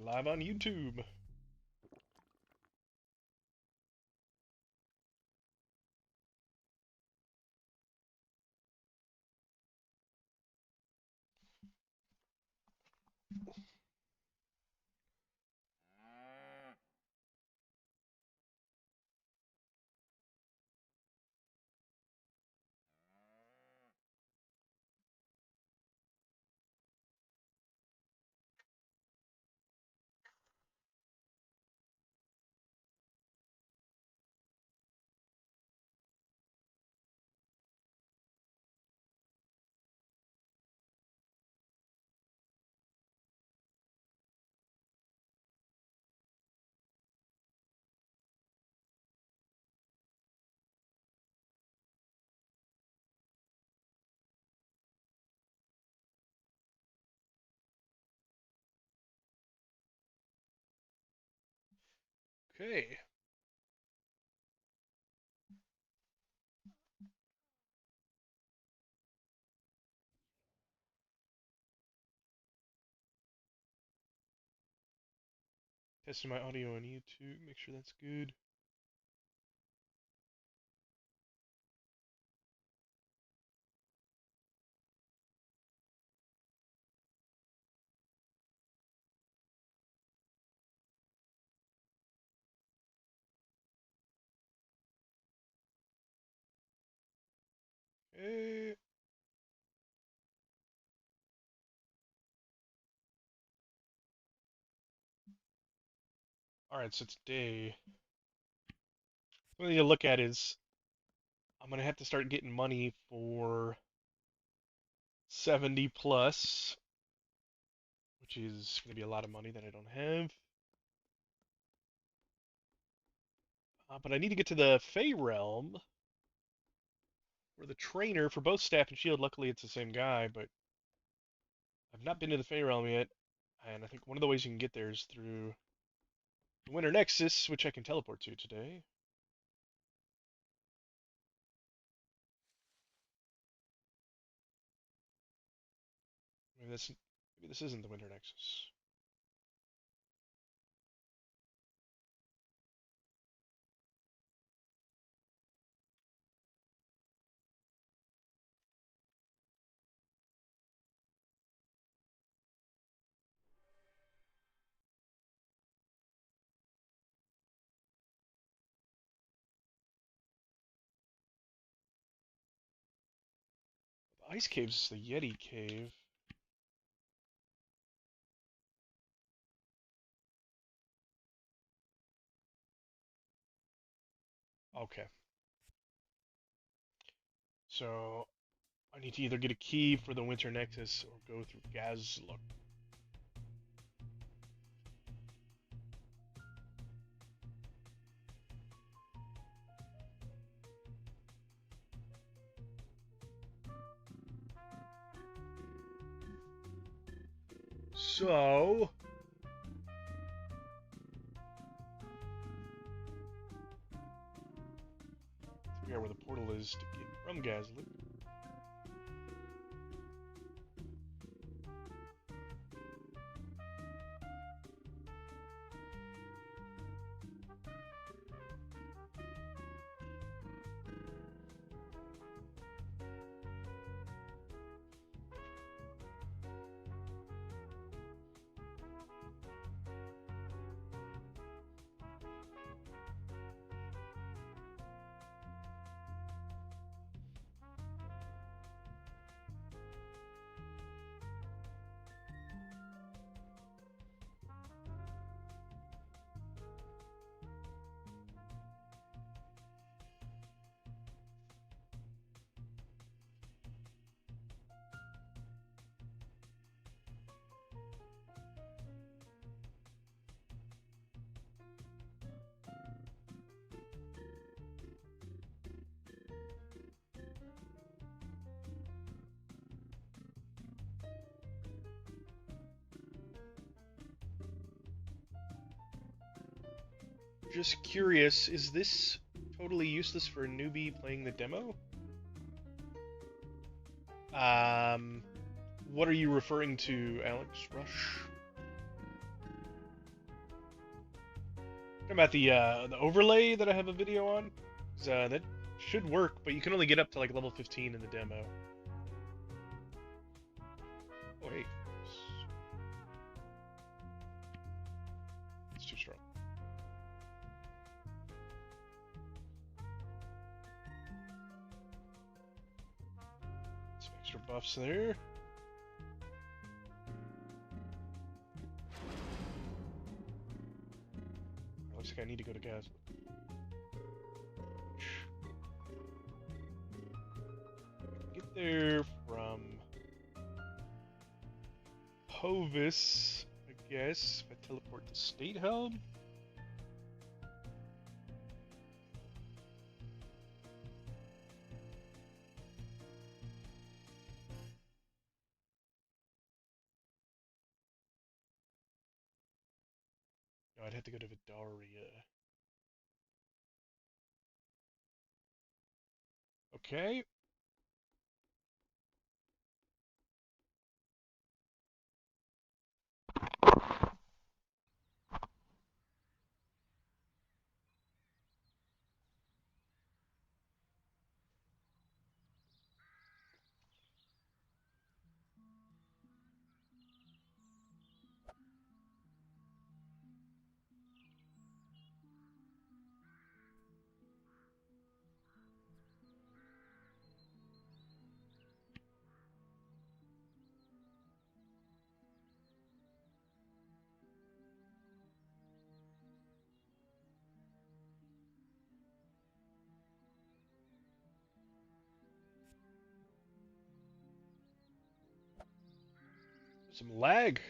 live on YouTube. Okay. Testing my audio on YouTube, make sure that's good. Okay. Alright, so today, what I need to look at is I'm gonna have to start getting money for 70 plus, which is gonna be a lot of money that I don't have. But I need to get to the Fey Realm, where the trainer for both Staff and Shield, luckily it's the same guy, but I've not been to the Fey Realm yet, and I think one of the ways you can get there is through the Winter Nexus, which I can teleport to today. Maybe this isn't the Winter Nexus. The Ice Cave's is the Yeti Cave. Okay. So I need to either get a key for the Winter Nexus or go through Gazlook. So figure out where the portal is to get from Gazlook. Just curious, is this totally useless for a newbie playing the demo? What are you referring to, Alex Rush? About the overlay that I have a video on. That should work, but you can only get up to like level 15 in the demo. Oh, wait. It's too strong. Some extra buffs there. Looks like I need to go to gas. Get there from Hovis, I guess. If I teleport to State Hub. No, I'd have to go to Vidaria. Okay. Some lag.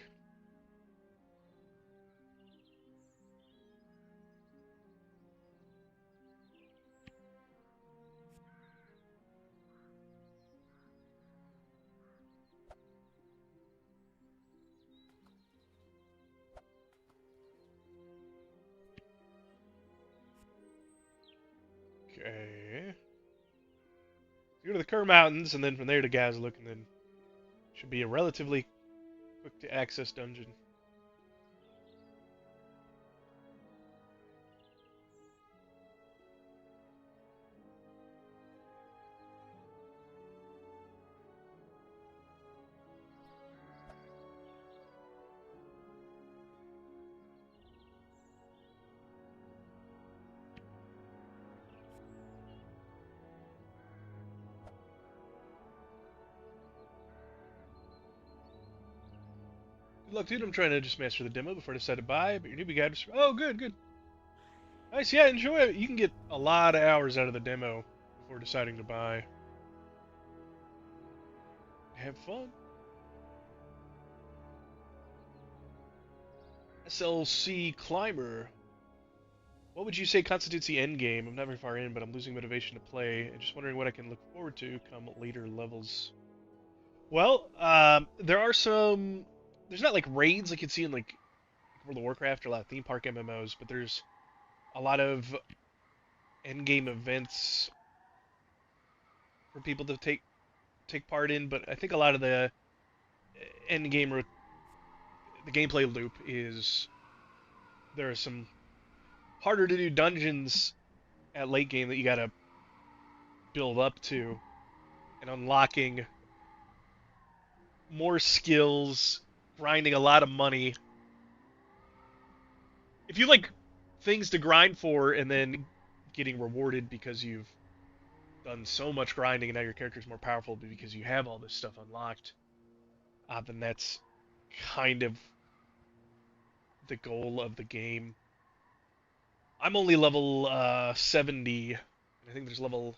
Okay. Go to the Kerr Mountains, and then from there to Gazlook, and then should be a relatively quick to access dungeon. Good luck, dude. I'm trying to just master the demo before I decide to buy, but your newbie guide was... Oh, good, good. Nice, yeah, enjoy it. You can get a lot of hours out of the demo before deciding to buy. Have fun. SLC Climber. What would you say constitutes the end game? I'm not very far in, but I'm losing motivation to play, and just wondering what I can look forward to come later levels. Well, there are some... There's not like raids like you'd see in like World of Warcraft or a lot of theme park MMOs, but there's a lot of end-game events for people to take part in, but I think a lot of the end-game the gameplay loop is there are some harder to do dungeons at late game that you gotta build up to, and unlocking more skills, grinding a lot of money. If you like things to grind for and then getting rewarded because you've done so much grinding and now your character's more powerful because you have all this stuff unlocked, then that's kind of the goal of the game. I'm only level 70. I think there's level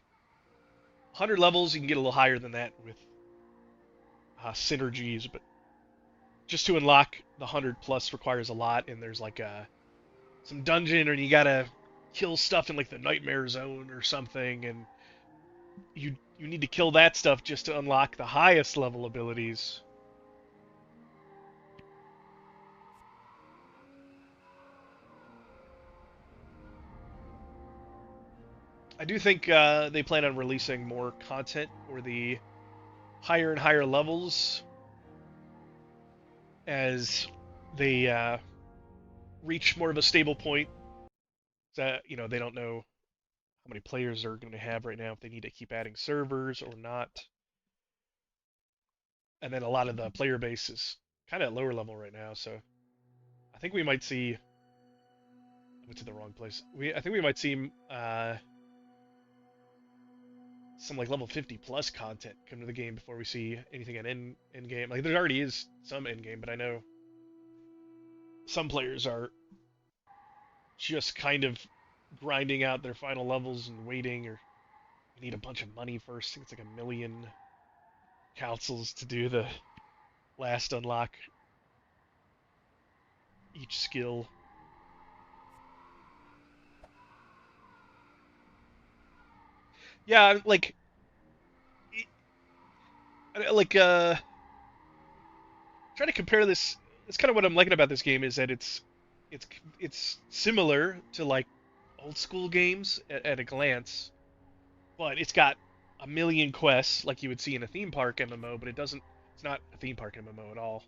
100 levels. You can get a little higher than that with synergies, but just to unlock the 100 plus requires a lot, and there's like some dungeon, or you gotta kill stuff in like the nightmare zone or something, and you need to kill that stuff just to unlock the highest level abilities. I do think they plan on releasing more content for the higher and higher levels as they reach more of a stable point So, they don't know how many players they're going to have right now, if they need to keep adding servers or not. And then a lot of the player base is kind of at lower level right now, so I think we might see. I went to the wrong place. I think we might see some like level 50 plus content come to the game before we see anything in game. Like there already is some in game, but I know some players are just kind of grinding out their final levels and waiting, or you need a bunch of money first. I think it's like 1 million councils to do the last unlock each skill. Yeah, like trying to compare this. That's kind of what I'm liking about this game, is that it's it's similar to like old school games at a glance, but it's got 1 million quests like you would see in a theme park MMO, but it doesn't. It's not a theme park MMO at all.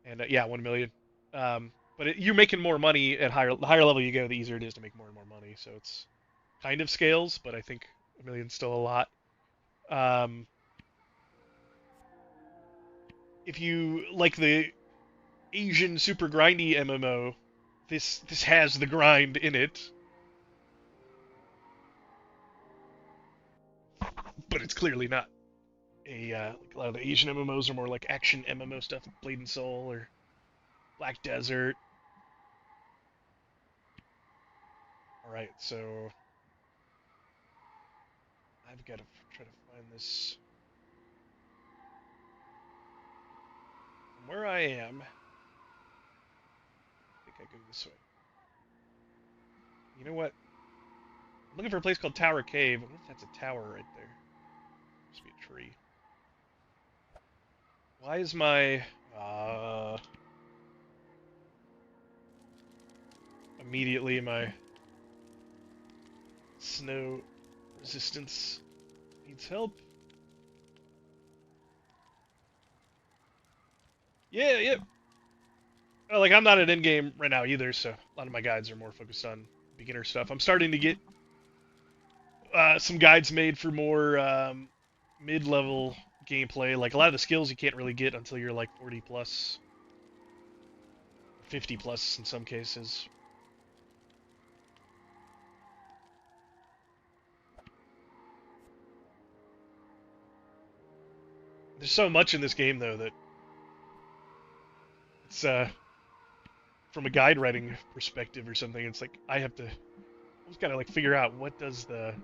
And yeah, 1 million. But you're making more money at the higher level you go, the easier it is to make more and more money. So it's kind of scales, but I think 1 million's still a lot. Um, if you like the Asian super grindy MMO, this has the grind in it, but it's clearly not like a lot of the Asian MMOs are more like action MMO stuff, like Blade and Soul or Black Desert. All right, so I've got to try to find this from where I am. I think I go this way. You know what? I'm looking for a place called Tower Cave. I wonder if that's a tower right there. Must be a tree. Why is my immediately my snow resistance needs help? Yeah, yeah. Like I'm not at end game right now either, so a lot of my guides are more focused on beginner stuff. I'm starting to get some guides made for more mid-level gameplay. Like a lot of the skills you can't really get until you're like 40 plus, 50 plus in some cases. There's so much in this game though that it's from a guide writing perspective or something. It's like I just gotta like figure out what does the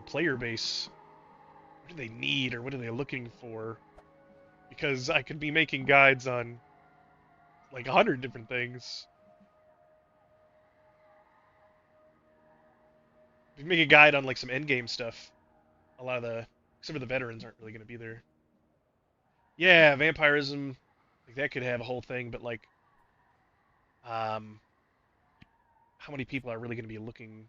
player base, what do they need or what are they looking for, because I could be making guides on like 100 different things. If you make a guide on like some end game stuff, a lot of the some of the veterans aren't really going to be there. Yeah, vampirism, like that could have a whole thing, but like, um, how many people are really going to be looking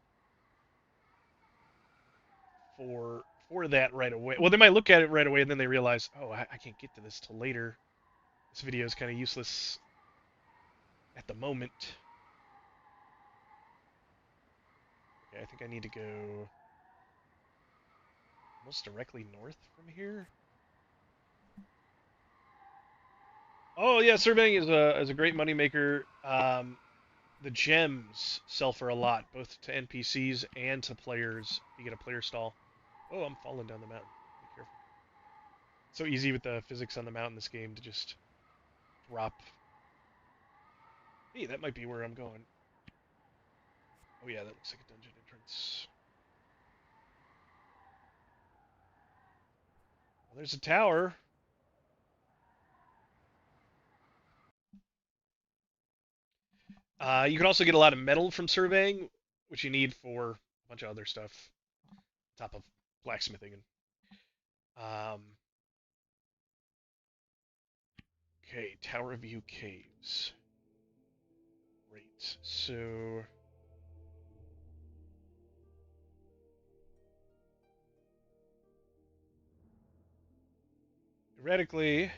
for that right away? Well, they might look at it right away and then they realize, oh, I can't get to this till later. This video is kind of useless at the moment. Okay, I think I need to go almost directly north from here. Oh yeah, surveying is a great moneymaker. The gems sell for a lot, both to NPCs and to players. You get a player stall. Oh, I'm falling down the mountain. Be careful. It's so easy with the physics on the mountain in this game to just drop. Hey, that might be where I'm going. Oh yeah, that looks like a dungeon entrance. Well, there's a tower. You can also get a lot of metal from surveying, which you need for a bunch of other stuff, on top of blacksmithing. Okay, Tower View Caves. Great. So theoretically,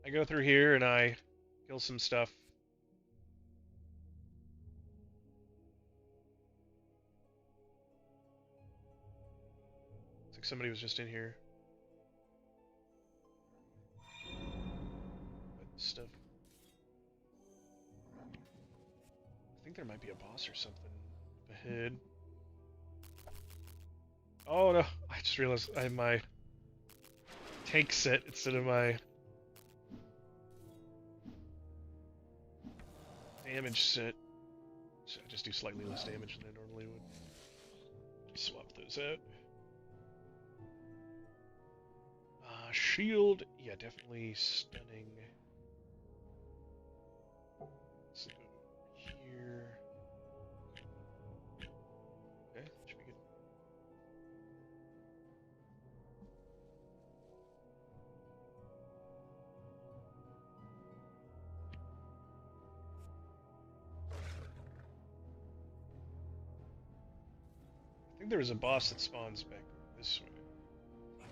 I go through here and I kill some stuff. like somebody was just in here. But stuff. I think there might be a boss or something up ahead. Oh no! I just realized I have my tank set instead of my damage set. So I just do slightly less damage than I normally would. Swap those out. Shield, yeah, definitely stunning. Let's go here. Okay, should be good. I think there was a boss that spawns back this way.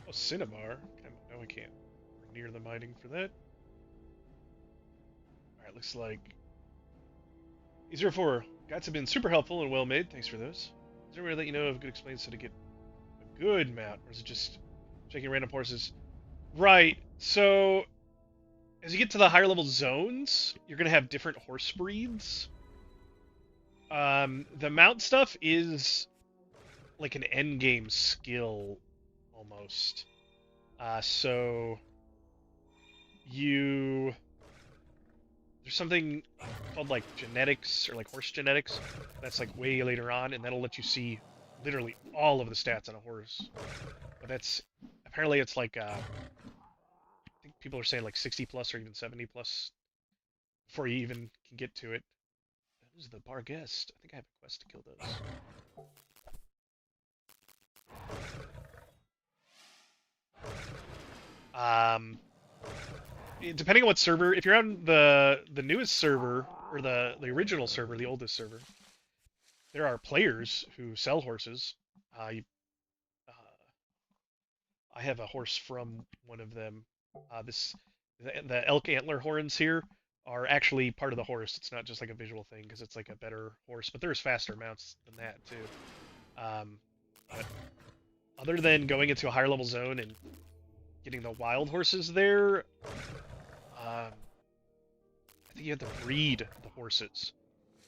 Oh, Cinnabar. No, I can't. We're near the mining for that. Alright, looks like... E04. Guides have been super helpful and well made. Thanks for those. Is there a way to let you know of good explains how to get a good mount? Or is it just checking random horses? Right. So, as you get to the higher level zones, you're going to have different horse breeds. The mount stuff is like an end game skill almost. So there's something called like genetics or like horse genetics that's like way later on, and that'll let you see literally all of the stats on a horse. But that's apparently it's like I think people are saying like 60 plus or even 70 plus before you even can get to it. Who's the bar guest? I think I have a quest to kill those. Depending on what server, if you're on the newest server or the original server, the oldest server, there are players who sell horses. I have a horse from one of them. The elk antler horns here are actually part of the horse. It's not just like a visual thing because it's like a better horse, but there's faster mounts than that too. But other than going into a higher level zone and getting the wild horses there, I think you have to breed the horses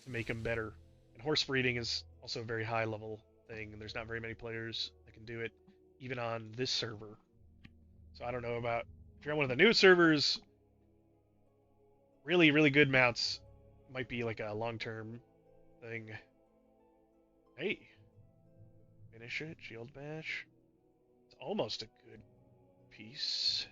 to make them better. And horse breeding is also a very high level thing, and there's not very many players that can do it, even on this server. So I don't know about if you're on one of the new servers. Really, really good mounts might be like a long-term thing. Hey, finish it, shield bash. It's almost a good piece.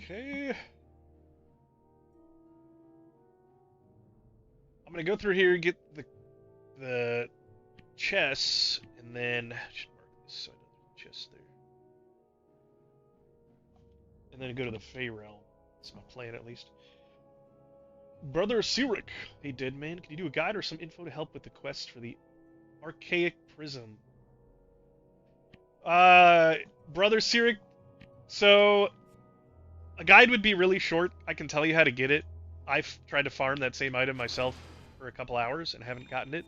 Okay. I'm gonna go through here, get the chests, and then I should mark this side of the chest there. And then go to the Fey Realm. That's my plan, at least. Brother Sirik. Hey, dead man, can you do a guide or some info to help with the quest for the Archaic Prism? Brother Sirik, so a guide would be really short. I can tell you how to get it. I've tried to farm that same item myself for a couple hours and haven't gotten it.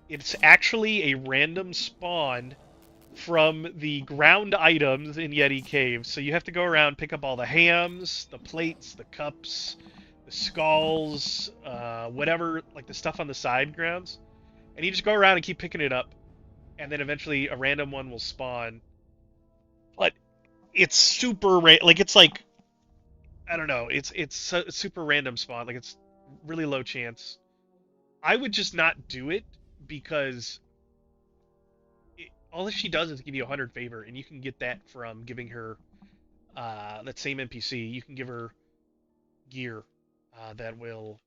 It's actually a random spawn from the ground items in Yeti Cave. So you have to go around, pick up all the hams, the plates, the cups, the skulls, whatever, like the stuff on the side grounds. And you just go around and keep picking it up. And then eventually a random one will spawn. But it's super like it's like I don't know, it's a super random spawn. Like it's really low chance. I would just not do it because all she does is give you 100 favor, and you can get that from giving her that same NPC. You can give her gear that will,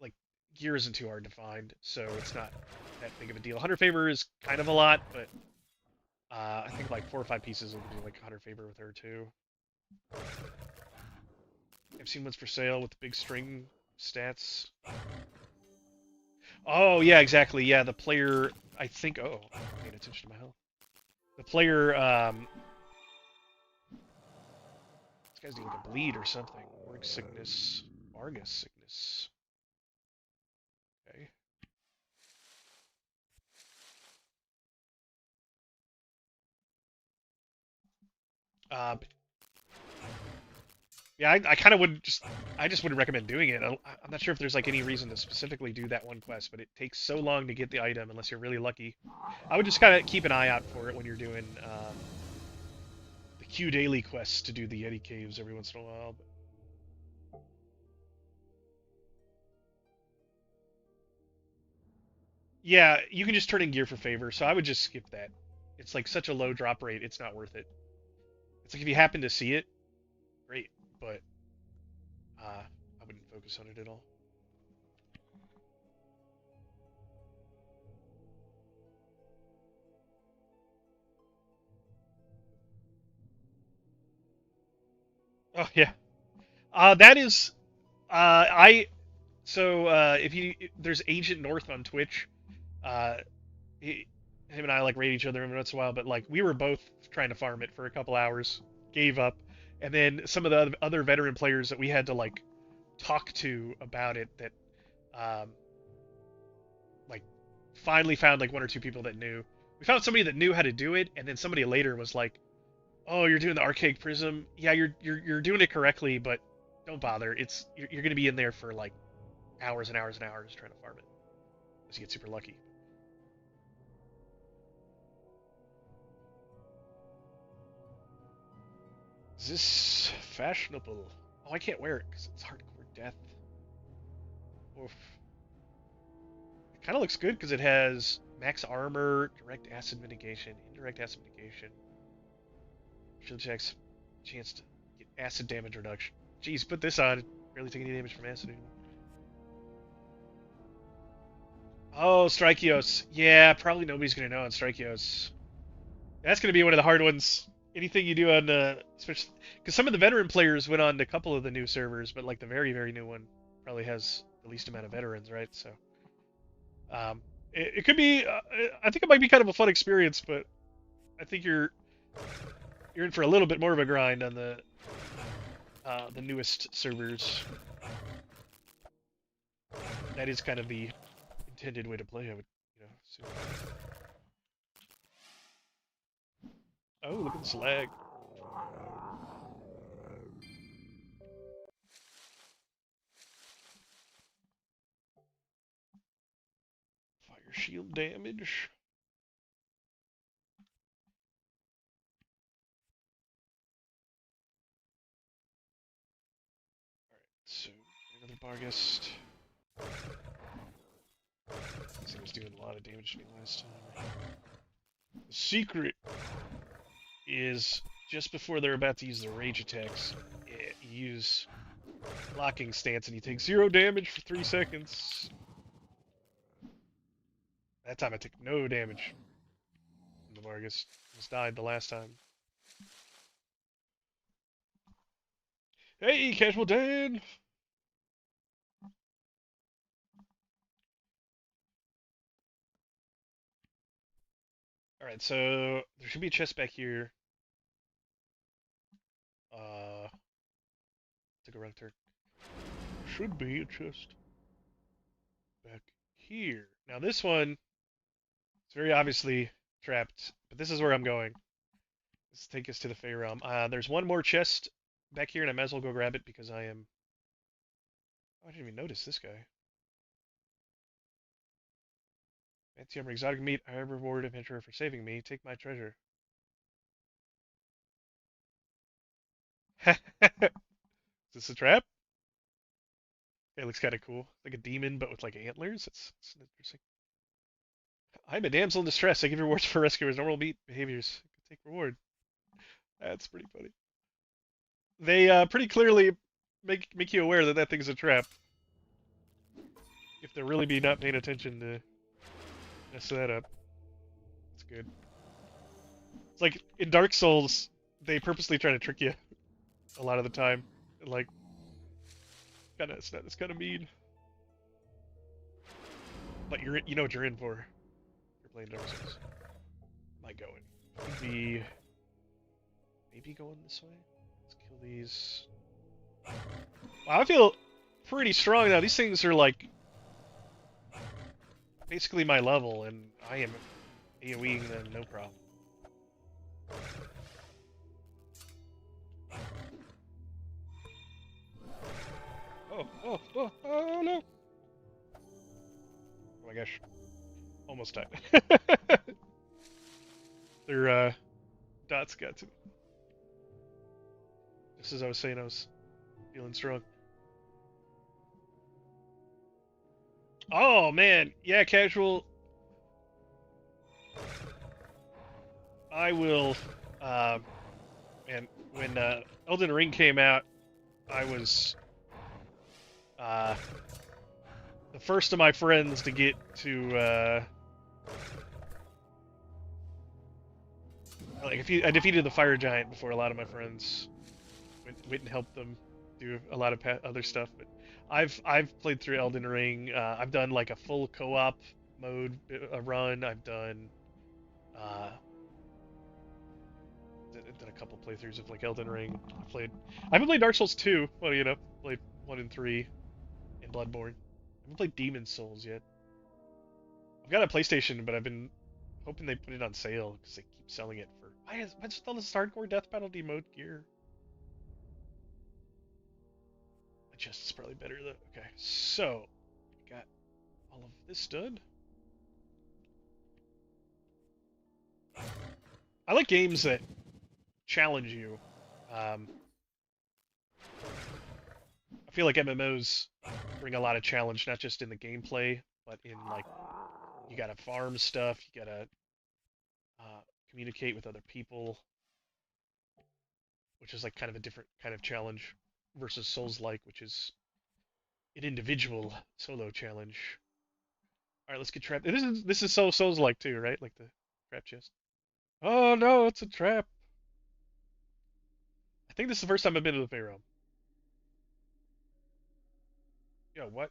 like, gear isn't too hard to find, so it's not that big of a deal. 100 favor is kind of a lot, but I think like 4 or 5 pieces will give you like 100 favor with her too. I've seen ones for sale with the big string stats. Oh, yeah, exactly. Yeah, the player, I think, oh, I'm paying attention to my health. The player Guys need like a bleed or something. Org sickness. Argus sickness. Okay. Um, yeah, I kind of would just, I just wouldn't recommend doing it. I'm not sure if there's like any reason to specifically do that one quest, but it takes so long to get the item unless you're really lucky. I would just kind of keep an eye out for it when you're doing the Q daily quests to do the Yeti caves every once in a while. But yeah, you can just turn in gear for favor, so I would just skip that. It's like such a low drop rate, it's not worth it. It's like if you happen to see it, great, but I wouldn't focus on it at all. Oh yeah, that is I so if you there's Agent North on Twitch. Uh, him and I like raid each other every once in a while, but like we were both trying to farm it for a couple hours, gave up, and then some of the other veteran players that we had to like talk to about it that um, like finally found like one or two people that knew. We found somebody that knew how to do it, and then somebody later was like, "Oh, you're doing the archaic prism. Yeah, you're doing it correctly, but don't bother. You're going to be in there for like hours and hours and hours trying to farm it, unless you get super lucky." Is this fashionable? Oh, I can't wear it because it's hardcore death. Oof. It kind of looks good because it has max armor, direct acid mitigation, indirect acid mitigation, shield checks, chance to get acid damage reduction. Jeez, put this on. Barely take any damage from acid anymore. Oh, Strikeos. Yeah, probably nobody's gonna know on Strikeos. That's gonna be one of the hard ones. Anything you do on, especially because some of the veteran players went on to a couple of the new servers, but like the very very new one probably has the least amount of veterans, right? So it could be. I think it might be kind of a fun experience, but I think you're in for a little bit more of a grind on the newest servers. That is kind of the intended way to play. I would, assume. Oh, look at this lag. Fire shield damage. So another Barghest. This thing was doing a lot of damage to me last time. The secret is just before they're about to use their rage attacks, you use blocking stance and you take 0 damage for 3 seconds. That time I took no damage from the Vargas. Almost died the last time. Hey, Casual Dan! Alright, so there should be a chest back here. Took a wrong turn. Should be a chest back here. Now this one is very obviously trapped, but this is where I'm going. Let's take us to the Fey Realm. There's one more chest back here, and I might as well go grab it because I am... Oh, I didn't even notice this guy. Fancy armor, exotic meat. I reward adventurer for saving me. Take my treasure. Is this a trap? It looks kind of cool. Like a demon, but with like antlers. It's interesting. I'm a damsel in distress. I give rewards for rescuers. Normal meat behaviors. Take reward. That's pretty funny. They pretty clearly make you aware that that thing's a trap. If they're really be not paying attention to mess that up. It's good. It's like in Dark Souls, they purposely try to trick you a lot of the time. Like, it's kind of mean. But you know what you're in for. You're playing Dark Souls. Am I going? Maybe going this way. Let's kill these. Wow, I feel pretty strong now. These things are like basically my level, and I am AoEing them no problem. Oh no! Oh my gosh. Almost died. Their dots got to me. Just as I was saying, I was feeling strong. Oh man, yeah, casual. I will. Man, when Elden Ring came out, I was the first of my friends to get to like I defeated the fire giant before a lot of my friends went and helped them do a lot of other stuff. But I've played through Elden Ring. I've done like a full co-op mode run. I've done uh, done a couple playthroughs of like Elden Ring. I haven't played Dark Souls 2. Well, you know, played 1 and 3 and Bloodborne. I haven't played Demon Souls yet. I've got a PlayStation, but I've been hoping they put it on sale because they keep selling it for. What's all this hardcore death battle demote gear? My chest is probably better though. Okay, so got all of this done. I like games that challenge you. I feel like MMOs bring a lot of challenge, not just in the gameplay, but in like you gotta farm stuff, you gotta communicate with other people, which is like kind of a different kind of challenge versus Souls-like, which is an individual solo challenge. All right, let's get trapped. This is so Souls-like too, right? Like the trap chest. Oh no, it's a trap. I think this is the first time I've been to the Fey Realm. Yo, what?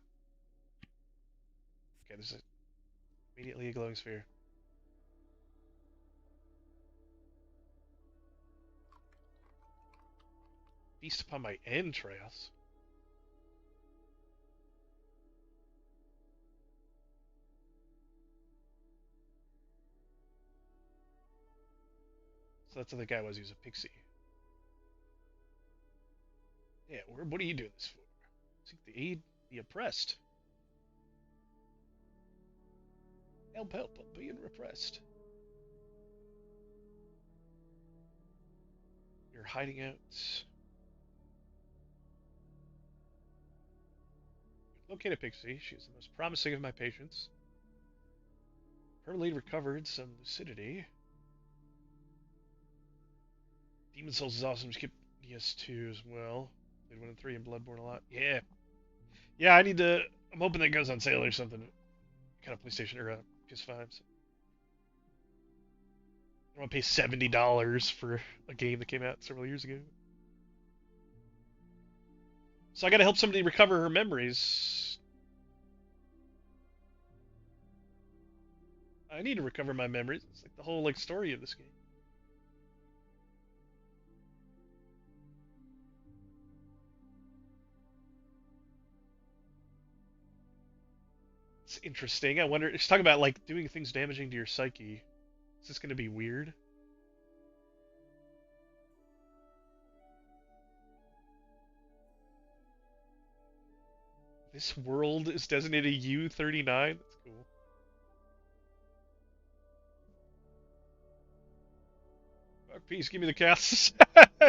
Okay, this is immediately a glowing sphere. Feast upon my entrails. So that's what the guy was. He was a pixie. Yeah, what are you doing this for? Seek the aid the oppressed. Help, I'm being repressed. You're hiding out. Locate a pixie. She is the most promising of my patients. Permanently recovered some lucidity. Demon Souls is awesome. Skip DS2 as well. Played 1 and 3 and Bloodborne a lot. Yeah. Yeah, I need to. I'm hoping that goes on sale or something. Kind of PlayStation or PS5. So. I don't want to pay $70 for a game that came out several years ago. So I gotta help somebody recover her memories. I need to recover my memories. It's like the whole like story of this game. It's interesting. I wonder. It's talking about like doing things damaging to your psyche. Is this gonna be weird? This world is designated U39. That's cool. Fuck peace, give me the cast.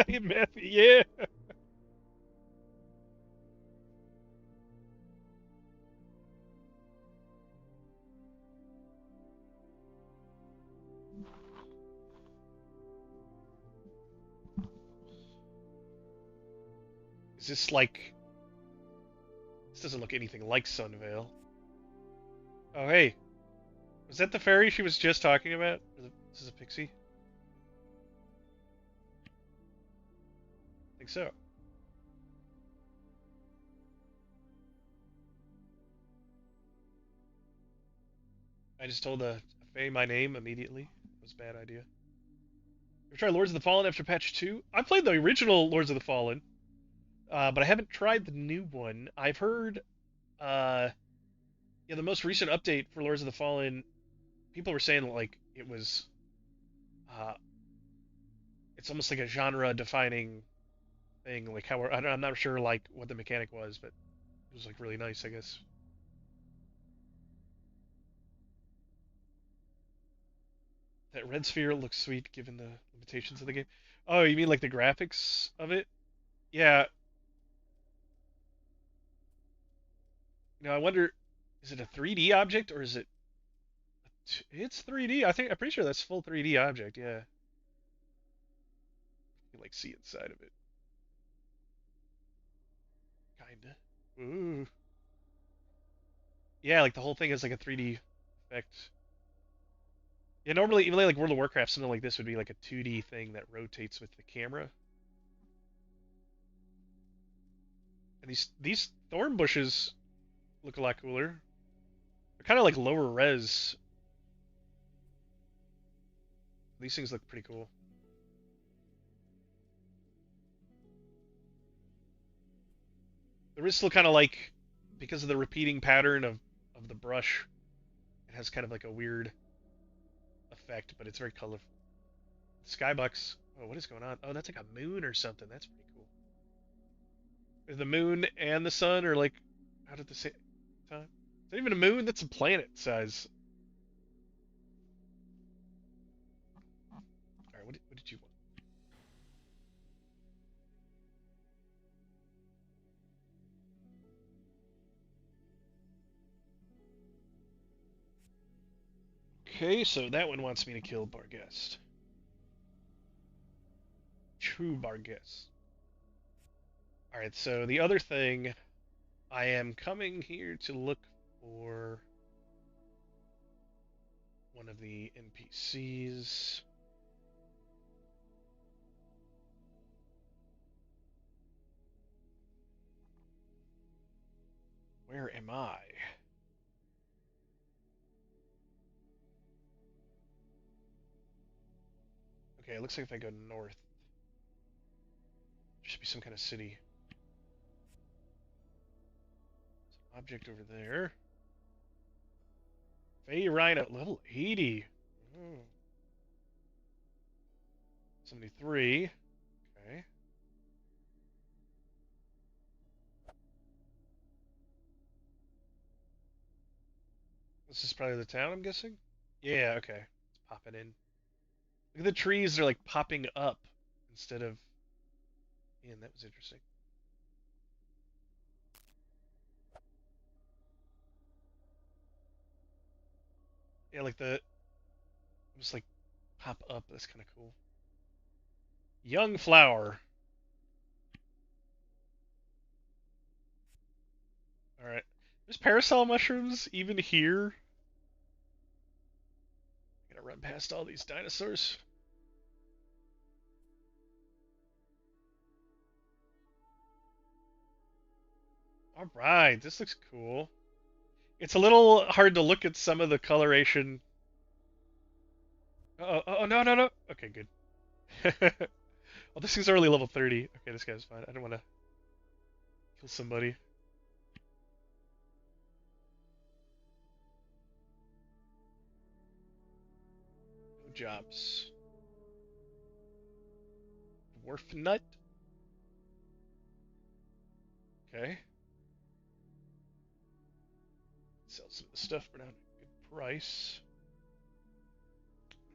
Hey, Matthew, yeah. Is this like? This doesn't look anything like Sunvale. Oh hey, was that the fairy she was just talking about? This is a pixie. I think so. I just told a fae my name immediately. It was a bad idea. I tried Lords of the Fallen after patch 2. I played the original Lords of the Fallen, but I haven't tried the new one. I've heard, uh, yeah, the most recent update for Lords of the Fallen, people were saying like it was, uh, it's almost like a genre-defining thing. Like how I'm not sure like what the mechanic was, but it was like really nice, I guess. That red sphere looks sweet given the limitations of the game. Oh, you mean like the graphics of it? Yeah. I wonder, is it a 3D object or is it? It's 3D. I think I'm pretty sure that's full 3D object. Yeah. You can like see inside of it, kinda. Ooh. Yeah, like the whole thing is like a 3D effect. Yeah, normally even like World of Warcraft, something like this would be like a 2D thing that rotates with the camera. And these thorn bushes look a lot cooler. They're kind of like lower res. These things look pretty cool. There is still kind of like, because of the repeating pattern of the brush, it has kind of like a weird effect, but it's very colorful. Skybox. Oh, what is going on? Oh, that's like a moon or something. That's pretty cool. The moon and the sun are like out at the same time. Is that even a moon? That's a planet size. All right, what did you want? Okay, so that one wants me to kill Barghest. True Barghest. All right, so the other thing, I am coming here to look for one of the NPCs. Where am I? Okay, it looks like if I go north, there should be some kind of city. Object over there. Fey Rhino, level 80. Oh, 73. Okay. This is probably the town, I'm guessing? Yeah, okay. Let's pop it in. Look at the trees, they're like popping up instead of in. That was interesting. Yeah, like the just like pop up. That's kind of cool. Young flower. All right. There's parasol mushrooms even here. I'm gonna run past all these dinosaurs. All right, this looks cool. It's a little hard to look at some of the coloration. Oh, no, no, no. Okay, good. Well, this thing's already level 30. Okay, this guy's fine. I don't want to kill somebody. No jobs. Dwarf nut. Okay. Sell some of the stuff for now. Good price.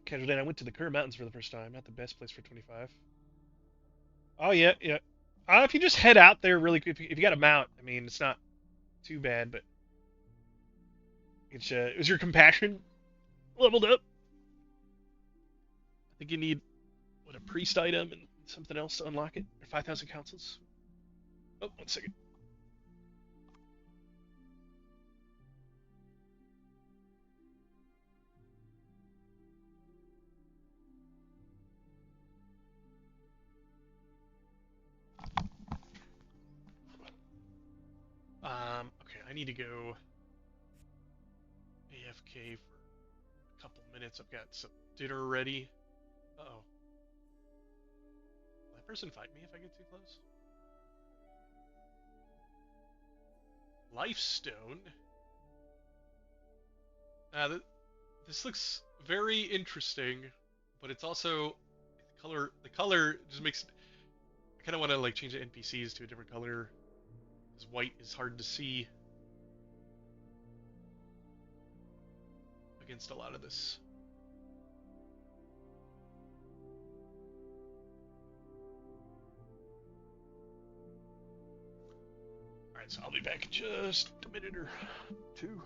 Casual day. I went to the Kerr Mountains for the first time. Not the best place for 25. Oh yeah, yeah. If you just head out there really quick, if you got a mount, I mean, it's not too bad, but is your compassion leveled up? I think you need what, a priest item and something else to unlock it. Or 5,000 councils. Oh, 1 second. Okay, I need to go AFK for a couple minutes. I've got some dinner ready. Uh oh. that person fight me if I get too close? Lifestone. Uh, this looks very interesting, but it's also the color. The color just makes. I kind of want to like change the NPCs to a different color because white is hard to see against a lot of this. All right, so I'll be back in just a minute or two.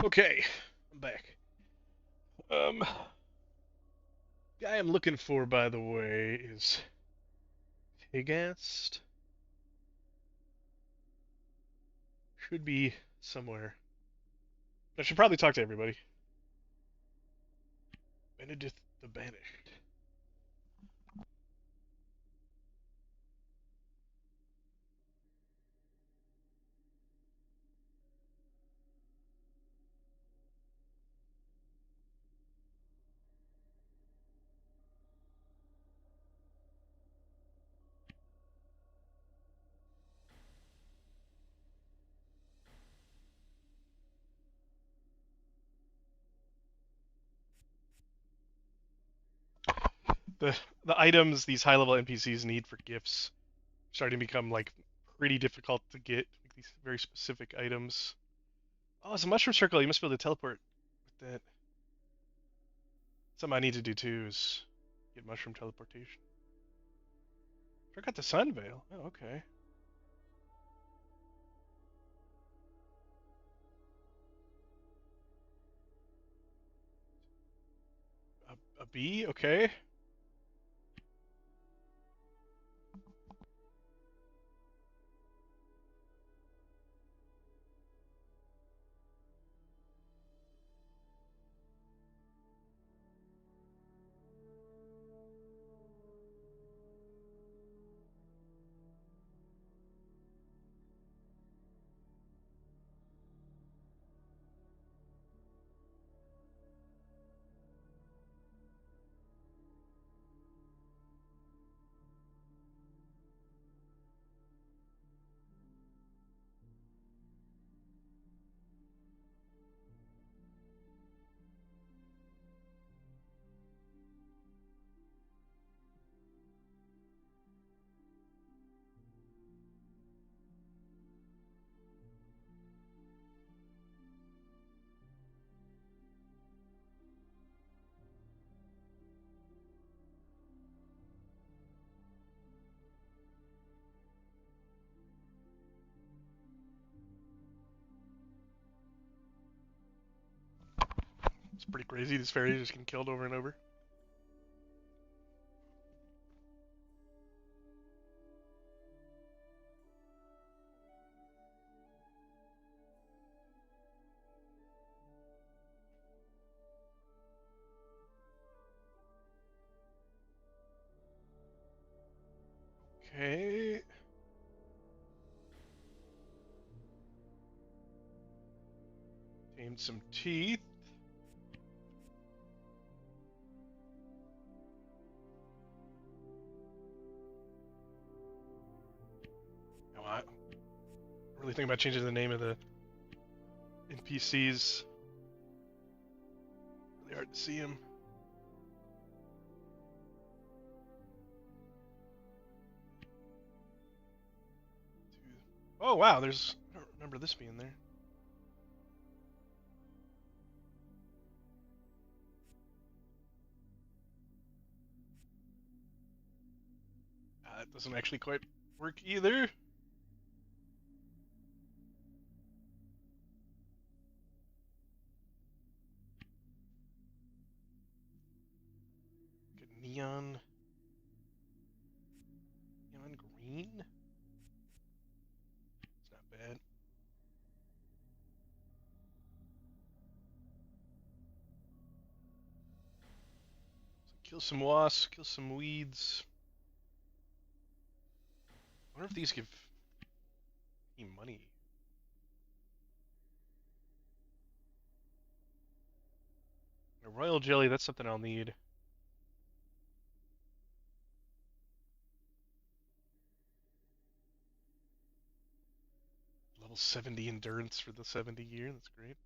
Okay, I'm back. Um, guy I'm looking for, by the way, is Higast. Should be somewhere. I should probably talk to everybody. Benedict the Banished. the the items these high level NPCs need for gifts starting to become like pretty difficult to get. Like these very specific items. Oh, it's a mushroom circle. You must be able to teleport with that. Something I need to do too is get mushroom teleportation. Forgot the sun veil. Oh, okay. A bee? Okay. It's pretty crazy. This fairy just getting killed over and over. Okay. Tamed some teeth. No, I really think about changing the name of the NPCs. Really hard to see them. Oh wow, there's. I don't remember this being there. That doesn't actually quite work either. Good neon green. It's not bad. So kill some wasps, kill some weeds. I wonder if these give any money. A royal jelly, that's something I'll need. Level 70 endurance for the 70 year, that's great.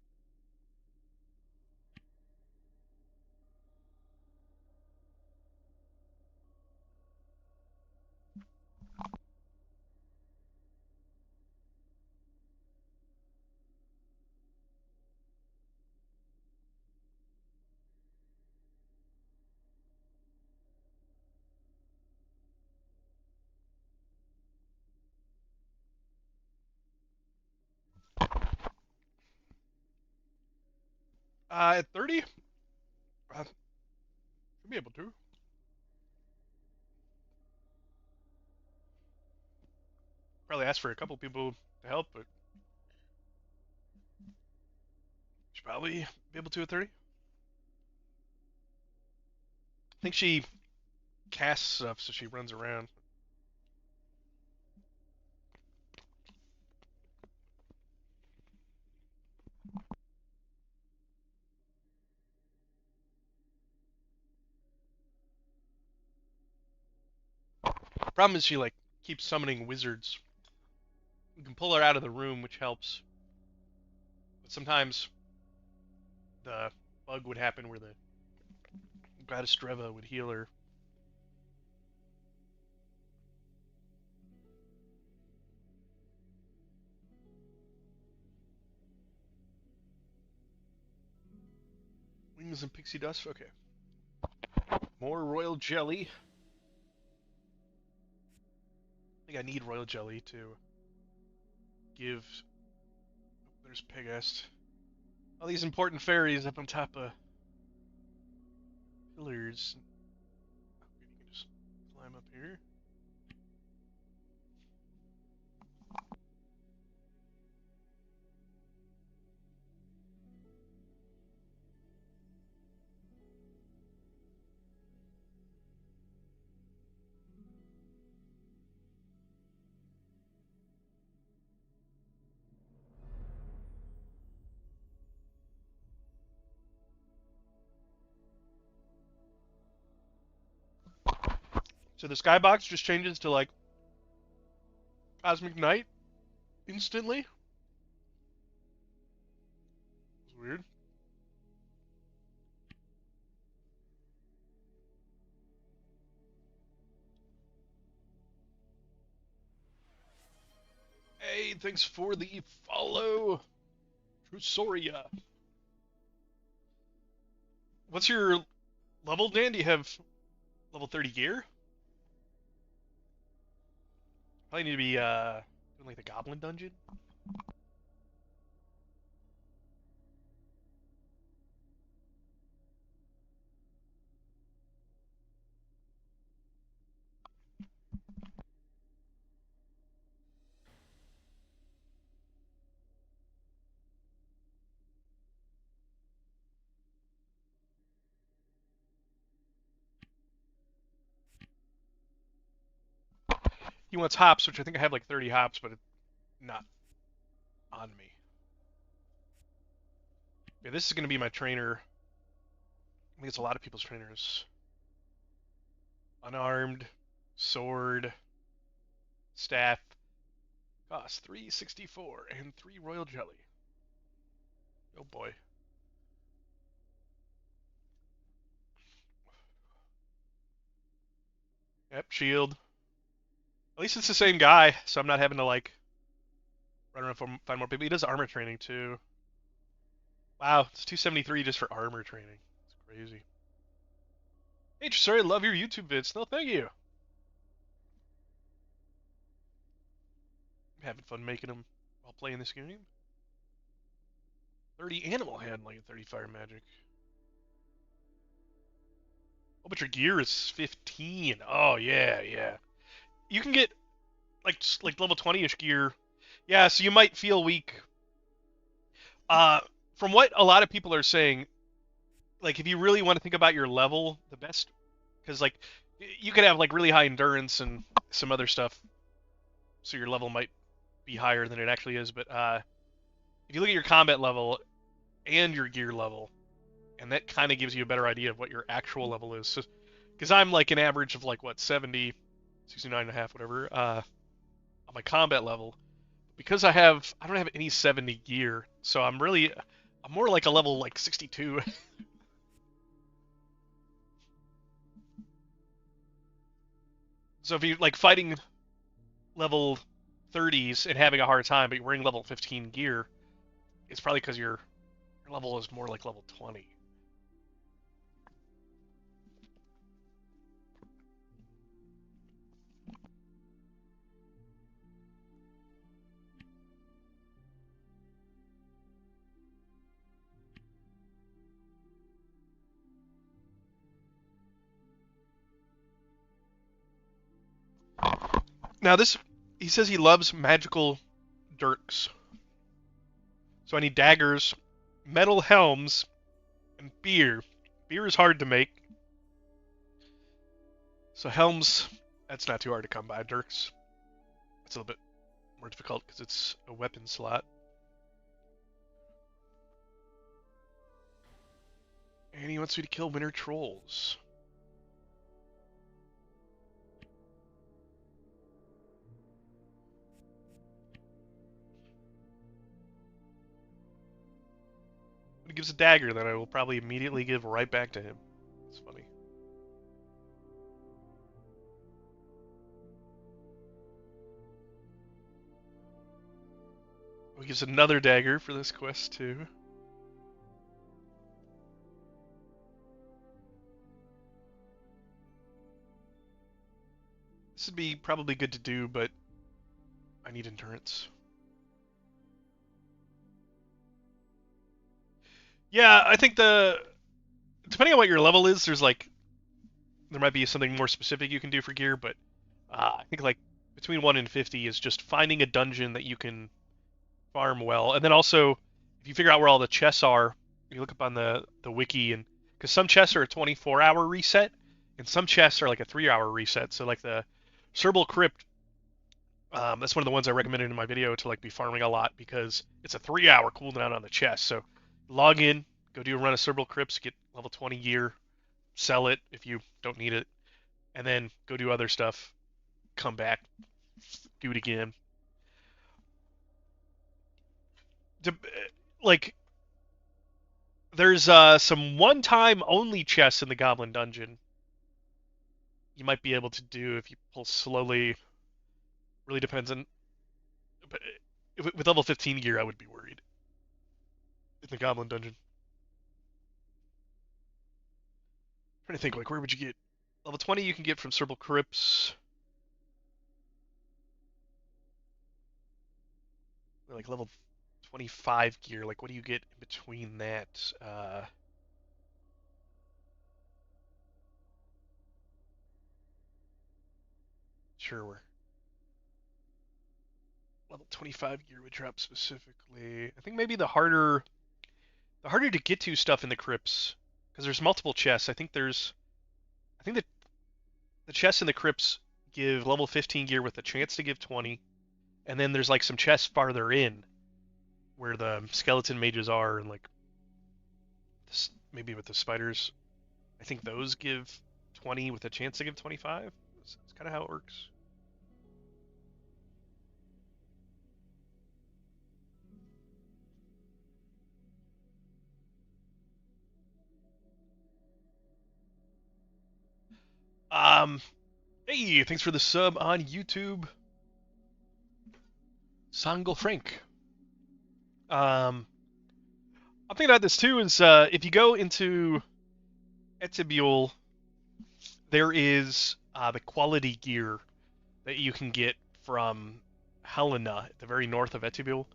At 30, should be able to. Probably ask for a couple people to help, but should probably be able to at 30. I think she casts stuff, so she runs around. Problem is she like keeps summoning wizards. You can pull her out of the room, which helps. But sometimes the bug would happen where the goddess Dreva would heal her Wings and pixie dust. Okay. More royal jelly. I think I need royal jelly to give. There's Pegast. All these important fairies up on top of pillars. You can just climb up here. So the skybox just changes to like cosmic night instantly. It's weird. Hey, thanks for the follow, Trusoria. What's your level, Dan? Do you have level 30 gear? Probably need to be doing like the Goblin Dungeon. He wants hops, which I think I have like 30 hops, but it's not on me. Yeah, this is going to be my trainer. I think it's a lot of people's trainers. Unarmed, sword, staff. Cost 364 and 3 royal jelly. Oh boy. Yep, shield. At least it's the same guy, so I'm not having to like run around and find more people. He does armor training too. Wow, it's 273 just for armor training. It's crazy. Hey, sorry, love your YouTube vids. No, thank you. I'm having fun making them while playing this game. 30 animal handling and 30 fire magic. Oh, but your gear is 15. Oh yeah, yeah. You can get like level 20ish gear. Yeah, so you might feel weak. From what a lot of people are saying, like if you really want to think about your level, the best, because like you could have like really high endurance and some other stuff, so your level might be higher than it actually is. But if you look at your combat level and your gear level, and that kind of gives you a better idea of what your actual level is. Because I'm like an average of like what 70, 69 and a half, whatever, on my combat level. Because I don't have any 70 gear, so I'm more like a level like 62. So if you like fighting level 30s and having a hard time, but you're wearing level 15 gear, it's probably because your level is more like level 20. Now he says he loves magical dirks. So I need daggers, metal helms, and beer. Beer is hard to make. So helms, that's not too hard to come by. Dirks, it's a little bit more difficult because it's a weapon slot. And he wants me to kill winter trolls. When he gives a dagger, then I will probably immediately give right back to him. It's funny. He gives another dagger for this quest too. This would be probably good to do, but I need endurance. Yeah, I think depending on what your level is, there might be something more specific you can do for gear, but I think like between 1 and 50 is just finding a dungeon that you can farm well, and then also if you figure out where all the chests are, you look up on the wiki, and because some chests are a 24-hour reset, and some chests are like a 3-hour reset. So like the Cerbal Crypt, that's one of the ones I recommended in my video to like be farming a lot because it's a 3-hour cooldown on the chest. So log in, go do a run of Cerbal Crypts, get level 20 gear, sell it if you don't need it, and then go do other stuff. Come back, do it again. To, like there's some one-time only chests in the Goblin Dungeon you might be able to do if you pull slowly. Really depends on. But with level 15 gear, I would be worried in the Goblin Dungeon. I'm trying to think, like, where would you get level 20? You can get from Cerbal Crypts. Like level 25 gear. Like, what do you get in between that? Sure, where level 25 gear would drop specifically. I think maybe the harder to get to stuff in the crypts, because there's multiple chests. I think that the chests in the crypts give level 15 gear with a chance to give 20, and then there's like some chests farther in where the skeleton mages are, and like maybe with the spiders. I think those give 20 with a chance to give 25. That's kind of how it works. Um, hey, thanks for the sub on YouTube, Sangle Frank. I'm thinking about this too. Is if you go into Etibule, there is the quality gear that you can get from Helena at the very north of Etibule,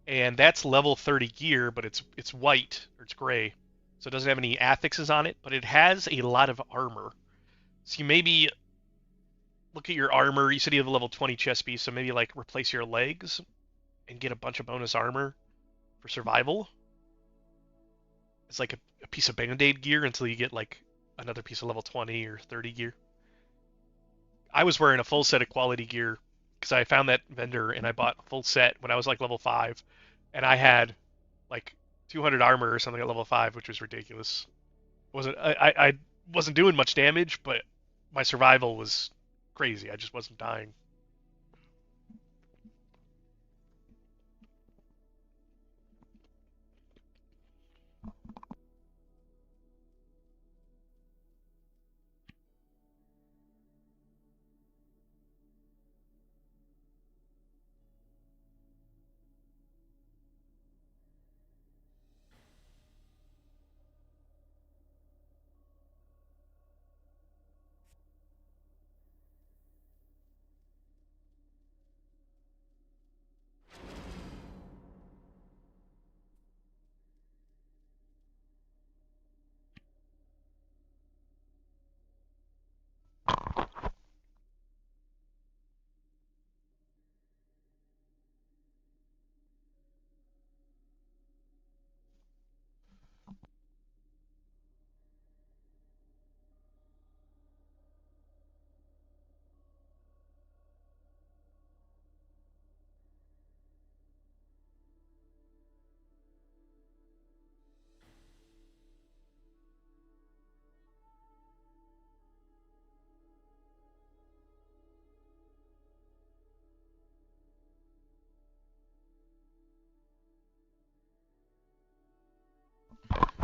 and that's level 30 gear, but it's white or it's gray, so it doesn't have any affixes on it, but it has a lot of armor. So you maybe look at your armor. You said you have a level 20 chest piece, so maybe like replace your legs and get a bunch of bonus armor for survival. It's like a piece of band-aid gear until you get like another piece of level 20 or 30 gear. I was wearing a full set of quality gear because I found that vendor and I bought a full set when I was like level 5, and I had like 200 armor or something at level 5, which was ridiculous. I wasn't doing much damage, but my survival was crazy. I just wasn't dying.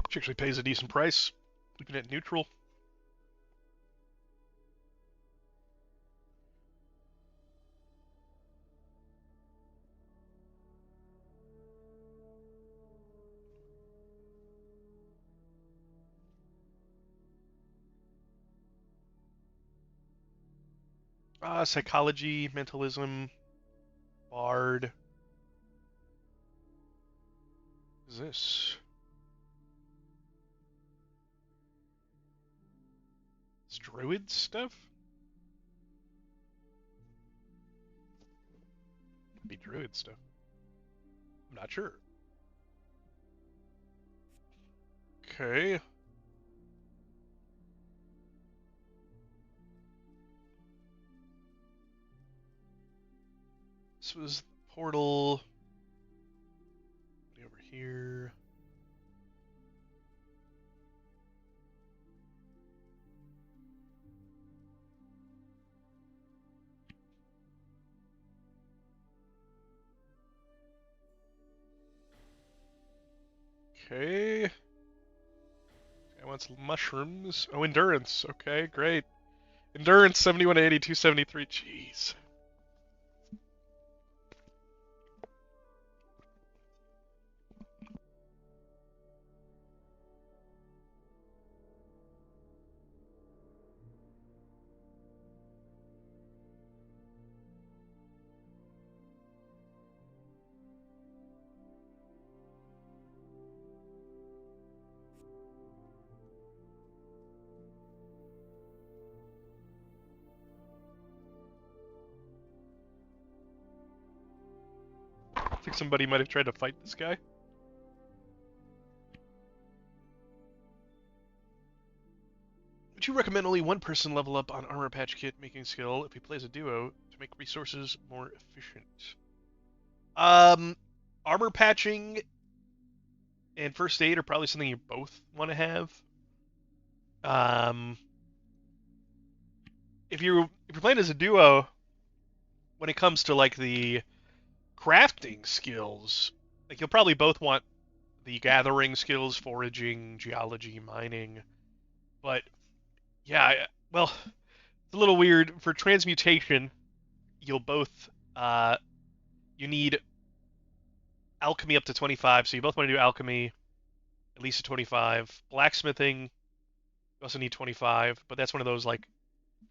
Which actually pays a decent price. Looking at neutral. Psychology, mentalism, bard. What is this? It's druid stuff? Could be druid stuff. I'm not sure. Okay. This was the portal. Over here. Okay. I want some mushrooms. Oh, endurance. Okay, great. Endurance 71 to 80, 273. Jeez. I think somebody might have tried to fight this guy. Would you recommend only one person level up on Armor Patch Kit making skill if he plays a duo to make resources more efficient? Um, Armor patching and first aid are probably something you both want to have. Um, if you're playing as a duo, when it comes to like the crafting skills, like you'll probably both want the gathering skills, foraging, geology, mining. But yeah, well, it's a little weird for transmutation. You'll both you need alchemy up to 25, so you both want to do alchemy at least a 25. Blacksmithing, you also need 25, but that's one of those like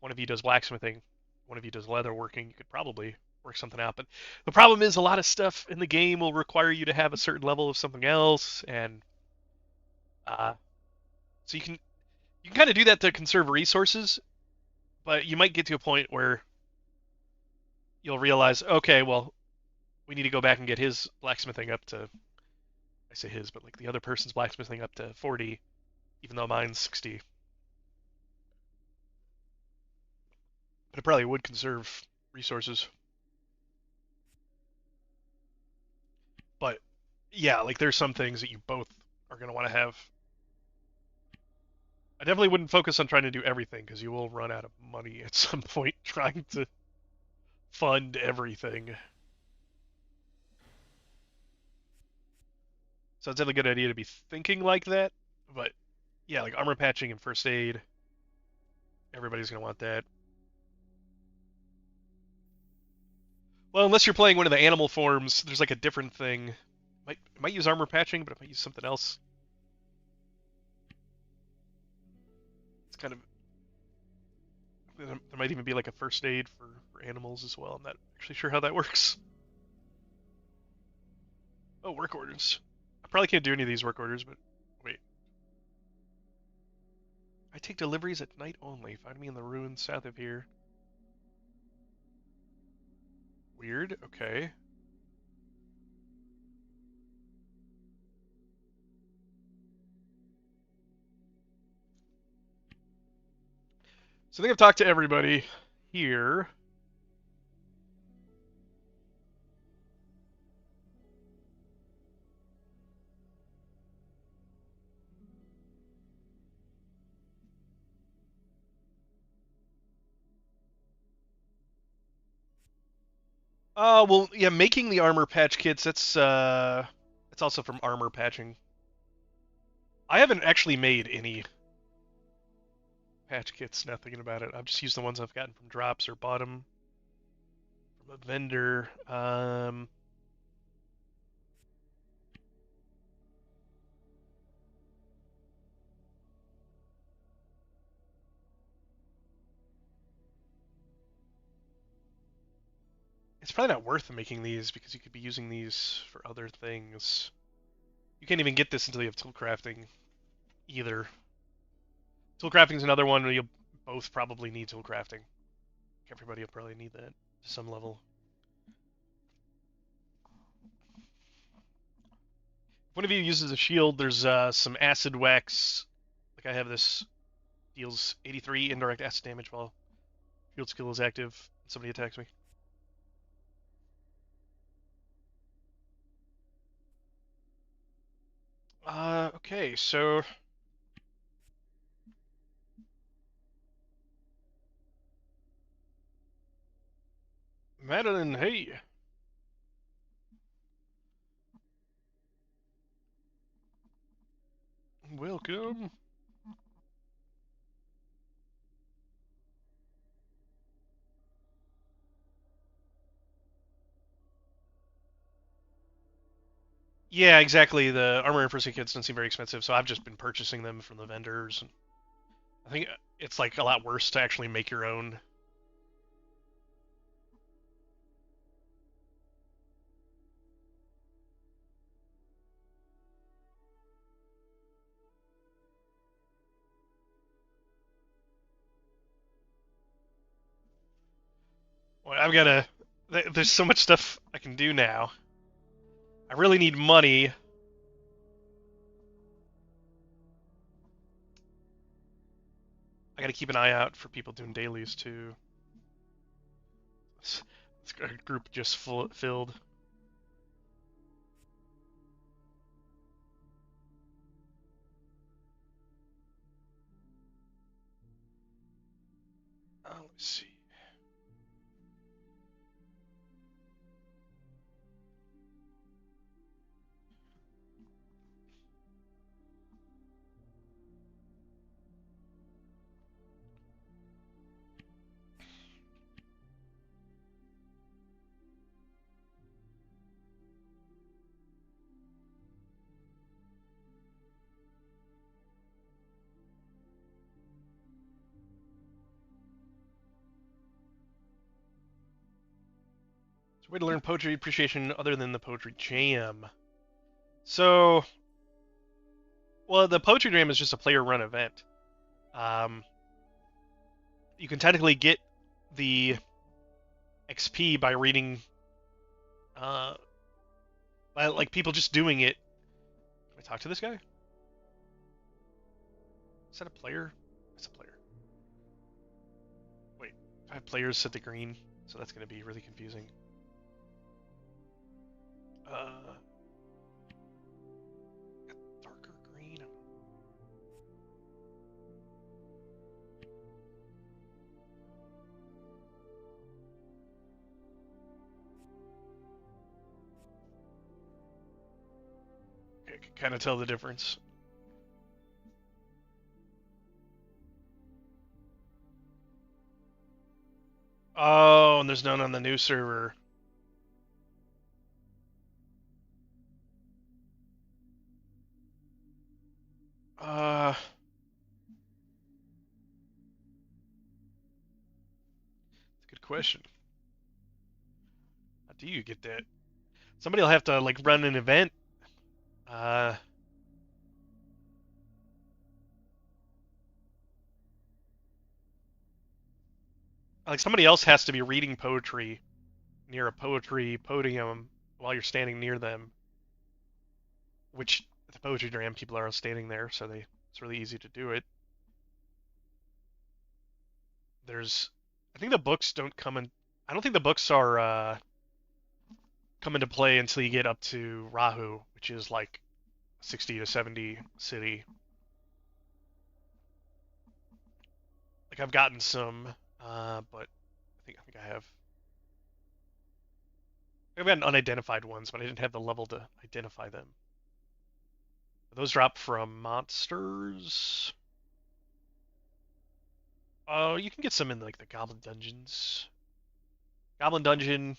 one of you does blacksmithing, one of you does leather working. You could probably work something out, but the problem is a lot of stuff in the game will require you to have a certain level of something else, and uh, so you can kind of do that to conserve resources, but you might get to a point where you'll realize, okay, well, we need to go back and get his blacksmithing up to, I say his, but like the other person's blacksmithing up to 40, even though mine's 60. But it probably would conserve resources. But yeah, like there's some things that you both are going to want to have. I definitely wouldn't focus on trying to do everything because you will run out of money at some point trying to fund everything. So it's definitely a good idea to be thinking like that. But yeah, like armor patching and first aid, everybody's going to want that. Well, unless you're playing one of the animal forms, there's like a different thing. It might use armor patching, but it might use something else. It's kind of there might even be like a first aid for animals as well. I'm not actually sure how that works. Oh, work orders. I probably can't do any of these work orders, but wait. I take deliveries at night only. Find me in the ruins south of here. Weird. Okay. So I think I've talked to everybody here. Well, yeah, making the armor patch kits, it's also from armor patching. I haven't actually made any patch kits, now thinking about it. I've just used the ones I've gotten from drops or bought them from a vendor. It's probably not worth making these because you could be using these for other things. You can't even get this until you have tool crafting either. Tool crafting is another one where you'll both probably need tool crafting. Everybody will probably need that to some level. If one of you uses a shield, there's some acid wax. Like I have this, deals 83 indirect acid damage while shield skill is active and somebody attacks me. Okay, so Madeline, hey, welcome. Yeah, exactly. The armor and first aid kits don't seem very expensive, so I've just been purchasing them from the vendors. I think it's like a lot worse to actually make your own. Well, I've got to. There's so much stuff I can do now. I really need money. I got to keep an eye out for people doing dailies too. This group just filled. Let's see. So, way to learn poetry appreciation other than the poetry jam. So, well, the poetry jam is just a player-run event. Um, you can technically get the XP by reading, by like people just doing it. Can I talk to this guy? Is that a player? It's a player. Wait, 5 players set the green, so that's going to be really confusing. Darker green. I can kind of tell the difference. Oh, and there's none on the new server. That's a good question. How do you get that? Somebody will have to like run an event. Uh, like somebody else has to be reading poetry near a poetry podium while you're standing near them. Which at the poetry jam people are standing there, so it's really easy to do it. There's, I think the books don't come in. I don't think the books are come into play until you get up to Rahu, which is like 60 to 70 city. Like I've gotten some, but I think I've gotten unidentified ones, but I didn't have the level to identify them. Those drop from monsters. Oh, you can get some in like the Goblin dungeons. Goblin dungeon,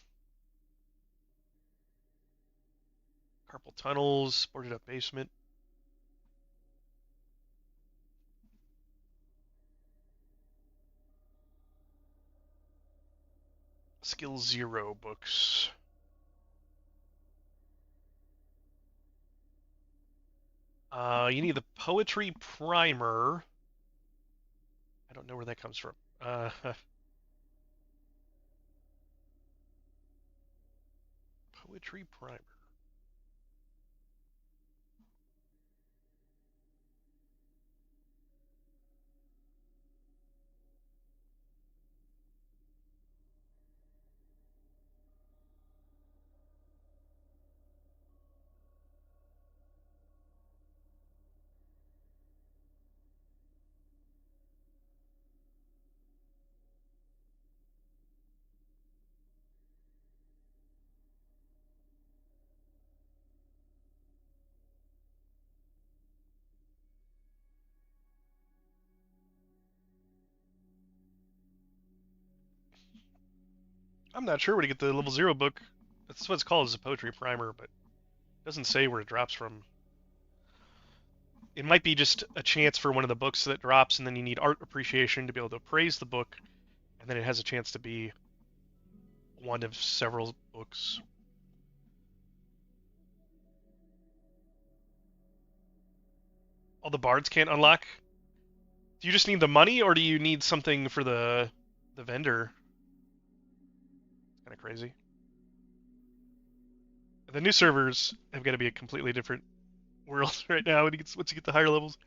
carpal tunnels, boarded up basement. Skill 0 books. You need the Poetry Primer. I don't know where that comes from. Poetry Primer. I'm not sure where to get the level 0 book. That's what it's called, is a Poetry Primer, but it doesn't say where it drops from. It might be just a chance for one of the books that drops, and then you need art appreciation to be able to appraise the book, and then it has a chance to be one of several books. All the bards can't unlock? Do you just need the money, or do you need something for the vendor? It's kind of crazy. The new servers have got to be a completely different world right now once you get the higher levels.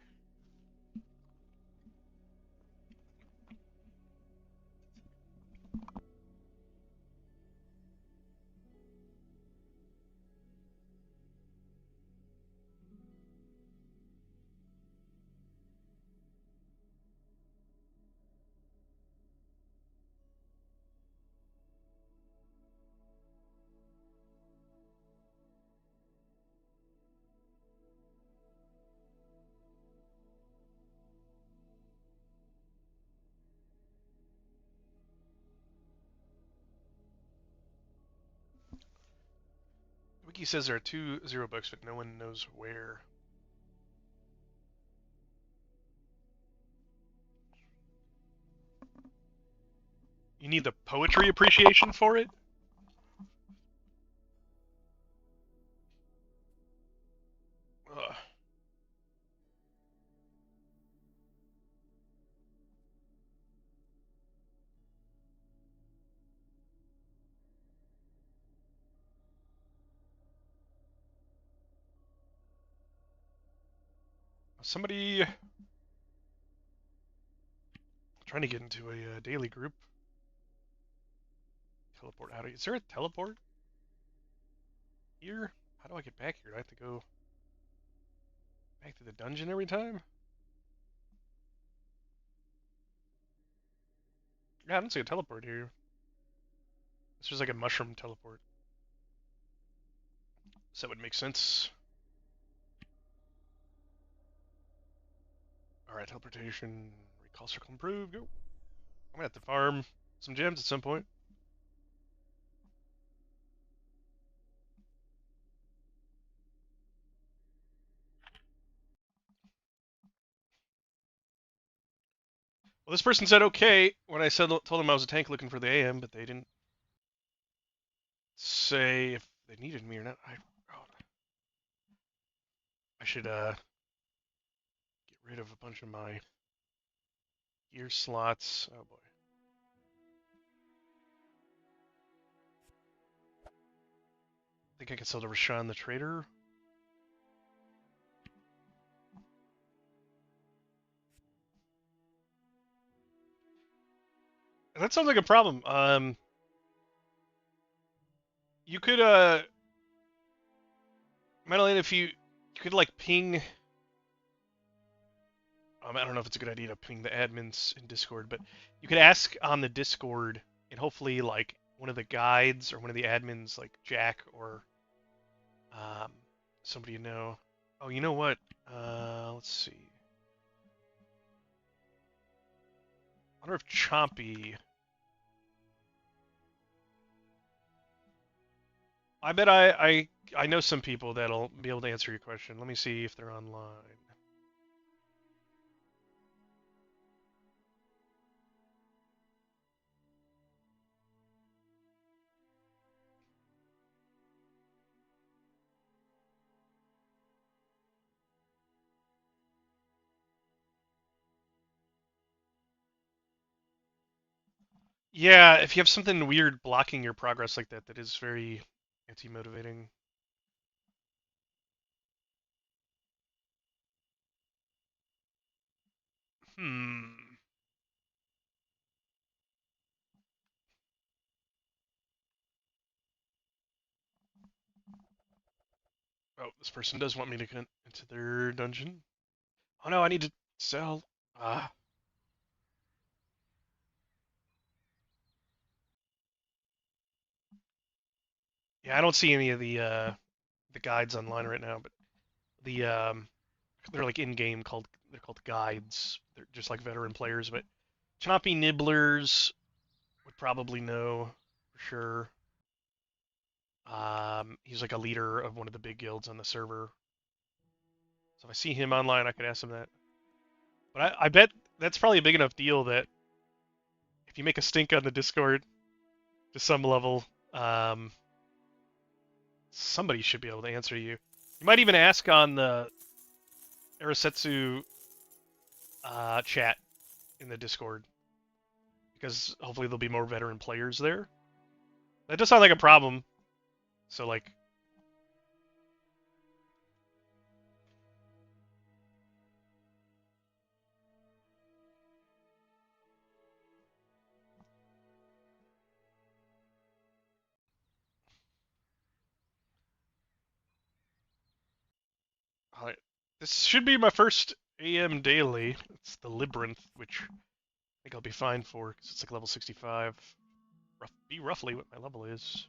The wiki says there are 2 0 books, but no one knows where. You need the poetry appreciation for it? Ugh. Somebody trying to get into a daily group. Teleport out of. Is there a teleport here? How do I get back here? Do I have to go back to the dungeon every time? Yeah, I don't see a teleport here. It's just like a mushroom teleport. So that would make sense. Alright, teleportation. Recall circle improved. Go. I'm gonna have to farm some gems at some point. Well, this person said okay when I told them I was a tank looking for the AM, but they didn't say if they needed me or not. I should get rid of a bunch of my gear slots. Oh boy. I think I can sell to Rashawn the trader. That sounds like a problem. You could Madeline, if you could like ping. I don't know if it's a good idea to ping the admins in Discord, but you could ask on the Discord, and hopefully like one of the guides or one of the admins, like Jack or um, somebody you know. Oh, you know what? Let's see. I wonder if Chompy. I bet I know some people that'll be able to answer your question. Let me see if they're online. Yeah, if you have something weird blocking your progress like that, that is very anti-motivating. Hmm. Oh, this person does want me to get into their dungeon. Oh no, I need to sell. Ah. Yeah, I don't see any of the guides online right now, but the they're like in game called they're called guides. They're just like veteran players, but Chompy Nibblers would probably know for sure. He's like a leader of one of the big guilds on the server. So if I see him online, I could ask him that. But I bet that's probably a big enough deal that if you make a stink on the Discord to some level, um, somebody should be able to answer you. You might even ask on the Arisetsu chat in the Discord because hopefully there'll be more veteran players there. That does sound like a problem. So like, alright, this should be my first AM daily. It's the Labyrinth, which I think I'll be fine for because it's like level 65. Be roughly what my level is.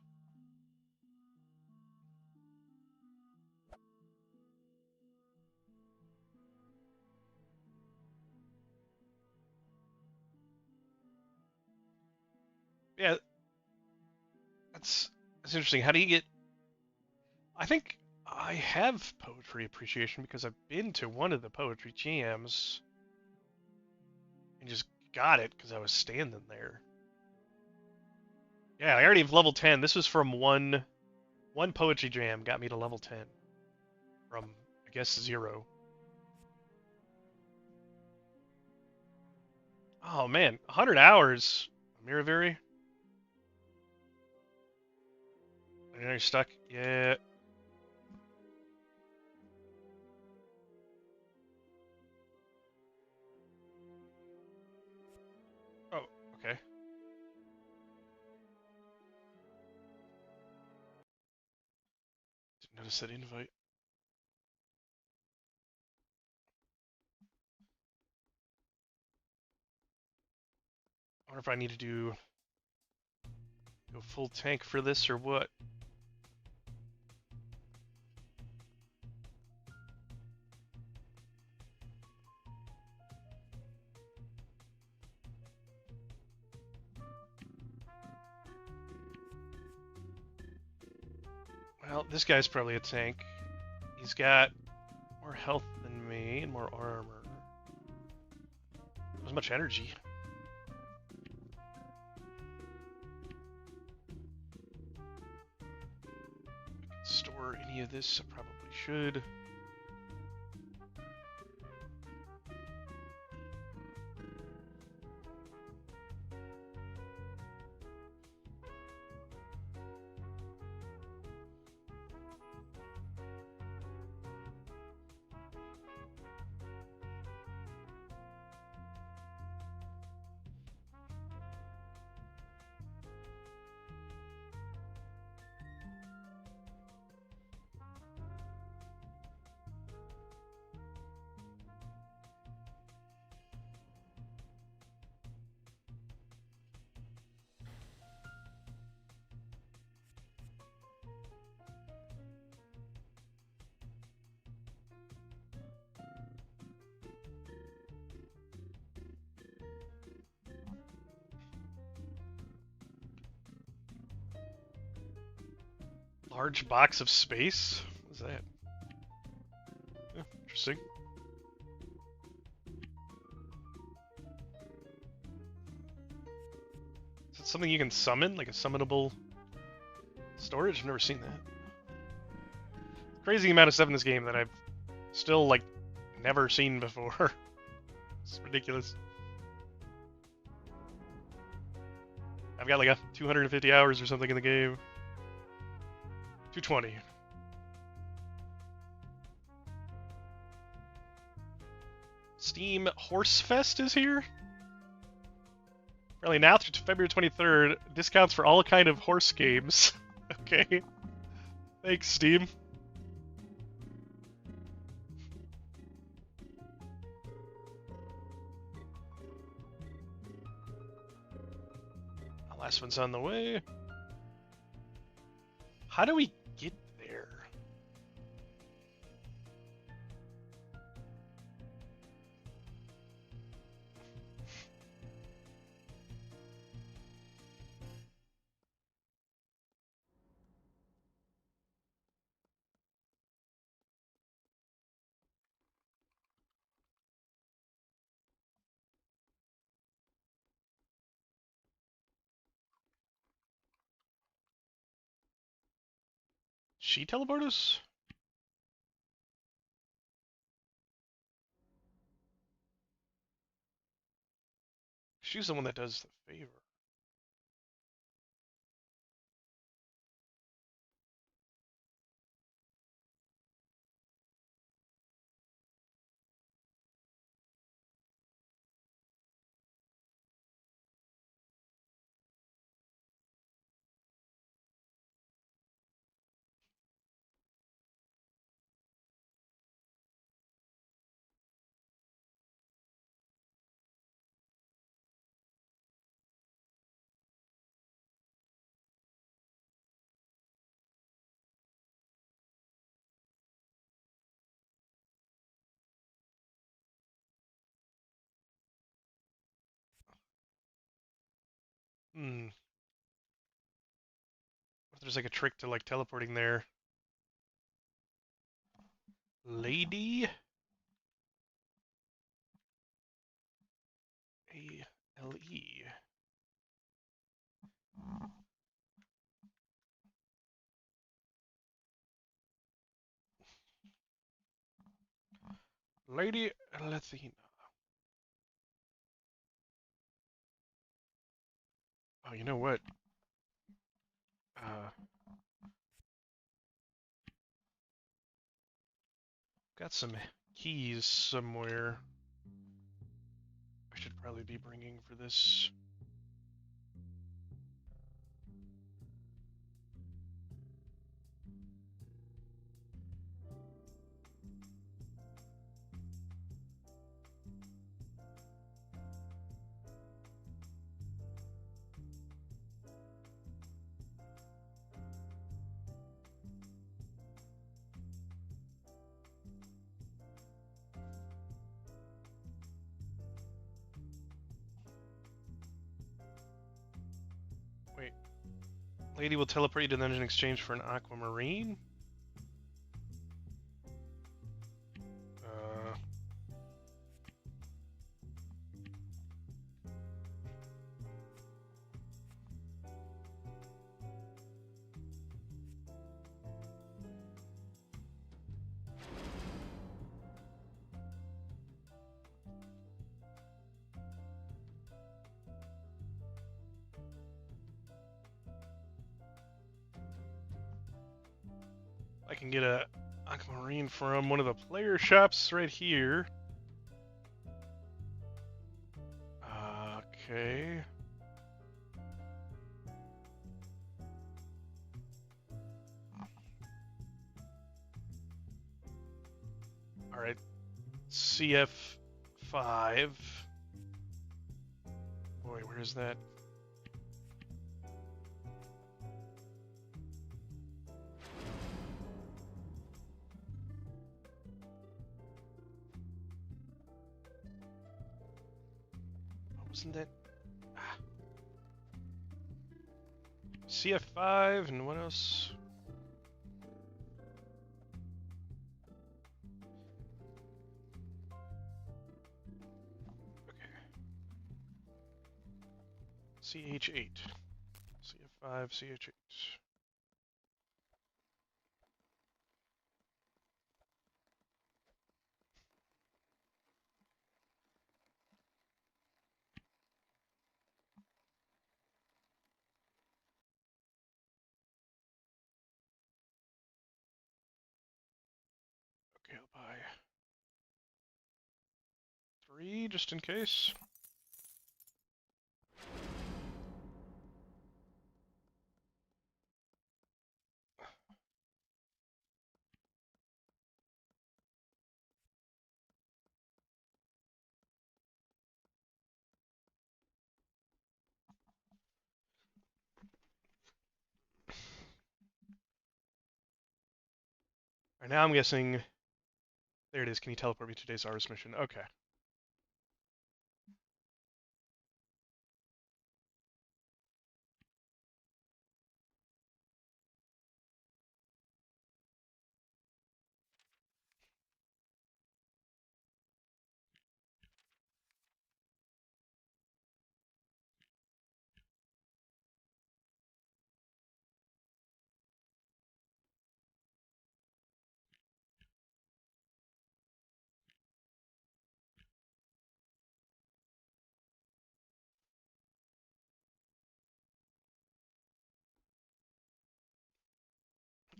Yeah, that's that's interesting. How do you get? I think I have poetry appreciation because I've been to one of the poetry jams and just got it because I was standing there. Yeah, I already have level 10. This was from one poetry jam got me to level 10 from I guess 0. Oh man, 100 hours. Miravari? Are you stuck? Yeah. Oh, okay. Didn't notice that invite. I wonder if I need to go full tank for this or what. Well, this guy's probably a tank. He's got more health than me and more armor. Not as much energy. Store any of this? I probably should. Large box of space? What is that? Yeah, interesting. Is it something you can summon? Like a summonable storage? I've never seen that. Crazy amount of stuff in this game that I've still, like, never seen before. It's ridiculous. I've got like a 250 hours or something in the game. 220. Steam Horse Fest is here. Really, now through February 23rd, discounts for all kind of horse games. Okay. Thanks, Steam. The last one's on the way. How do we get there? She teleport us? She's the one that does the favor. Hmm. What if there's like a trick to like teleporting there? Lady? A-L-E. Lady Lathina. Oh, you know what? Uh, got some keys somewhere. I should probably be bringing for this. Wait. Lady will teleport you to the dungeon in exchange for an aquamarine? Uh, I can get a aquamarine from one of the player shops right here. Okay. Alright. CF5. Boy, where is that? Oh, wasn't that? Ah. CF5 and what else? CH8. CF5, CH8. 3, just in case. Alright, now I'm guessing... There it is. Can you teleport me to today's Argus mission? Okay.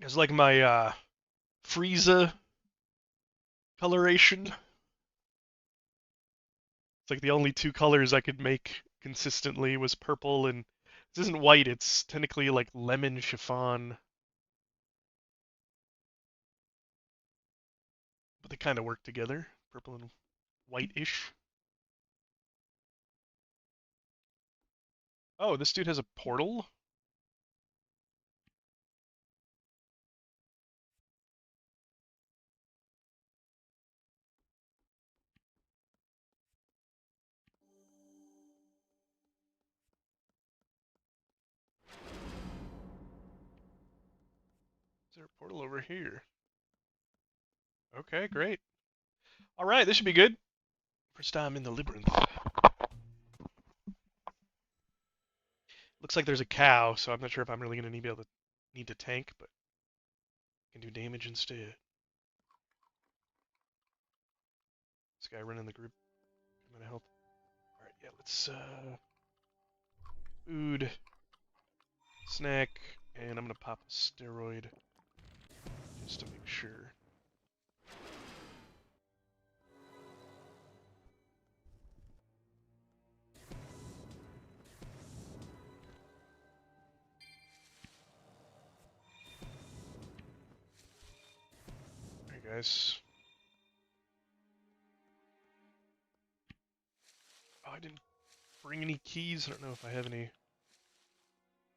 It's like my Frieza coloration. It's like the only two colors I could make consistently was purple and this isn't white, it's technically like lemon chiffon. But they kind of work together, purple and white-ish. Oh, this dude has a portal? Is there a portal over here? Okay, great. Alright, this should be good. First time in the labyrinth. Looks like there's a cow, so I'm not sure if I'm really gonna need to tank, but I can do damage instead. This guy running the group. I'm gonna help. Alright, yeah, let's food, snack, and I'm gonna pop a steroid just to make sure. Alright guys. Oh, I didn't bring any keys. I don't know if I have any.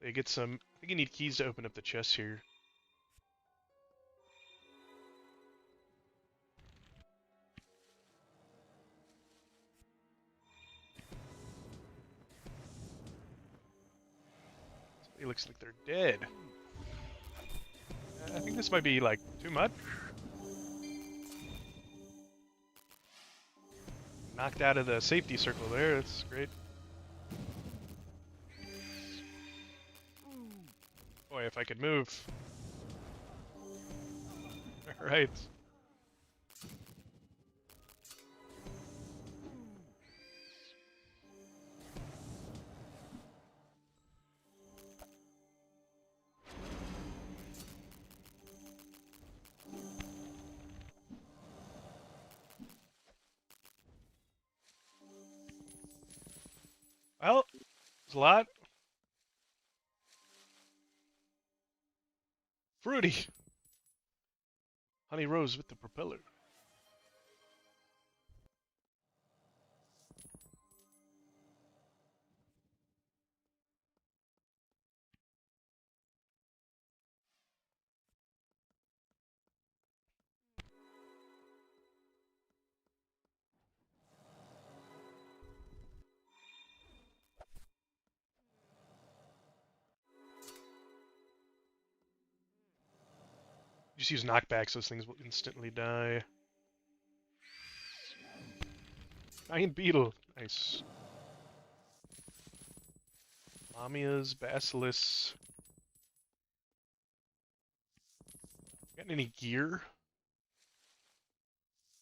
They get some. I think you need keys to open up the chests here. It looks like they're dead. I think this might be like too much. Knocked out of the safety circle there. That's great. Boy, if I could move. All right. Well, it's a lot. Fruity. Honey Rose with the propeller. Just use knockbacks, those things will instantly die. Giant beetle. Nice. Lamias, basilisks. Got any gear?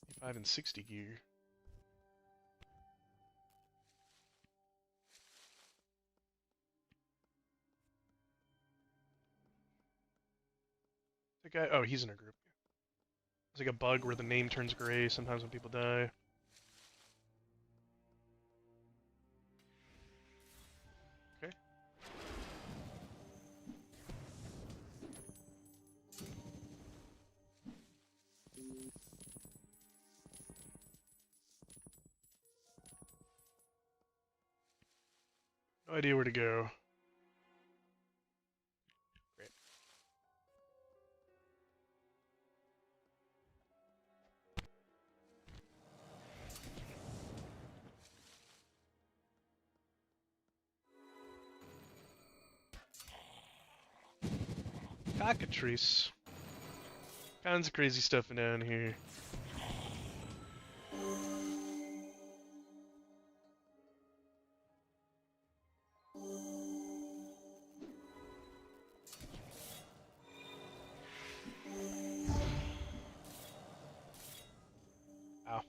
55 and 60 gear. The guy. Oh, he's in our group. It's like a bug where the name turns gray sometimes when people die. No idea where to go. Great. Cockatrice. Kinds of crazy stuff down here. Ow.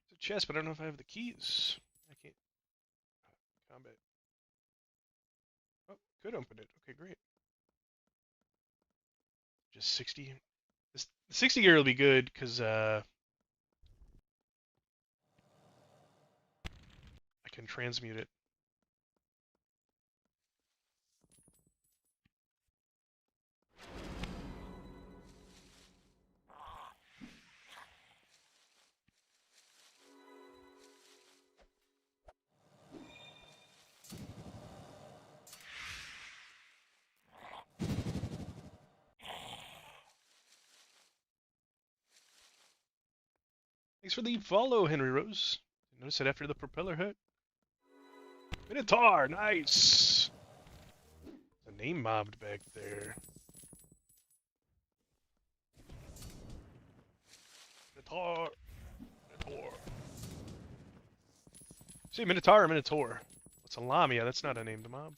It's a chest, but I don't know if I have the keys. I can't. Combat. Oh, could open it. Okay, great. Just 60. The 60 gear will be good because I can transmute it. Thanks for the follow, Henry Rose. Notice it after the propeller hut. Minotaur, nice. The name mobbed back there. Minotaur. Minotaur. See, Minotaur or Minotaur? What's a Lamia? That's not a named mob.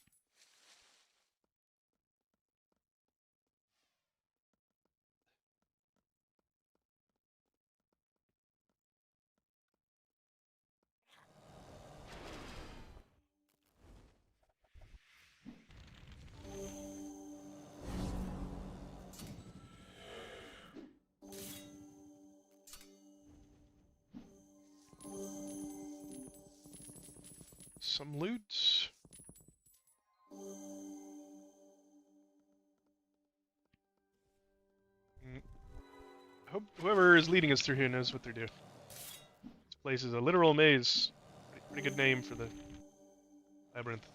Some loot. I hope whoever is leading us through here knows what they're doing. This place is a literal maze. Pretty good name for the labyrinth.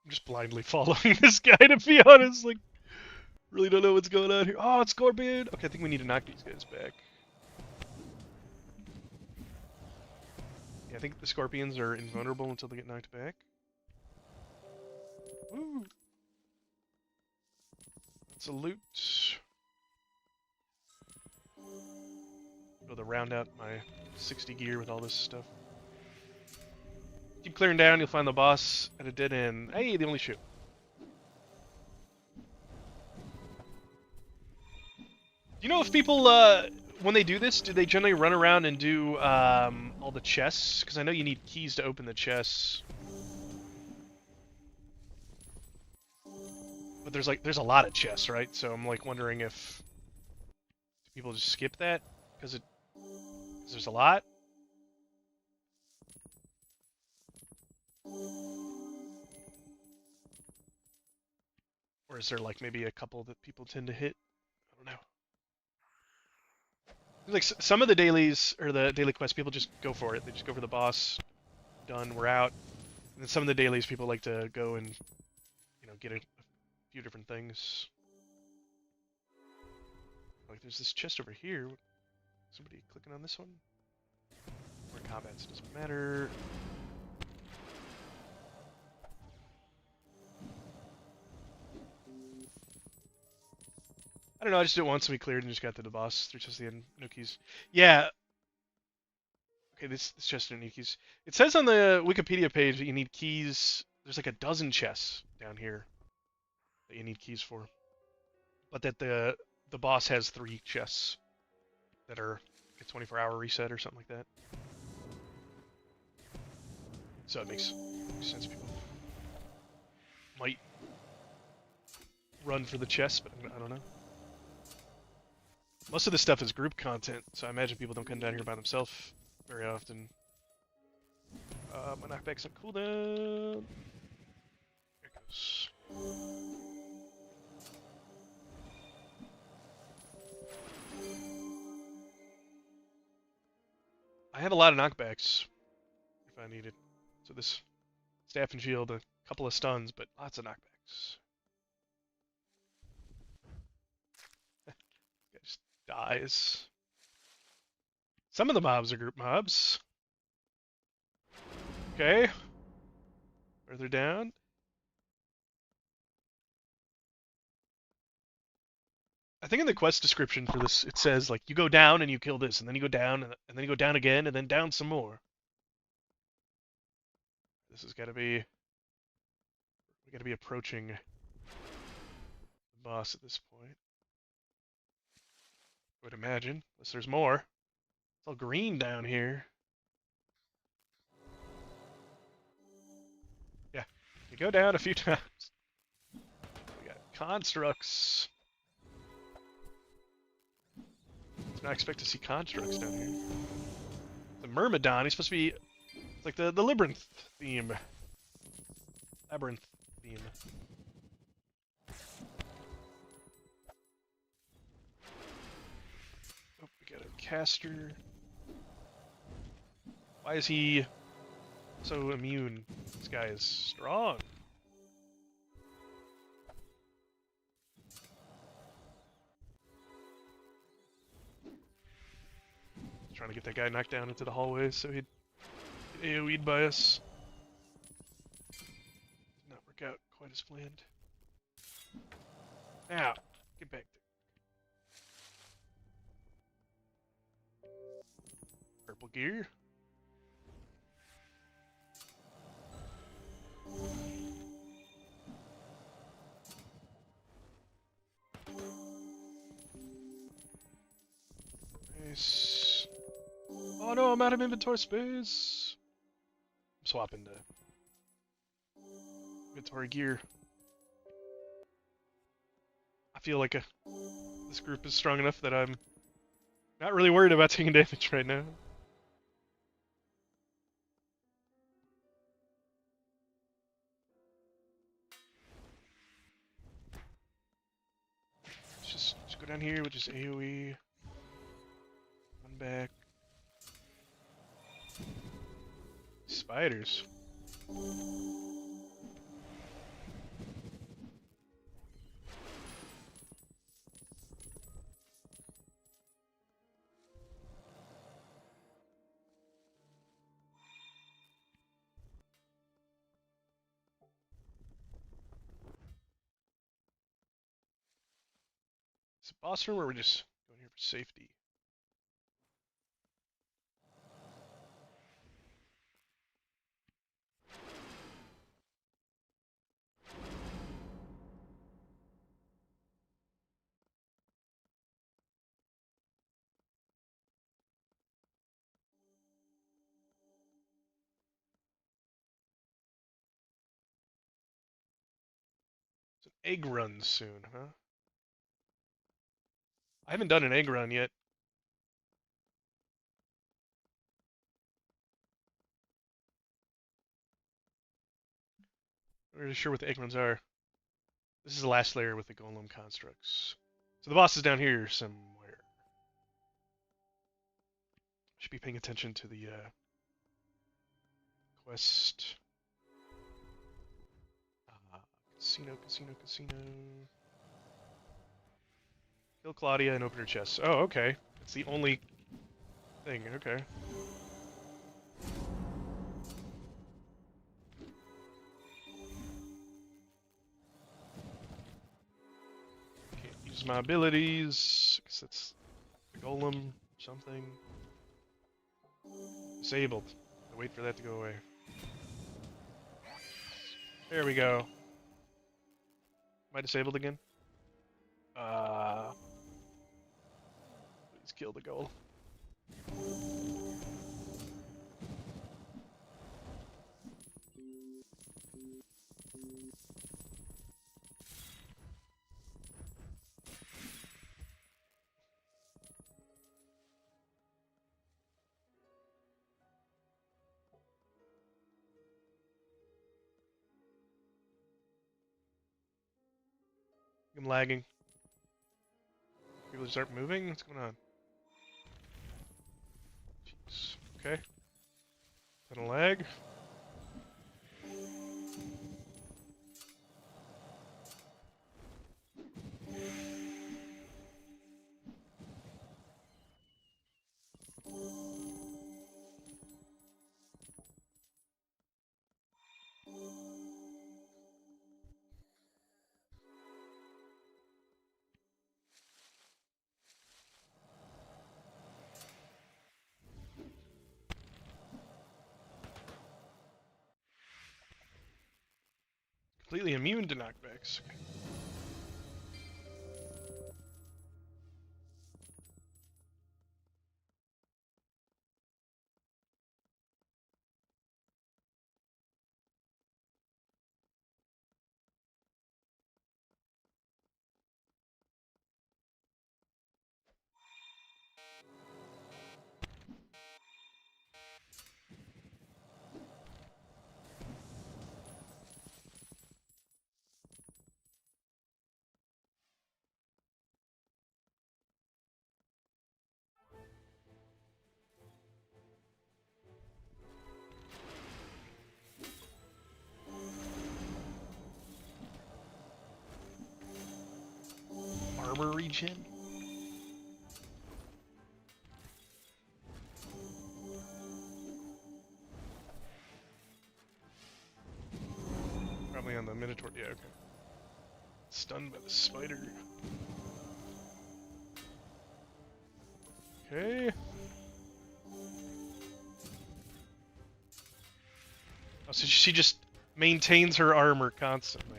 I'm just blindly following this guy, to be honest. Like, really don't know what's going on here. Oh, it's Scorpion! Okay, I think we need to knock these guys back. Yeah, I think the Scorpions are invulnerable until they get knocked back. Woo! That's a loot. Go to round out my 60 gear with all this stuff. Keep clearing down, you'll find the boss at a dead end. Hey, the only shoe. Do you know if people, when they do this, do they generally run around and do all the chests? Because I know you need keys to open the chests. But there's a lot of chests, right? So I'm like wondering if people just skip that because there's a lot. Or is there like maybe a couple that people tend to hit? I don't know. Like some of the dailies or the daily quests, people just go for it. They just go for the boss. Done. We're out. And then some of the dailies, people like to go and get a few different things. Like there's this chest over here. Somebody clicking on this one? Or combats, doesn't matter. I don't know, I just did it once and we cleared and just got to the boss. There's just the end, no keys. Yeah, Okay, this chest doesn't need keys. It says on the Wikipedia page that you need keys. There's like a dozen chests down here that you need keys for, but that the boss has 3 chests that are a 24-hour reset or something like that. So it makes sense. People might run for the chest, but I don't know. Most of this stuff is group content, so I imagine people don't come down here by themselves very often. My knockback's on cooldown. There it goes. I have a lot of knockbacks if I need it. So this staff and shield, a couple of stuns, but lots of knockbacks. Guy just dies. Some of the mobs are group mobs. Okay. Further down. I think in the quest description for this, it says, like, you go down and you kill this, and then you go down, and then you go down again, and then down some more. This has got to be... We got to be approaching the boss at this point. I would imagine, unless there's more. It's all green down here. Yeah, you go down a few times. We got constructs. Did not expect to see constructs down here. The Myrmidon, he's supposed to be... It's like the Labyrinth theme. Labyrinth theme. Oh, we got a caster. Why is he so immune? This guy is strong. Trying to get that guy knocked down into the hallway so he'd get AoE'd by us. Did not work out quite as planned. Now, get back there. Purple gear. Nice. Oh no, I'm out of inventory space. I'm swapping to inventory gear. I feel like this group is strong enough that I'm not really worried about taking damage right now. Let's just go down here with just AoE. Run back. Spiders. Is it boss room or we're just going here for safety? It's an egg run soon, huh? I haven't done an egg run yet. I'm not really sure what the egg runs are. This is the last layer with the golem constructs. So the boss is down here somewhere. Should be paying attention to the quest. Casino, casino, casino. Kill Claudia and open her chest. Oh, okay. It's the only thing. Okay. Can't use my abilities. I guess that's the golem or something. disabled. I wait for that to go away. There we go. Am I disabled again? Please kill the goal. I'm lagging. People just start moving? What's going on? Jeez. Okay. Gonna lag. Completely immune to knockbacks. Okay. Armor regen? Probably on the Minotaur. Yeah, okay. Stunned by the spider. Okay. Oh, so she just maintains her armor constantly.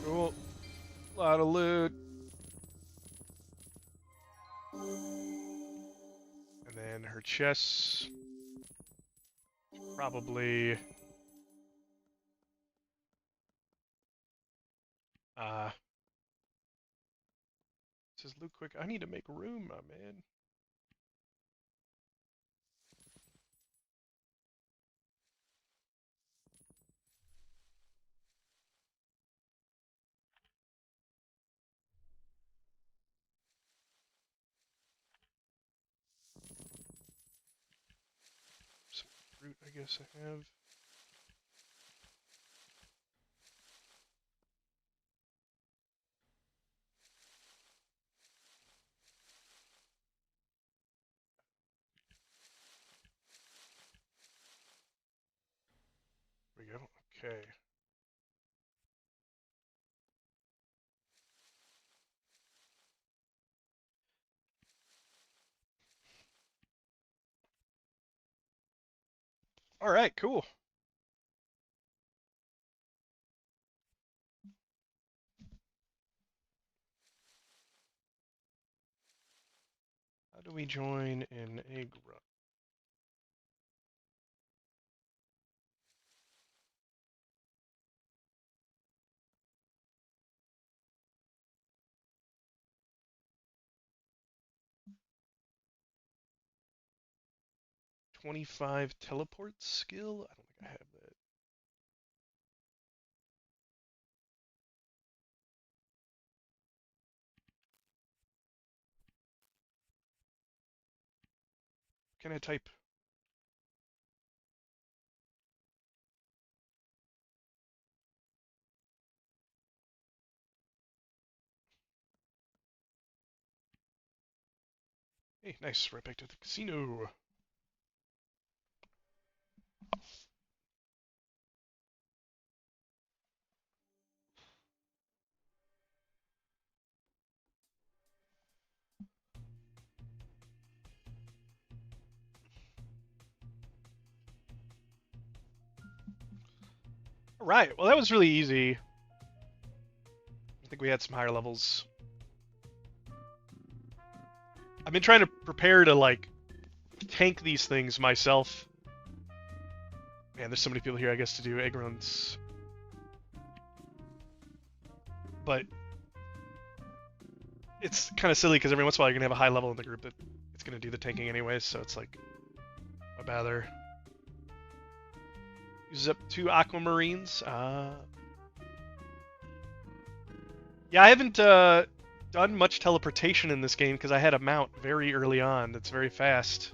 Cool. Lot of loot. And then her chests. Probably. Says loot quick. I need to make room, my man. Some fruit, I guess I have. There we go. Okay. All right, cool. How do we join in a group? $25 teleport skill? I don't think I have that. Can I type? Hey, nice. Right back to the casino. All right. Well, that was really easy. I think we had some higher levels. I've been trying to prepare to like tank these things myself. Man, there's so many people here, I guess, to do egg runs. But it's kind of silly because every once in a while you're gonna have a high level in the group that it's gonna do the tanking anyways. So it's like, why bother? Uses up 2 aquamarines. Yeah, I haven't done much teleportation in this game because I had a mount very early on that's very fast.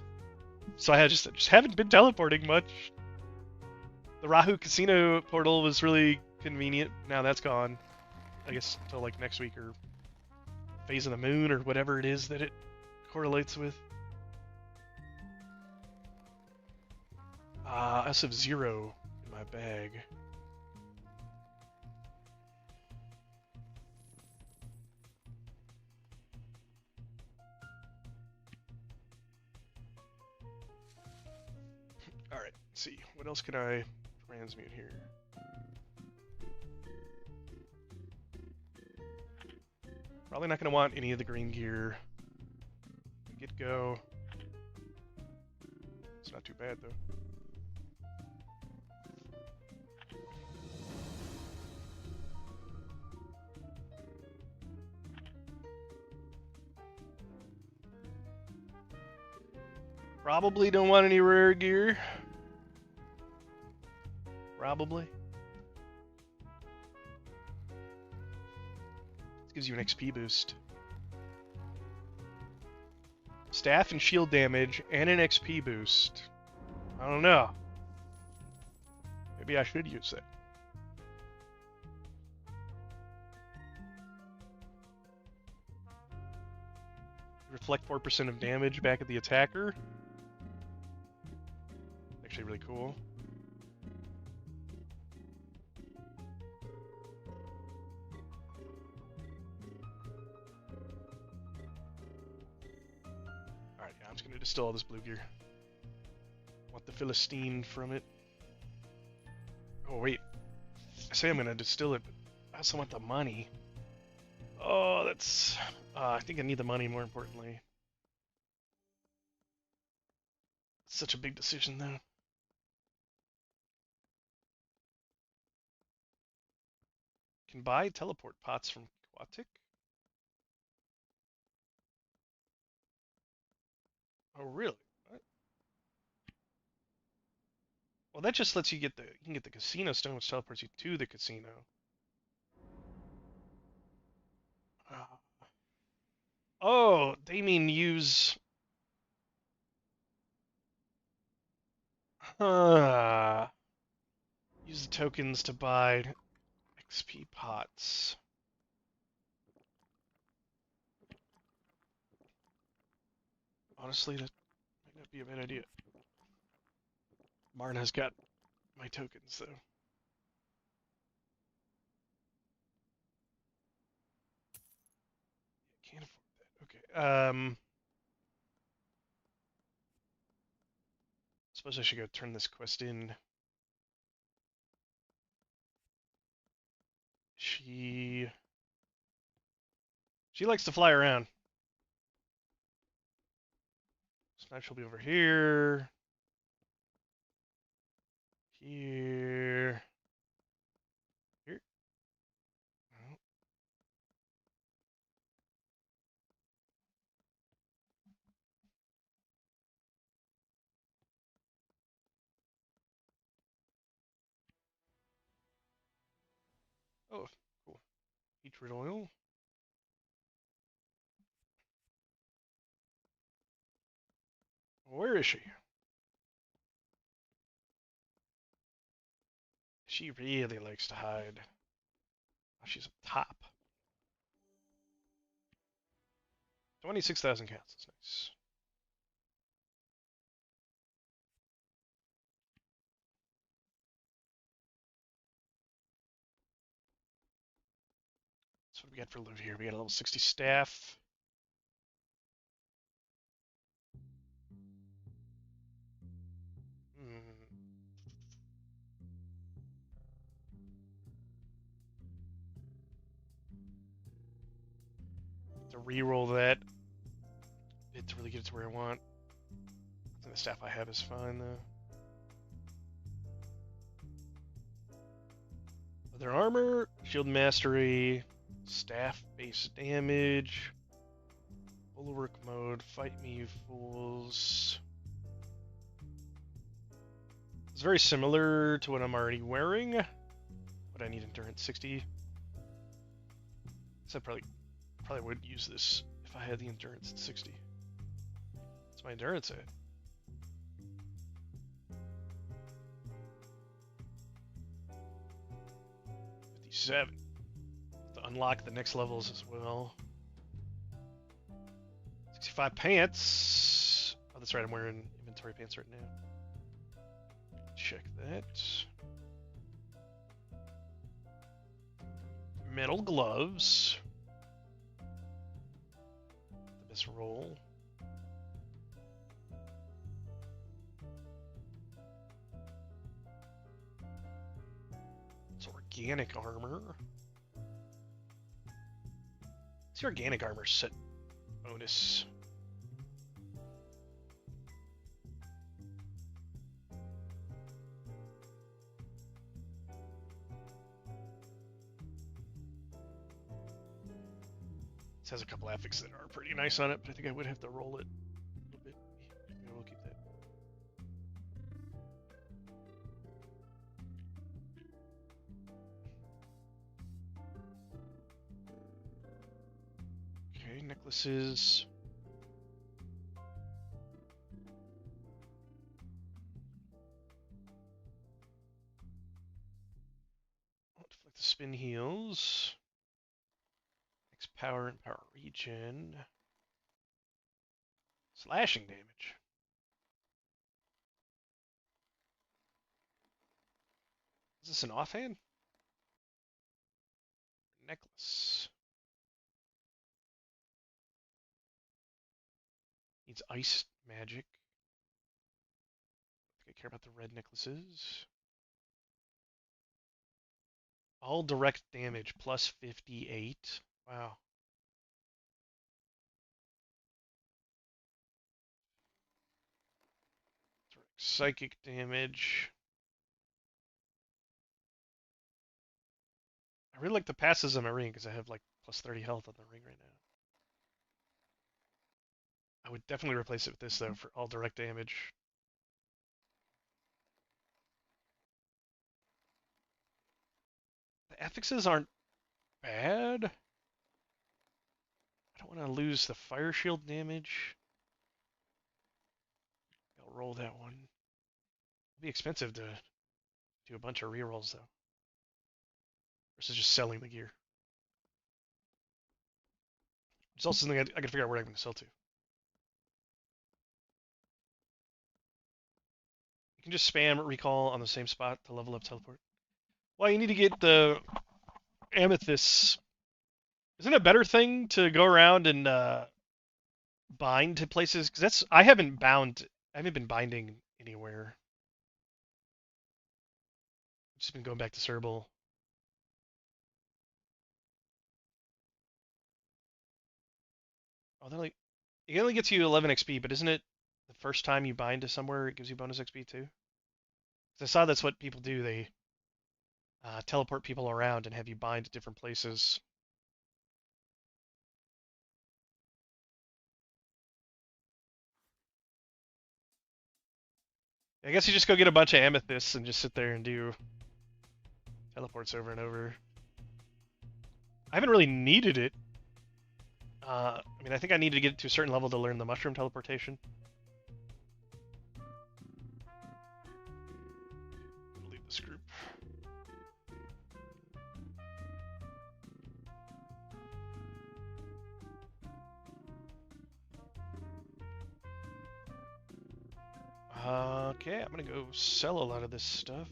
So I just haven't been teleporting much. The Rahu Casino portal was really convenient. Now that's gone. I guess until like next week or phase of the moon or whatever it is that it correlates with. I also have 0 in my bag. Alright, let's see. What else can I transmute here? Probably not going to want any of the green gear. Get go. It's not too bad, though. Probably don't want any rare gear. Probably. This gives you an XP boost. Staff and shield damage and an XP boost. I don't know. Maybe I should use it. Reflect 4% of damage back at the attacker. Actually really cool. Alright, yeah, I'm just gonna distill all this blue gear. Want the Philistine from it. Oh wait. I say I'm gonna distill it, but I also want the money. Oh, that's... I think I need the money more importantly. It's such a big decision though. Can buy teleport pots from Quatic? Oh really? What? Well, that just lets you get the you can get the casino stone, which teleports you to the casino. Uh, oh, they mean use. Use the tokens to buy XP pots. Honestly, that might not be a bad idea. Marna's got my tokens though. Can't afford that. Okay. Suppose I should go turn this quest in. She likes to fly around. Snipe will be over here. Here. Here. Oh. Oh, cool. Beetroot oil. Where is she? She really likes to hide. Oh, she's up top. 26,000 counts. That's nice. So what do we got for loot here? We got a level 60 staff. To re-roll that. To really get it to where I want. I think the staff I have is fine though. Other armor, shield mastery, staff base damage, bulwark mode, fight me you fools. It's very similar to what I'm already wearing, but I need endurance 60. So I probably would use this if I had the endurance at 60. What's my endurance at? 57. To unlock the next levels as well. 65 pants. Oh, that's right, I'm wearing inventory pants right now. Check that. Metal gloves. The best roll. It's organic armor. It's the organic armor set bonus. This has a couple affixes that are pretty nice on it, but I think I would have to roll it a little bit. Yeah, we'll keep that. Okay, necklaces. I'll deflect the spin heals. Power and power regen. Slashing damage. Is this an offhand? Necklace. Needs ice magic. I think I care about the red necklaces. All direct damage plus 58. Wow. Psychic damage. I really like the passes on my ring because I have like plus 30 health on the ring right now. I would definitely replace it with this though for all direct damage. The affixes aren't bad. I don't want to lose the fire shield damage. I'll roll that one. It'll be expensive to do a bunch of rerolls though. Versus just selling the gear. It's also something I gotta figure out where I'm going to sell to. You can just spam recall on the same spot to level up teleport. Well, you need to get the amethysts. Isn't it a better thing to go around and bind to places? Because I haven't been binding anywhere. I've just been going back to Serble. Oh, it only gets you 11 XP, but isn't it the first time you bind to somewhere it gives you bonus XP too? Because I saw that's what people do. They teleport people around and have you bind to different places. I guess you just go get a bunch of amethysts and just sit there and do teleports over and over. I haven't really needed it. I mean, I think I need to get to a certain level to learn the mushroom teleportation. Leave this group. Okay, I'm gonna go sell a lot of this stuff.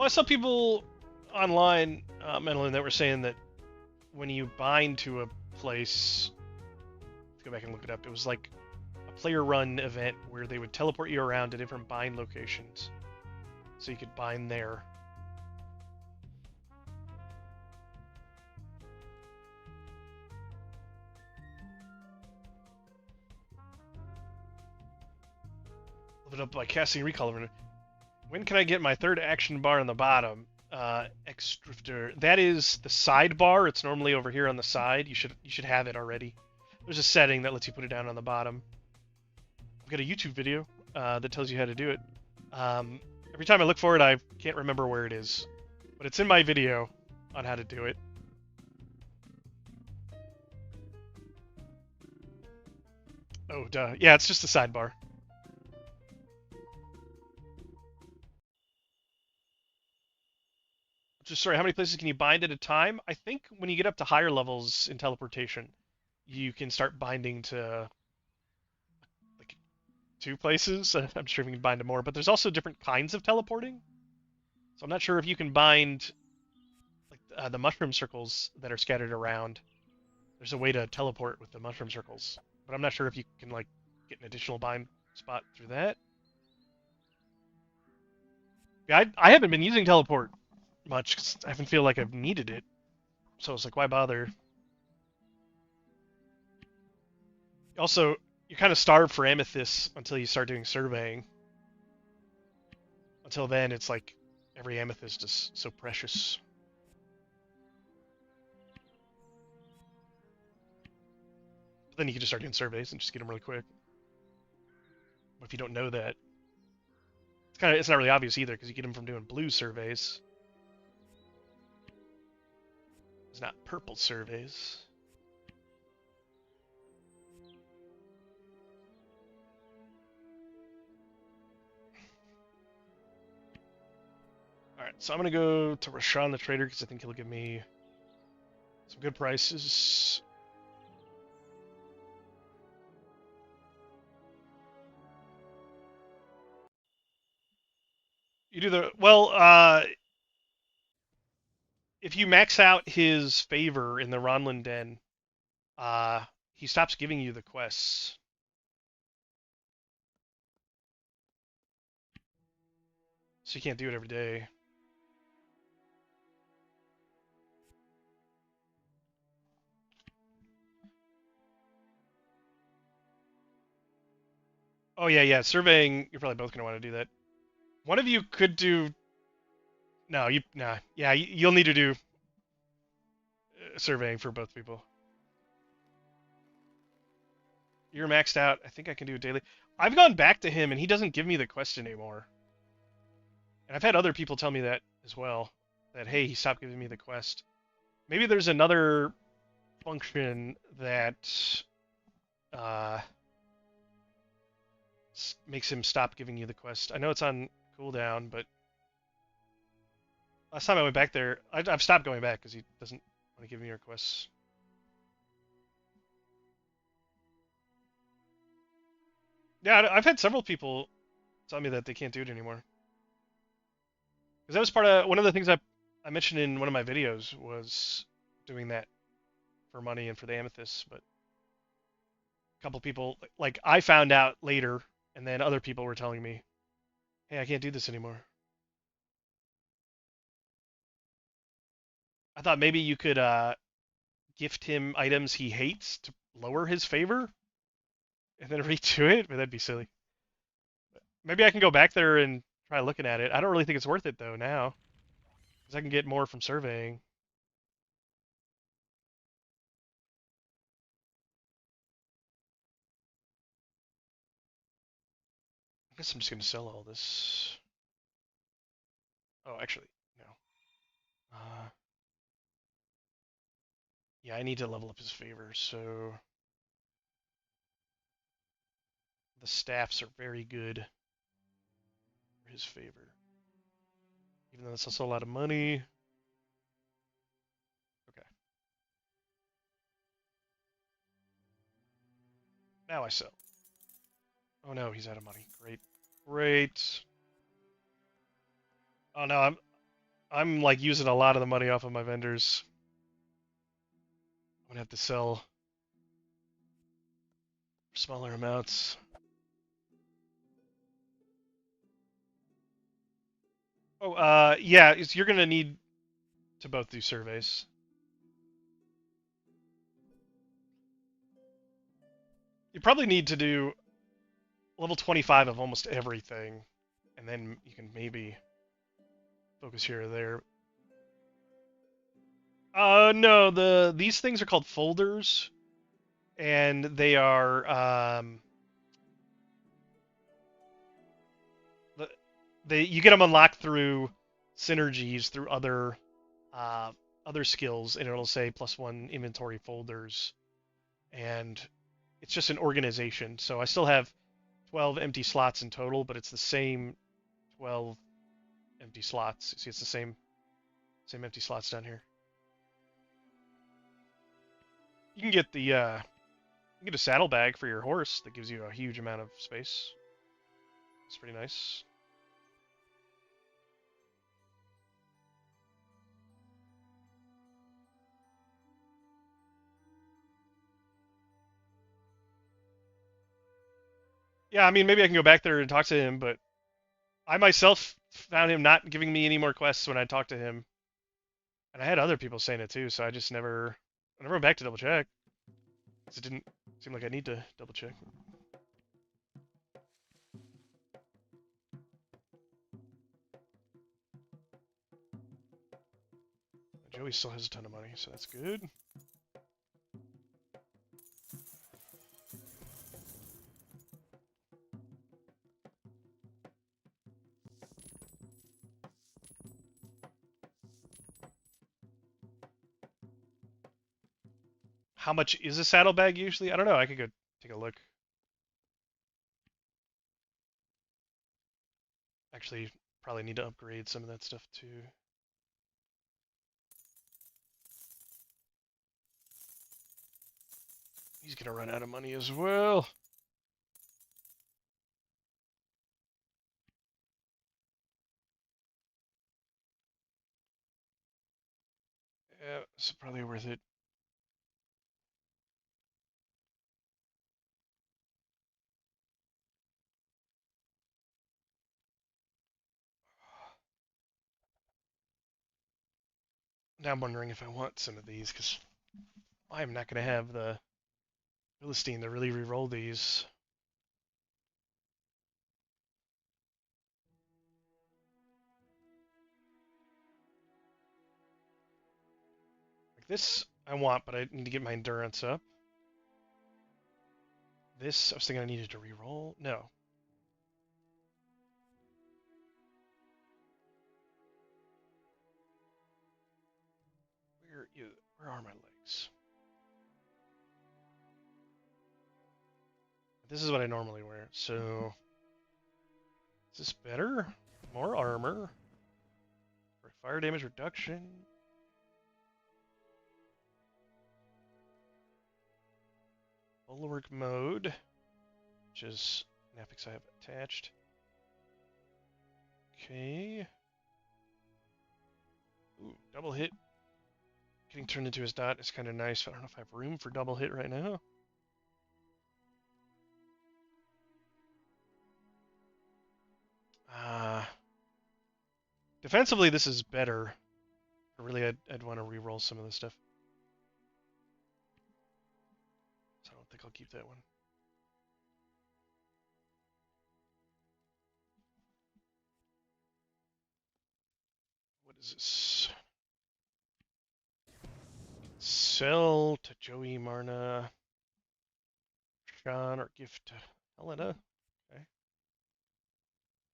Well, I saw people online, Madeline, that were saying that when you bind to a place, let's go back and look it up. It was like a player-run event where they would teleport you around to different bind locations, so you could bind there. Live it up by casting recall. When can I get my third action bar on the bottom? X Drifter. That is the sidebar. It's normally over here on the side. You should have it already. There's a setting that lets you put it down on the bottom. I've got a YouTube video that tells you how to do it. Every time I look for it, I can't remember where it is, but it's in my video on how to do it. Oh, duh. Yeah, it's just a sidebar. Just sorry, how many places can you bind at a time? I think when you get up to higher levels in teleportation, you can start binding to like 2 places. I'm sure you can bind to more, but there's also different kinds of teleporting. So I'm not sure if you can bind like the mushroom circles that are scattered around. There's a way to teleport with the mushroom circles, but I'm not sure if you can like get an additional bind spot through that. Yeah, I haven't been using teleport much because I haven't feel like I've needed it. So it's like, why bother? Also, you're kind of starved for amethyst until you start doing surveying. Until then, it's like every amethyst is so precious. But then you can just start doing surveys and just get them really quick. But if you don't know that, it's not really obvious either because you get them from doing blue surveys. It's not purple surveys. Alright, so I'm going to go to Rashawn the Trader because I think he'll give me some good prices. You do the... Well, if you max out his favor in the Ronlin Den, he stops giving you the quests. So you can't do it every day. Oh yeah, surveying. You're probably both gonna want to do that. One of you could do. No, nah. Yeah, you'll need to do surveying for both people. You're maxed out. I think I can do it daily. I've gone back to him and he doesn't give me the quest anymore. And I've had other people tell me that as well. That hey, he stopped giving me the quest. Maybe there's another function that makes him stop giving you the quest. I know it's on cooldown, but last time I went back there, I've stopped going back because he doesn't want to give me your quests. Yeah, I've had several people tell me that they can't do it anymore. Because that was part of one of the things I mentioned in one of my videos was doing that for money and for the amethyst, but a couple people like I found out later, and then other people were telling me, "Hey, I can't do this anymore." I thought maybe you could gift him items he hates to lower his favor, and then redo it, but that'd be silly. Maybe I can go back there and try looking at it. I don't really think it's worth it though now, because I can get more from surveying. I guess I'm just gonna sell all this. Oh, actually, no. Uh, yeah, I need to level up his favor, so the staffs are very good for his favor. Even though that's also a lot of money. Okay. Now I sell. Oh no, he's out of money. Great. Great. Oh no, I'm like using a lot of the money off of my vendors. I'm gonna have to sell smaller amounts. Oh, yeah, you're gonna need to both do surveys. You probably need to do level 25 of almost everything, and then you can maybe focus here or there. No, these things are called folders, and they are you get them unlocked through synergies through uh, other skills, and it'll say +1 inventory folders, and it's just an organization. So I still have 12 empty slots in total, but it's the same 12 empty slots. See, it's the same empty slots down here. You can get you get a saddlebag for your horse that gives you a huge amount of space. It's pretty nice. Yeah, I mean, maybe I can go back there and talk to him, but I myself found him not giving me any more quests when I talked to him, and I had other people saying it too, so I never went back to double check, because it didn't seem like I need to double check. Joey still has a ton of money, so that's good. How much is a saddlebag usually? I don't know. I could go take a look. Actually, probably need to upgrade some of that stuff too. He's gonna run out of money as well. Yeah, it's probably worth it. Now I'm wondering if I want some of these, because I'm not gonna have the Philistine to really re-roll these. Like this, I want, but I need to get my endurance up. This, I was thinking I needed to re-roll. No. Where are my legs? This is what I normally wear. So, is this better? More armor. Fire damage reduction. Bulwark mode, which is an affix I have attached. Okay. Ooh, double hit. Getting turned into his dot is kind of nice. I don't know if I have room for double hit right now. Defensively, this is better. Really, I'd want to re-roll some of this stuff. So I don't think I'll keep that one. What is this? Sell to Joey, Marna, Sean, or gift to Helena. Okay.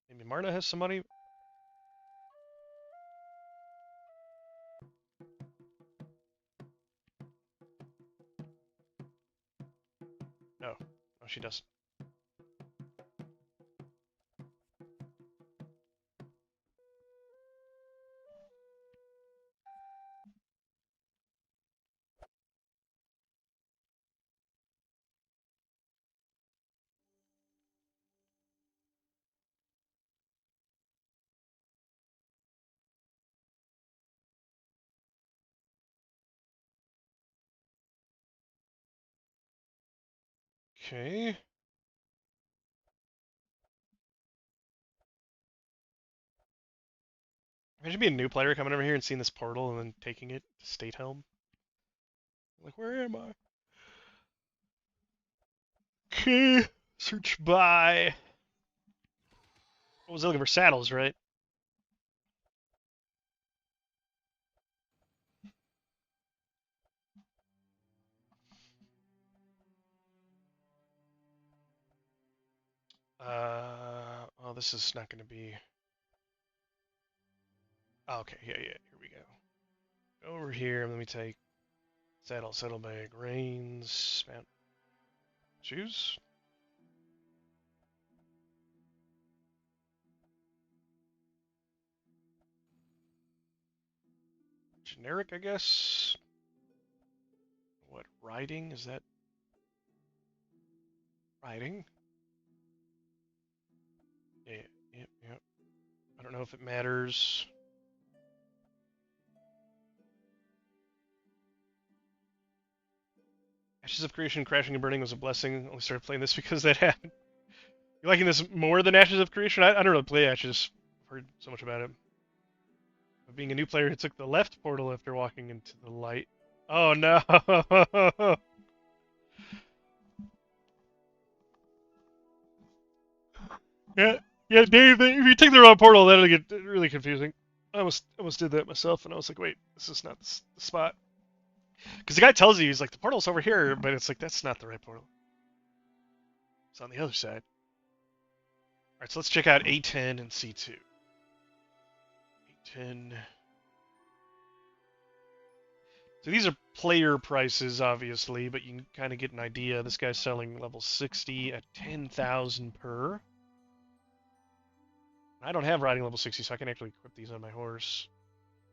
Maybe Marna has some money. No, no, she doesn't. Okay. Imagine being a new player coming over here and seeing this portal and then taking it to State Helm. Like, where am I? Okay. Search by. What was I looking for? Saddles, right? Oh, this is not going to be. Oh, okay, yeah, here we go. Over here, let me take saddlebag, reins, mount, shoes. Generic, I guess. What, riding? Is that riding? Yeah. I don't know if it matters. Ashes of Creation, Crashing and Burning was a blessing. I only started playing this because that happened. You liking this more than Ashes of Creation? I don't really play Ashes. I've heard so much about it. But being a new player who took the left portal after walking into the light. Oh no! Yeah, yeah, Dave. If you take the wrong portal, that'll get really confusing. I almost did that myself, and I was like, wait, this is not the spot. Because the guy tells you, he's like, the portal's over here, but it's like, that's not the right portal. It's on the other side. Alright, so let's check out A10 and C2. A10. So these are player prices, obviously, but you can kind of get an idea. This guy's selling level 60 at 10,000 per. I don't have riding level 60, so I can actually equip these on my horse.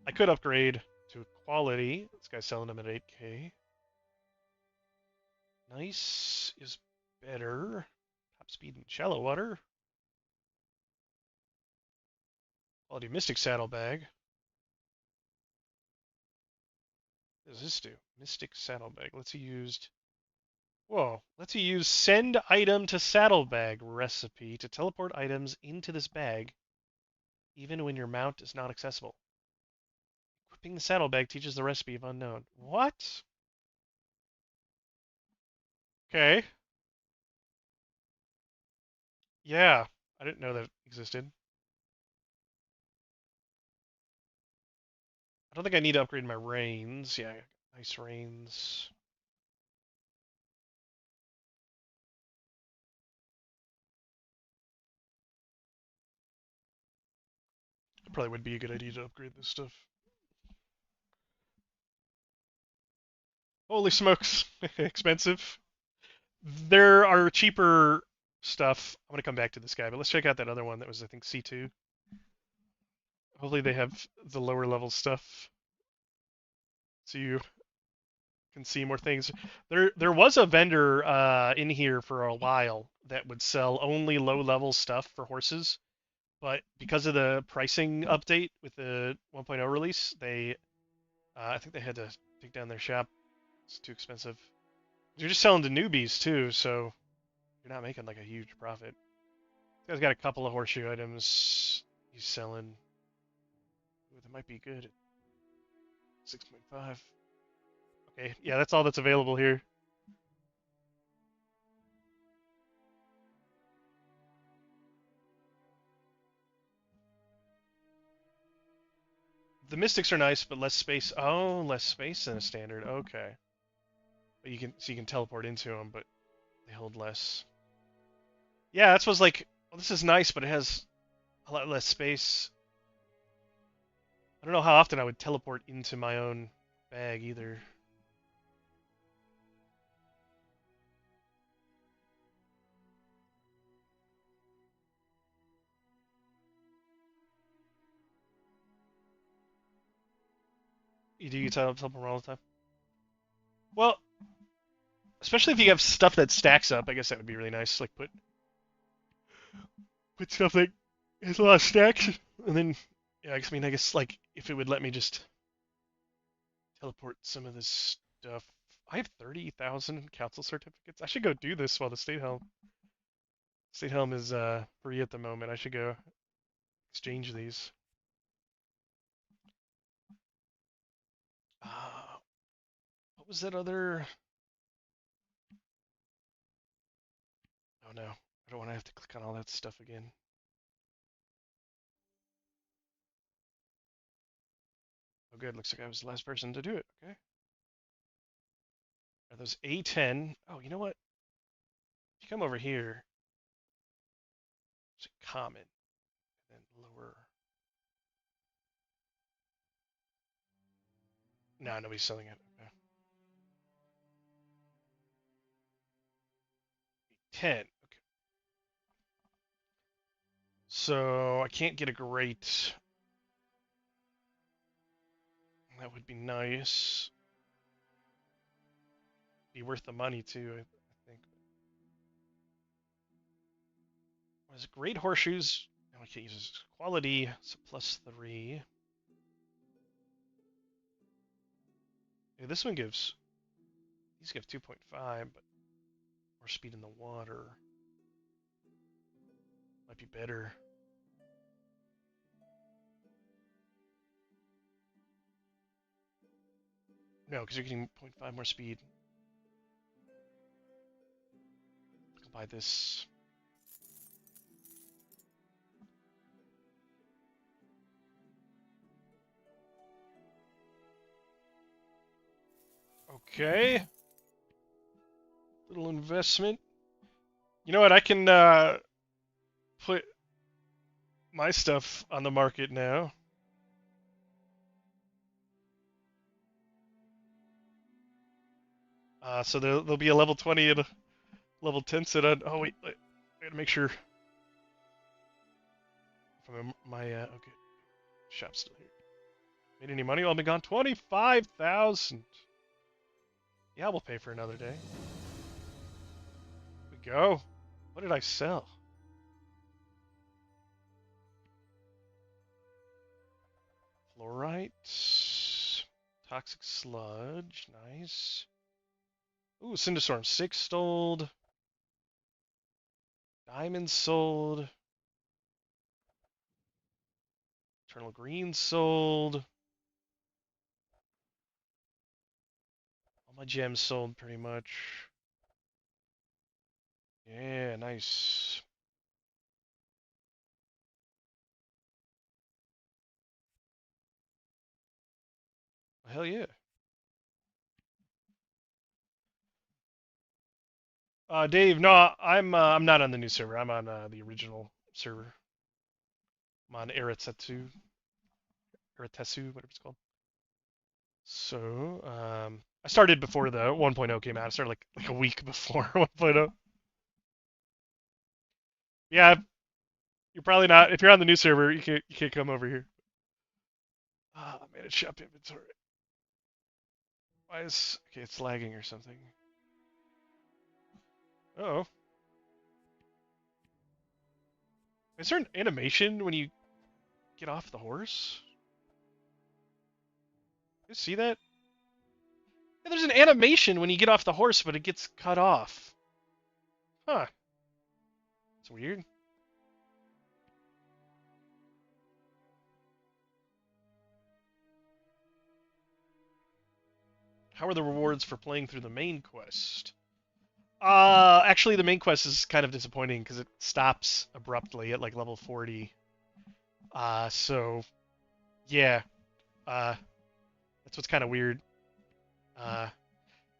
I could upgrade to quality. This guy's selling them at 8k. Nice is better. Top speed in shallow water. Quality Mystic Saddlebag. What does this do? Mystic Saddlebag. Let's see used. Whoa. Let's see use send item to saddlebag recipe to teleport items into this bag even when your mount is not accessible. Equipping the saddlebag teaches the recipe of unknown. What? Okay. Yeah. I didn't know that existed. I don't think I need to upgrade my reins. Yeah, nice reins. It probably would be a good idea to upgrade this stuff. Holy smokes, expensive. There are cheaper stuff. I'm going to come back to this guy, but let's check out that other one that was, I think, C2. Hopefully they have the lower level stuff so you can see more things. There was a vendor in here for a while that would sell only low level stuff for horses, but because of the pricing update with the 1.0 release, they I think they had to take down their shop. It's too expensive. You're just selling to newbies too, so you're not making like a huge profit. This guy's got a couple of horseshoe items he's selling. Ooh, that might be good at 6.5. Okay, yeah, that's all that's available here. The mystics are nice, but less space. Oh, less space than a standard. Okay, but you can teleport into them, but they hold less. Yeah, that's what's like. Well, this is nice, but it has a lot less space. I don't know how often I would teleport into my own bag either. You do you teleport all the time? Well, especially if you have stuff that stacks up, I guess that would be really nice. Like put stuff that has a lot of stacks, and then yeah, I guess like if it would let me just teleport some of this stuff. I have 30,000 council certificates. I should go do this while the state helm is free at the moment. I should go exchange these. Uh, what was that other? Oh no, I don't want to have to click on all that stuff again. Oh good, looks like I was the last person to do it. Okay. Are those A10? Oh, you know what? If you come over here, it's a common, and then lower. No, nobody's selling it. Okay. 10. Okay. So I can't get a great. That would be nice. Be worth the money too, I think. What is it? Great horseshoes? No, I can't use this. Quality, so +3. Yeah, this one gives. These give 2.5, but more speed in the water. Might be better. No, because you're getting 0.5 more speed. I'll buy this. Okay. Little investment. You know what? I can put my stuff on the market now. So there'll be a level 20 and a level 10 set on. Oh wait, I gotta make sure. If my okay, shop's still here. Made any money while I've been gone? 25,000. Yeah, we'll pay for another day. Here we go. What did I sell? Fluorite. Toxic sludge. Nice. Ooh, Cinderstorm 6 sold. Diamond sold. Eternal Green sold. All my gems sold pretty much. Yeah, nice. Hell yeah. Dave, no, I'm not on the new server. I'm on the original server. I'm on Eratetsu, whatever it's called. So, I started before the 1.0 came out. I started like a week before 1.0. Yeah, you're probably not. If you're on the new server, you can't come over here. Ah, manage shop inventory. Why is okay? It's lagging or something. Oh, is there an animation when you get off the horse? You see that? Yeah, there's an animation when you get off the horse, but it gets cut off. Huh? It's weird. How are the rewards for playing through the main quest? Actually, the main quest is kind of disappointing because it stops abruptly at like level 40. So yeah, uh, that's what's kind of weird. Uh,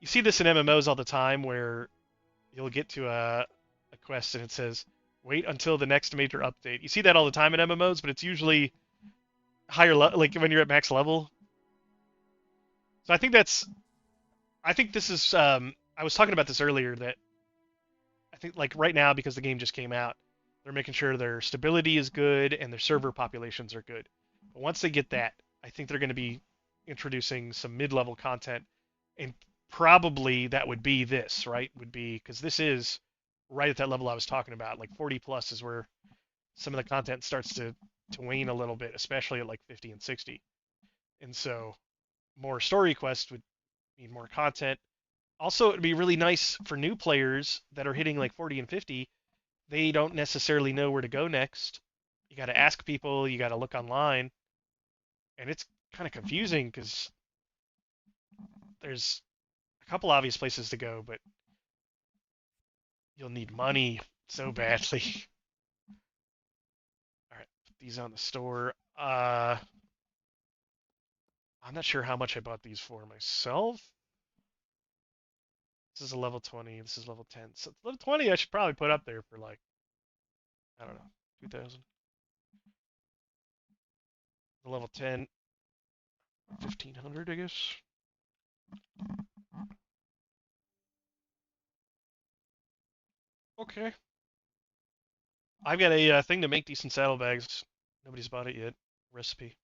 you see this in MMOs all the time where you'll get to a quest and it says, wait until the next major update. You see that all the time in MMOs, but it's usually higher, like when you're at max level. So I think this is, I was talking about this earlier that I think like right now because the game just came out, they're making sure their stability is good and their server populations are good. But once they get that, I think they're going to be introducing some mid-level content, and probably that would be this, right? Would be because this is right at that level I was talking about. Like 40 plus is where some of the content starts to wane a little bit, especially at like 50 and 60. And so more story quests would mean more content, Also, it'd be really nice for new players that are hitting like 40 and 50. They don't necessarily know where to go next. You got to ask people, you got to look online, and it's kind of confusing because there's a couple obvious places to go, but you'll need money so badly. All right, put these on the store. I'm not sure how much I bought these for myself. This is a level 20. This is level 10. So level 20, I should probably put up there for like, I don't know, 2,000. The level 10, 1,500, I guess. Okay. I've got a thing to make decent saddlebags. Nobody's bought it yet. Recipe.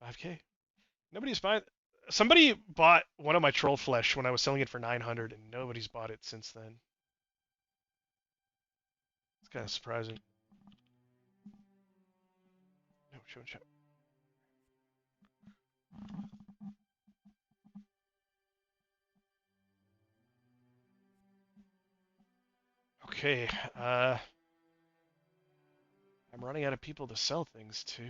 5K. Nobody's buying. Somebody bought one of my troll flesh when I was selling it for 900, and nobody's bought it since then. It's kind of surprising. No, show and show. Okay. I'm running out of people to sell things to.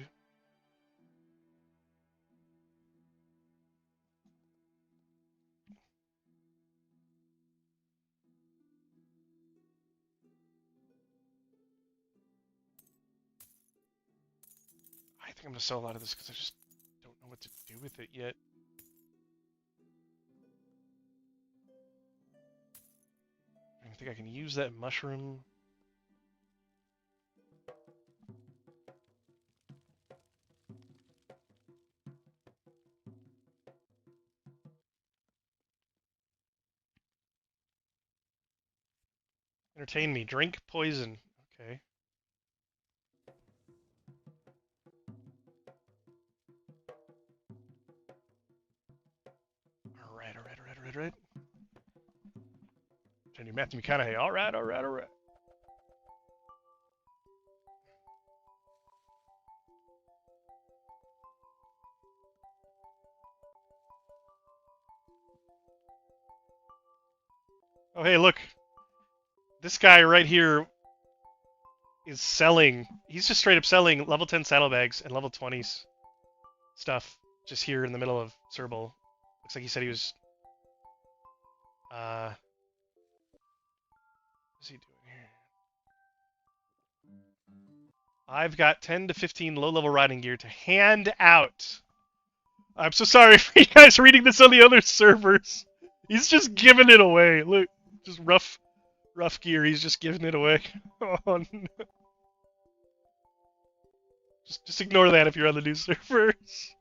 I think I'm gonna sell a lot of this because I just don't know what to do with it yet. I think I can use that mushroom. Entertain me. Drink poison. Okay. Alright. Trying to do Matthew McConaughey. Alright. Oh, hey, look. This guy right here is selling. He's just straight up selling level 10 saddlebags and level 20s stuff just here in the middle of Cerbal. Looks like he said he was. What's he doing here? I've got 10 to 15 low level riding gear to hand out. I'm so sorry for you guys reading this on the other servers. He's just giving it away. Look, just rough gear. He's just giving it away. Oh, no. Just ignore that if you're on the new servers.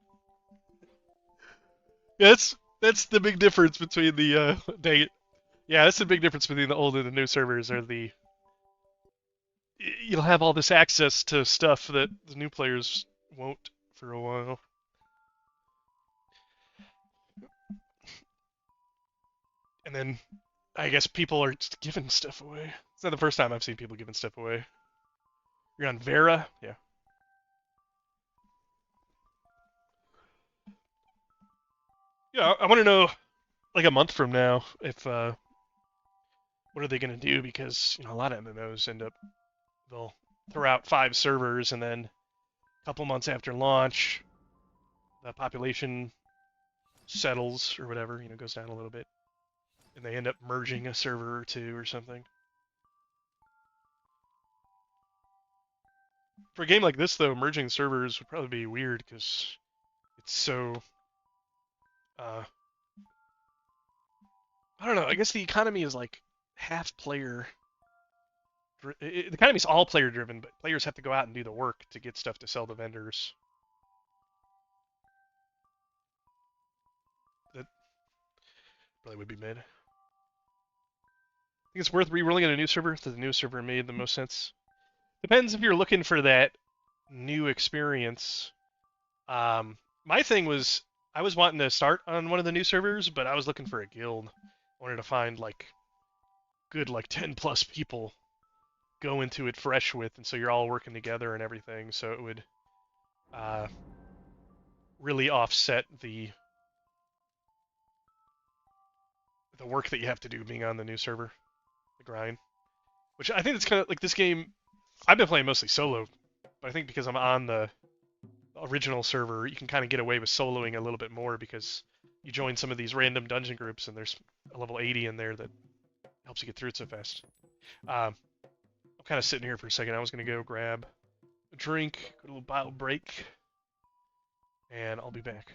Yeah, that's the big difference between the dang it. Yeah, that's the big difference between the old and the new servers. Are the you'll have all this access to stuff that the new players won't for a while. And then I guess people are just giving stuff away. It's not the first time I've seen people giving stuff away. You're on Vera? Yeah. Yeah, I want to know, like a month from now, if what are they going to do? Because a lot of MMOs end up they'll throw out 5 servers, and then a couple months after launch, the population settles or whatever, goes down a little bit, and they end up merging a server or two or something. For a game like this, though, merging servers would probably be weird because it's so. I don't know. I guess the economy is like half player. The economy is all player driven, but players have to go out and do the work to get stuff to sell to vendors. That probably would be mid. I think it's worth re-rolling on a new server. The new server made the most sense. Depends if you're looking for that new experience. My thing was I was wanting to start on one of the new servers, but I was looking for a guild. I wanted to find like good 10 plus people go into it fresh with, and so you're all working together and everything, so it would uh, really offset the work that you have to do being on the new server, the grind. Which I think it's kind of like this game. I've been playing mostly solo, but I think because I'm on the original server, you can kind of get away with soloing a little bit more because you join some of these random dungeon groups and there's a level 80 in there that helps you get through it so fast. I'm kind of sitting here for a second. I was going to go grab a drink, go to a little bottle break, and I'll be back.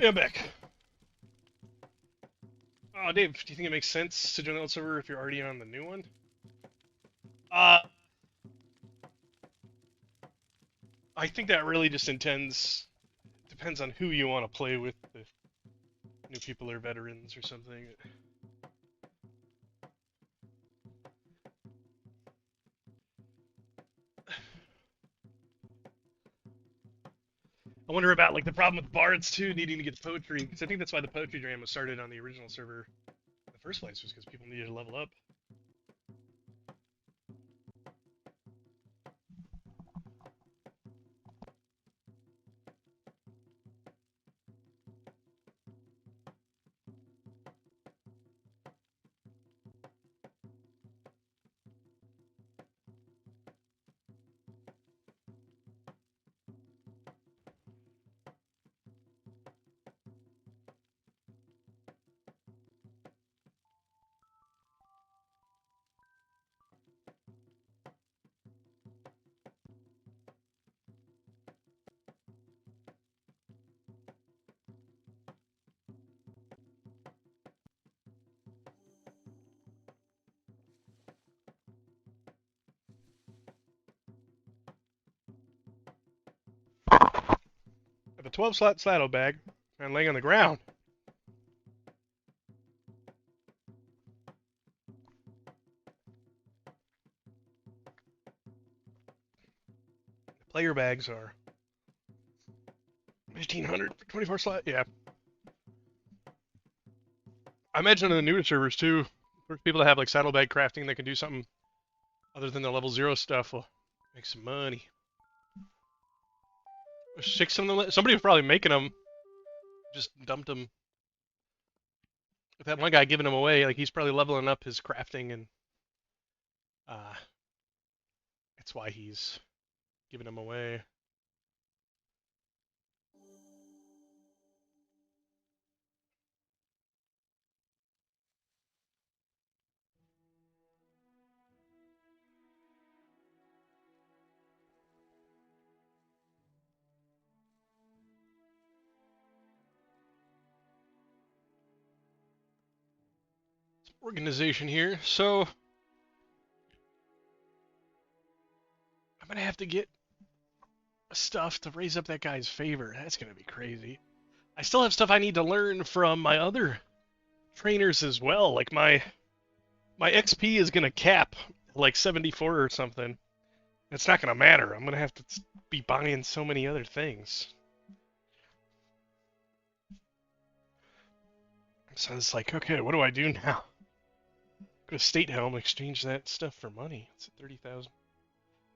Yeah, I'm back. Oh, Dave, do you think it makes sense to join the old server if you're already on the new one? Uh, I think that really just depends on who you want to play with. If new people are veterans or something. I wonder about like the problem with bards too, needing to get poetry, because I think that's why the poetry jam was started on the original server in the first place, was because people needed to level up. I have a 12-slot saddlebag and laying on the ground. Player bags are 1,500 for 24 slot. Yeah, I imagine in the newer servers too, for people that have like saddlebag crafting that can do something other than the level 0 stuff will make some money. There's 6 of them. Somebody was probably making them, just dumped them. With that one guy giving them away, like he's probably leveling up his crafting, and uh, that's why he's giving them away. Organization here, so I'm gonna have to get stuff to raise up that guy's favor. That's gonna be crazy. I still have stuff I need to learn from my other trainers as well. Like my XP is gonna cap like 74 or something. It's not gonna matter. I'm gonna have to be buying so many other things. So it's like, okay, what do I do now? Go to State Helm, exchange that stuff for money. It's at 30,000.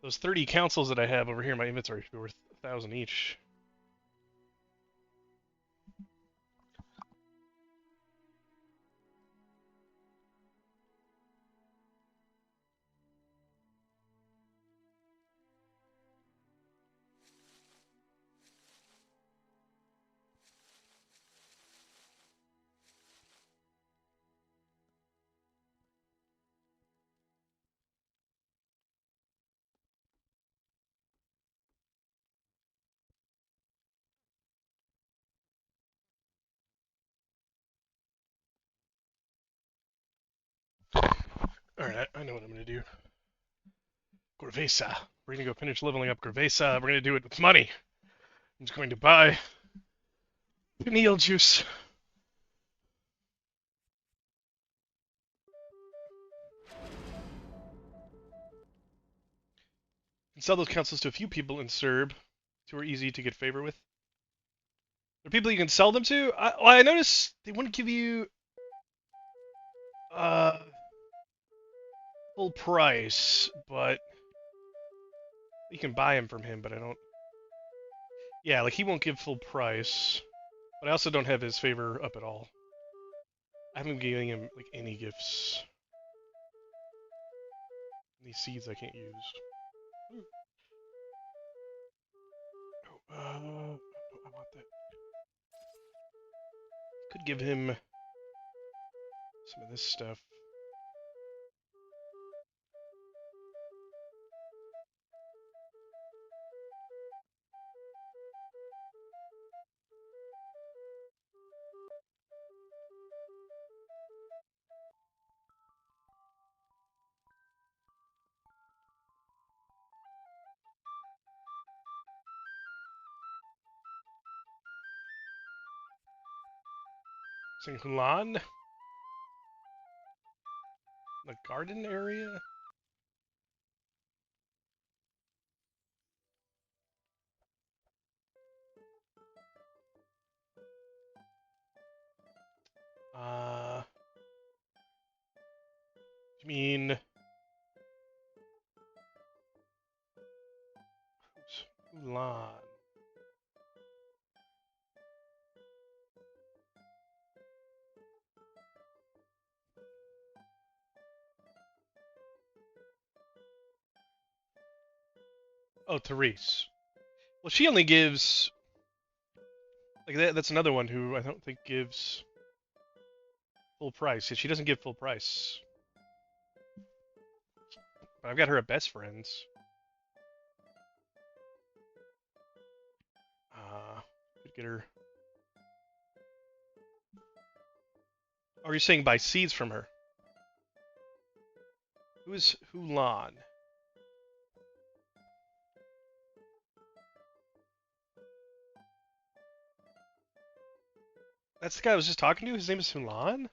Those 30 councils that I have over here in my inventory should be worth 1,000 each. Alright, I know what I'm gonna do. Corvesa. We're gonna go finish leveling up Corvesa. We're gonna do it with money. I'm just going to buy pineal juice. And sell those councils to a few people in Serb who are easy to get favor with. There are people you can sell them to? I noticed they wouldn't give you uh, full price, but you can buy them from him, but I don't... Yeah, like he won't give full price, but I also don't have his favor up at all. I haven't been giving him like any gifts. These seeds I can't use. Oh, I want that. Could give him some of this stuff. Singhulan? The garden area? You mean Ulan? Oh, Therese. Well, she only gives like that's another one who I don't think gives full price. She doesn't give full price. But I've got her at best friends. Could get her. Oh, you're saying buy seeds from her? Who is Hulan? That's the guy I was just talking to. His name is Hulan.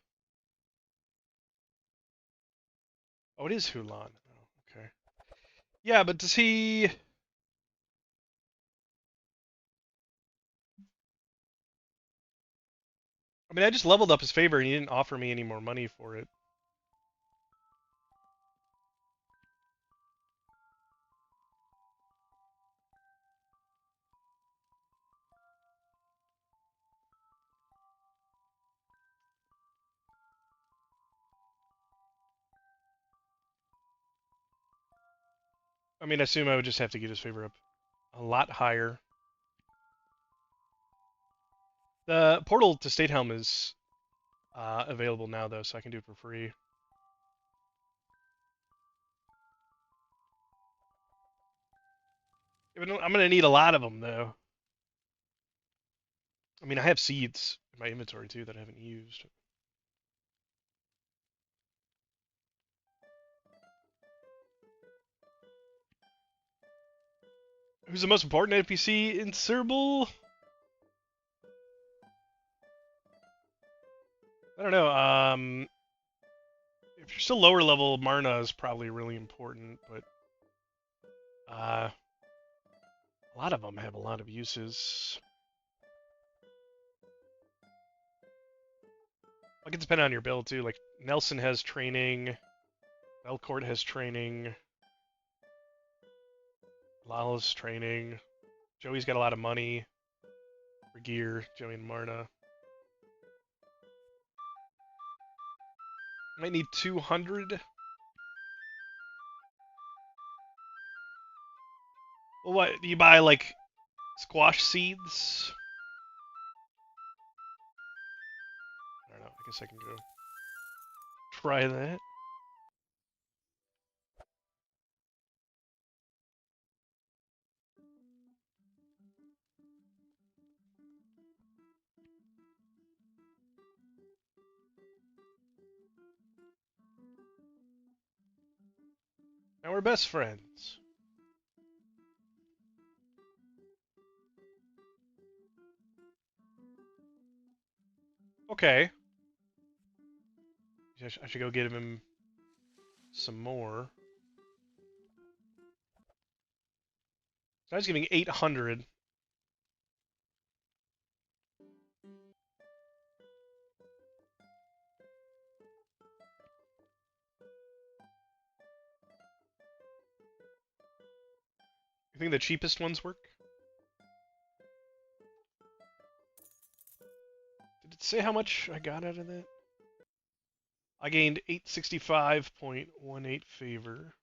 Oh, it is Hulan. Oh, okay. Yeah, but does he? I mean, I just leveled up his favor, and he didn't offer me any more money for it. I mean, I assume I would just have to get his favor up a lot higher. The portal to Statehelm is available now, though, so I can do it for free. I'm gonna need a lot of them, though. I mean, I have seeds in my inventory too that I haven't used. Who's the most important NPC in Cerbal? I don't know. If you're still lower level, Marna is probably really important, but a lot of them have a lot of uses. It can depend on your build too. Like Nelson has training, Belcourt has training, Lala's training, Joey's got a lot of money for gear. Joey and Marna might need 200. Well, what do you buy like squash seeds? I don't know. I guess I can go try that. Now we're best friends. Okay. I should go get him some more. So I was giving 800. You think the cheapest ones work? Did it say how much I got out of that? I gained 865.18 favor.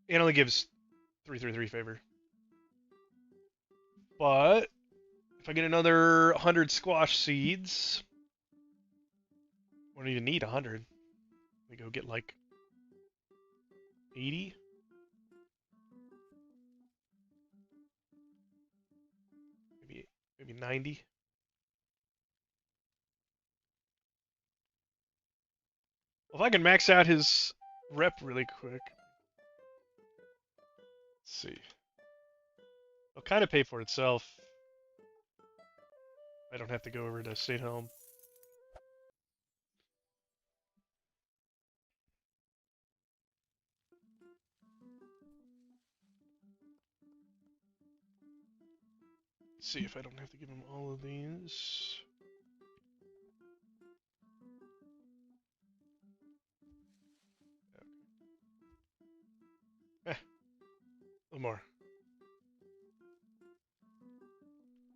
It only gives 333 favor. But if I get another 100 squash seeds, I don't even need 100. We go get like 80, maybe 90. Well, if I can max out his rep really quick. Let's see. It'll kind of pay for itself. I don't have to go over to State Home. Let's see if I don't have to give him all of these. A little more.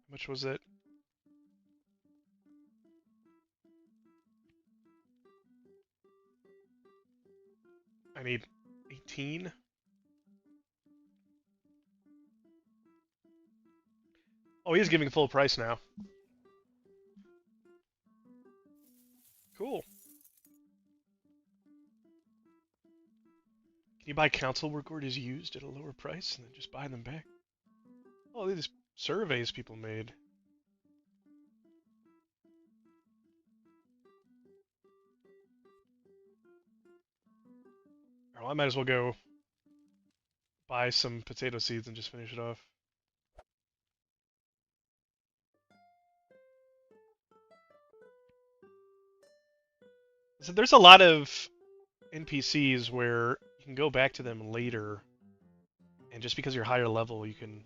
How much was it? I need 18. Oh, he is giving full price now. Cool. Can you buy council work orders used at a lower price and then just buy them back? Oh, look at these surveys people made. Oh, I might as well go buy some potato seeds and just finish it off. So there's a lot of NPCs where you can go back to them later, and just because you're higher level, you can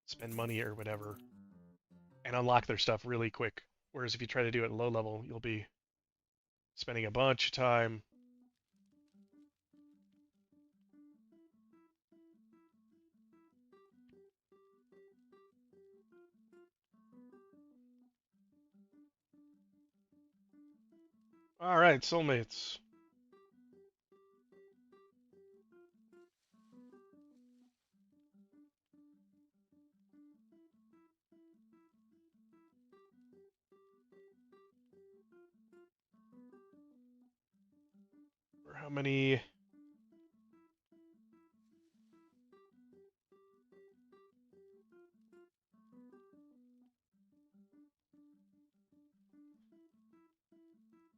spend money or whatever and unlock their stuff really quick. Whereas if you try to do it at low level, you'll be spending a bunch of time. All right, soulmates. For how many?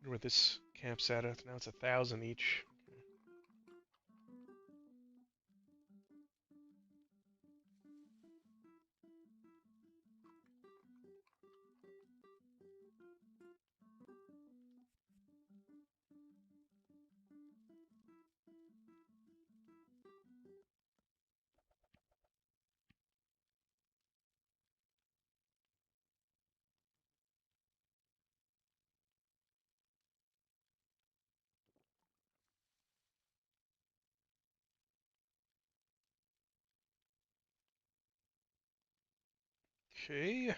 I wonder what this camp's at. Now it's 1,000 each. Okay.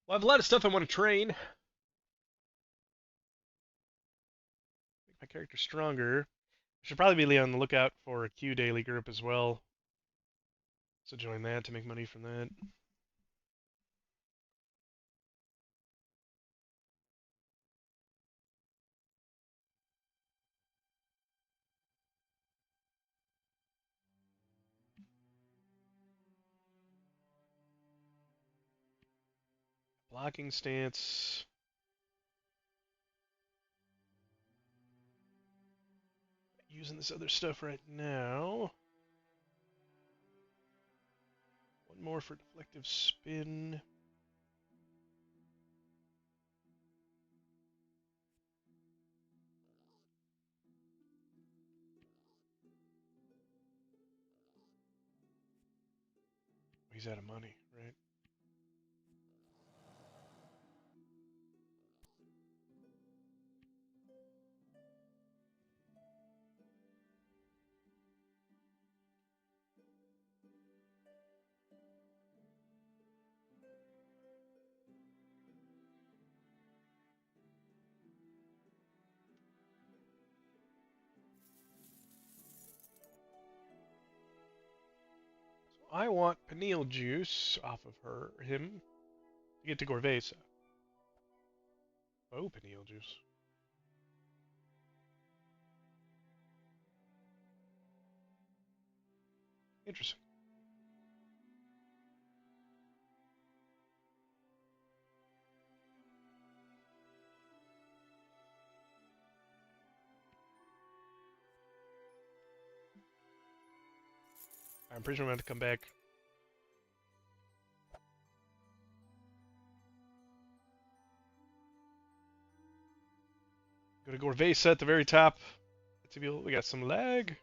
Well, I have a lot of stuff I want to train. Make my character stronger. I should probably be on the lookout for a Q daily group as well. So join that to make money from that. Blocking stance. Using this other stuff right now. One more for deflective spin. He's out of money, right? I want pineal juice off of him, to get to Gorvesa. Oh, pineal juice. Interesting. I'm pretty sure I'm going to come back. Go to Gorvesa at the very top. We got some lag.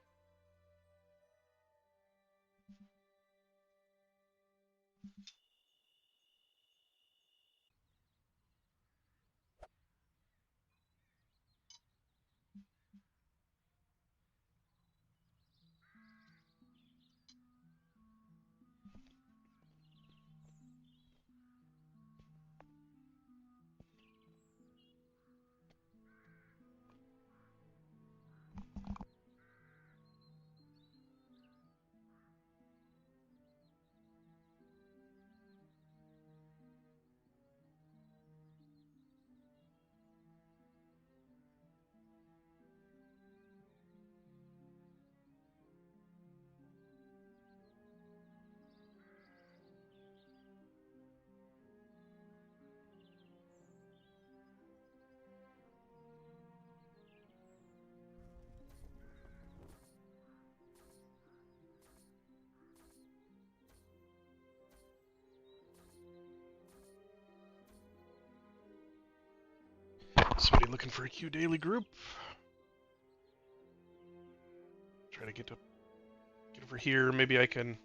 Somebody looking for a Q daily group. Try to get over here. Maybe I can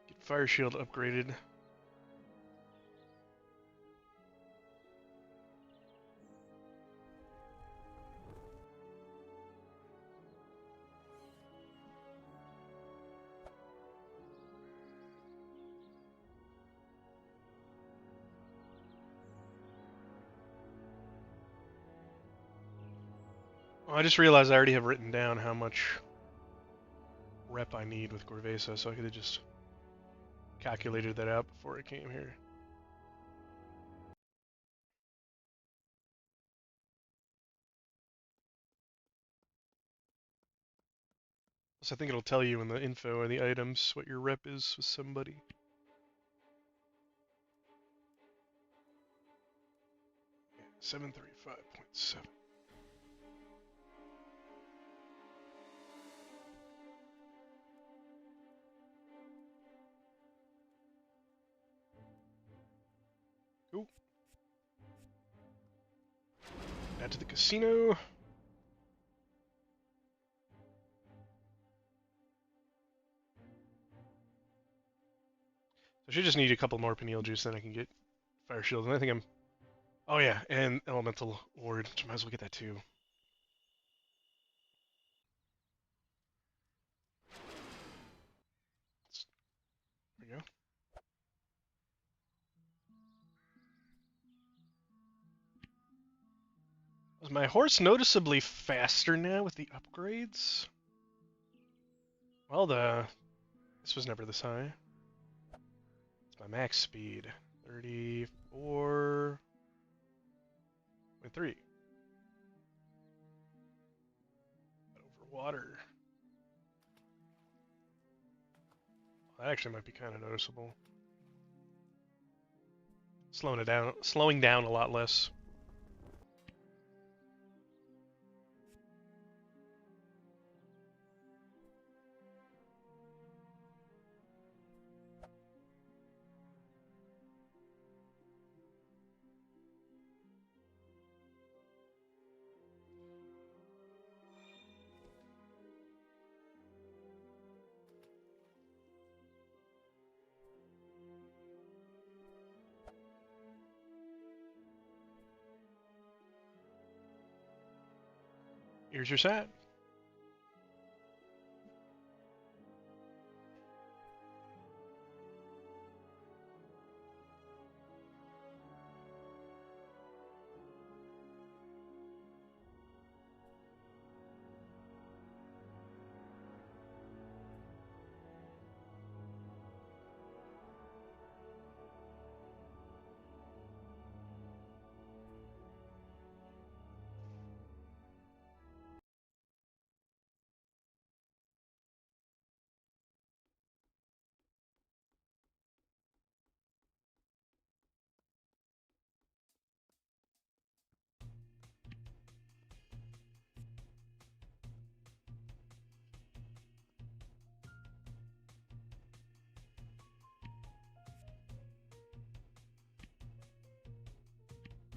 get Fire Shield upgraded. Oh, I just realized I already have written down how much rep I need with Gorvesa, so I could have just calculated that out before I came here. So I think it'll tell you in the info or the items what your rep is with somebody. Yeah, 735.7. Cool. Add to the casino. I should just need a couple more pineal juice, then I can get Fire Shield. And I think I'm... Oh yeah, and Elemental Ward. Might as well get that too. There we go. Is my horse noticeably faster now with the upgrades? Well, this was never this high. It's my max speed. 34.3. Over water. That actually might be kind of noticeable. Slowing down a lot less. Here's your set.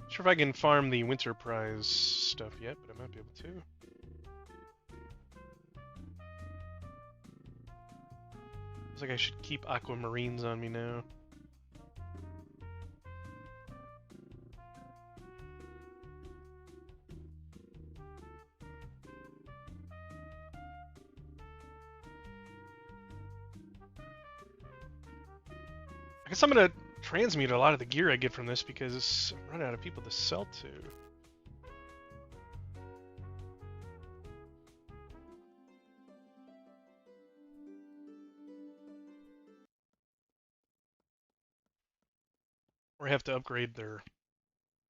Sure if I can farm the Winter Prize stuff yet, but I might be able to. Looks like I should keep aquamarines on me now. I guess I'm gonna transmute a lot of the gear I get from this because I'm running out of people to sell to. Or I have to upgrade their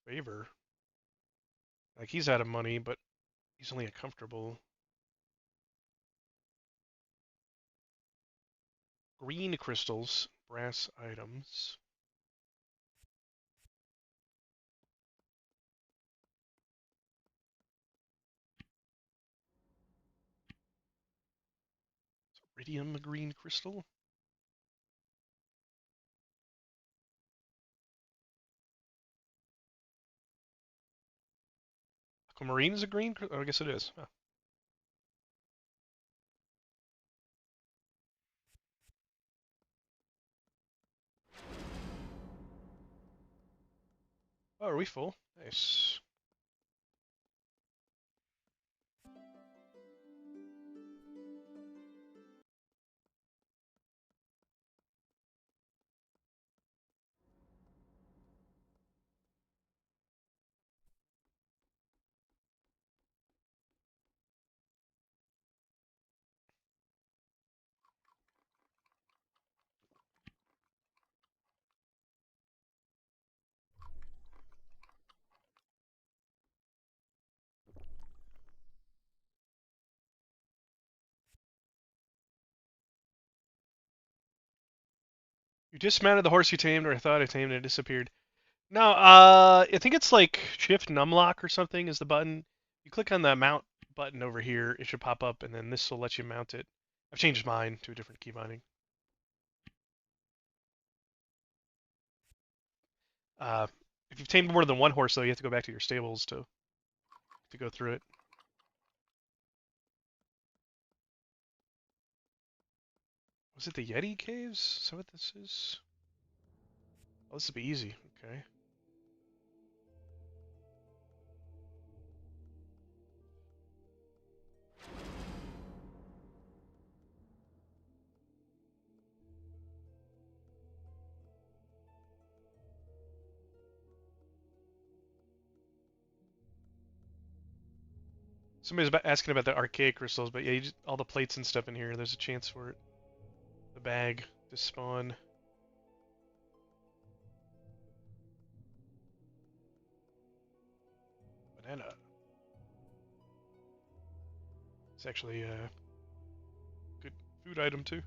favor. Like, he's out of money, but he's only a comfortable. Green crystals, brass items. Iridium green crystal. Aquamarine is a green? Oh, I guess it is. Huh. Oh, are we full? Nice. You dismounted the horse you tamed, or I thought I tamed, and it disappeared. No, I think it's like Shift Numlock or something is the button. You click on the mount button over here, it should pop up, and then this will let you mount it. I've changed mine to a different key binding. Uh, if you've tamed more than one horse, though, you have to go back to your stables to go through it. Was it the Yeti caves? Is that what this is? Oh, this will be easy. Okay. Somebody's asking about the archaic crystals, but yeah, all the plates and stuff in here, there's a chance for it. The bag to spawn. Banana. It's actually a good food item too.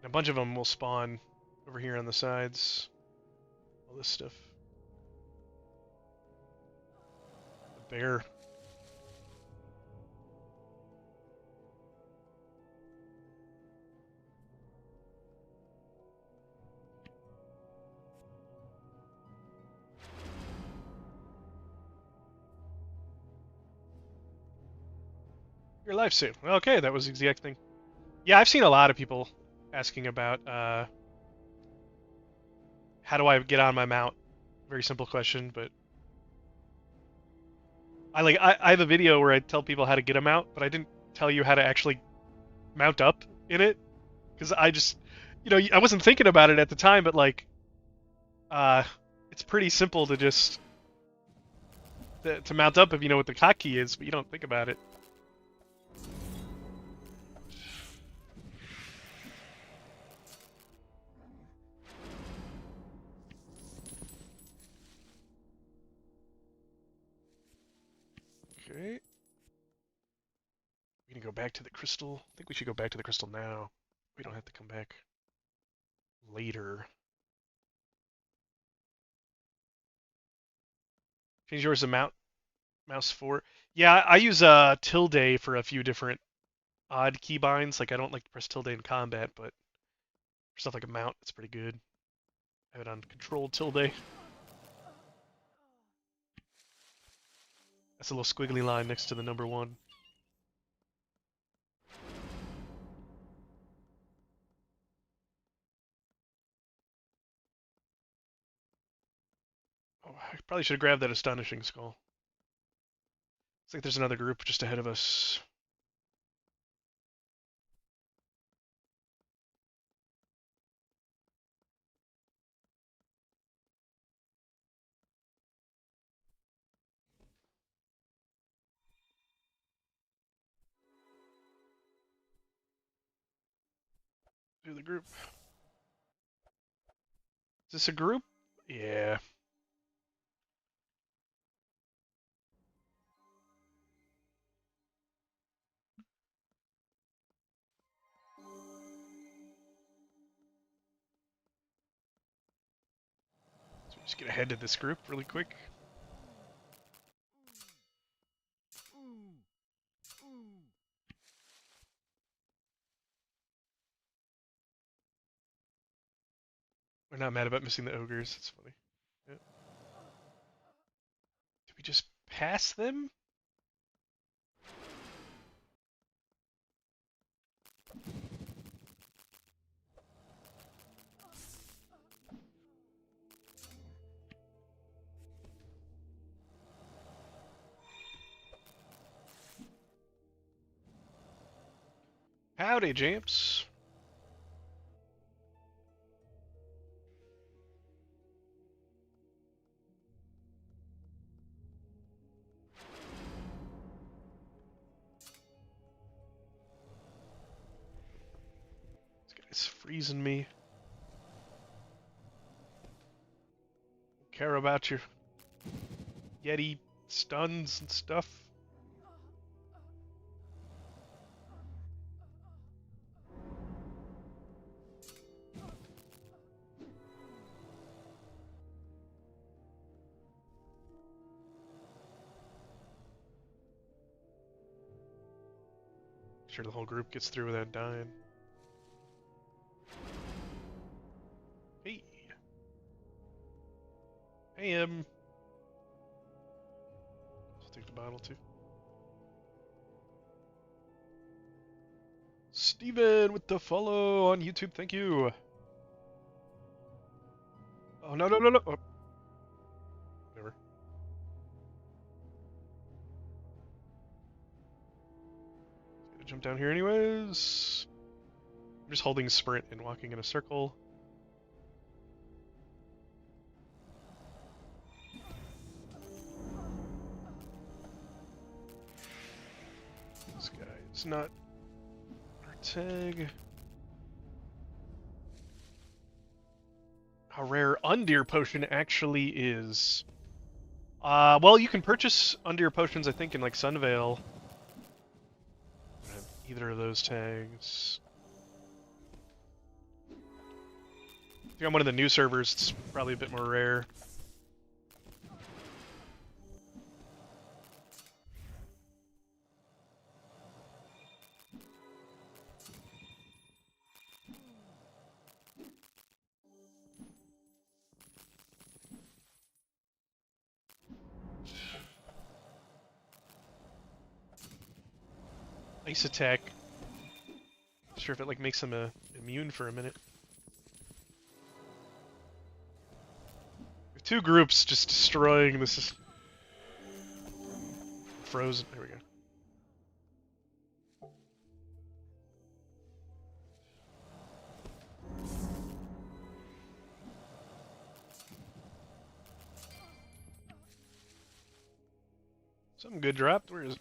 A bunch of them will spawn over here on the sides. All this stuff. The bear. Your life suit. Okay, that was the exact thing. Yeah, I've seen a lot of people asking about how do I get on my mount. Very simple question, but I have a video where I tell people how to get a mount, but I didn't tell you how to actually mount up in it because I just I wasn't thinking about it at the time, but like uh it's pretty simple to just to mount up if you know what the hotkey is, but you don't think about it. Okay. We can go back to the crystal. I think we should go back to the crystal now. We don't have to come back later. Change yours to mouse 4. Yeah, I use tilde for a few different odd keybinds. Like I don't like to press tilde in combat, but for stuff like a mount, it's pretty good. I have it on control tilde. That's a little squiggly line next to the number 1. Oh, I probably should have grabbed that astonishing skull. Looks like there's another group just ahead of us. Do the group. Is this a group? Yeah. So just get ahead of this group really quick. We're not mad about missing the ogres. It's funny. Yep. Did we just pass them? Howdy, Jamps. This guy's freezing me. Care about your Yeti stuns and stuff. Sure the whole group gets through without dying. Hey. Hey, I'll take the bottle too. Steven with the follow on YouTube, thank you. Oh, no, no, no, no. Oh. Whatever. Gonna jump down here anyways. I'm just holding sprint and walking in a circle. This guy is not our tag. How rare Undeer Potion actually is. Well, you can purchase Undeer Potions, I think, in like Sunvale. I don't have either of those tags. I think on one of the new servers, it's probably a bit more rare. Ice attack. Not sure if it like makes him immune for a minute. We have 2 groups just destroying this. Is frozen. There we go. Something good dropped. Where is it?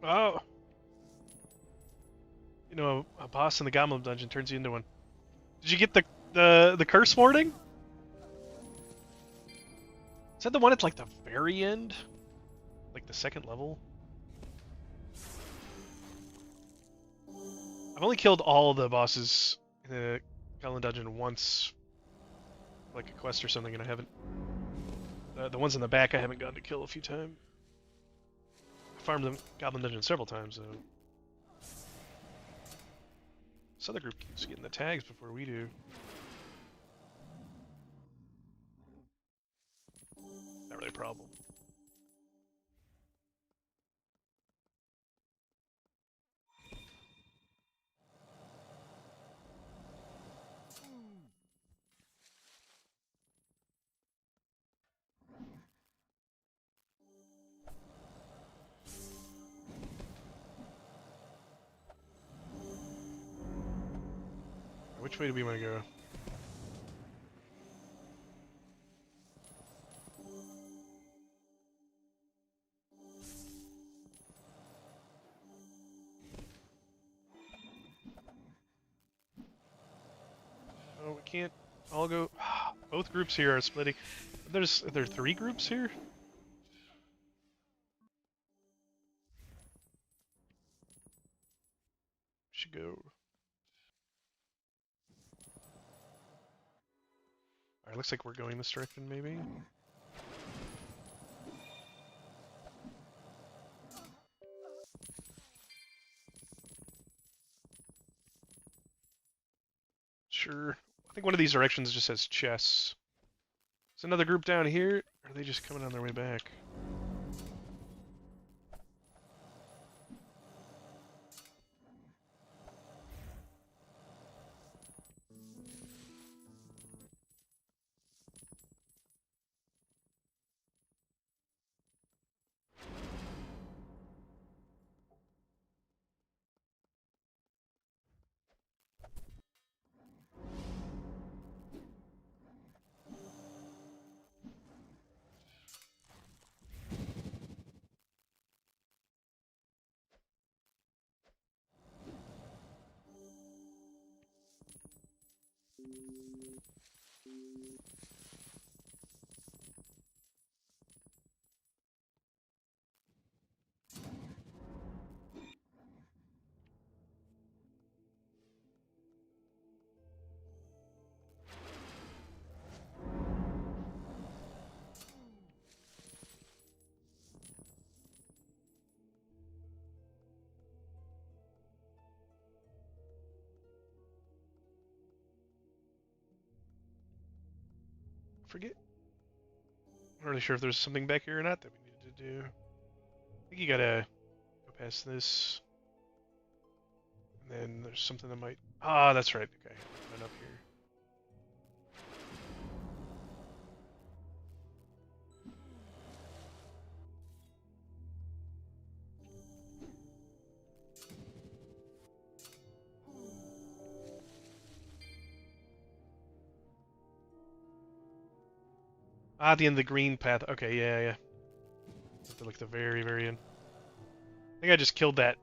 Oh, you know, a boss in the Goblin Dungeon turns you into one. Did you get the curse warning? Is that the one at like the very end? Like the second level? I've only killed all the bosses in the Goblin Dungeon once, like a quest or something, and I haven't. The ones in the back I haven't gotten to kill a few times. I farmed the Goblin Dungeon several times, though. This other group keeps getting the tags before we do. Not really a problem. Which way do we want to go? Oh, we can't all go. Both groups here are splitting. Are there 3 groups here? Should go. Alright, looks like we're going this direction, maybe. Sure. I think one of these directions just says chess. Is another group down here? Or are they just coming on their way back? Forget. I'm not really sure if there's something back here or not that we needed to do. I think you gotta go past this. And then there's something that might. Ah, that's right. Okay, right up here. Ah, the end of the green path. Okay, yeah. At the, like the very, very end. I think I just killed that.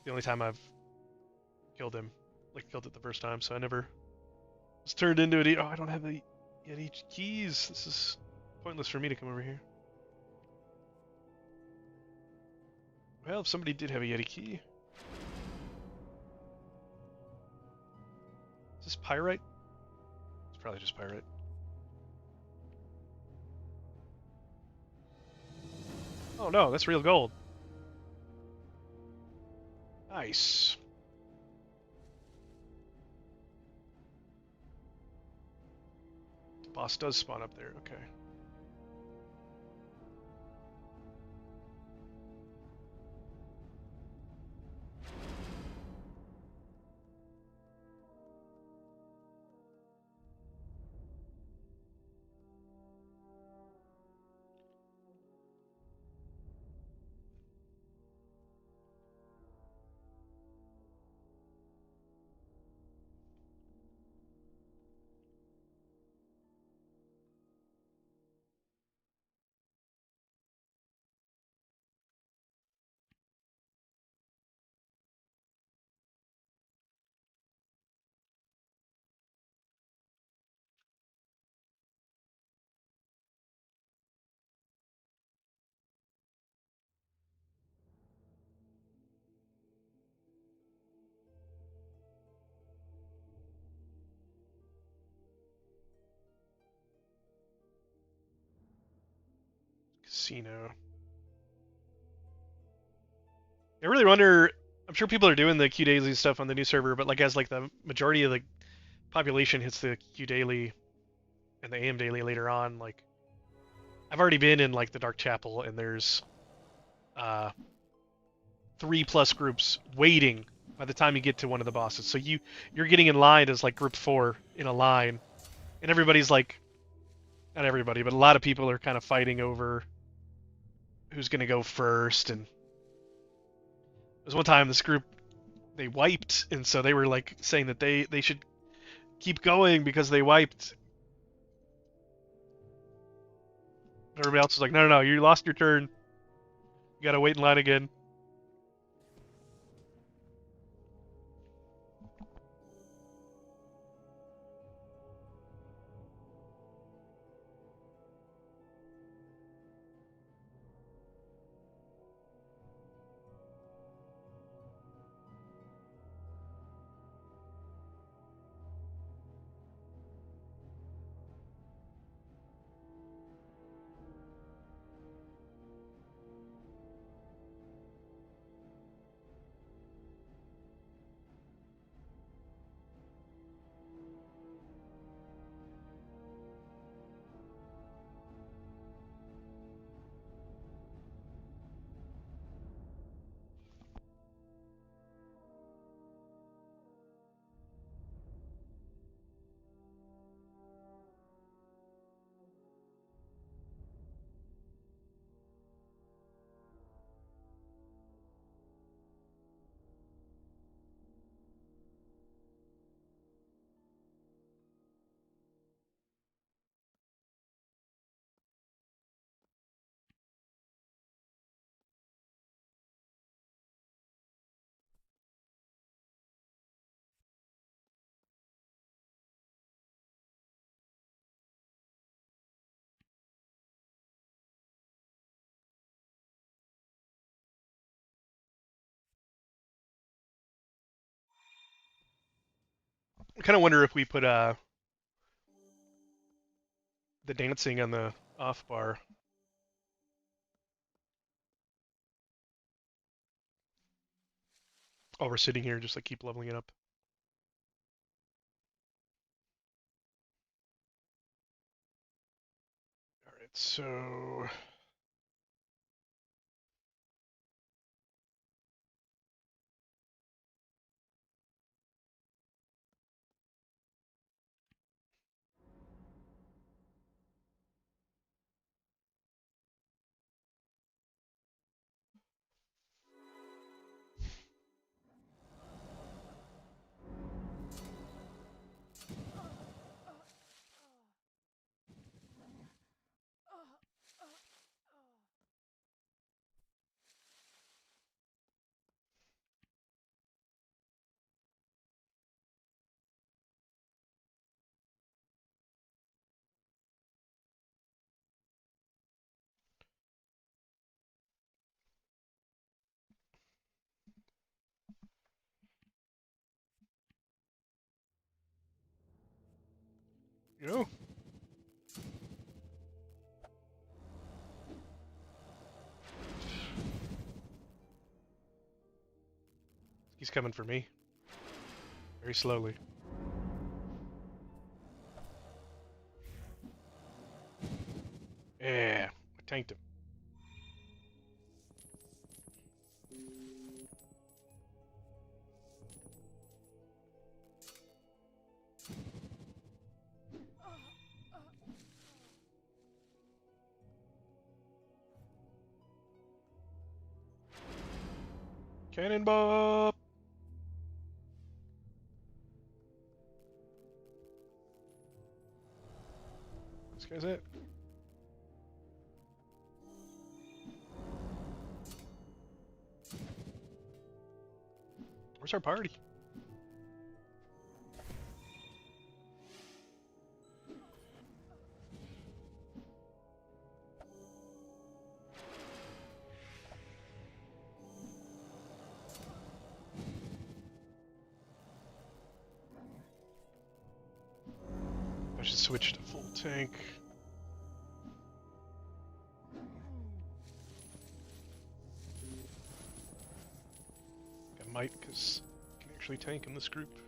The only time I've killed him, like killed it the first time, so I never was turned into it. Oh, I don't have the Yeti keys. This is pointless for me to come over here. Well, if somebody did have a Yeti key. Is this pyrite? It's probably just pyrite. Oh no, that's real gold. Nice. The boss does spawn up there, okay. casino. I really wonder. I'm sure people are doing the Q daily stuff on the new server, but like as like the majority of the population hits the Q daily and the AM daily later on, like I've already been in like the Dark Chapel, and there's uh 3+ groups waiting by the time you get to one of the bosses. So you're getting in line as like group 4 in a line, and everybody's like, not everybody, but a lot of people are kind of fighting over who's gonna go first. And there was one time this group they wiped, and so they were like saying that they should keep going because they wiped. Everybody else was like, no, you lost your turn. You gotta wait in line again. I kind of wonder if we put the dancing on the off bar. Oh, we're sitting here just like keep leveling it up. All right, so you know, he's coming for me very slowly. Yeah, I tanked him. Cannonball! This guy's it. Where's our party? I should switch to full tank. might, because I can actually tank in this group.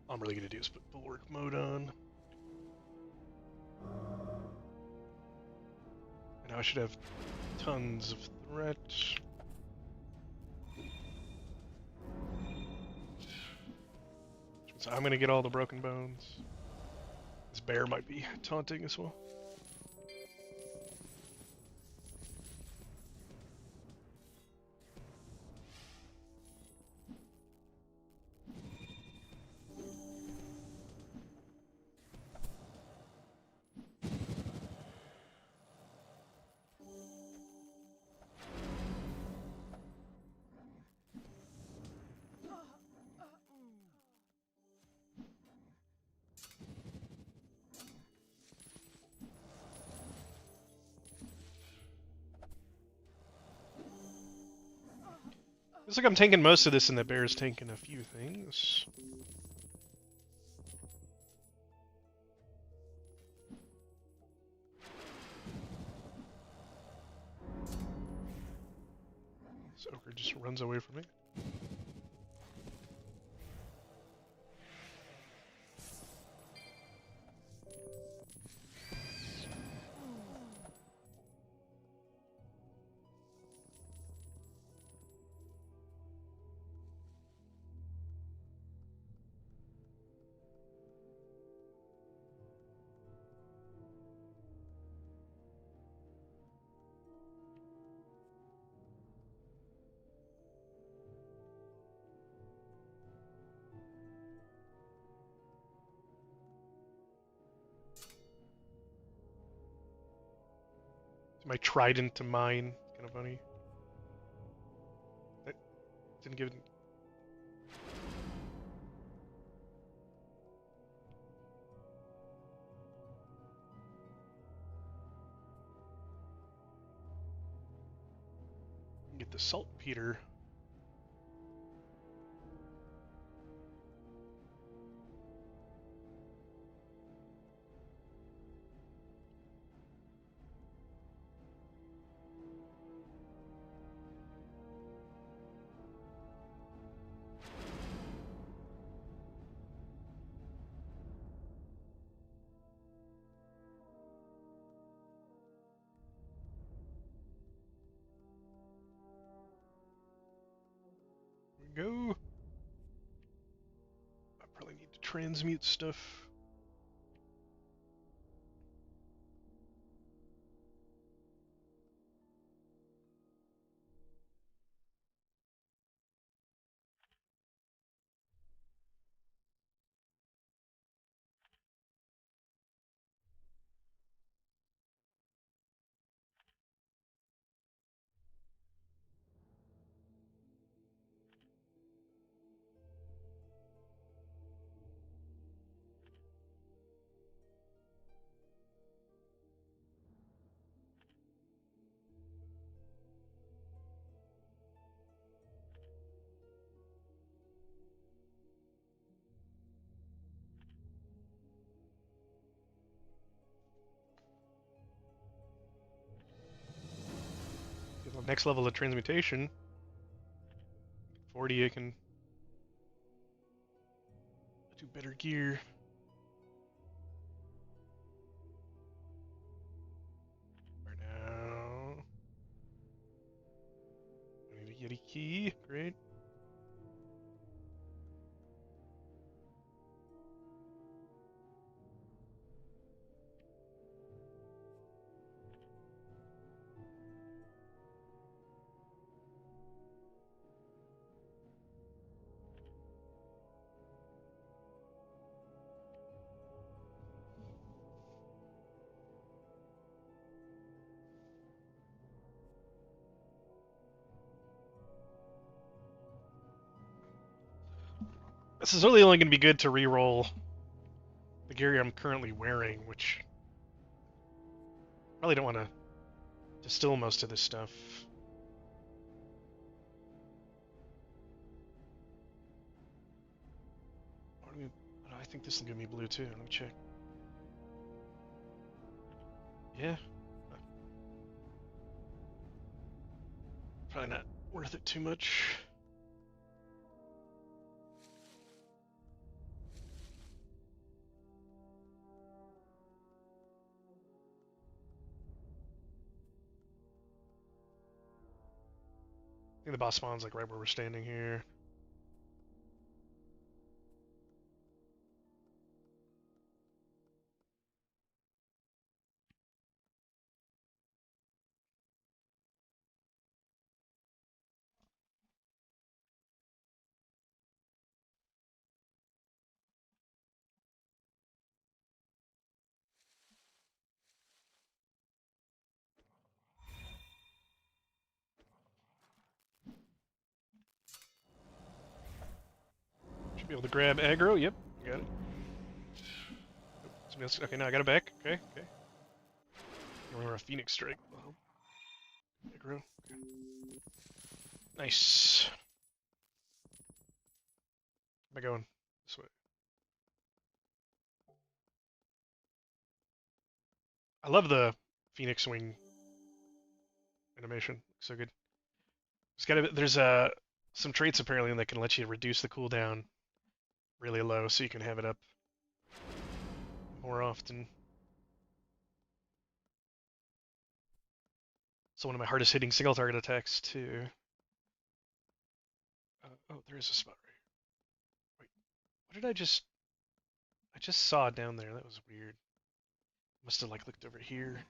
All I'm really going to do is put bulwark mode on. And now I should have tons of threat. So I'm going to get all the broken bones. This bear might be taunting as well. Looks like I'm tanking most of this and the bear's tanking a few things. This ogre just runs away from me. My trident to mine, kind of funny. That didn't give it. Get the saltpeter. There we go. I probably need to transmute stuff. Get the next level of transmutation. 40, I can do better gear. For now. I need a Yeti key. Great. This is really only going to be good to reroll the gear I'm currently wearing, which I really don't want to distill most of this stuff. I think this is going to be blue too. Let me check. Yeah. Probably not worth it too much. I think the boss spawn's like right where we're standing here. Should be able to grab aggro. Yep, got it. Oh, somebody else. Okay, now I got it back. Okay, okay. Or a Phoenix Strike. Aggro. Okay. Nice. Where am I going? This way. I love the Phoenix Wing animation. Looks so good. There's some traits apparently that can let you reduce the cooldown really low, so you can have it up more often. So one of my hardest hitting single target attacks too. Oh, there is a spot right here. Wait, what did I just? I just saw down there. That was weird. Must have like looked over here.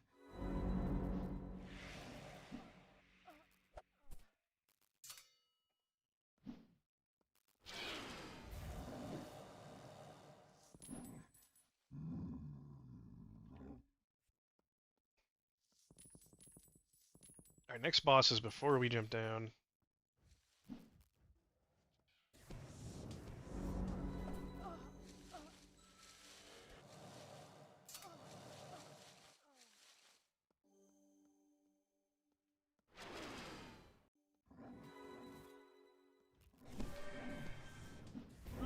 All right, next boss is before we jump down.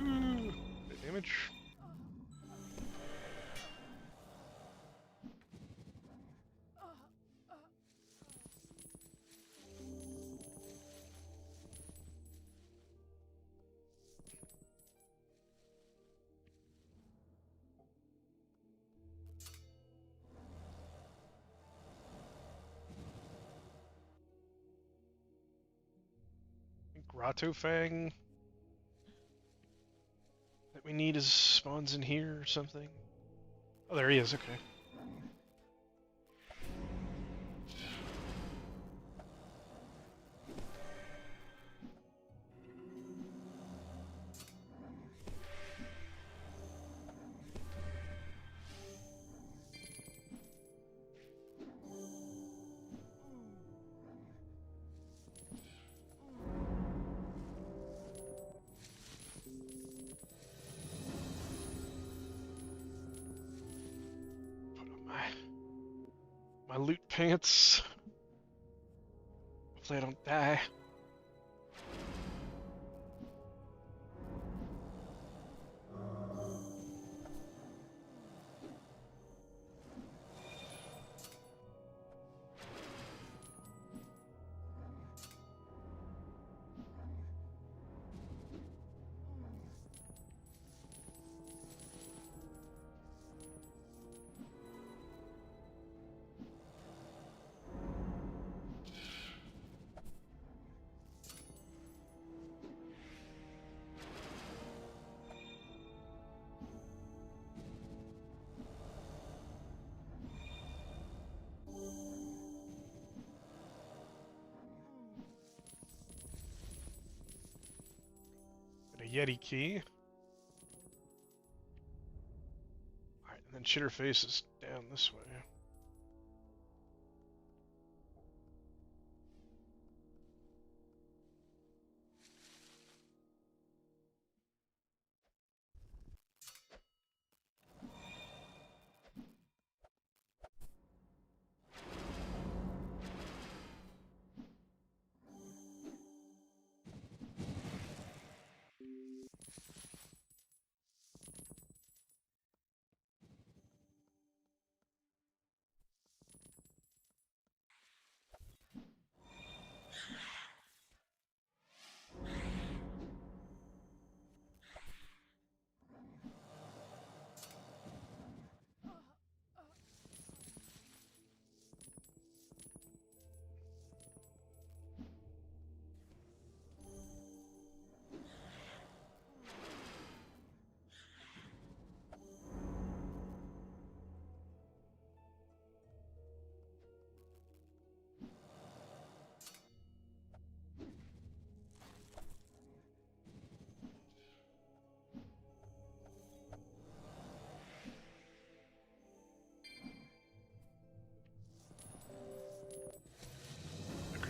Ooh, bit damage. Grotto Fang that we need is spawns in here or something. Oh, there he is. Okay. Put on my loot pants. Hopefully I don't die. Got a Yeti key. Alright, and then Shitterface is down this way.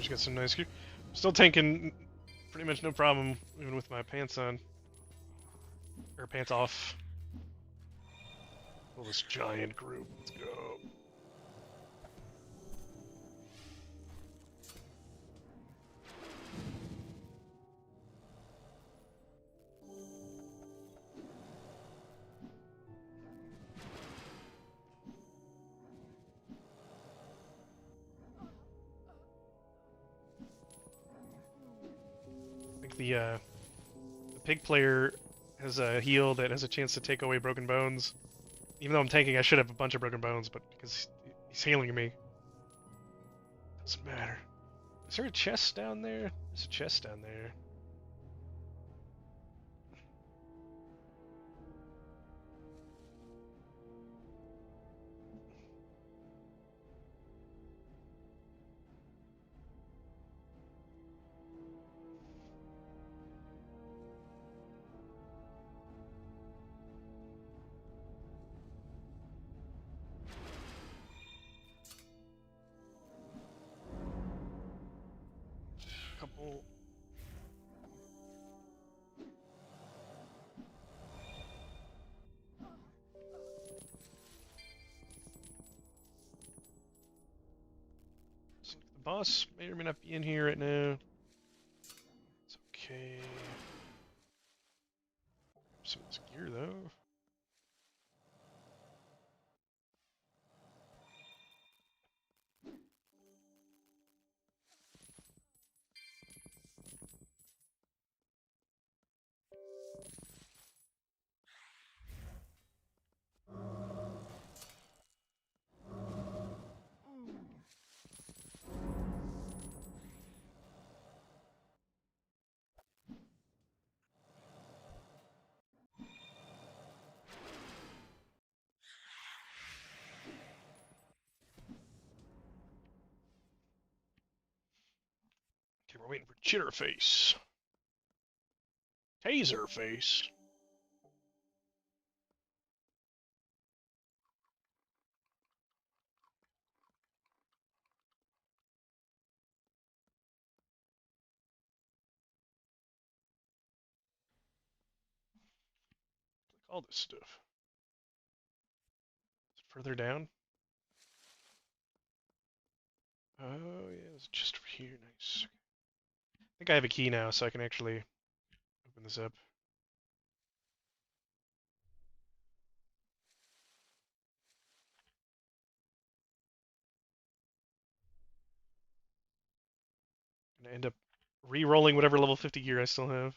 She's got some nice gear. Still tanking pretty much no problem, even with my pants on. Or pants off. Well, this giant group. Let's go. I think the pig player has a heal that has a chance to take away broken bones. Even though I'm tanking, I should have a bunch of broken bones, but because he's healing me, doesn't matter. Is there a chest down there? There's a chest down there. Couple. So the boss may or may not be in here right now. It's okay. Some of this gear though. Okay, we're waiting for Chitterface. Taserface. All this stuff. Is it further down? Oh yeah, it's just over here. Nice. I think I have a key now, so I can actually open this up. I'm gonna end up re-rolling whatever level 50 gear I still have.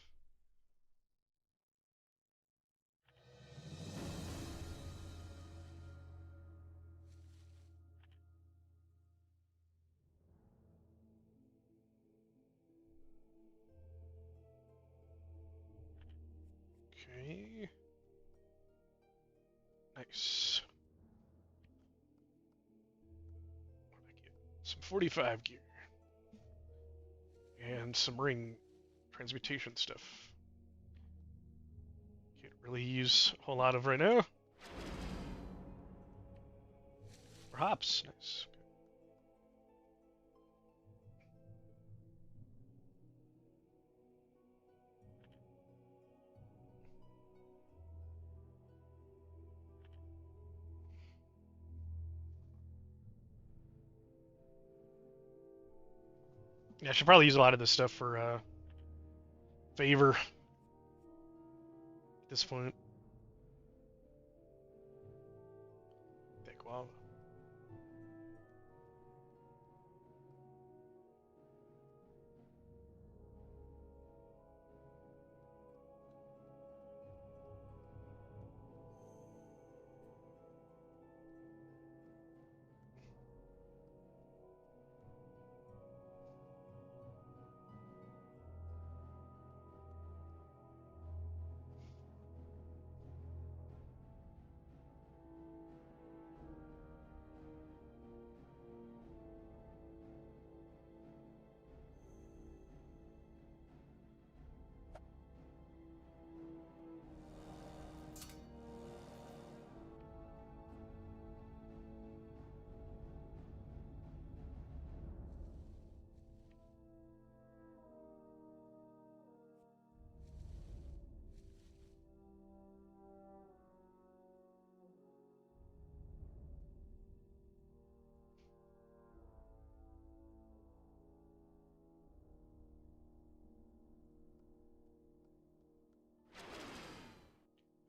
Okay. Nice. What did I get? Some 45 gear. And some ring transmutation stuff. Can't really use a whole lot of right now. Hops. Nice. Yeah, I should probably use a lot of this stuff for favor at this point. Thick lava.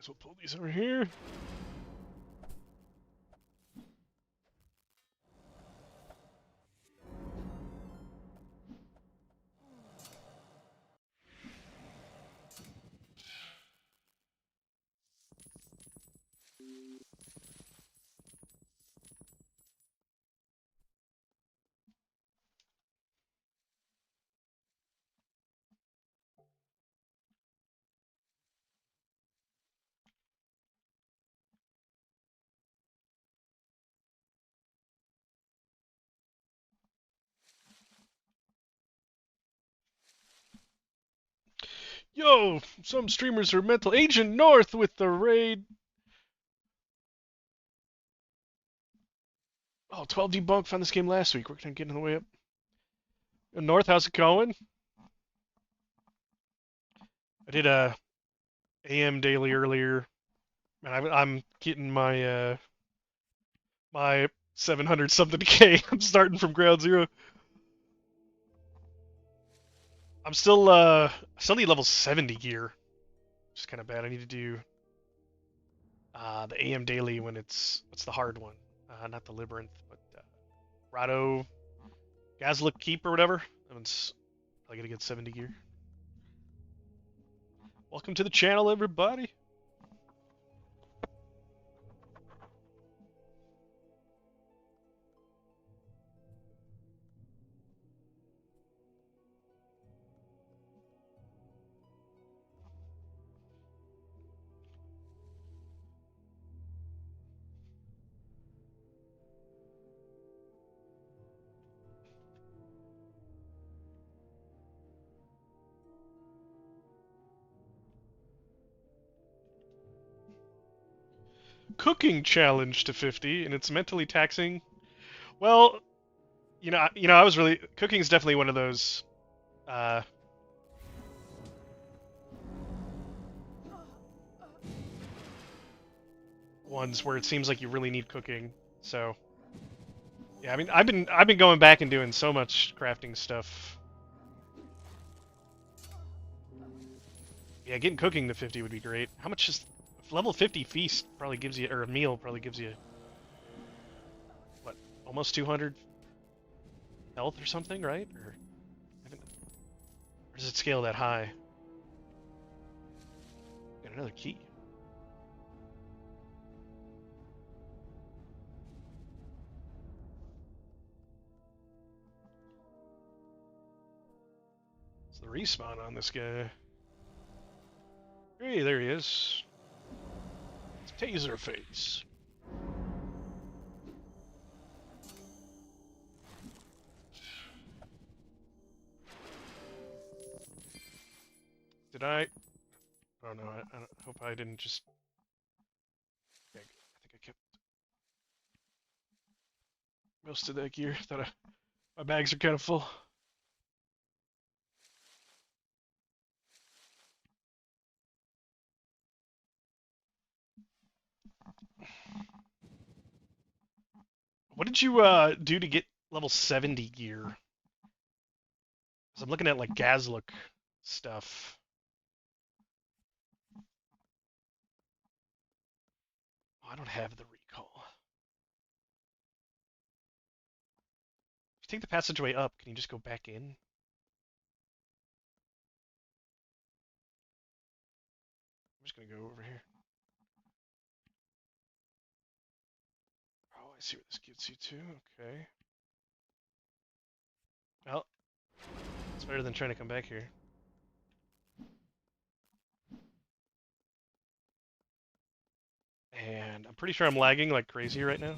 we'll pull these over here. Yo, some streamers are mental. Agent North with the raid. Oh, 12 debunk found this game last week. We're gonna get in the way up. North, how's it going? I did a AM daily earlier, and I'm getting my 700 something K. I'm starting from ground zero. I'm still need level 70 gear, which is kind of bad. I need to do the AM daily when it's the hard one, not the Labyrinth, but Rado Gazlik Keep or whatever. That one's probably gonna get 70 gear. Welcome to the channel, everybody. Cooking challenge to 50, and it's mentally taxing. Well, I was really cooking is definitely one of those uh, ones where it seems like you really need cooking. So, yeah, I mean, I've been going back and doing so much crafting stuff. Yeah, getting cooking to 50 would be great. How much is level 50 feast probably gives you, or a meal probably gives you, what, almost 200 health or something, right? Or does it scale that high? Got another key. It's the respawn on this guy. Hey, there he is. It's Taserface. Did I? Oh no, I hope I didn't just... Okay, I think I kept most of that gear. My bags are kind of full. What did you do to get level 70 gear? Because I'm looking at like Gazlook stuff. Oh, I don't have the recall. If you take the passageway up, can you just go back in? I'm just gonna go over here. Oh, I see what this gets you to. Okay. Well, it's better than trying to come back here. And I'm pretty sure I'm lagging like crazy right now.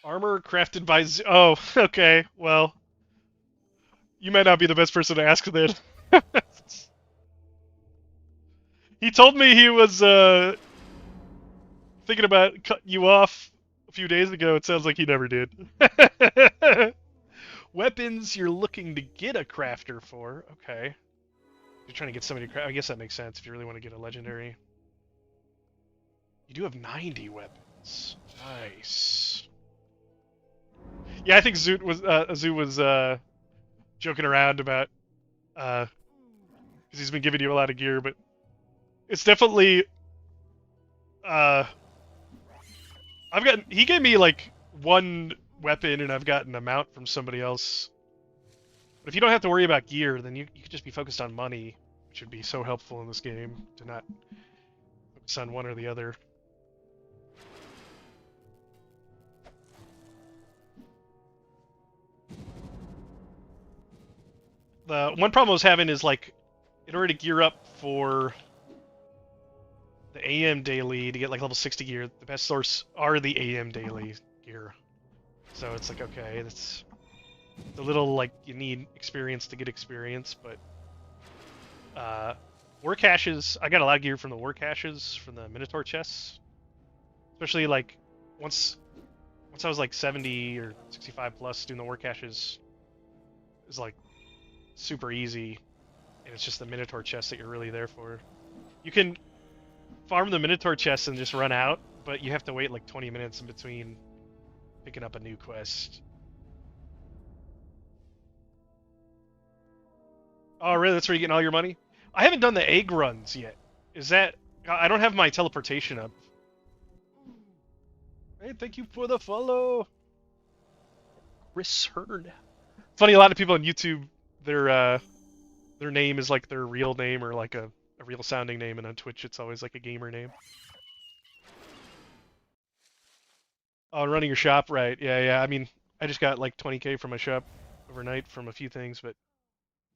Armor crafted by Oh, okay. Well, you might not be the best person to ask then. He told me he was thinking about cutting you off a few days ago. It sounds like he never did. Weapons you're looking to get a crafter for. Okay. You're trying to get somebody to craft. I guess that makes sense if you really want to get a legendary. You do have 90 weapons. Nice. Yeah, I think Zoo was joking around about because he's been giving you a lot of gear, but it's definitely uh I've gotten he gave me like one weapon and I've gotten a mount from somebody else. But if you don't have to worry about gear, then you could just be focused on money, which would be so helpful in this game to not focus on one or the other. The one problem I was having is like in order to gear up for the AM daily to get like level 60 gear, the best source are the AM daily gear. So it's like okay, that's a little like you need experience to get experience, but war caches. I got a lot of gear from the war caches from the Minotaur chests, especially like once I was like 70 or 65 plus, doing the war caches is like super easy, and it's just the Minotaur chest that you're really there for. You can farm the Minotaur chest and just run out, but you have to wait like 20 minutes in between picking up a new quest. Oh, really? That's where you're getting all your money? I haven't done the egg runs yet. Is that... I don't have my teleportation up. Hey, thank you for the follow. Chris Hearn. Funny, a lot of people on YouTube, their name is like their real name or like a real sounding name, and on Twitch it's always like a gamer name. Oh, running your shop, right? Yeah, yeah. I mean, I just got like 20k from my shop overnight from a few things, but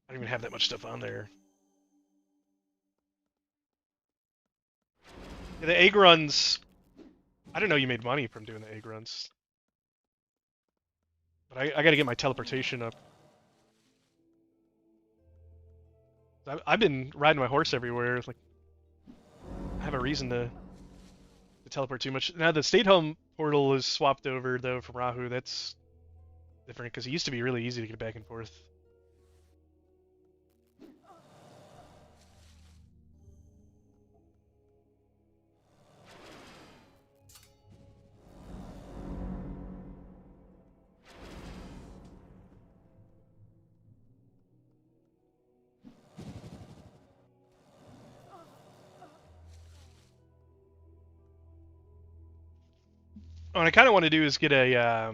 I don't even have that much stuff on there. Yeah, the egg runs. I didn't know you made money from doing the egg runs, but I got to get my teleportation up. I've been riding my horse everywhere. Like, I have a reason to teleport too much. Now the stay home portal is swapped over though from Rahu. That's different because it used to be really easy to get back and forth. What I kind of want to do is get a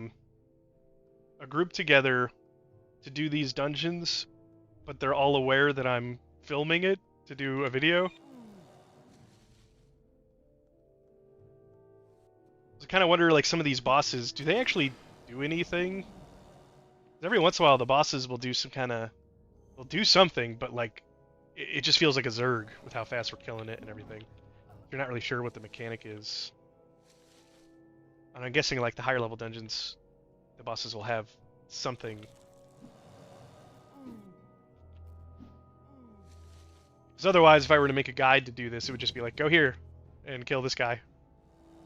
group together to do these dungeons, but they're all aware that I'm filming it to do a video. So I kind of wonder, like, some of these bosses, do they actually do anything? Every once in a while, the bosses will do some kind of, will do something, but like, it just feels like a Zerg with how fast we're killing it and everything. You're not really sure what the mechanic is. And I'm guessing, like, the higher level dungeons, the bosses will have something. Because otherwise, if I were to make a guide to do this, it would just be like, go here and kill this guy,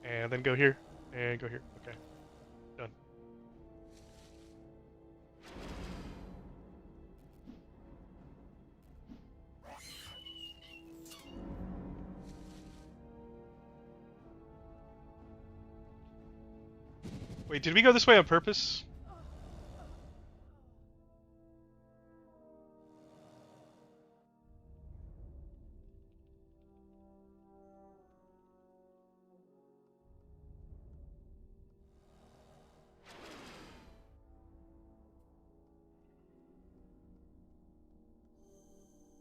and then go here and go here. Okay, done. Wait, did we go this way on purpose?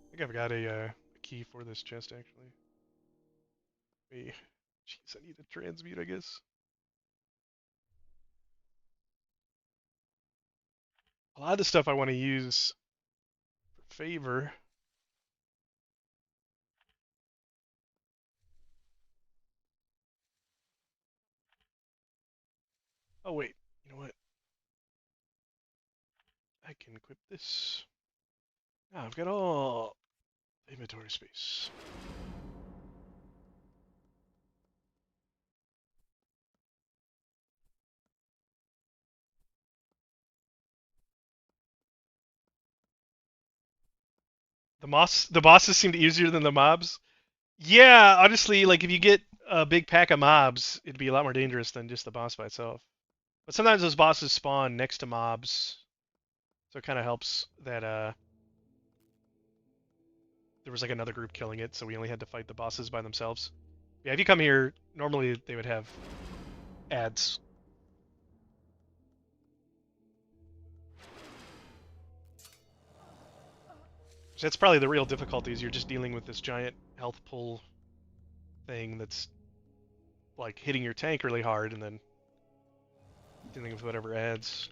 I think I've got a key for this chest, actually. Wait, jeez, I need to transmute, I guess. A lot of the stuff I want to use for favor. Oh wait, you know what? I can equip this. Now I've got all inventory space. The bosses seemed easier than the mobs. Yeah, honestly, like if you get a big pack of mobs, it'd be a lot more dangerous than just the boss by itself. But sometimes those bosses spawn next to mobs, so it kind of helps that there was like another group killing it, so we only had to fight the bosses by themselves. Yeah, if you come here, normally they would have ads. So that's probably the real difficulty, is you're just dealing with this giant health pool thing that's like hitting your tank really hard and then dealing with whatever ads.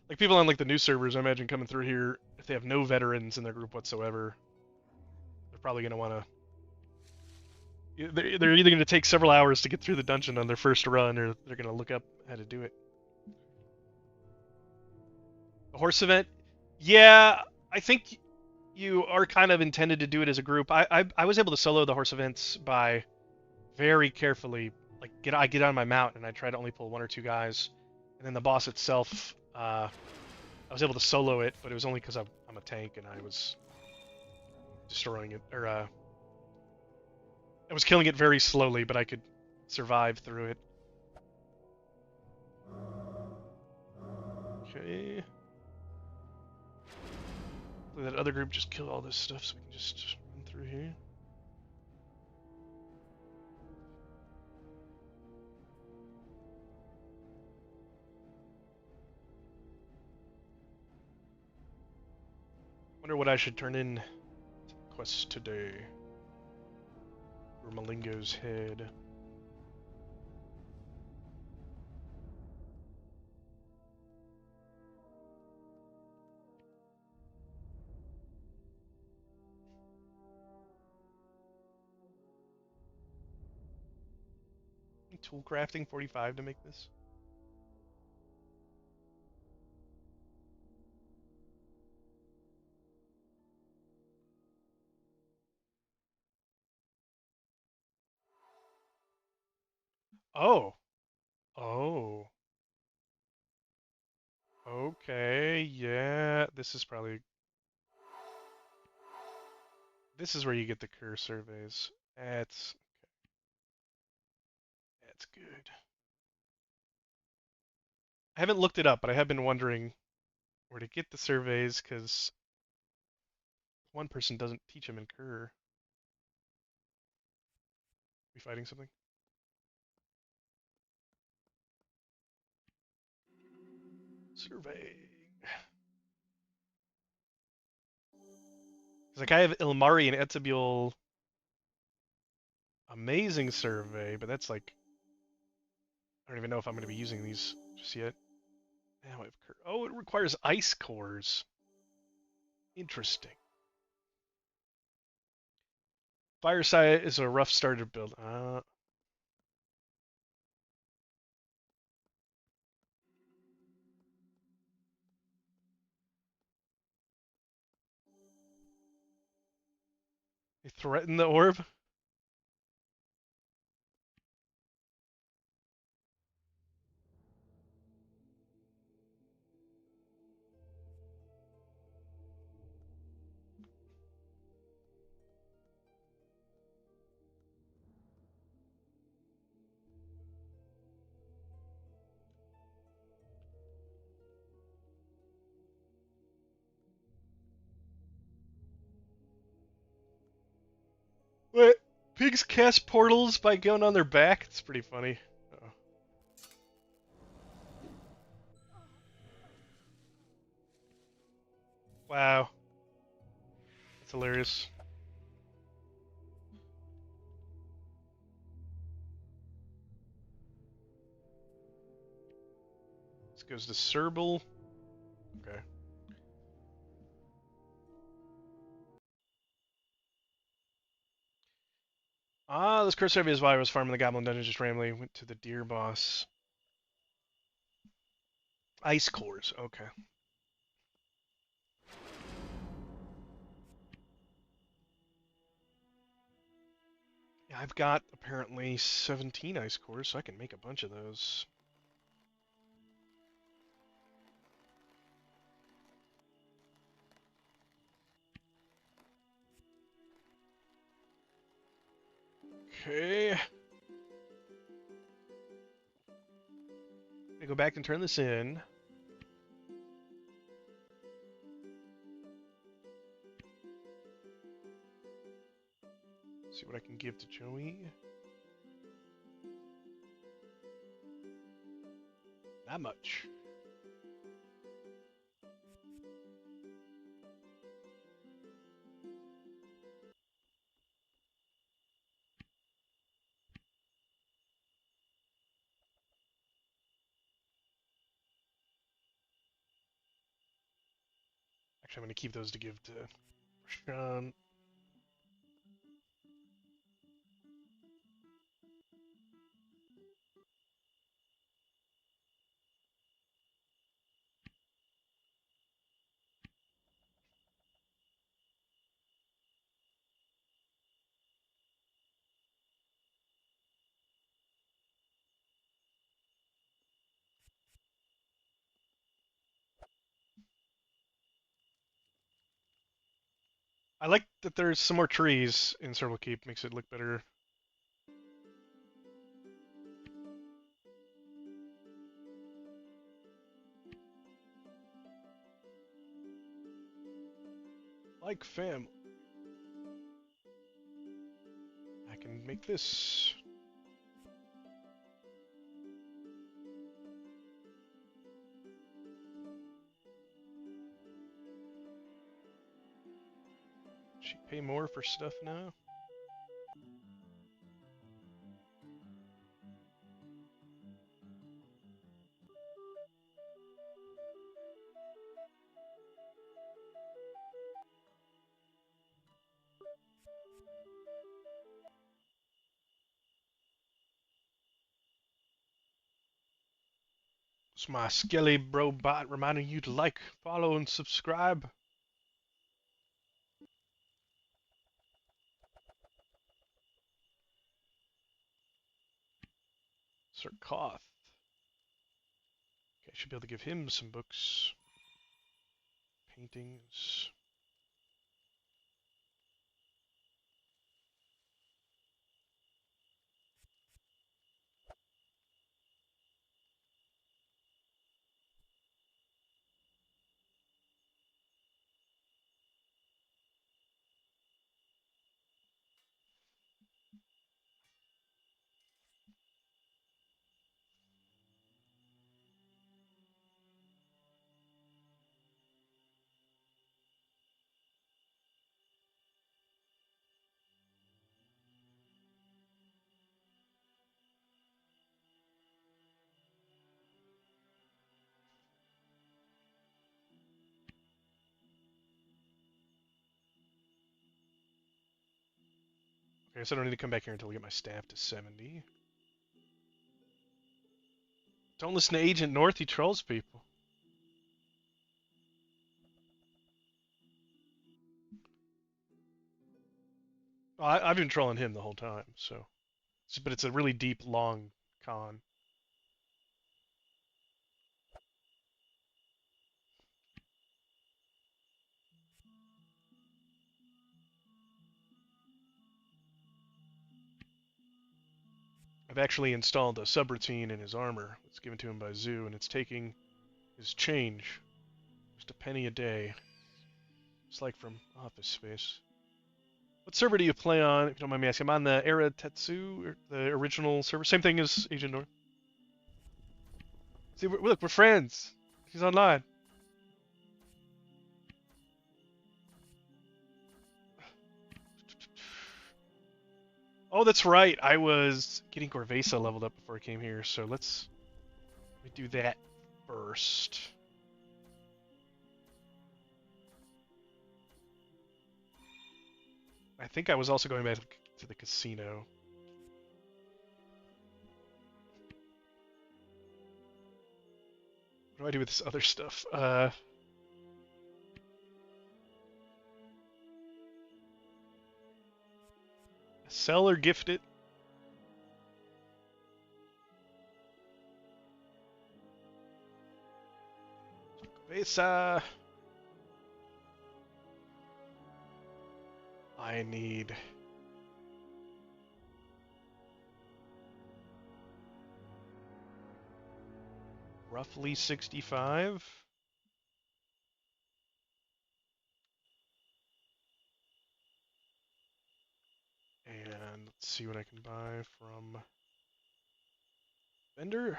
Like people on like the new servers, I imagine coming through here, if they have no veterans in their group whatsoever, they're probably going to want to. They're either going to take several hours to get through the dungeon on their first run, or they're going to look up how to do it. The horse event, yeah, I think you are kind of intended to do it as a group. I was able to solo the horse events by very carefully, like I get on my mount and I try to only pull one or two guys, and then the boss itself, I was able to solo it, but it was only because I'm a tank and I was destroying it, or I was killing it very slowly, but I could survive through it. Okay. Hopefully that other group just killed all this stuff so we can just run through here. Wonder what I should turn in quests today. Or Malingo's head. Tool crafting 45 to make this. Oh. Oh. Okay. Yeah. This is where you get the Kerr surveys. That's good. I haven't looked it up, but I have been wondering where to get the surveys because one person doesn't teach them in Kerr. We fighting something? Survey. Like I have Ilmari and Etzebul amazing survey, but that's like I don't even know if I'm going to be using these just yet. Now I've oh, it requires ice cores. Interesting. Fireside is a rough starter build. They threaten the orb. What? Pigs cast portals by going on their back? It's pretty funny. Uh-oh. Wow. That's hilarious. This goes to Serbil. Okay. This curse survey is why I was farming the Goblin Dungeon just randomly. Went to the deer boss. Ice cores. Okay. Yeah, I've got apparently 17 ice cores, so I can make a bunch of those. Okay. I go back and turn this in. See what I can give to Joey. Not much. Actually, I'm going to keep those to give to Sean. I like that there's some more trees in Circle Keep. Makes it look better. Like family. I can make this. She pay more for stuff now? It's my Skelly Bro bot reminding you to like, follow, and subscribe. Sir Koth. Okay, I should be able to give him some books. Paintings. Okay, so I don't need to come back here until we get my staff to 70. Don't listen to Agent North, he trolls people. Well, I've been trolling him the whole time, so. But it's a really deep, long con. I've actually installed a subroutine in his armor. It's given to him by Zoo, and it's taking his change. Just a penny a day. It's like from Office Space. What server do you play on, if you don't mind me asking? I'm on the Era Tetsu, or the original server. Same thing as Agent North. See, look, we're friends. He's online. Oh, that's right. I was getting Corvesa leveled up before I came here, so let me do that first. I think I was also going back to the casino. What do I do with this other stuff? Sell or gift it? Corvesa. I need roughly 65. And let's see what I can buy from vendor.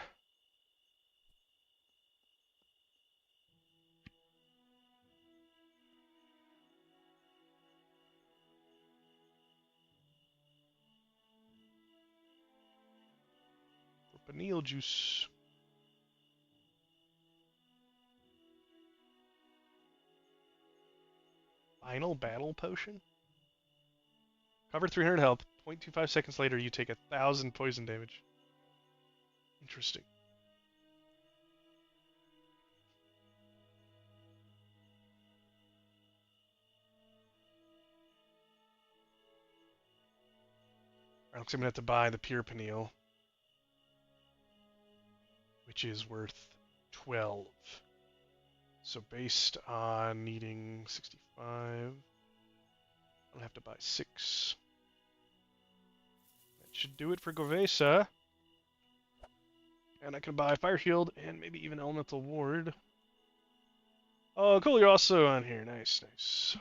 For pineal juice. Final battle potion? Cover 300 health. 0.25 seconds later, you take 1,000 poison damage. Interesting. Alright, looks like I'm gonna have to buy the pure pineal, which is worth 12. So based on needing 65, I'll have to buy 6. That should do it for Govesa. And I can buy Fire Shield and maybe even Elemental Ward. Oh, cool, you're also on here. Nice, nice.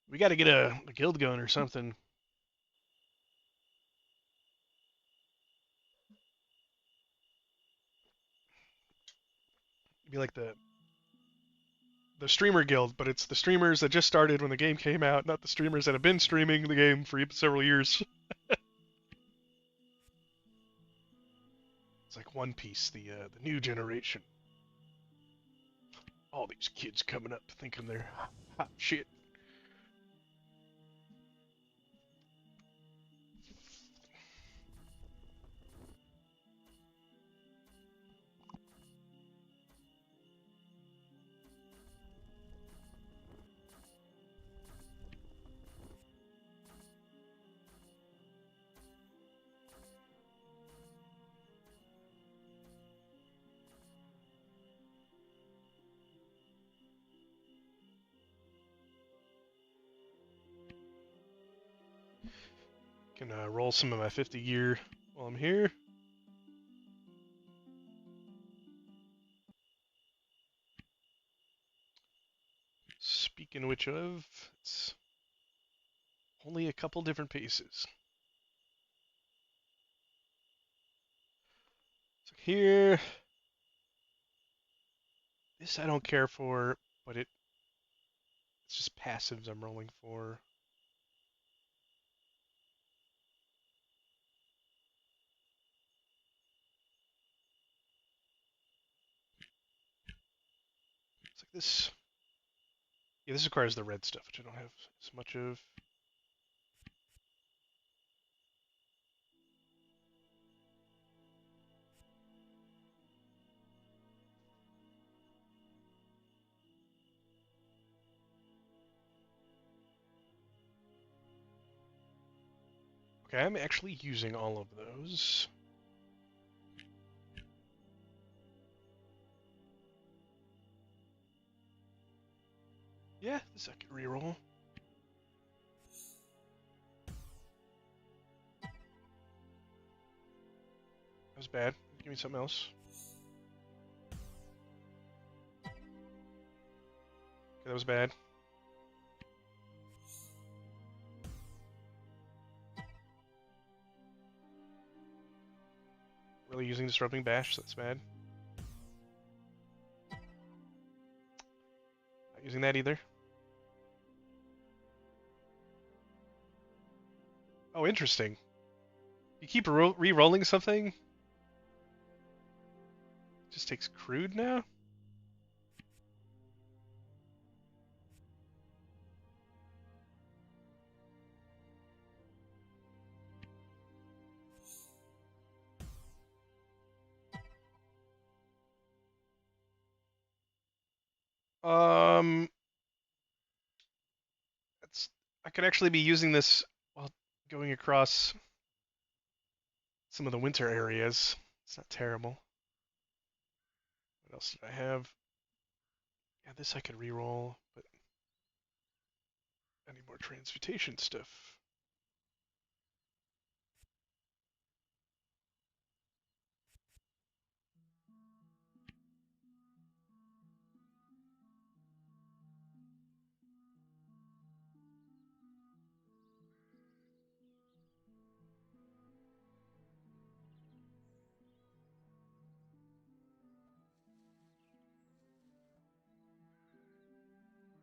We gotta get a guild going or something. Be like the streamer guild, but it's the streamers that just started when the game came out, not the streamers that have been streaming the game for several years. It's like One Piece, the new generation. All these kids coming up thinking they're hot shit. Can roll some of my 50 gear while I'm here. Speaking which of, it's only a couple different pieces. So here, this I don't care for, but it's just passives I'm rolling for. It's like this. Yeah, this requires the red stuff, which I don't have as much of. Okay, I'm actually using all of those. Yeah, this I can reroll. That was bad. Give me something else. Okay, that was bad. Really using Disrupting Bash, so that's bad. Not using that either. Oh, interesting. You keep re-rolling something? It just takes crude now? Um, that's I could actually be using this while going across some of the winter areas. It's not terrible. What else did I have? Yeah, this I could re-roll, but I need more transmutation stuff.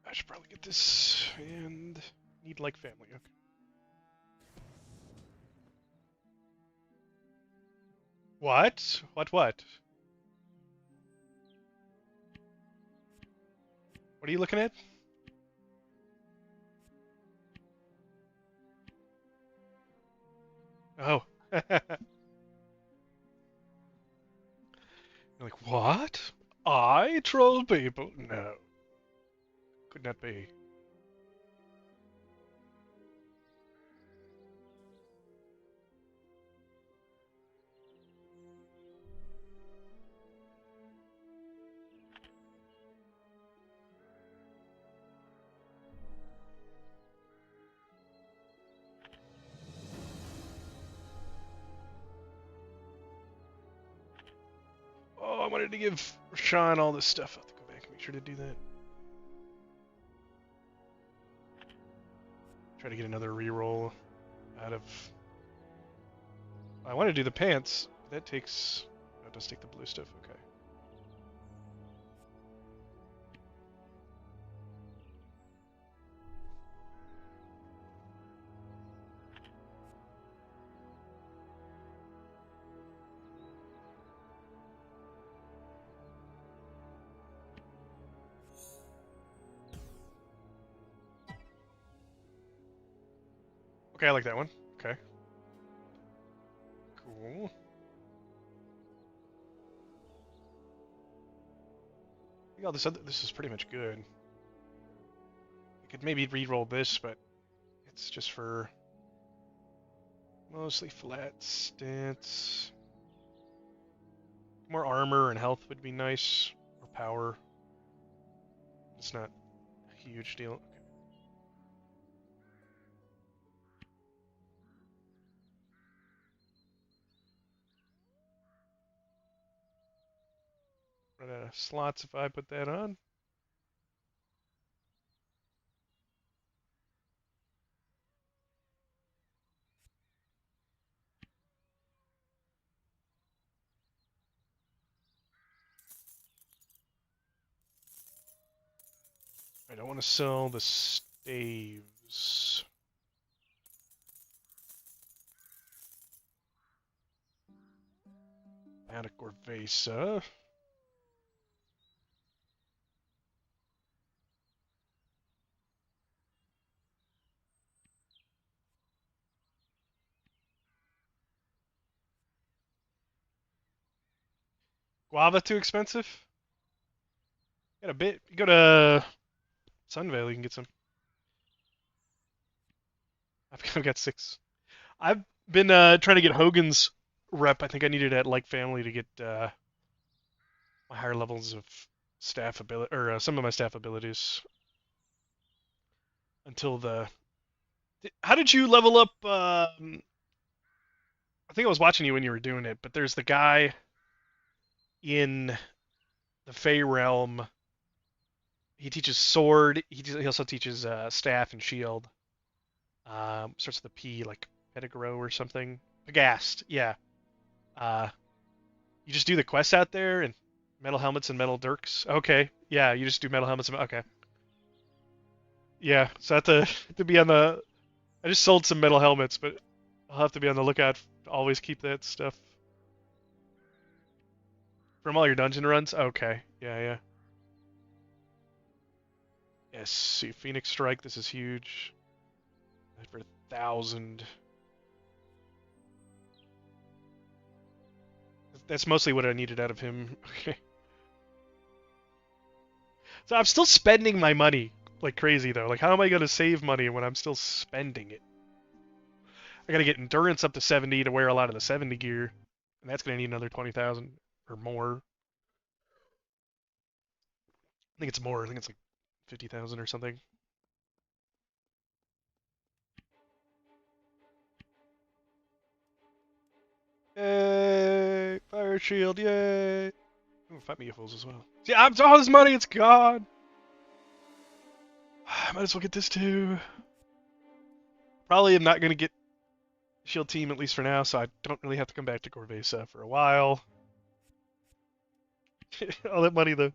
I should probably get this and need like family. Okay. What? What? What? What are you looking at? Oh. You're like, what? I troll people? No. Could not be. Oh, I wanted to give Rashawn all this stuff. I'll have to go back and make sure to do that. Try to get another reroll out of... I want to do the pants. That takes... Oh, it does take the blue stuff. Okay. Okay, I like that one. Okay. Cool. I think all this is pretty much good. I could maybe re-roll this, but it's just for mostly flat stance. More armor and health would be nice, or power. It's not a huge deal. Okay. Run out of slots if I put that on. I don't want to sell the staves. Out of Gorvesa. Guava too expensive? Got a bit. You go to Sunvale, you can get some. I've got 6. I've been trying to get Hogan's rep. I think I needed at like family to get my higher levels of staff ability, or some of my staff abilities. Until the. How did you level up? I think I was watching you when you were doing it, but there's the guy in the Fey realm. He teaches sword. He also teaches staff and shield. Starts with a P, like Pedigro or something. Pagast, yeah. Uh, you just do the quests out there and metal helmets and metal dirks. Okay, yeah, you just do metal helmets and okay. Yeah, so I have to be on the. I just sold some metal helmets, but I'll have to be on the lookout to always keep that stuff. From all your dungeon runs? Okay, yeah. Yes, see, Phoenix Strike, this is huge. For 1,000. That's mostly what I needed out of him. Okay. So I'm still spending my money like crazy though. Like how am I gonna save money when I'm still spending it? I gotta get endurance up to 70 to wear a lot of the 70 gear, and that's gonna need another 20,000 or more. I think it's more. I think it's like 50,000 or something. Yay! Fire shield, yay! Ooh, fight meeples as well. See, I'm all this money, it's gone. I might as well get this too. Probably am not gonna get shield team at least for now, so I don't really have to come back to Gorvesa for a while. All that money though.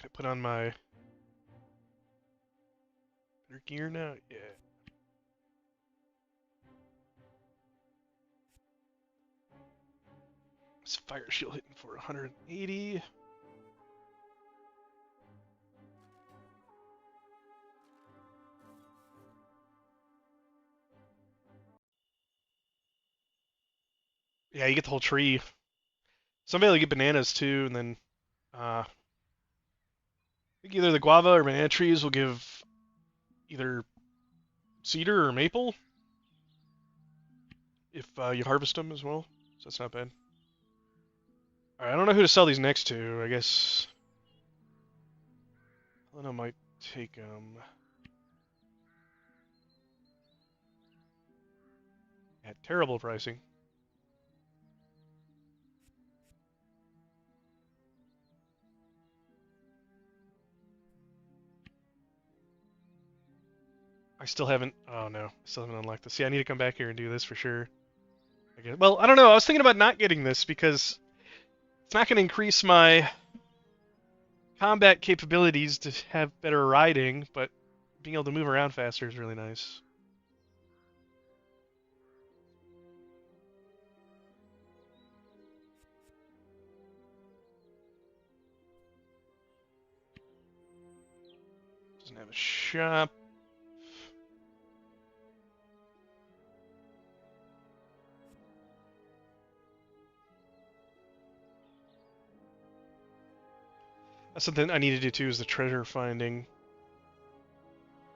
Can I put on my better gear now? Yeah. This fire shield hitting for 180. Yeah, you get the whole tree. Somebody will get bananas too, and then I think either the guava or banana trees will give either cedar or maple if you harvest them as well. So that's not bad. All right, I don't know who to sell these next to. I guess Helena might take them at terrible pricing. I still haven't. Oh no, I still haven't unlocked this. Yeah, I need to come back here and do this for sure. I guess. Well, I don't know. I was thinking about not getting this because it's not going to increase my combat capabilities to have better riding, but being able to move around faster is really nice. Doesn't have a shop. That's something I need to do too, is the treasure finding.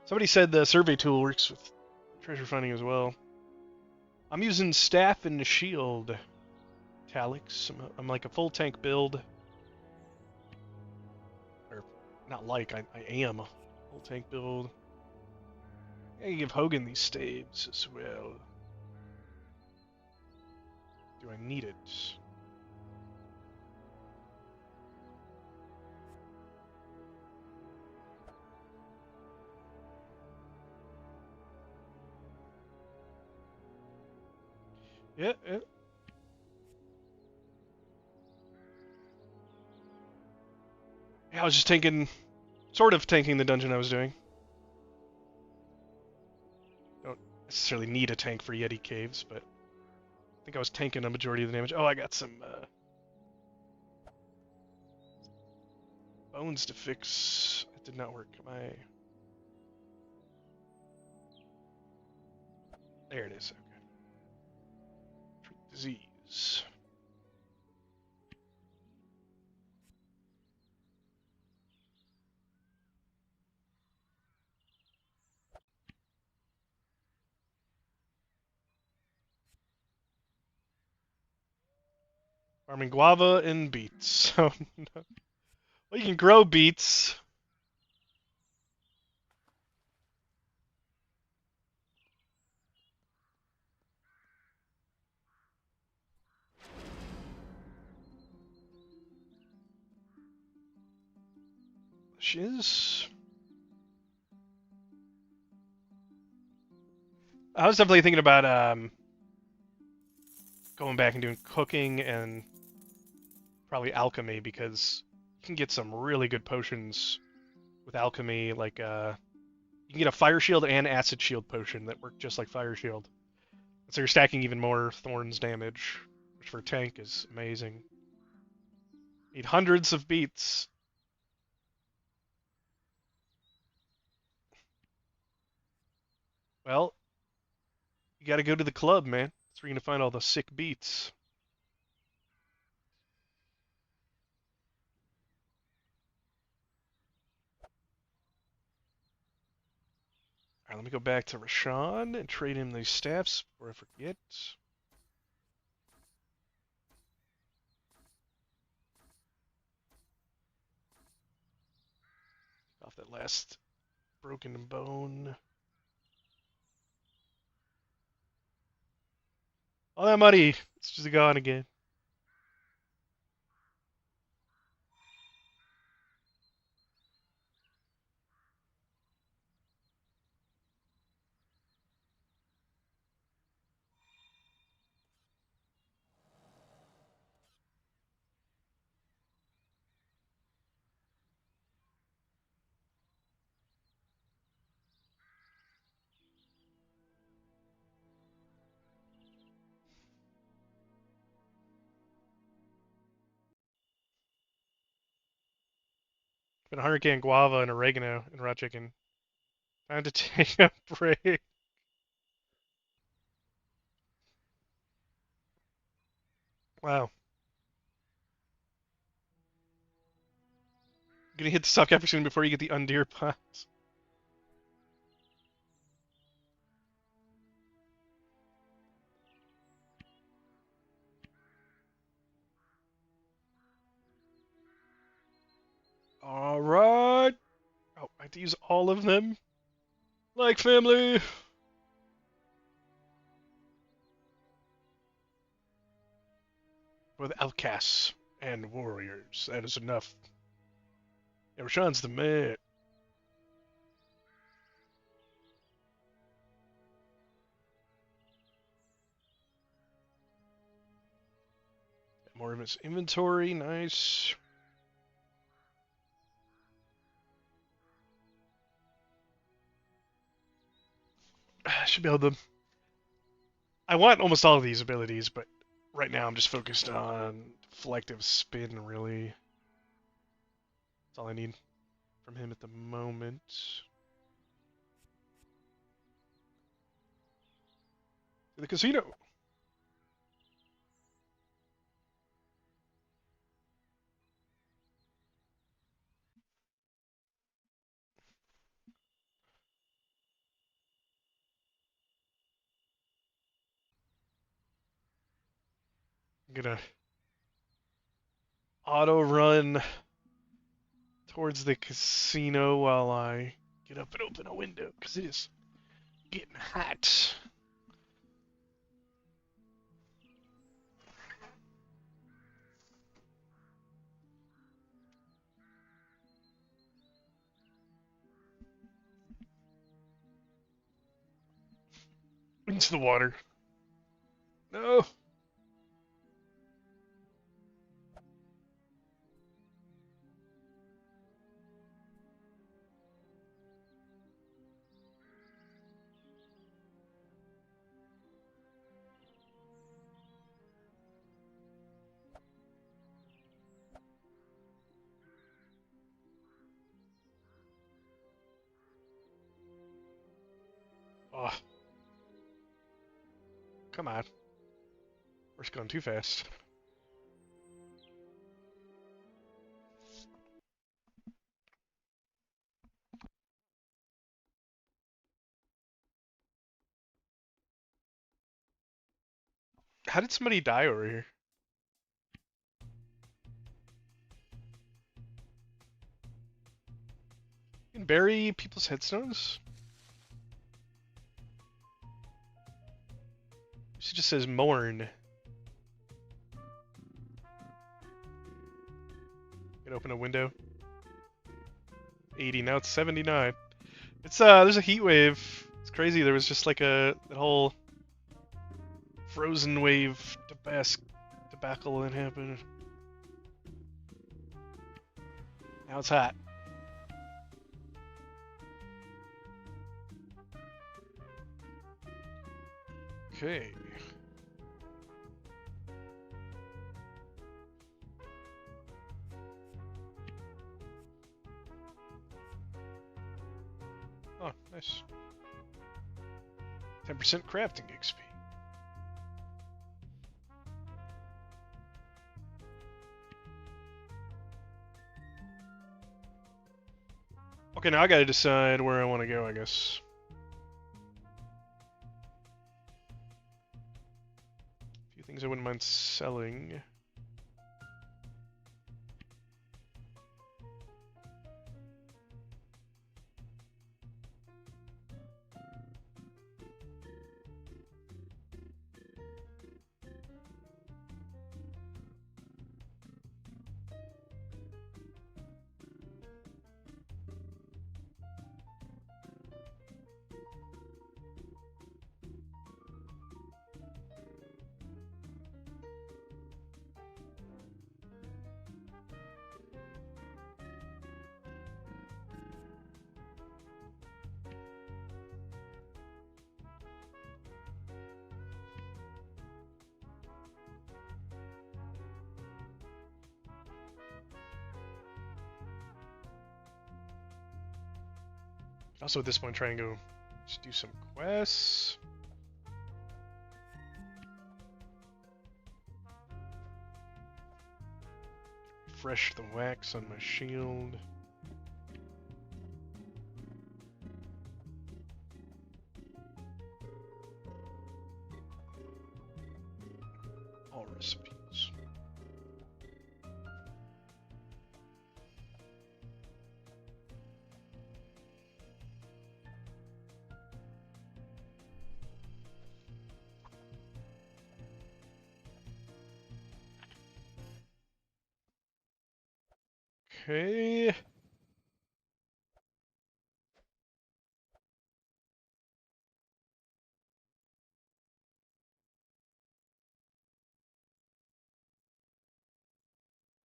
Somebody said the survey tool works with treasure finding as well. I'm using staff and the shield, Talix. I'm like a full tank build. Or, not like, I am a full tank build. I can give Hogan these staves as well. Do I need it? Yeah, yeah. Yeah, I was just tanking, sort of tanking the dungeon I was doing. Don't necessarily need a tank for Yeti caves, but I think I was tanking a majority of the damage. Oh, I got some bones to fix. It did not work. There it is. Okay. Treat disease. Farming guava and beets. So, well, you can grow beets. Shiz. I was definitely thinking about going back and doing cooking and probably alchemy, because you can get some really good potions with alchemy. Like you can get a fire shield and acid shield potion that work just like fire shield. So you're stacking even more thorns damage, which for a tank is amazing. Need hundreds of beets. Well, you got to go to the club, man. That's where you're gonna find all the sick beets. All right, let me go back to Rashawn and trade him these staffs before I forget. Off that last broken bone. All that money, it's just gone again. Been a hurricane guava and oregano and raw chicken. Time to take a break. Wow. Gonna hit the stop capper soon before you get the undeer pots. Alright. Oh, I have to use all of them. Like family. With outcasts and warriors. That is enough. Yeah, Rashawn's the man. More of his inventory. Nice. Should be able to. I want almost all of these abilities, but right now I'm just focused on Deflective Spin, really. That's all I need from him at the moment. The casino. I'm gonna auto run towards the casino while I get up and open a window, because it is getting hot. Into the water. No. Oh, come on. We're just going too fast. How did somebody die over here? You can bury people's headstones? She just says mourn. Can open a window. 80, now it's 79. It's there's a heat wave. It's crazy. There was just like that whole frozen wave debacle that happened. Now it's hot. Okay. Oh, nice. 10% crafting XP. Okay, now I gotta decide where I want to go, I guess. A few things I wouldn't mind selling. Also, at this point, try and go just do some quests. Refresh the wax on my shield. All recipes. Okay.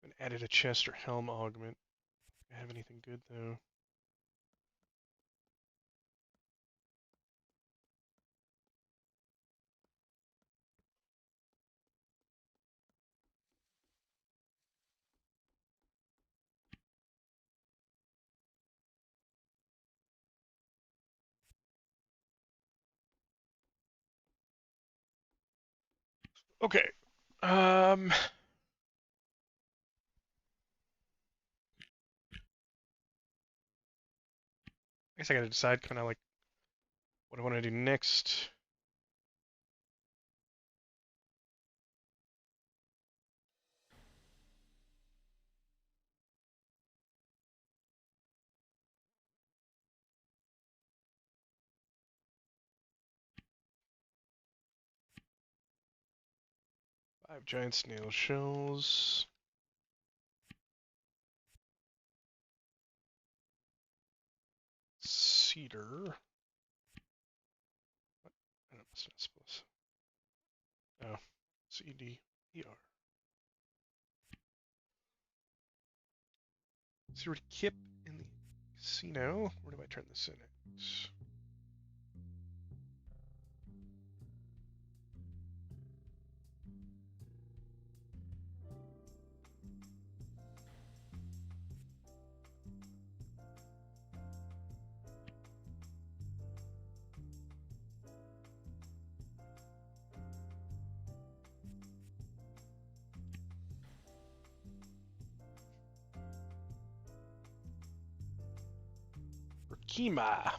And added a chest or helm augment. Do I have anything good though? Okay. I guess I gotta decide kind of like what I want to do next. Five giant snail shells. Cedar. What? I don't know, it's not supposed. Oh, CDER. Zero kip in the casino. Where do I turn this in at? Kima.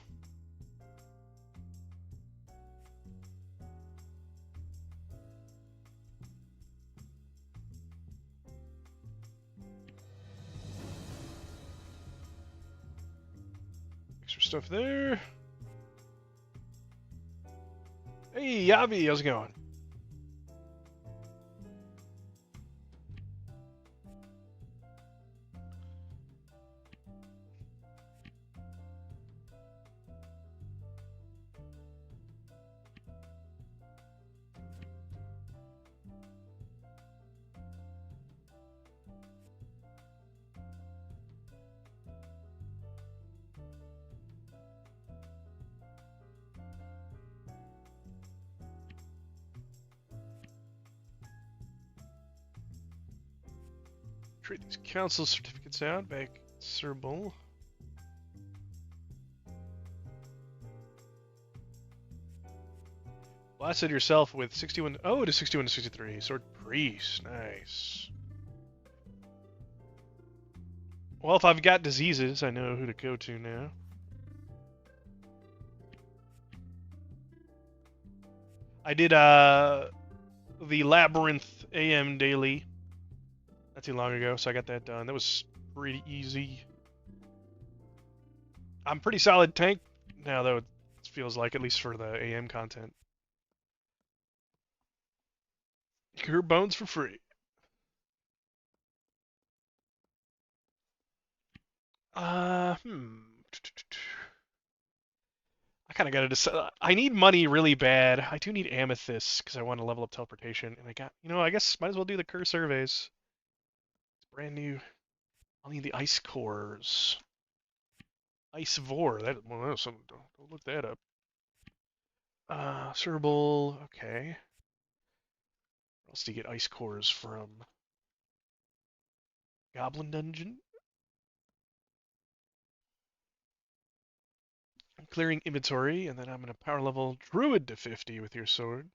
Extra stuff there. Hey, Yavi, how's it going? Trade these council certificates out back at Sir Bull. Blasted yourself with 61. Oh, it is 61 to 63. Sword Priest. Nice. Well, if I've got diseases, I know who to go to now. I did the Labyrinth AM daily not too long ago, so I got that done. That was pretty easy. I'm pretty solid tank now, though. It feels like, at least for the AM content. Cure bones for free. I kind of got to decide. I need money really bad. I do need amethyst because I want to level up teleportation, and I got, I guess might as well do the Cure surveys. It's brand new. I'll need the ice cores. Ice vor. Well, that's something. Don't look that up. Cerbal. Okay. Where else do you get ice cores from? Goblin dungeon. clearing inventory, and then I'm gonna power level Druid to 50 with your sword.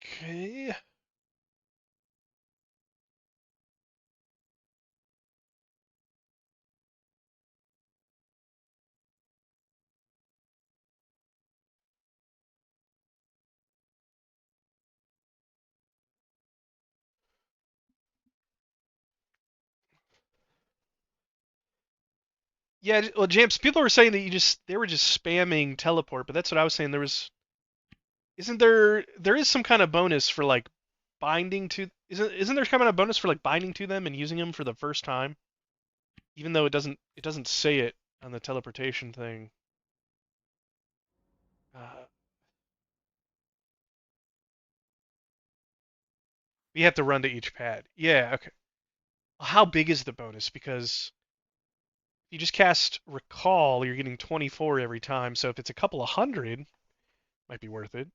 Okay. Yeah, well, James, people were saying that they were just spamming teleport, but that's what I was saying. There is some kind of bonus for like binding to isn't there kind of a bonus for like binding to them and using them for the first time, even though it doesn't say it on the teleportation thing. Uh, we have to run to each pad. Yeah, okay. How big is the bonus? Because if you just cast Recall, you're getting 24 every time. So if it's a couple of hundred, might be worth it.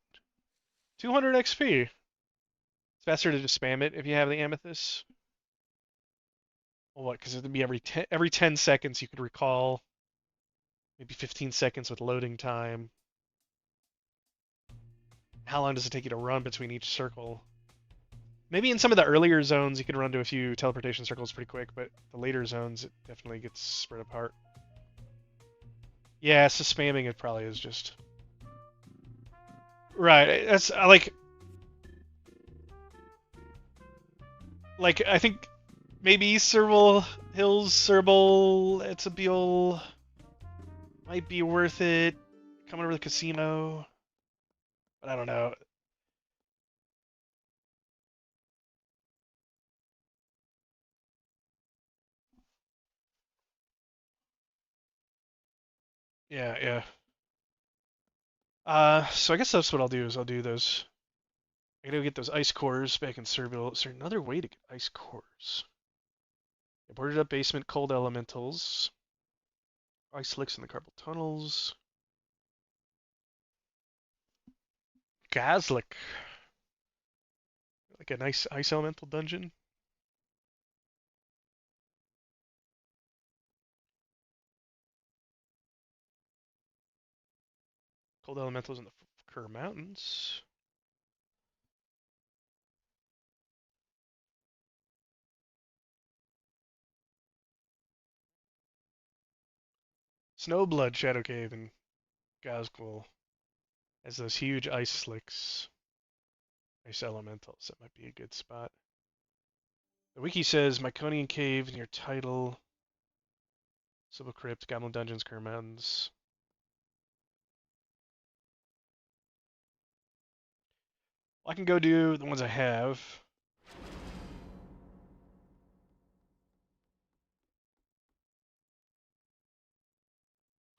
200 XP. It's faster to just spam it if you have the Amethyst. Well, what? Because it'd be every 10 seconds you could recall. Maybe 15 seconds with loading time. How long does it take you to run between each circle? Maybe in some of the earlier zones you can run to a few teleportation circles pretty quick, but the later zones it definitely gets spread apart. Yeah, so spamming it probably is just right. That's like I think maybe Serval Hills, Serval, Etzabul might be worth it. Coming over the casino, but I don't know. Yeah, yeah. So I guess that's what I'll do is I'll do those. I gotta go get those ice cores back in Serval. Is there another way to get ice cores? I boarded up basement cold elementals. Ice slicks in the carpal tunnels. Gazlik. Like a nice ice elemental dungeon. Cold elementals in the Kerr Mountains. Snowblood Shadow Cave in Gazgul has those huge ice slicks. Ice elementals. That might be a good spot. The wiki says Myconian Cave near Tidal. Civil Crypt, Goblin Dungeons, Kerr Mountains. Well, I can go do the ones I have.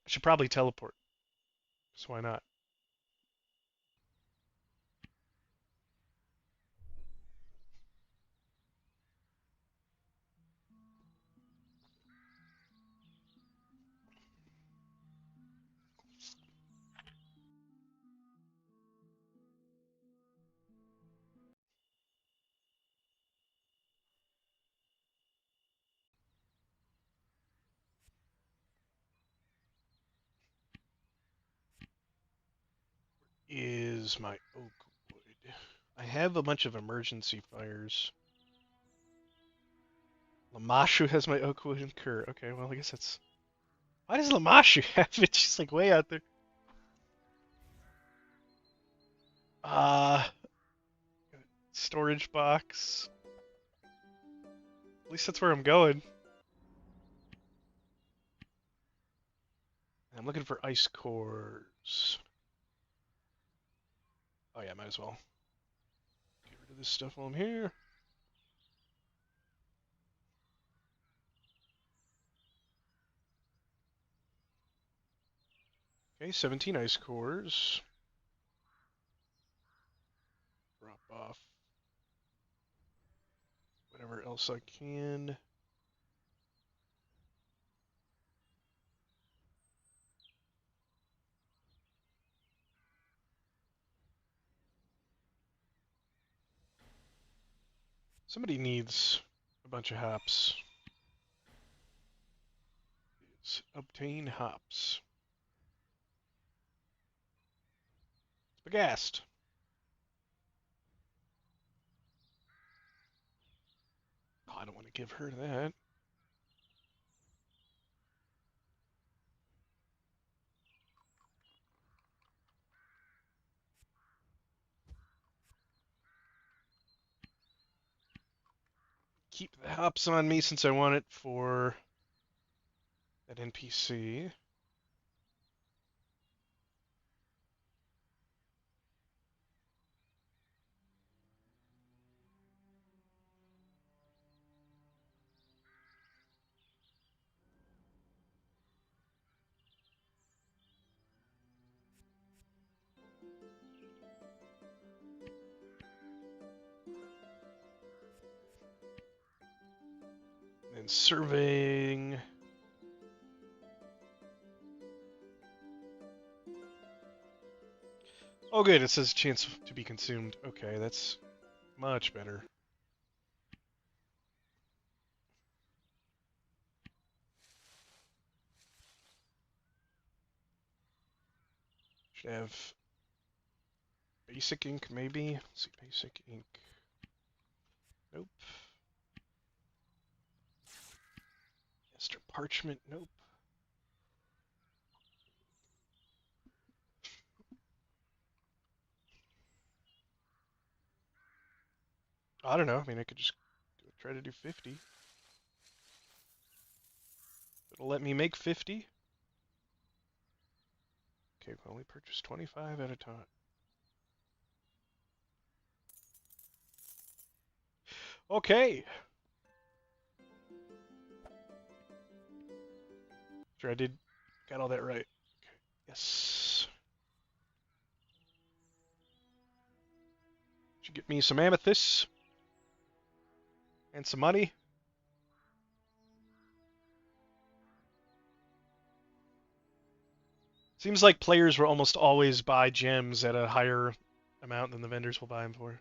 I should probably teleport. So why not? Is my oak wood? I have a bunch of emergency fires. Lamashu has my oak wood and Kerr. Okay, well I guess that's. Why does Lamashu have it? She's like way out there. Uh, storage box. At least that's where I'm going. I'm looking for ice cores. Oh yeah, might as well. Get rid of this stuff while I'm here. Okay, 17 ice cores. Drop off whatever else I can. Somebody needs a bunch of hops. Let's obtain hops. Spagast. Oh, I don't want to give her that. Keep the hops on me since I want it for that NPC. And surveying. Oh, good. It says chance to be consumed. Okay, that's much better. Should have basic ink, maybe. Let's see, basic ink. Nope. Ester parchment. Nope. I don't know. I mean, I could just try to do 50. It'll let me make 50. Okay, we'll only purchase 25 at a time. Okay. Sure, I got all that right. Okay. Yes. Should get me some amethysts and some money. Seems like players will almost always buy gems at a higher amount than the vendors will buy them for.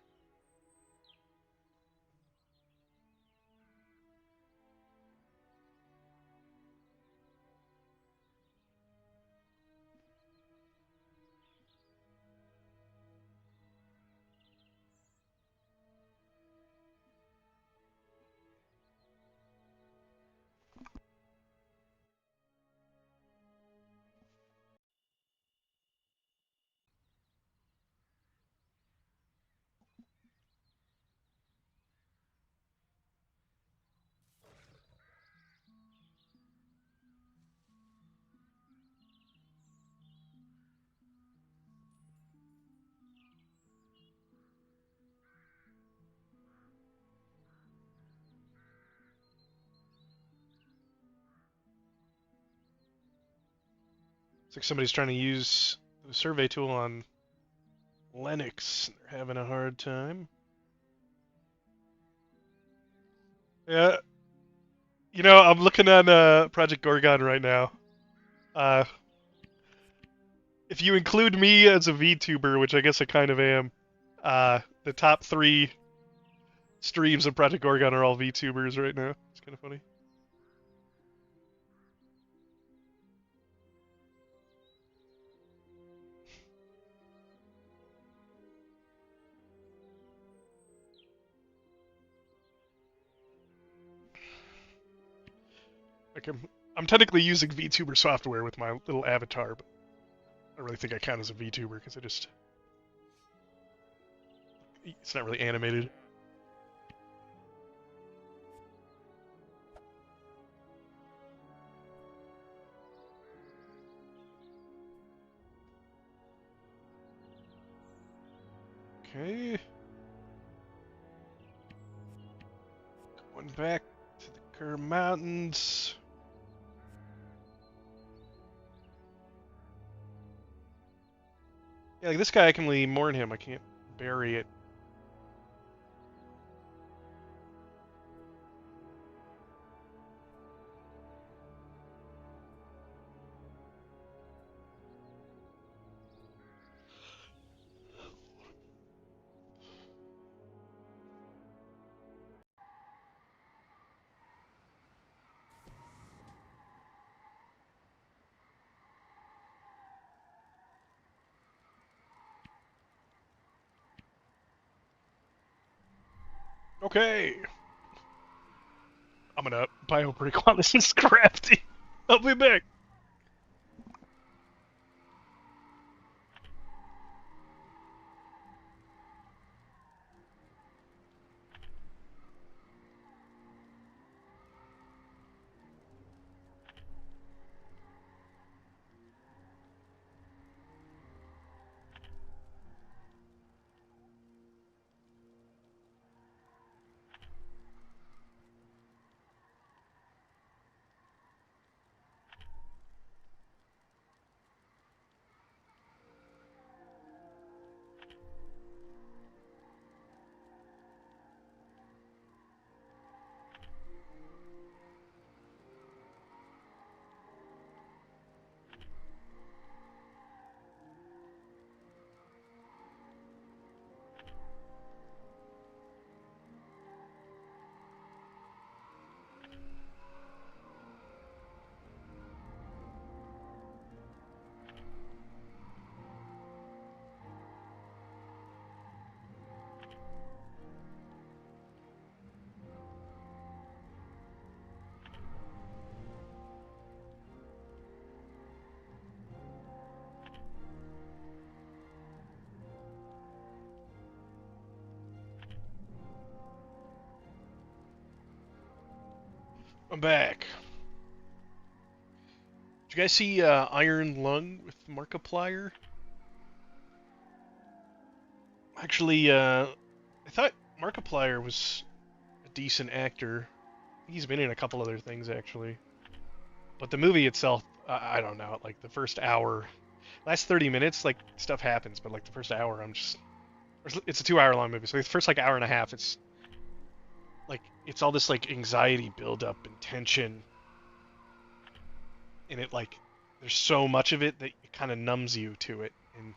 It's like somebody's trying to use the survey tool on Linux. They're having a hard time. Yeah. You know, I'm looking on Project Gorgon right now. Uh, if you include me as a VTuber, which I guess I kind of am, the top 3 streams of Project Gorgon are all VTubers right now. It's kind of funny. Like I'm technically using VTuber software with my little avatar, but I don't really think I count as a VTuber because it's not really animated. Okay. Going back to the Kerr Mountains. Yeah, like this guy, I can only mourn him. I can't bury it. Okay. I'm gonna bio break while this is crafty. I'll be back. I'm back. Did you guys see Iron Lung with Markiplier? Actually, I thought Markiplier was a decent actor. He's been in a couple other things actually, but the movie itself, I don't know. Like the first hour, last 30 minutes, like stuff happens, but like the first hour, I'm just. It's a 2 hour long movie, so the first like hour and a half, it's like it's all this like anxiety buildup and tension, and it like there's so much of it that it kind of numbs you to it and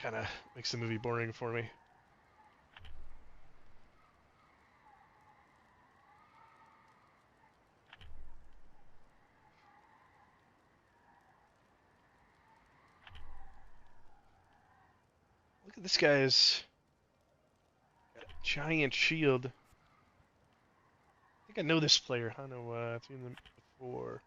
kind of makes the movie boring for me. Look at this guy's giant shield. I think I know this player. I know I've seen them before.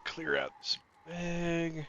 Clear out this bag.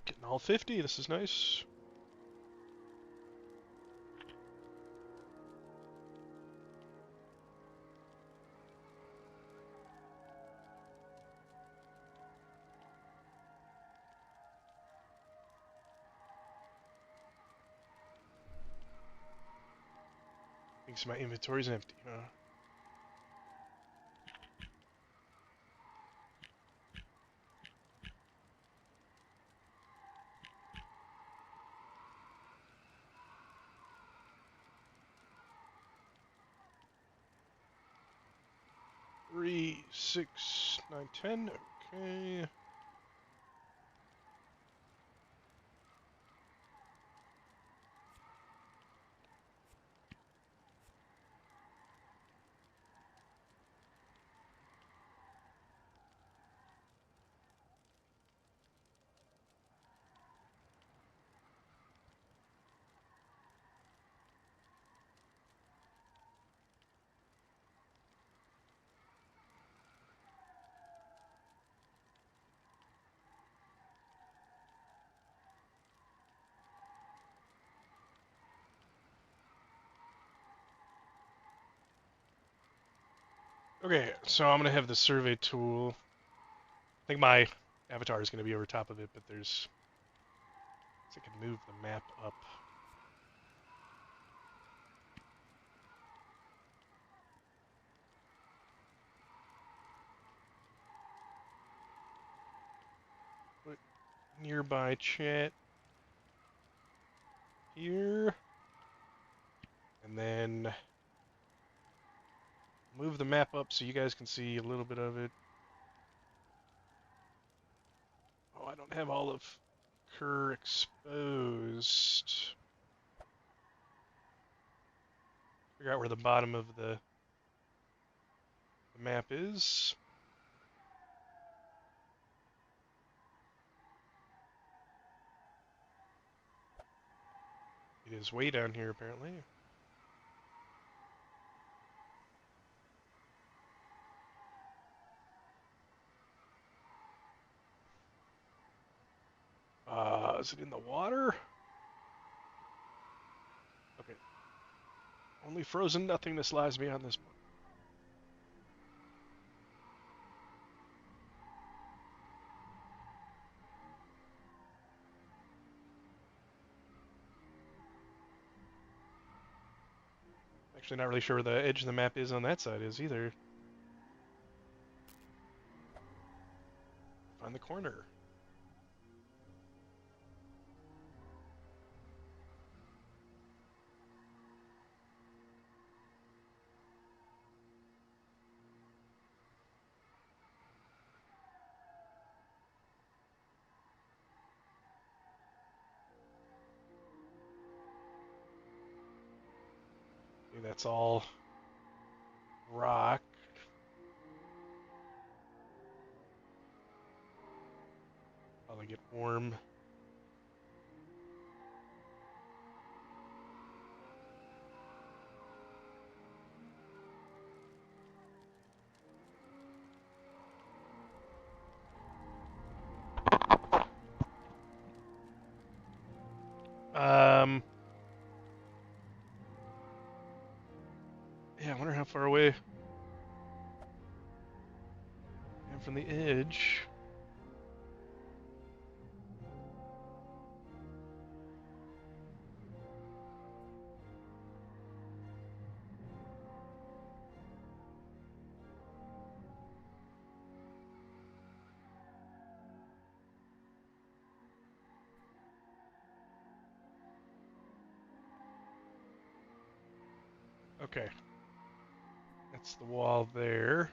Getting all 50. This is nice. Thinks my inventory's empty, huh? 3, 6, 9, 10. Okay. Okay, so I'm gonna have the survey tool. I think my avatar is gonna be over top of it, but there's. So I can move the map up. Put nearby chat here, and then move the map up so you guys can see a little bit of it. Oh, I don't have all of Kerr exposed. Figure out where the bottom of the map is. It is way down here, apparently. Is it in the water? Okay. Only frozen nothingness lies beyond this point. Actually, not really sure where the edge of the map is on that side is either. Find the corner. Okay, that's all rock. Probably get warm. Yeah, I wonder how far away I am from the edge. Okay. That's the wall there.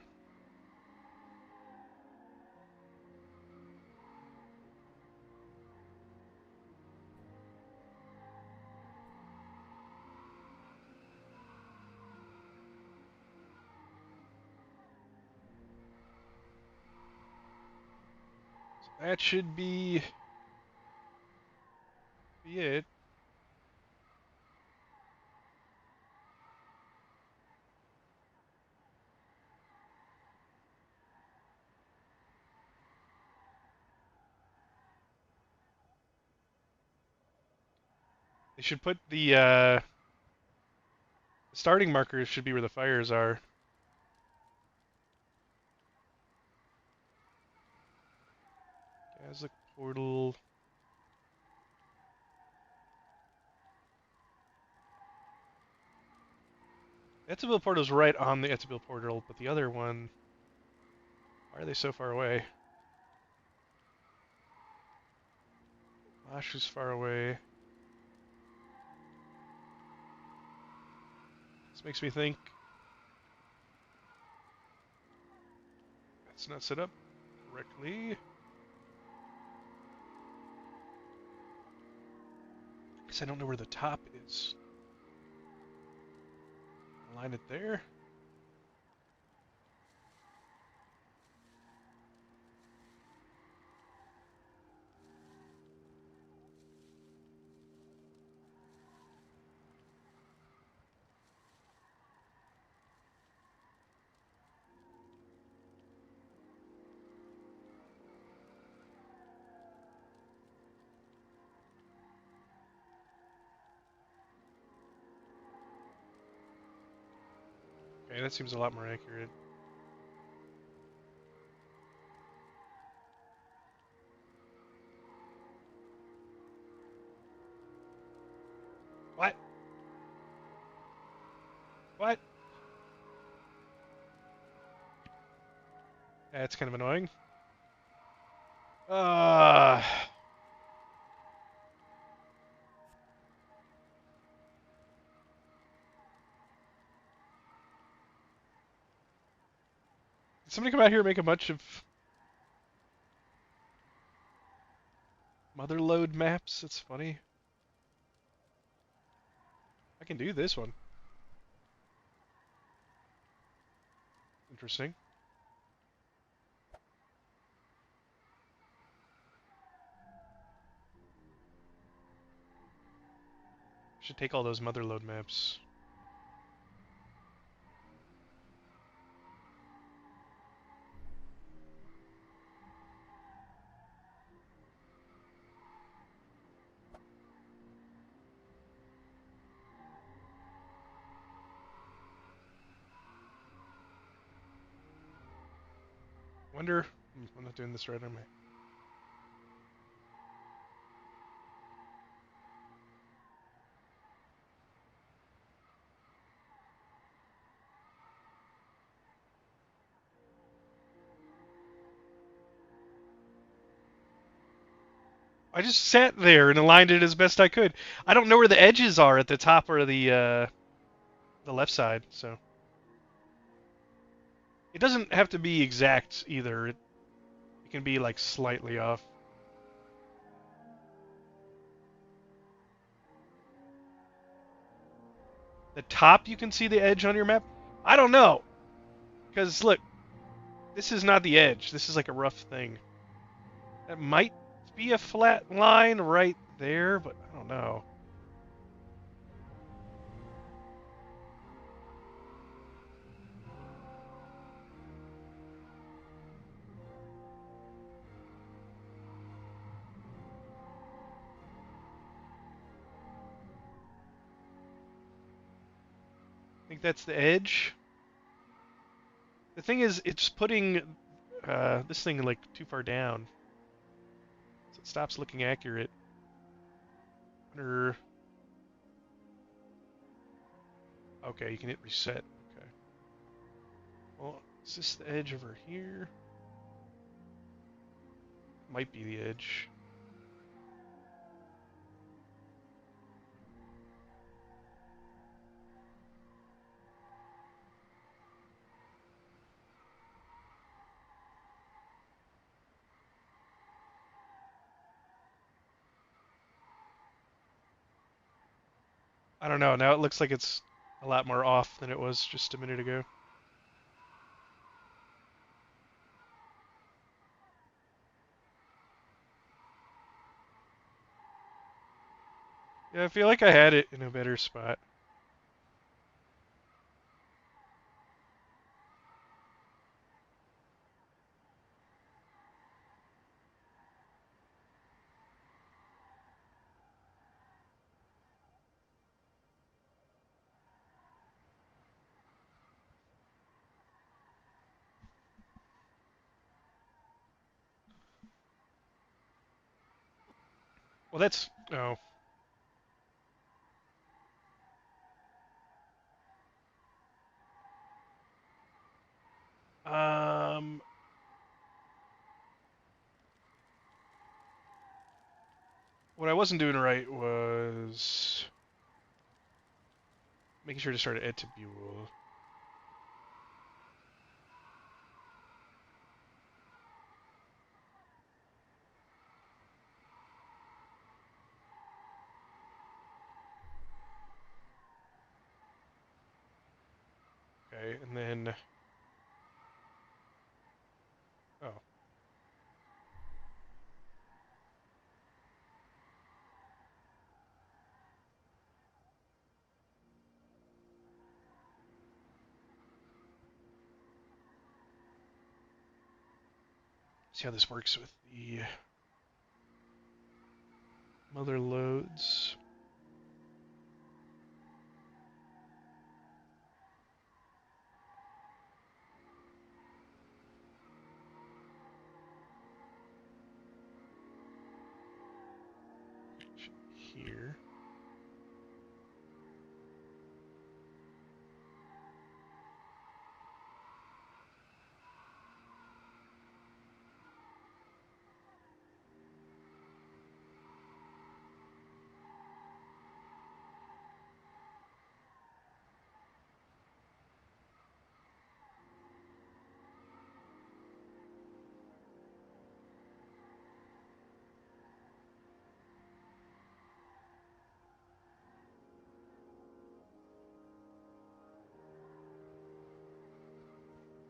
So that should be it. They should put the starting markers should be where the fires are. Gazlik portal. Etzabil portal is right on the Etzabil portal, but the other one, why are they so far away? Lash is far away. This makes me think It's not set up correctly. Guess I don't know where the top is. Align it there. Okay, that seems a lot more accurate. What? What? That's kind of annoying. Uh, Did somebody come out here and make a bunch of motherlode maps? That's funny. I can do this one. Interesting. Should take all those motherlode maps. Wonder. I'm not doing this right, am I? I just sat there and aligned it as best I could. I don't know where the edges are at the top or the left side, so it doesn't have to be exact either. It can be like slightly off. The top, you can see the edge on your map. I don't know, because look, this is not the edge. This is like a rough thing. That might be a flat line right there, but I don't know. I think that's the edge. The thing is, it's putting this thing like too far down, so it stops looking accurate. Or okay, you can hit reset. Okay. Well, is this the edge over here? Might be the edge. I don't know. Now it looks like it's a lot more off than it was just a minute ago. Yeah, I feel like I had it in a better spot. Well, that's oh. Um, what I wasn't doing right was making sure to start at Etibule. Okay, and then... Oh. See how this works with the mother loads. Here.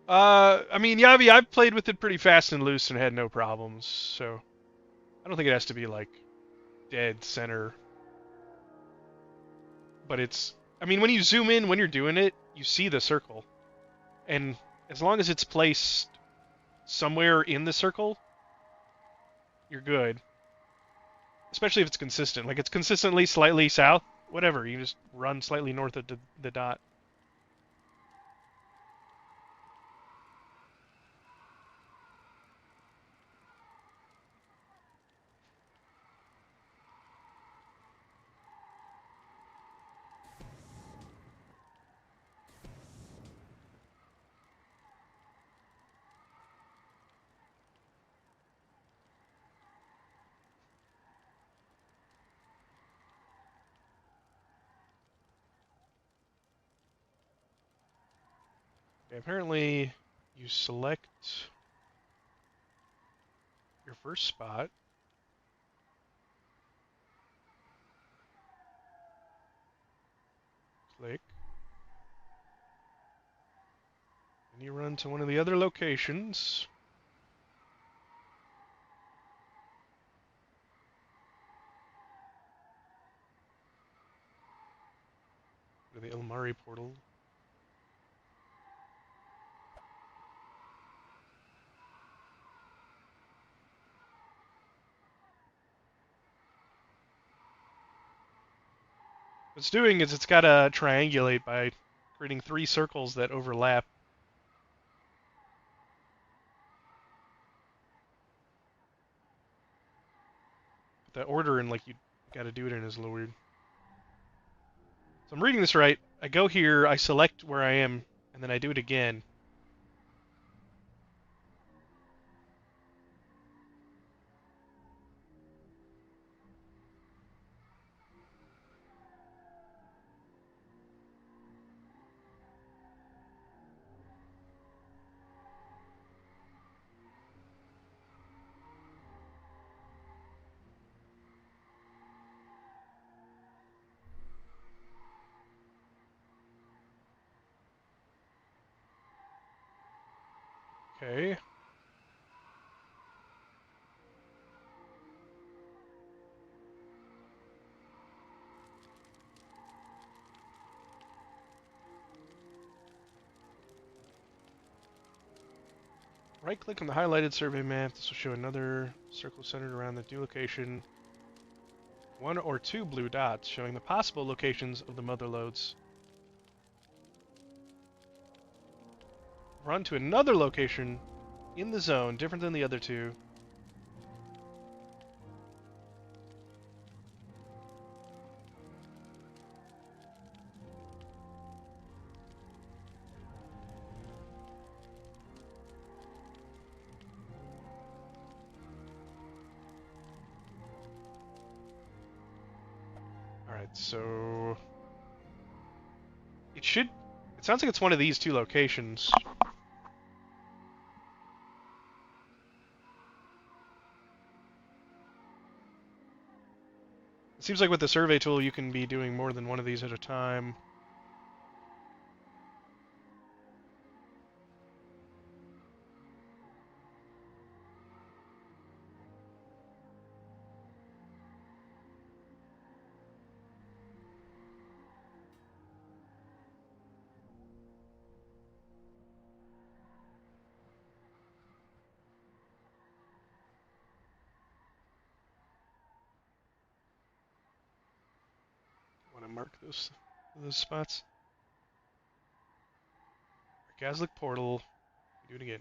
I mean, Yavi, I've played with it pretty fast and loose and had no problems, so I don't think it has to be like dead center. But it's, I mean, when you zoom in when you're doing it, you see the circle, and as long as it's placed somewhere in the circle, you're good. Especially if it's consistent. Like it's consistently slightly south, whatever. You just run slightly north of the dot. Okay, apparently, you select your first spot. Click. And you run to one of the other locations. To the Ilmari portal. What it's doing is it's got to triangulate by creating 3 circles that overlap. But the order and like you got to do it in is a little weird. So I'm reading this right. I go here, I select where I am, and then I do it again. Okay. Right-click on the highlighted survey map. This will show another circle centered around the due location. 1 or 2 blue dots showing the possible locations of the mother loads. Run to another location in the zone, different than the other 2. Alright, so... It should... It sounds like it's one of these 2 locations. It seems like with the survey tool you can be doing more than one of these at a time. mark those spots. Gaslick portal. Do it again.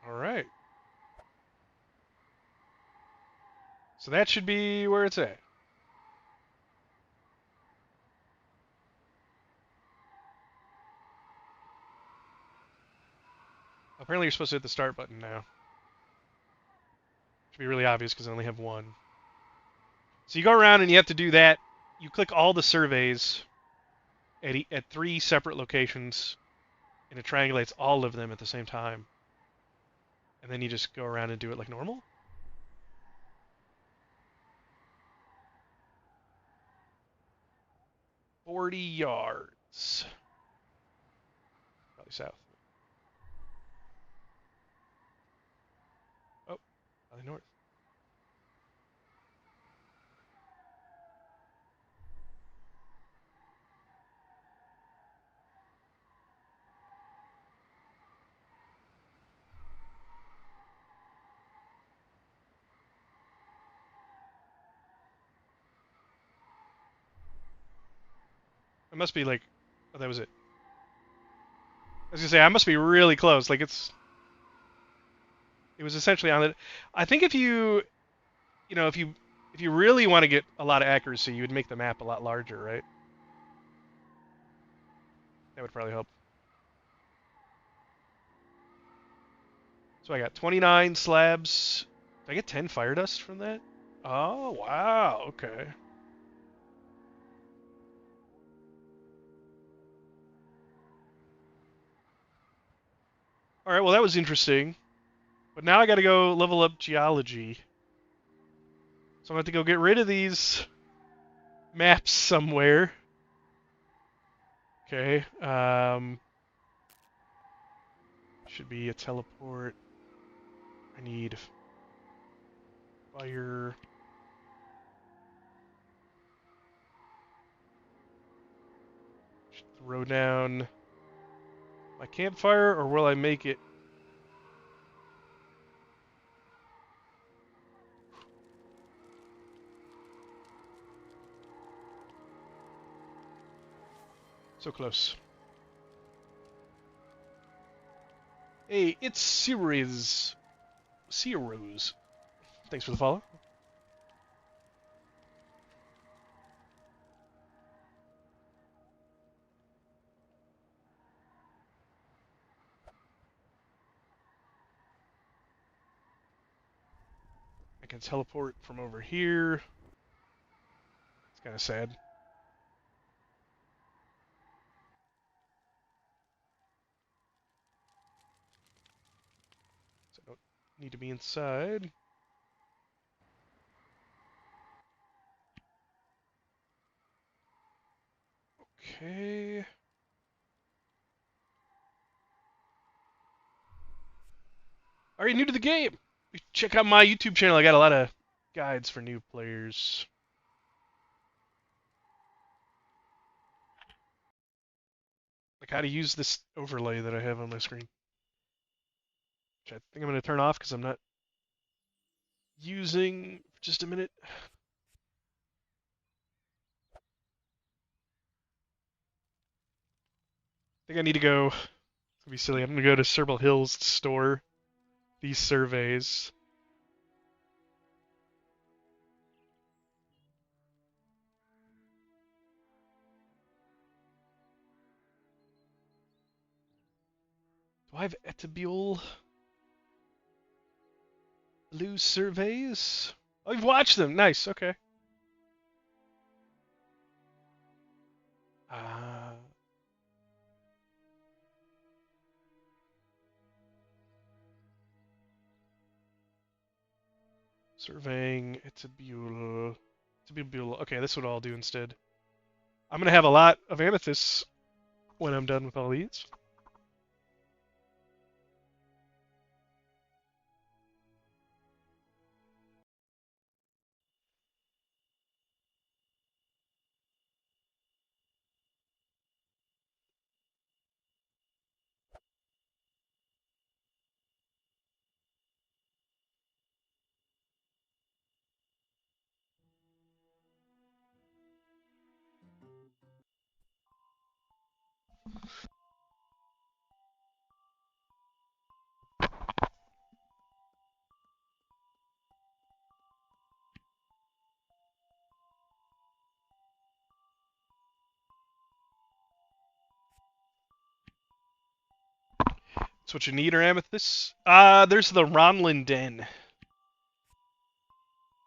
All right. So that should be where it's at. Apparently you're supposed to hit the start button now. Should be really obvious because I only have one. So you go around and you have to do that. You click all the surveys at 3 separate locations, and it triangulates all of them at the same time. And then you just go around and do it like normal. $40. Probably south. Oh, probably north. It must be like, oh, that was it. I was gonna say I must be really close. Like it was essentially on it. I think if if you really want to get a lot of accuracy, you would make the map a lot larger, right? That would probably help. So I got 29 slabs. Did I get 10 fire dust from that? Oh, wow. Okay. All right, well, that was interesting. But now I got to go level up geology. So I'm going to have to go get rid of these maps somewhere. Okay. Should be a teleport. I need fire. Should throw down my campfire, or will I make it? So close. Hey, it's Sirius. Sirius. Thanks for the follow. I can teleport from over here. It's kind of sad. So I don't need to be inside. Okay. Are you new to the game? Check out my YouTube channel. I got a lot of guides for new players. Like how to use this overlay that I have on my screen. Which I think I'm going to turn off because I'm not using for just a minute. I think I need to go. It's going to be silly. I'm going to go to Serble Hills to store these surveys. Do I have Etabule Blue surveys? Oh, you've watched them. Nice. Okay. Uh, surveying Etabule. Etabule. Okay, this is what I'll do instead. I'm going to have a lot of amethysts when I'm done with all these. That's what you need, or amethyst? There's the Ronlin Den. I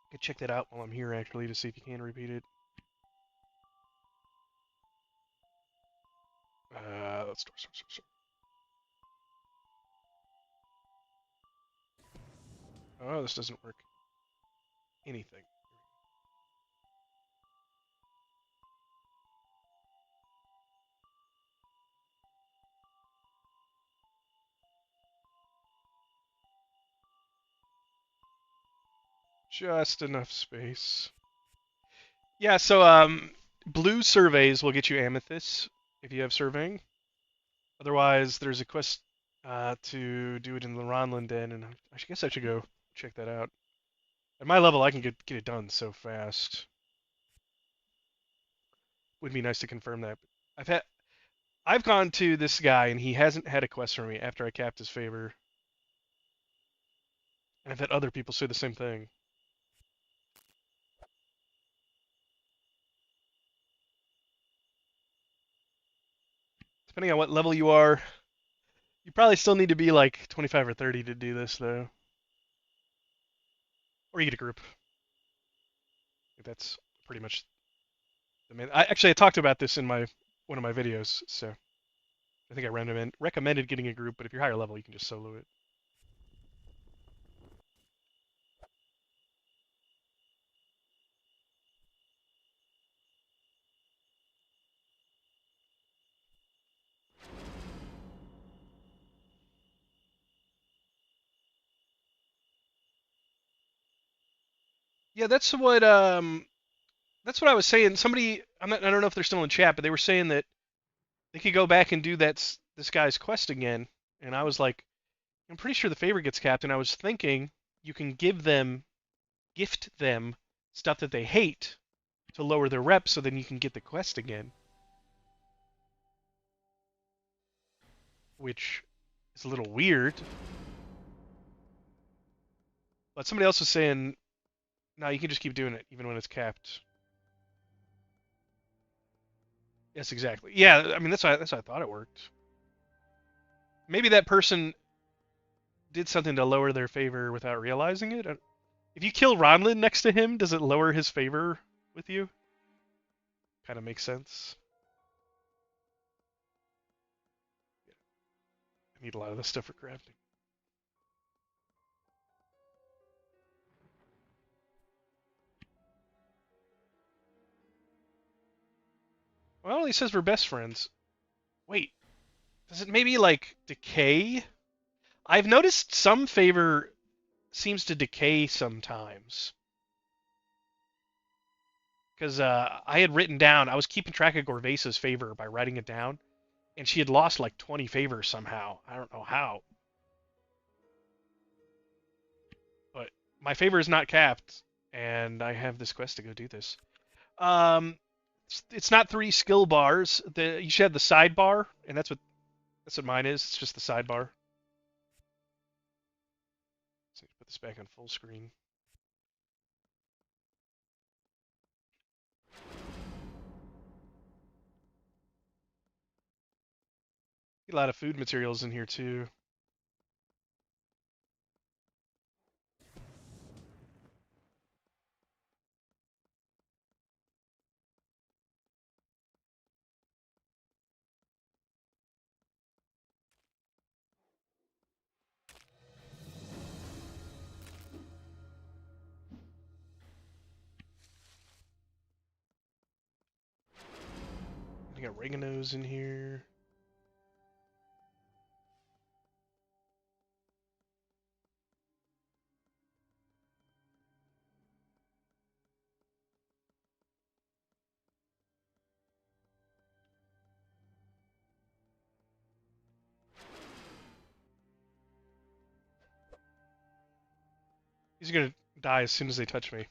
could check that out while I'm here, actually, to see if you can repeat it. Store. Oh, this doesn't work. Anything. Just enough space. Yeah, so blue surveys will get you amethyst if you have surveying. Otherwise, there's a quest to do it in the Ronlin Den, and I guess I should go check that out. At my level, I can get it done so fast. Would be nice to confirm that. I've gone to this guy, and he hasn't had a quest for me after I capped his favor. And I've had other people say the same thing. Depending on what level you are, you probably still need to be like 25 or 30 to do this, though. Or you get a group. That's pretty much the main. I talked about this in one of my videos, so I think I recommended getting a group. But if you're higher level, you can just solo it. Yeah, that's what I was saying. Somebody, I don't know if they're still in chat, but they were saying that they could go back and do this guy's quest again. And I was like, I'm pretty sure the favor gets capped. And I was thinking you can gift them stuff that they hate to lower their rep, so then you can get the quest again. Which is a little weird. But somebody else was saying, no, you can just keep doing it even when it's capped. Yes, exactly. Yeah, I mean that's why I thought it worked. Maybe that person did something to lower their favor without realizing it. If you kill Ronlin next to him, does it lower his favor with you? Kind of makes sense. I need a lot of this stuff for crafting. Well, he says we're best friends. Wait, does it maybe like decay? I've noticed some favor seems to decay sometimes. Because I had written down, I was keeping track of Gorvasa's favor by writing it down, and she had lost like 20 favors somehow. I don't know how. But my favor is not capped, and I have this quest to go do this. Um, it's not 3 skill bars. You should have the sidebar, and that's what mine is. It's just the sidebar. So put this back on full screen. A lot of food materials in here too. I got oregano's in here. These are gonna die as soon as they touch me.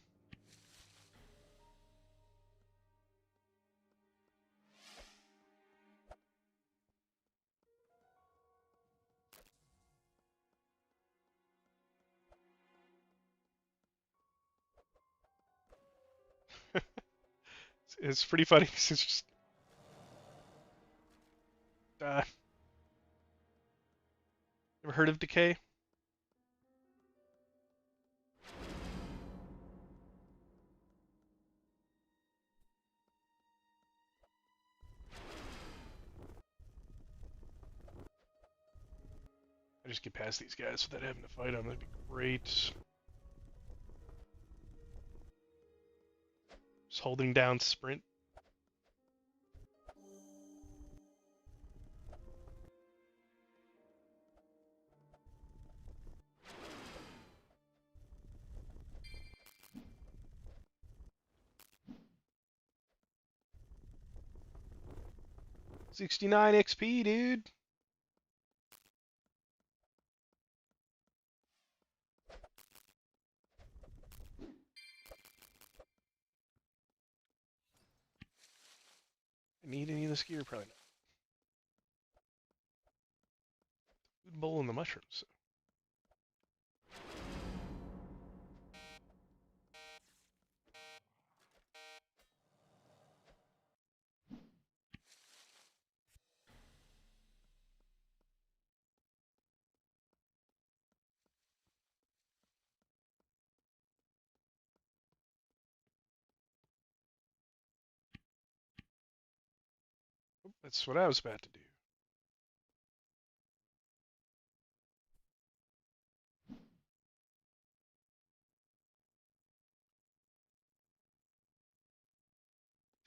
It's pretty funny. It's just Ever heard of decay? I just get past these guys without having to fight them. That'd be great. Just holding down sprint. $69 XP, dude. I need any of this gear? Probably not. Food bowl and the mushrooms. That's what I was about to do.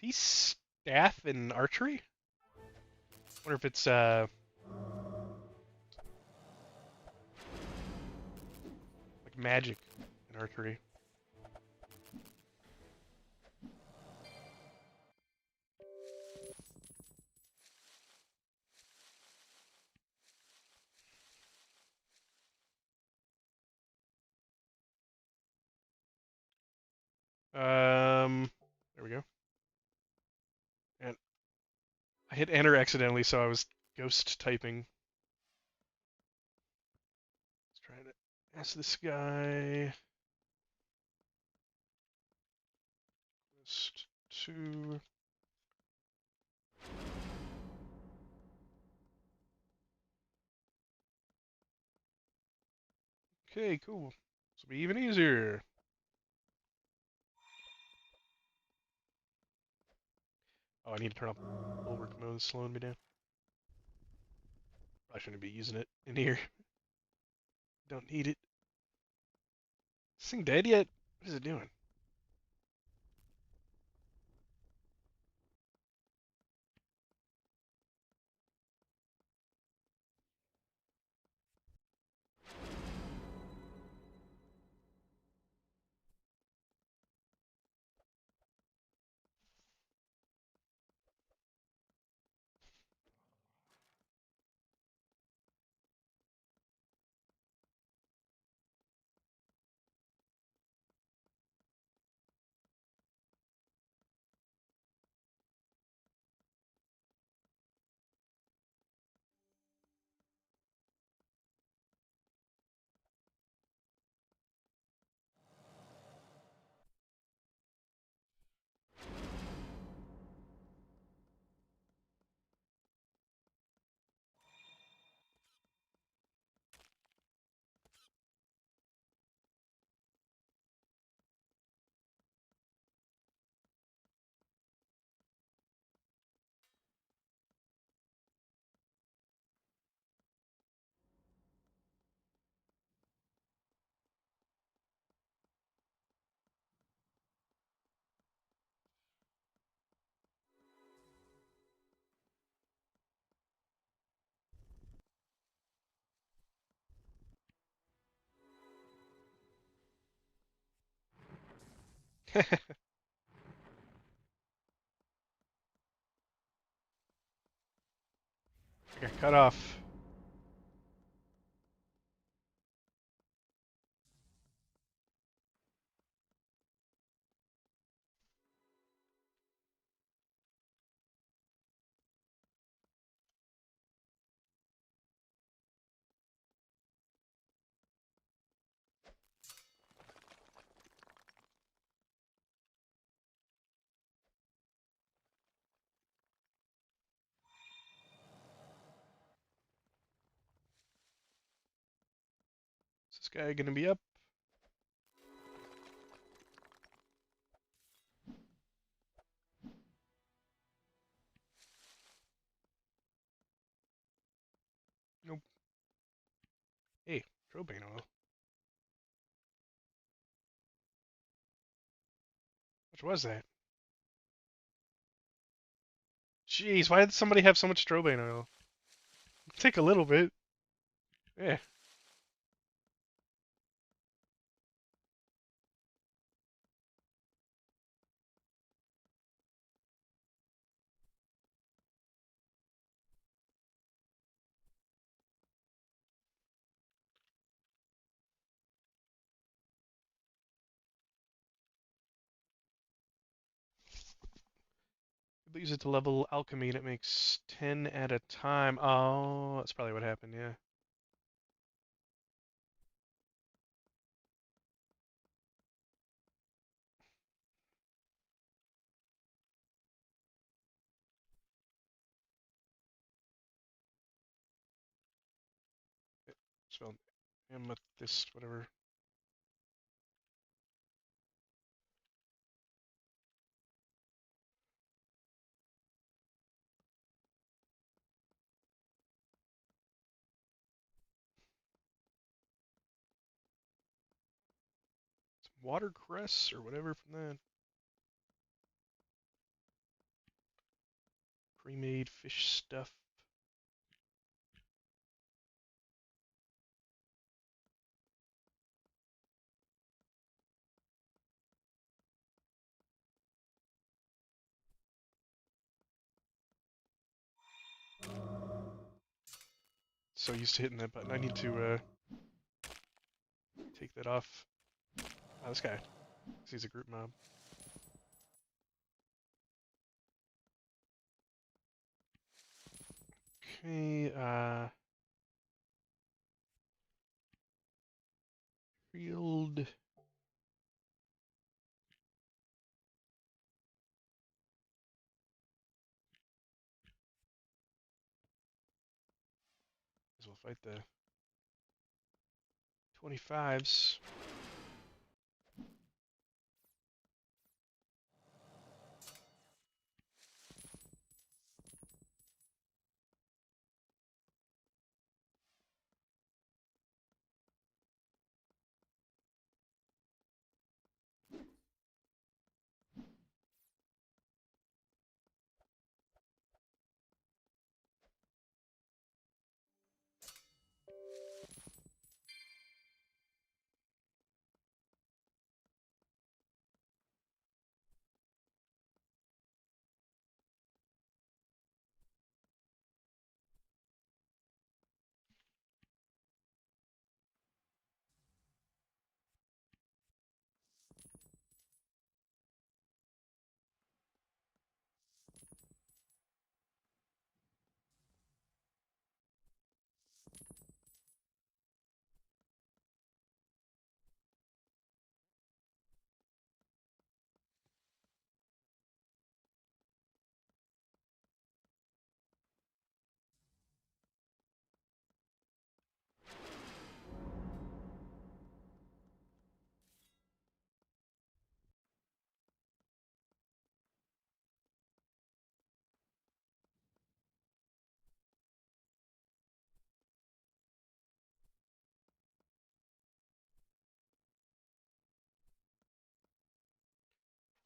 These staff and archery? Wonder if it's like magic in archery. There we go. And I hit enter accidentally, so I was ghost typing. Let's try to ask this guy. Ghost 2. Okay, cool. This will be even easier. Oh, I need to turn off bulwark mode. It's slowing me down. I shouldn't be using it in here. Don't need it. Is this thing dead yet? What is it doing? I got cut off. Is this guy gonna be up? Nope. Hey, propane oil. Which was that? Jeez, why did somebody have so much strobe oil? Take a little bit. Yeah. Use it to level alchemy and it makes 10 at a time. Oh, that's probably what happened, yeah. Spelled amethyst, whatever. Some watercress or whatever from that. Pre-made fish stuff. So used to hitting that button. I need to take that off. Oh, this guy. He's a group mob. Okay, field. As well fight the 25s.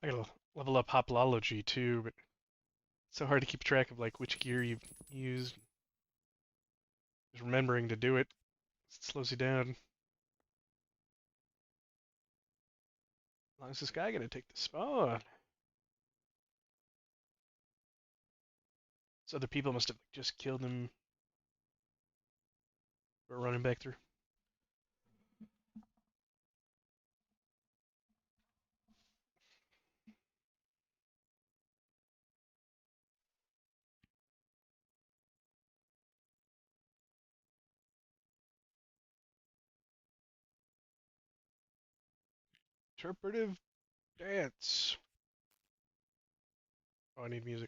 I gotta level up Hopology too, but it's so hard to keep track of like which gear you've used. Just remembering to do it slows you down. As long as this guy gonna take the spawn. So other people must have just killed him. We're running back through. Interpretive dance. Oh, I need music.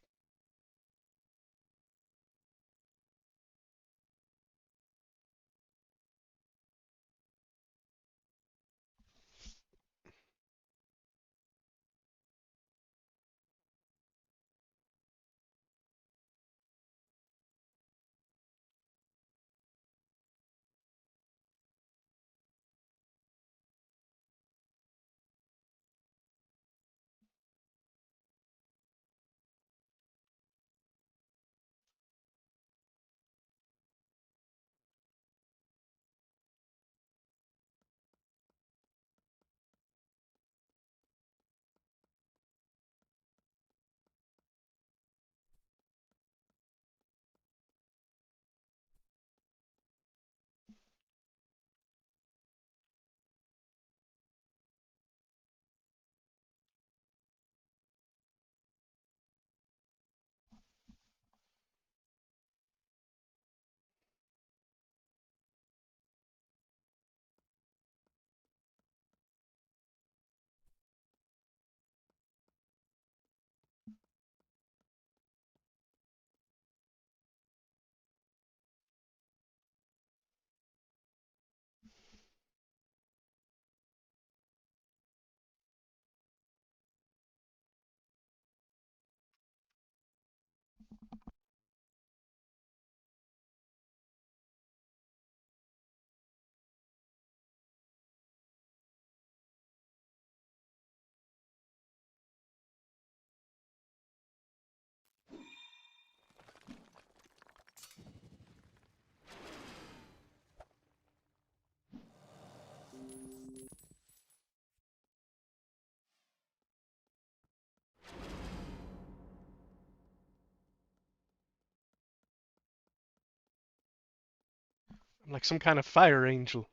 I'm like some kind of fire angel.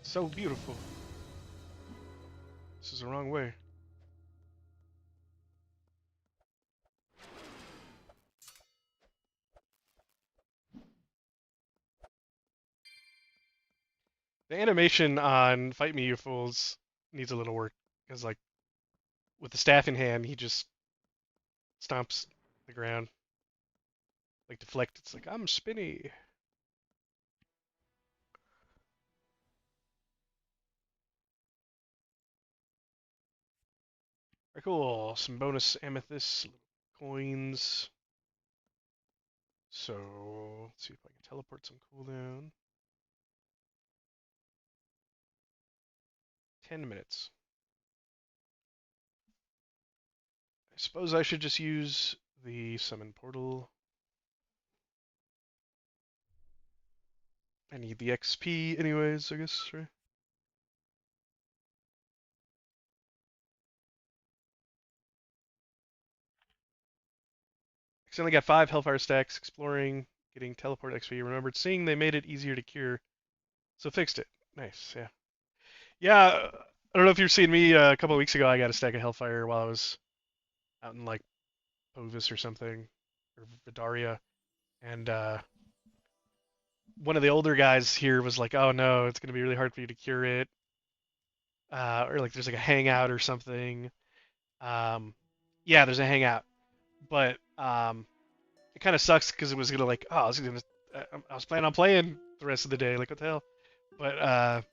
So beautiful. This is the wrong way. The animation on Fight Me You Fools needs a little work. Because, like, with the staff in hand, he just stomps the ground. Like, deflect. It's like, I'm spinny. Very cool. Some bonus amethyst coins. So, let's see if I can teleport some cooldown. 10 minutes. I suppose I should just use the summon portal. I need the XP anyways, I guess, right? Accidentally got 5 Hellfire stacks exploring, getting teleport XP. Remembered seeing they made it easier to cure, so fixed it. Nice, yeah. Yeah, I don't know if you've seen me a couple of weeks ago. I got a stack of Hellfire while I was out in like Povis or something, or Vidaria, and one of the older guys here was like, "Oh no, it's gonna be really hard for you to cure it," or like there's like a hangout or something. Um, yeah, there's a hangout, but it kind of sucks because it was gonna like, oh, I was planning on playing the rest of the day, like what the hell? But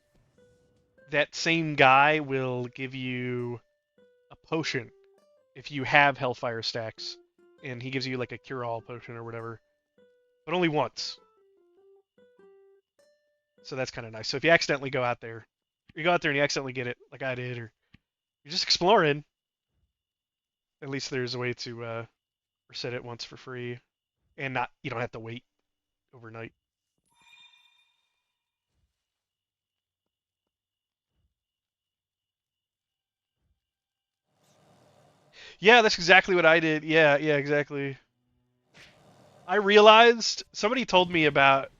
that same guy will give you a potion if you have Hellfire stacks, and he gives you like a cure-all potion or whatever, but only once. So that's kind of nice. So if you accidentally go out there, you go out there and you accidentally get it, like I did, or you're just exploring, at least there's a way to reset it once for free, and not you don't have to wait overnight. Yeah, that's exactly what I did. Yeah, yeah, exactly. I realized somebody told me about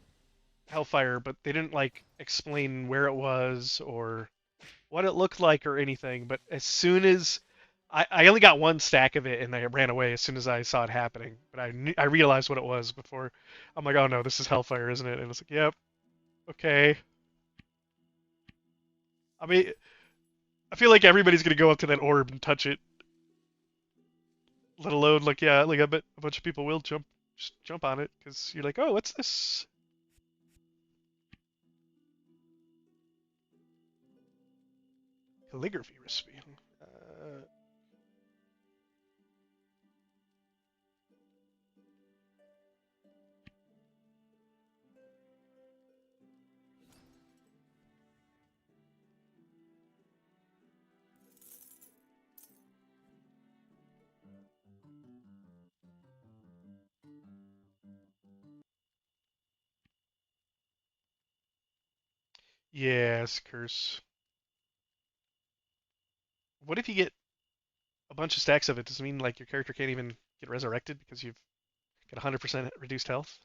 Hellfire, but they didn't like explain where it was or what it looked like or anything. But as soon as I only got one stack of it and I ran away as soon as I saw it happening. But I realized what it was before. I'm like, oh no, this is Hellfire, isn't it? And it's like, yep, okay. I mean, I feel like everybody's gonna go up to that orb and touch it. Let alone like yeah, like I bet a bunch of people will just jump on it because you're like, oh, what's this? Calligraphy recipe. Yes, curse. What if you get a bunch of stacks of it? Does it mean like your character can't even get resurrected because you've got 100% reduced health?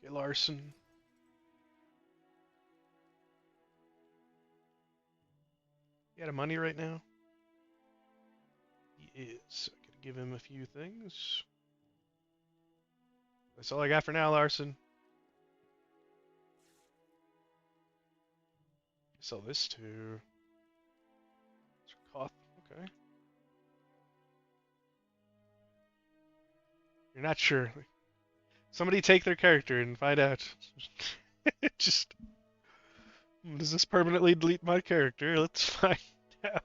Okay, Larson. You out of money right now? He is. I could give him a few things. That's all I got for now, Larson. Sell this to Koth. Okay. You're not sure. Somebody take their character and find out. Just does this permanently delete my character? Let's find out.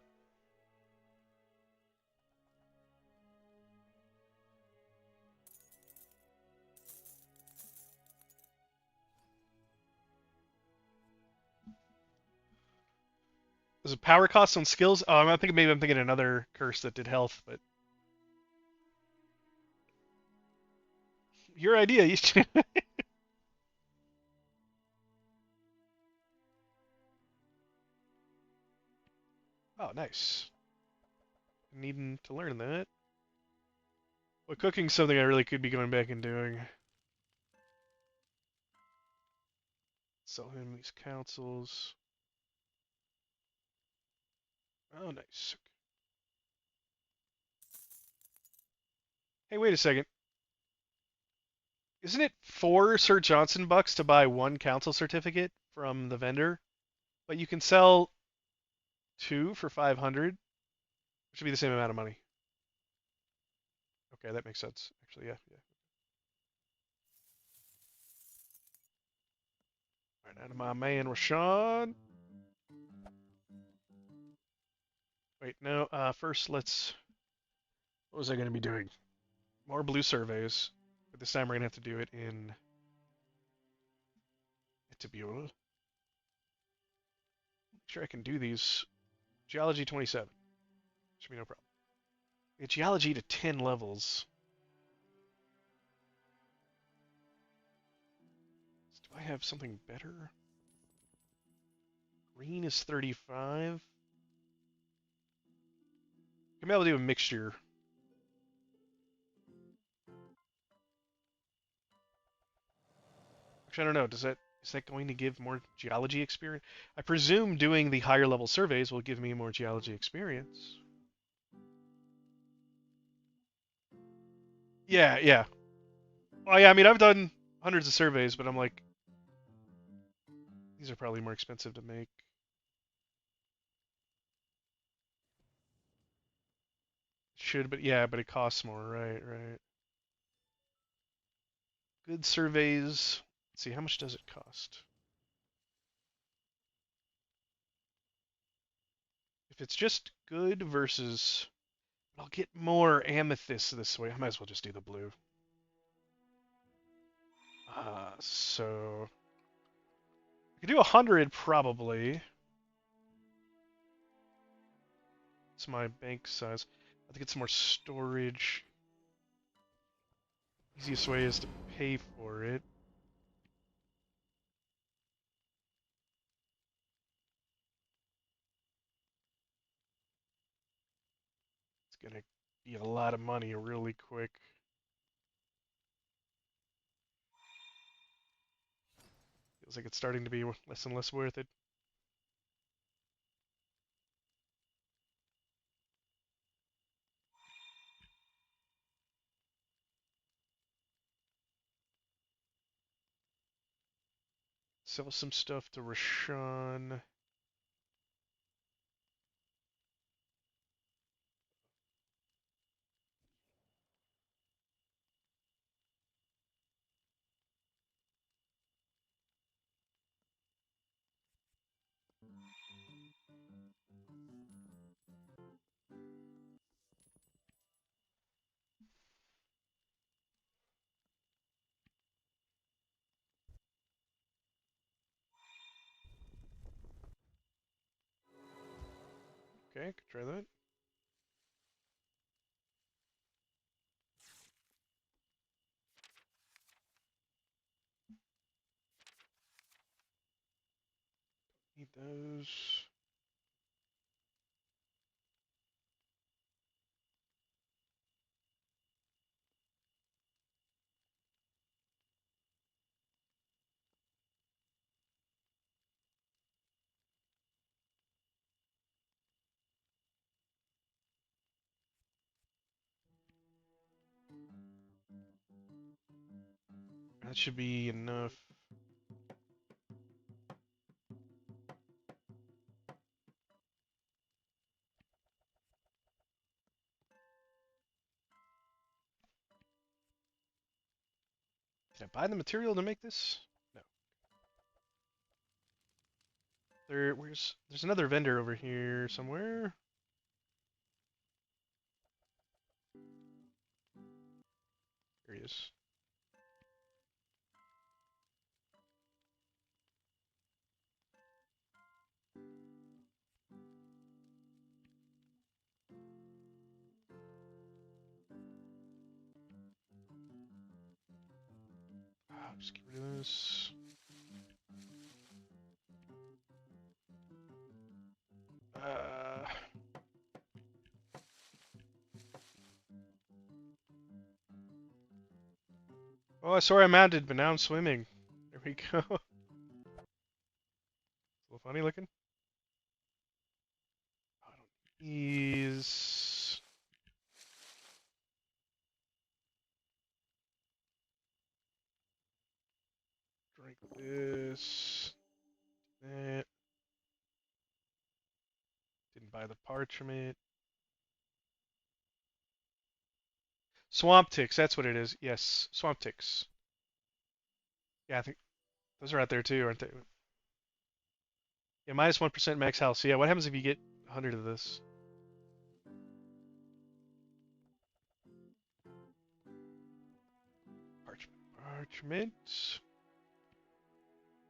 There's a power cost on skills. Oh, I'm thinking maybe I'm thinking another curse that did health, but your idea. You should... Oh, nice. Needing to learn that. Well, cooking's something I really could be going back and doing. Sell him these councils. Oh, nice. Hey, wait a second. Isn't it 4 Sir Johnson bucks to buy 1 council certificate from the vendor? But you can sell 2 for 500, which would be the same amount of money. Okay, that makes sense. Actually, yeah, yeah. All right, out of my man Rashawn. Wait, no. First, let's. What was I going to be doing? More blue surveys, but this time we're going to have to do it in Tabula. Make sure I can do these. Geology 27. Should be no problem. Get geology to 10 levels. Do I have something better? Green is 35. I'm able to do a mixture. Actually, I don't know. Is that going to give more geology experience? I presume doing the higher level surveys will give me more geology experience. Yeah, yeah. Well, yeah, I mean, I've done hundreds of surveys, but I'm like, these are probably more expensive to make. Should, but yeah, but it costs more, right, right. Good surveys. Let's see, how much does it cost? If it's just good versus... I'll get more amethyst this way. I might as well just do the blue. So... I could do 100 probably. It's my bank size. I think it's more storage. Easiest way is to pay for it. It's gonna be a lot of money really quick. Feels like it's starting to be less and less worth it. Sell some stuff to Rashawn. Okay, could try that. Need those. That should be enough. Did I buy the material to make this? No. There's another vendor over here somewhere. Here he is. Just get rid of this. Oh, I saw I mounted, but now I'm swimming. There we go. A little funny looking. I don't ease. Drink this. That. Didn't buy the parchment. Swamp ticks, that's what it is. Yes, swamp ticks. Yeah, I think those are out there too, aren't they? Yeah, minus 1% max health. So yeah, what happens if you get 100 of this? Parchment. Parchment.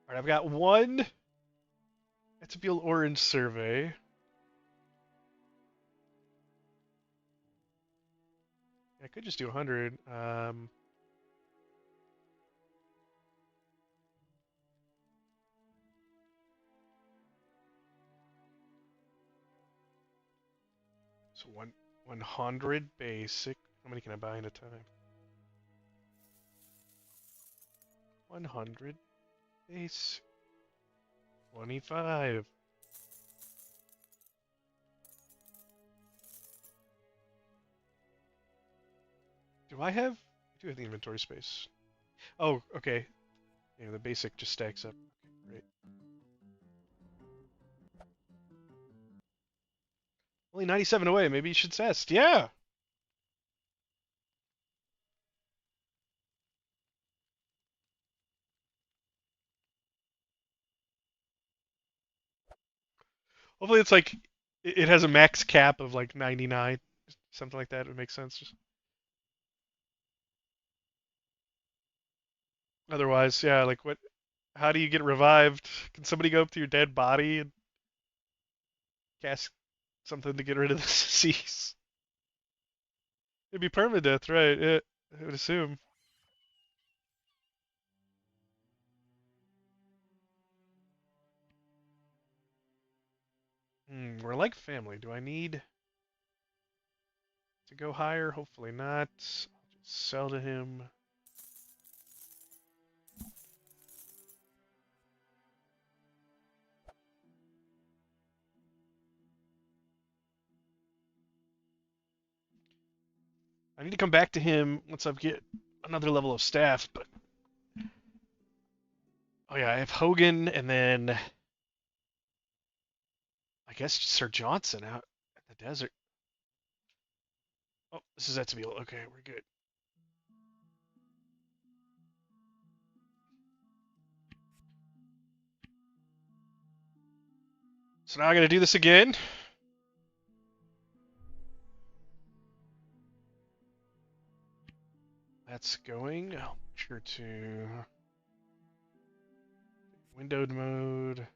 Alright, I've got one Etibial Orange Survey. I could just do 100. So 100 basic. How many can I buy in a time? 100 base. 25. Do I have? I do have the inventory space. Oh, okay. Yeah, the basic just stacks up. Okay, great. Only 97 away. Maybe you should cest. Yeah. Hopefully it's like it has a max cap of like 99, something like that. It would make sense. Otherwise, yeah, like what? How do you get revived? Can somebody go up to your dead body and cast something to get rid of the disease? It'd be permadeath, right? I would assume. We're like family. Do I need to go higher? Hopefully not. I'll just sell to him. I need to come back to him once I get another level of staff, but oh yeah, I have Hogan and then I guess Sir Johnson out in the desert. Oh, this is Etzebile. Okay, we're good. So now I gotta do this again. That's going. I'll make sure to windowed mode.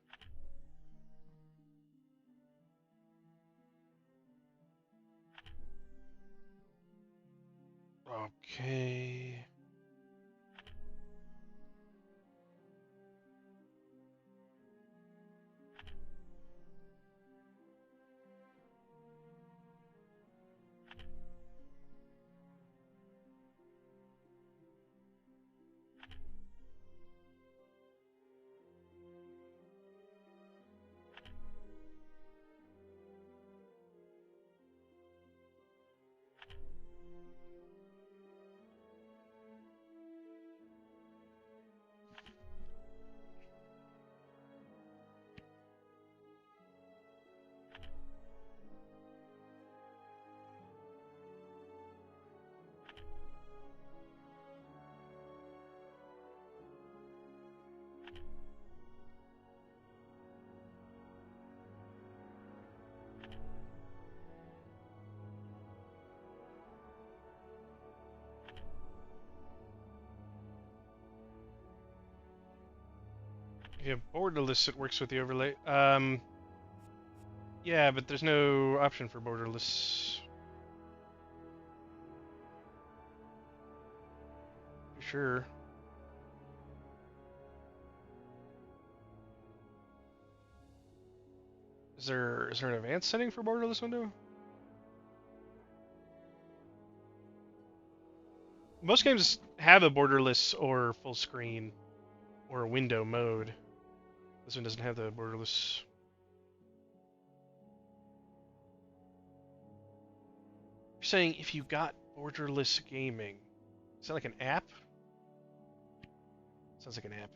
Okay. Yeah, borderless it works with the overlay. Yeah, but there's no option for borderless. Sure. Is there an advanced setting for borderless window? Most games have a borderless or full screen or a window mode. This one doesn't have the borderless. You're saying if you got borderless gaming, is that like an app? Sounds like an app.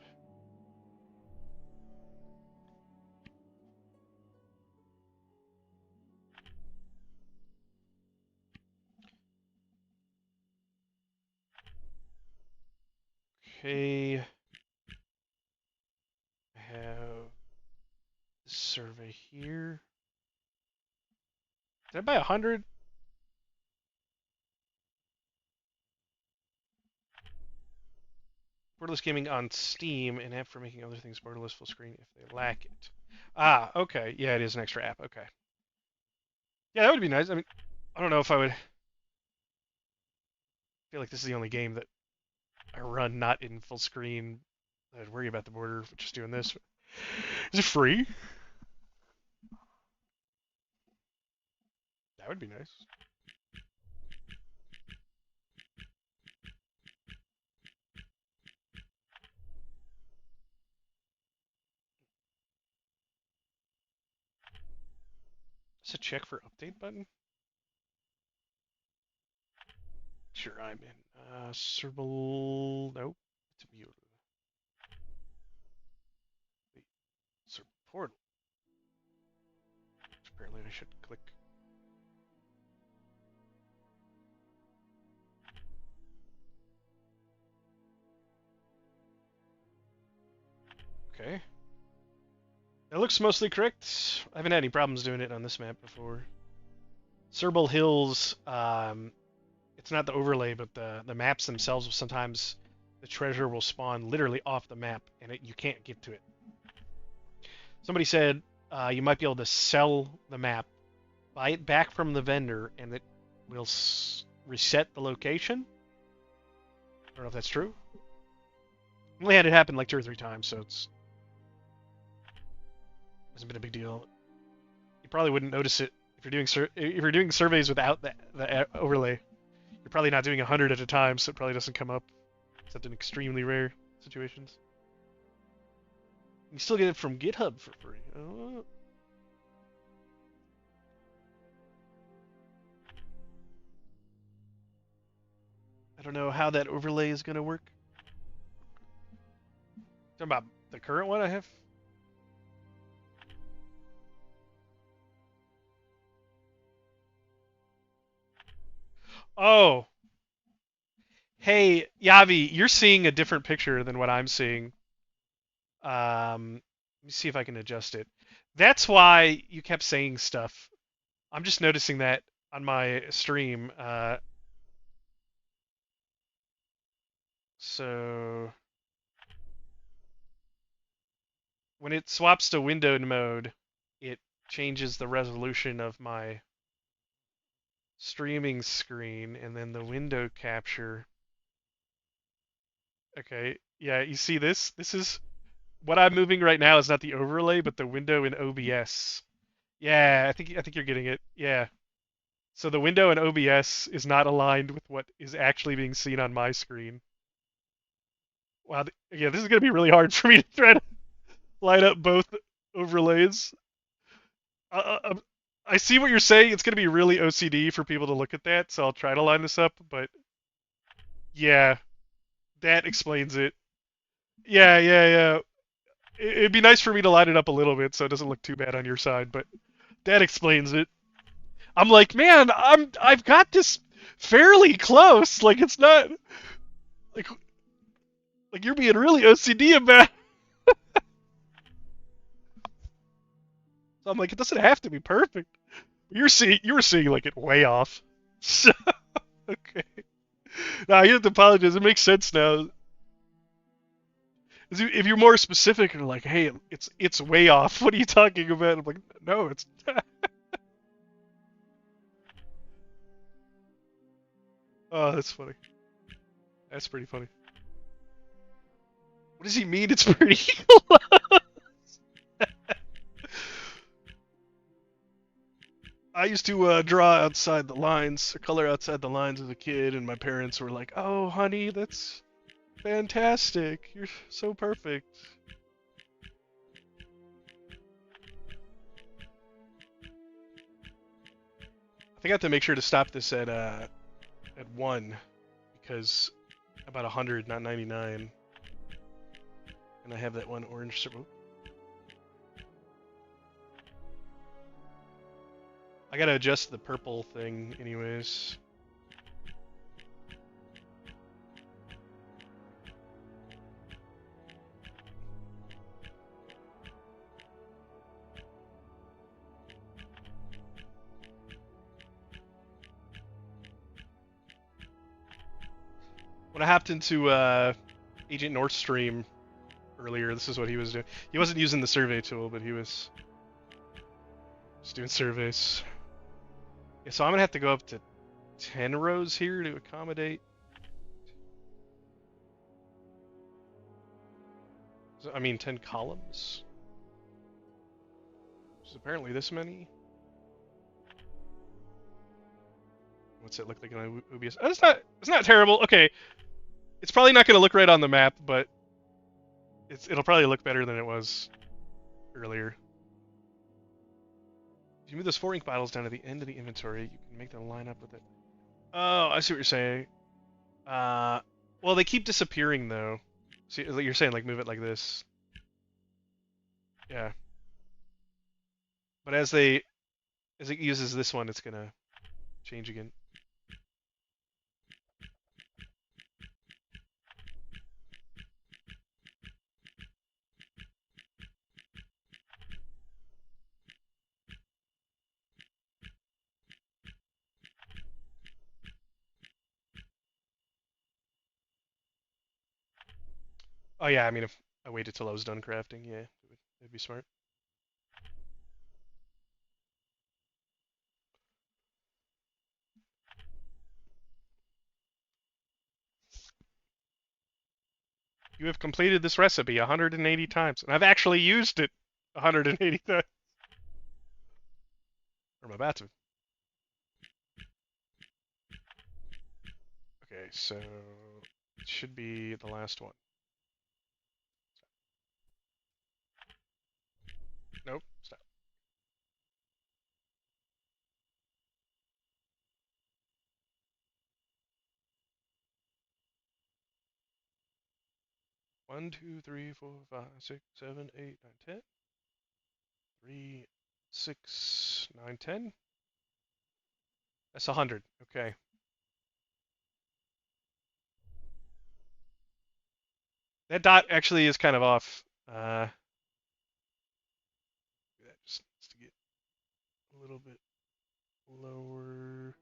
Okay. I have this survey here. Did I buy 100? Borderless gaming on Steam, an app for making other things borderless full screen if they lack it. Ah, okay. Yeah, it is an extra app. Okay. Yeah, that would be nice. I mean, I don't know if I would feel like this is the only game that I run not in full screen. I'd worry about the border for just doing this. Is it free? That would be nice. Is a check for update button? Sure, I'm in. Serval. Nope. It's mute. Wait. Server portal. Apparently, I should click. Okay. It looks mostly correct. I haven't had any problems doing it on this map before. Serval Hills, it's not the overlay, but the maps themselves, sometimes the treasure will spawn literally off the map, and you can't get to it. Somebody said you might be able to sell the map, buy it back from the vendor, and it will reset the location. I don't know if that's true. I only had it happen like 2 or 3 times, so it hasn't been a big deal. You probably wouldn't notice it if you're doing surveys without the overlay. You're probably not doing 100 at a time, so it probably doesn't come up, except in extremely rare situations. You still get it from GitHub for free. Oh. I don't know how that overlay is going to work. Talking about the current one I have? Oh. Hey, Yavi, you're seeing a different picture than what I'm seeing. Let me see if I can adjust it. That's why you kept saying stuff. I'm just noticing that on my stream. So when it swaps to windowed mode, it changes the resolution of my streaming screen, and then the window capture. Okay, yeah, you see this? This is what I'm moving right now is not the overlay, but the window in OBS. Yeah, I think you're getting it. Yeah. So the window in OBS is not aligned with what is actually being seen on my screen. Wow, yeah, this is gonna be really hard for me to try to line up both overlays. I see what you're saying. It's gonna be really OCD for people to look at that, so I'll try to line this up. But yeah, that explains it. Yeah, yeah, yeah. It'd be nice for me to line it up a little bit so it doesn't look too bad on your side, but that explains it. I'm like, man, I've got this fairly close. Like it's not like you're being really OCD about. So I'm like, it doesn't have to be perfect. You were seeing like it way off. So, okay. Now you have to apologize. It makes sense now. If you're more specific and like, hey, it's way off. What are you talking about? I'm like, no, it's. Oh, that's funny. That's pretty funny. What does he mean? It's pretty close. I used to draw outside the lines, or color outside the lines as a kid, and my parents were like, "Oh, honey, that's fantastic. You're so perfect." I think I have to make sure to stop this at 1 because about 100, not 99, and I have that one orange circle. I gotta adjust the purple thing, anyways. When I hopped into Agent Northstream earlier, this is what he was doing. He wasn't using the survey tool, but he was just doing surveys. Yeah, so I'm gonna have to go up to 10 rows here to accommodate. I mean, 10 columns. Which is apparently this many. What's it look like on OBS? Oh, it's not terrible. Okay, it's probably not gonna look right on the map, but it'll probably look better than it was earlier. If you move those 4 ink bottles down to the end of the inventory, you can make them line up with it. Oh, I see what you're saying. Well, they keep disappearing though. See, you're saying like move it like this. Yeah. But as it uses this one, it's gonna change again. Oh yeah, I mean if I waited till I was done crafting, yeah, it'd be smart. You have completed this recipe 180 times, and I've actually used it 180 times. Or I'm about to. Okay, so it should be the last one. Nope, stop. One, two, three, four, five, six, seven, eight, nine, 10. 3, 6, 9, 10. That's 100. Okay. That dot actually is kind of off. That just needs to get a little bit lower.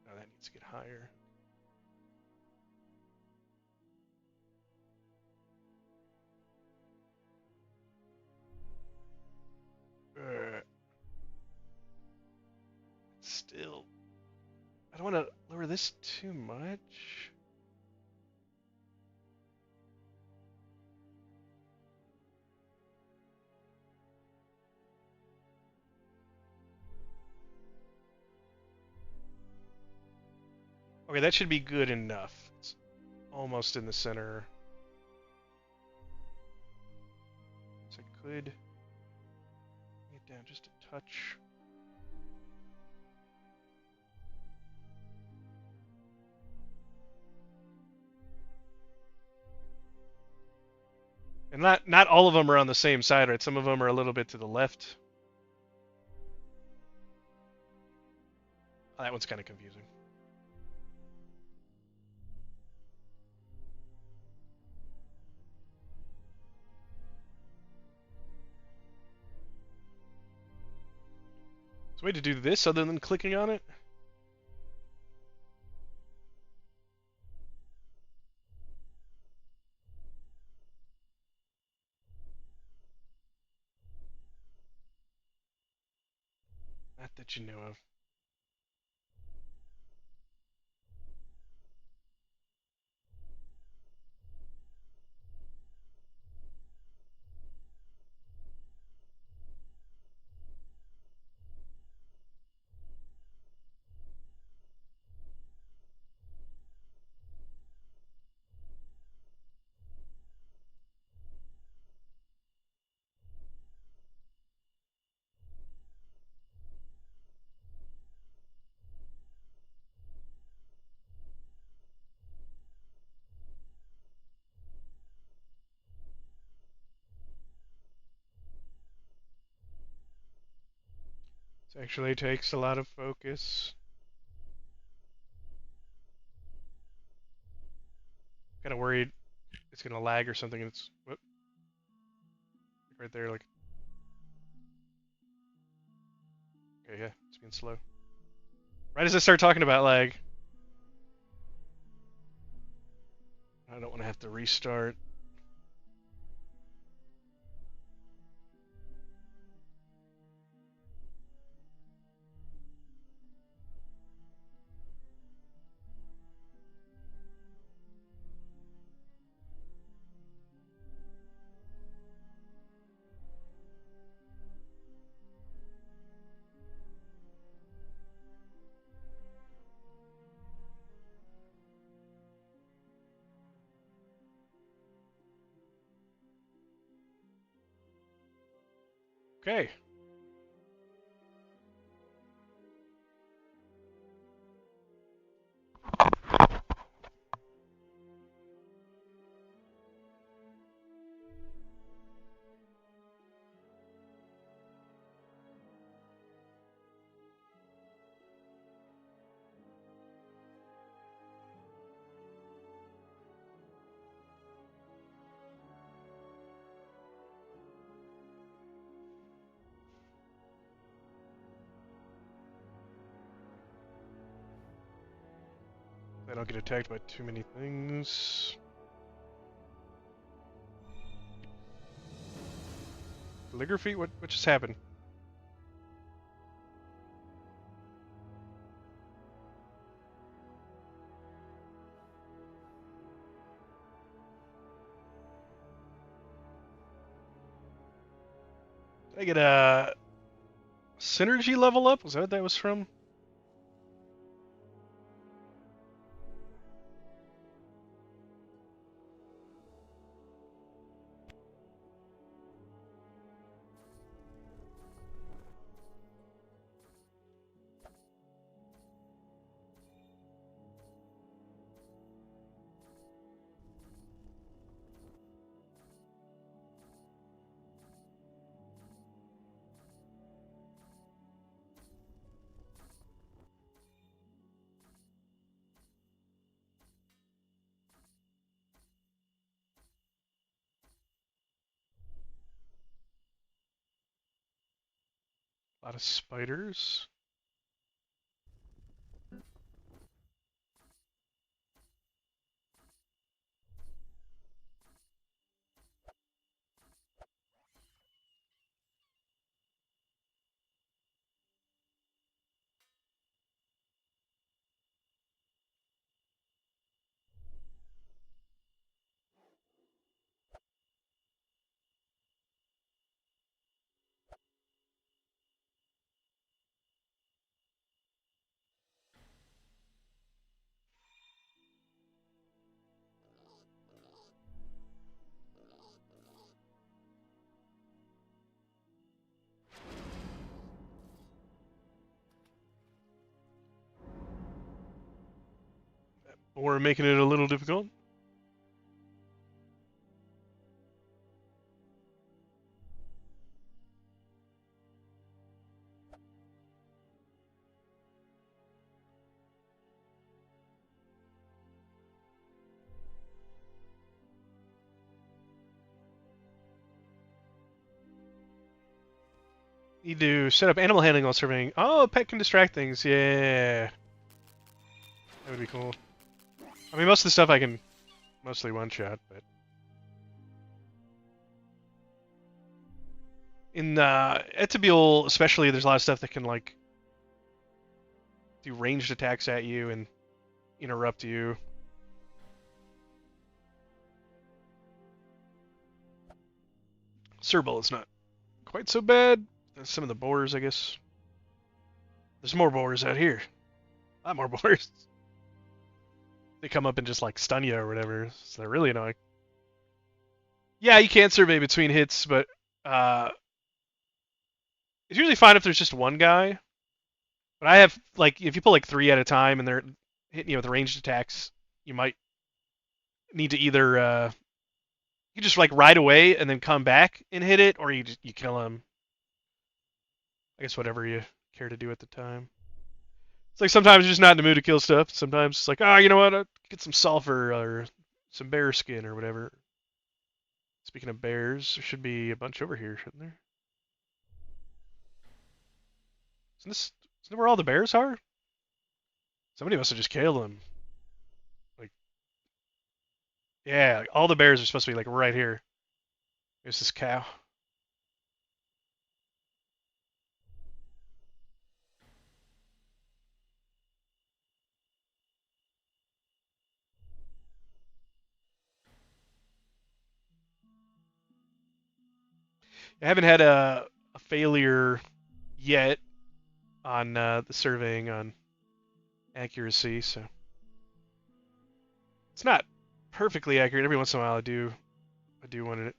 No, that needs to get higher. Still, I don't want to lower this too much. Okay, that should be good enough. It's almost in the center. So I could bring it down just a touch. And not all of them are on the same side, right? Some of them are a little bit to the left. Oh, that one's kind of confusing. Is there a way to do this other than clicking on it? Not that you know of. This actually takes a lot of focus. Kind of worried it's gonna lag or something. It's whoop, right there, like okay, yeah, it's being slow. Right as I start talking about lag, I don't want to have to restart. Okay. I don't get attacked by too many things. Calligraphy? What just happened? Did I get a synergy level up? Was that what that was from? A lot of spiders. Or making it a little difficult. Need to set up animal handling while surveying. Oh, a pet can distract things. Yeah. That would be cool. I mean, most of the stuff I can mostly one-shot, but... In Etibial, especially, there's a lot of stuff that can, like, do ranged attacks at you and interrupt you. Serval is not quite so bad. There's some of the boars, I guess. There's more boars out here. A lot more boars. They come up and just, like, stun you or whatever, so they're really annoying. Yeah, you can survey between hits, but it's usually fine if there's just one guy. But I have, like, if you pull like 3 at a time and they're hitting you with ranged attacks, you might need to either you just like ride away and then come back and hit it, or you kill him. I guess whatever you care to do at the time. It's like sometimes you're just not in the mood to kill stuff. Sometimes it's like, you know what? I'll get some sulfur or some bear skin or whatever. Speaking of bears, there should be a bunch over here, shouldn't there? Isn't this where all the bears are? Somebody must have just killed them. Like, yeah, all the bears are supposed to be like right here. There's this cow. I haven't had a failure yet on the surveying on accuracy, so it's not perfectly accurate. Every once in a while, I do want it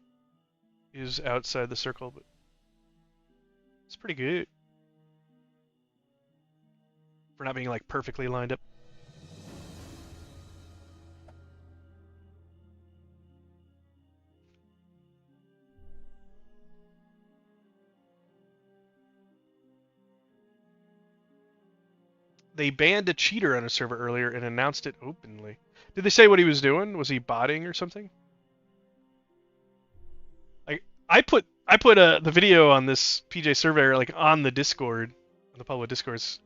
is outside the circle, but it's pretty good for not being like perfectly lined up. They banned a cheater on a server earlier and announced it openly. Did they say what he was doing? Was he botting or something? I put the video on this PJ Surveyor like on the Discord, on the public Discords.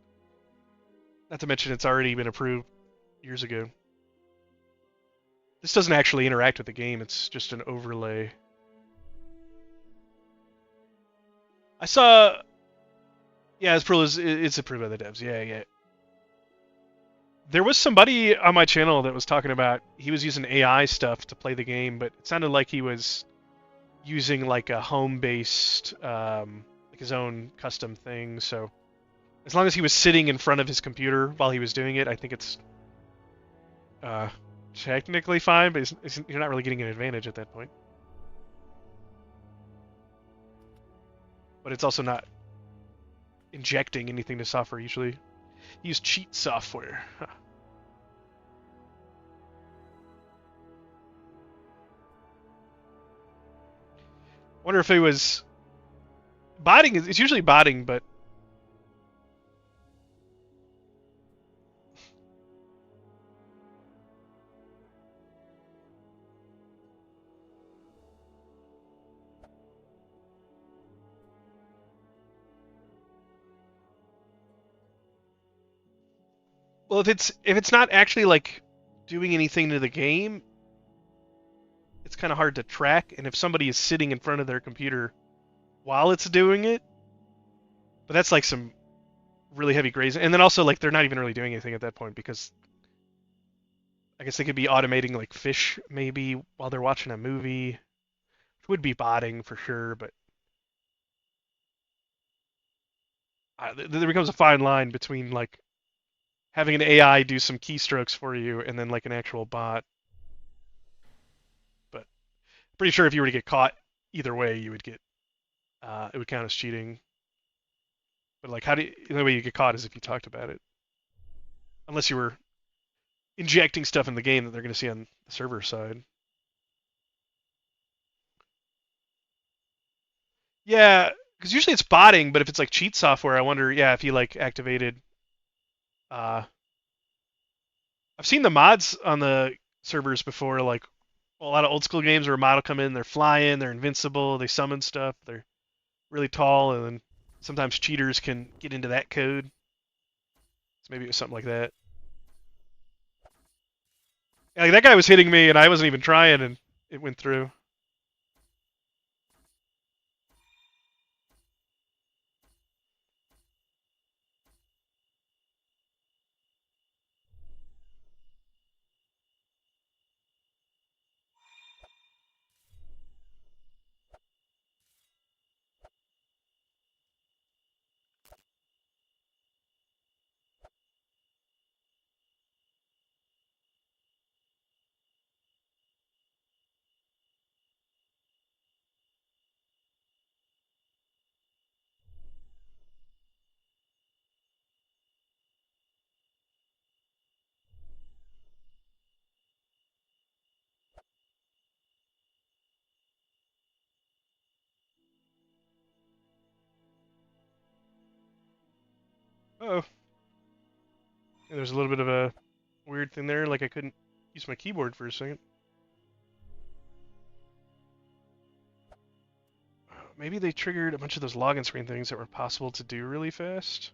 Not to mention it's already been approved years ago. This doesn't actually interact with the game. It's just an overlay. I saw. Yeah, it's approved by the devs. Yeah, yeah. There was somebody on my channel that was talking about he was using AI stuff to play the game, but it sounded like he was using like a home-based, like his own custom thing. So as long as he was sitting in front of his computer while he was doing it, I think it's uh, technically fine. But you're not really getting an advantage at that point. But it's also not injecting anything to software usually. Use cheat software. Huh. Wonder if it was botting. It's usually botting, but well, if it's not actually like doing anything to the game, it's kind of hard to track. And if somebody is sitting in front of their computer while it's doing it, but that's like some really heavy grazing. And then also like they're not even really doing anything at that point because I guess they could be automating like fish maybe while they're watching a movie, which would be botting for sure. But there becomes a fine line between like having an AI do some keystrokes for you and then like an actual bot. But pretty sure if you were to get caught either way, you would get it would count as cheating. But like, the only way you get caught is if you talked about it, unless you were injecting stuff in the game that they're going to see on the server side. Yeah, because usually it's botting, but if it's like cheat software, I wonder, yeah, if you like activated. Uh, I've seen the mods on the servers before, like a lot of old school games where a mod will come in, they're flying, they're invincible, they summon stuff, they're really tall, and then sometimes cheaters can get into that code. So maybe it was something like that. Yeah, like that guy was hitting me, and I wasn't even trying, and it went through. Oh, and there's a little bit of a weird thing there, like I couldn't use my keyboard for a second. Maybe they triggered a bunch of those login screen things that were possible to do really fast.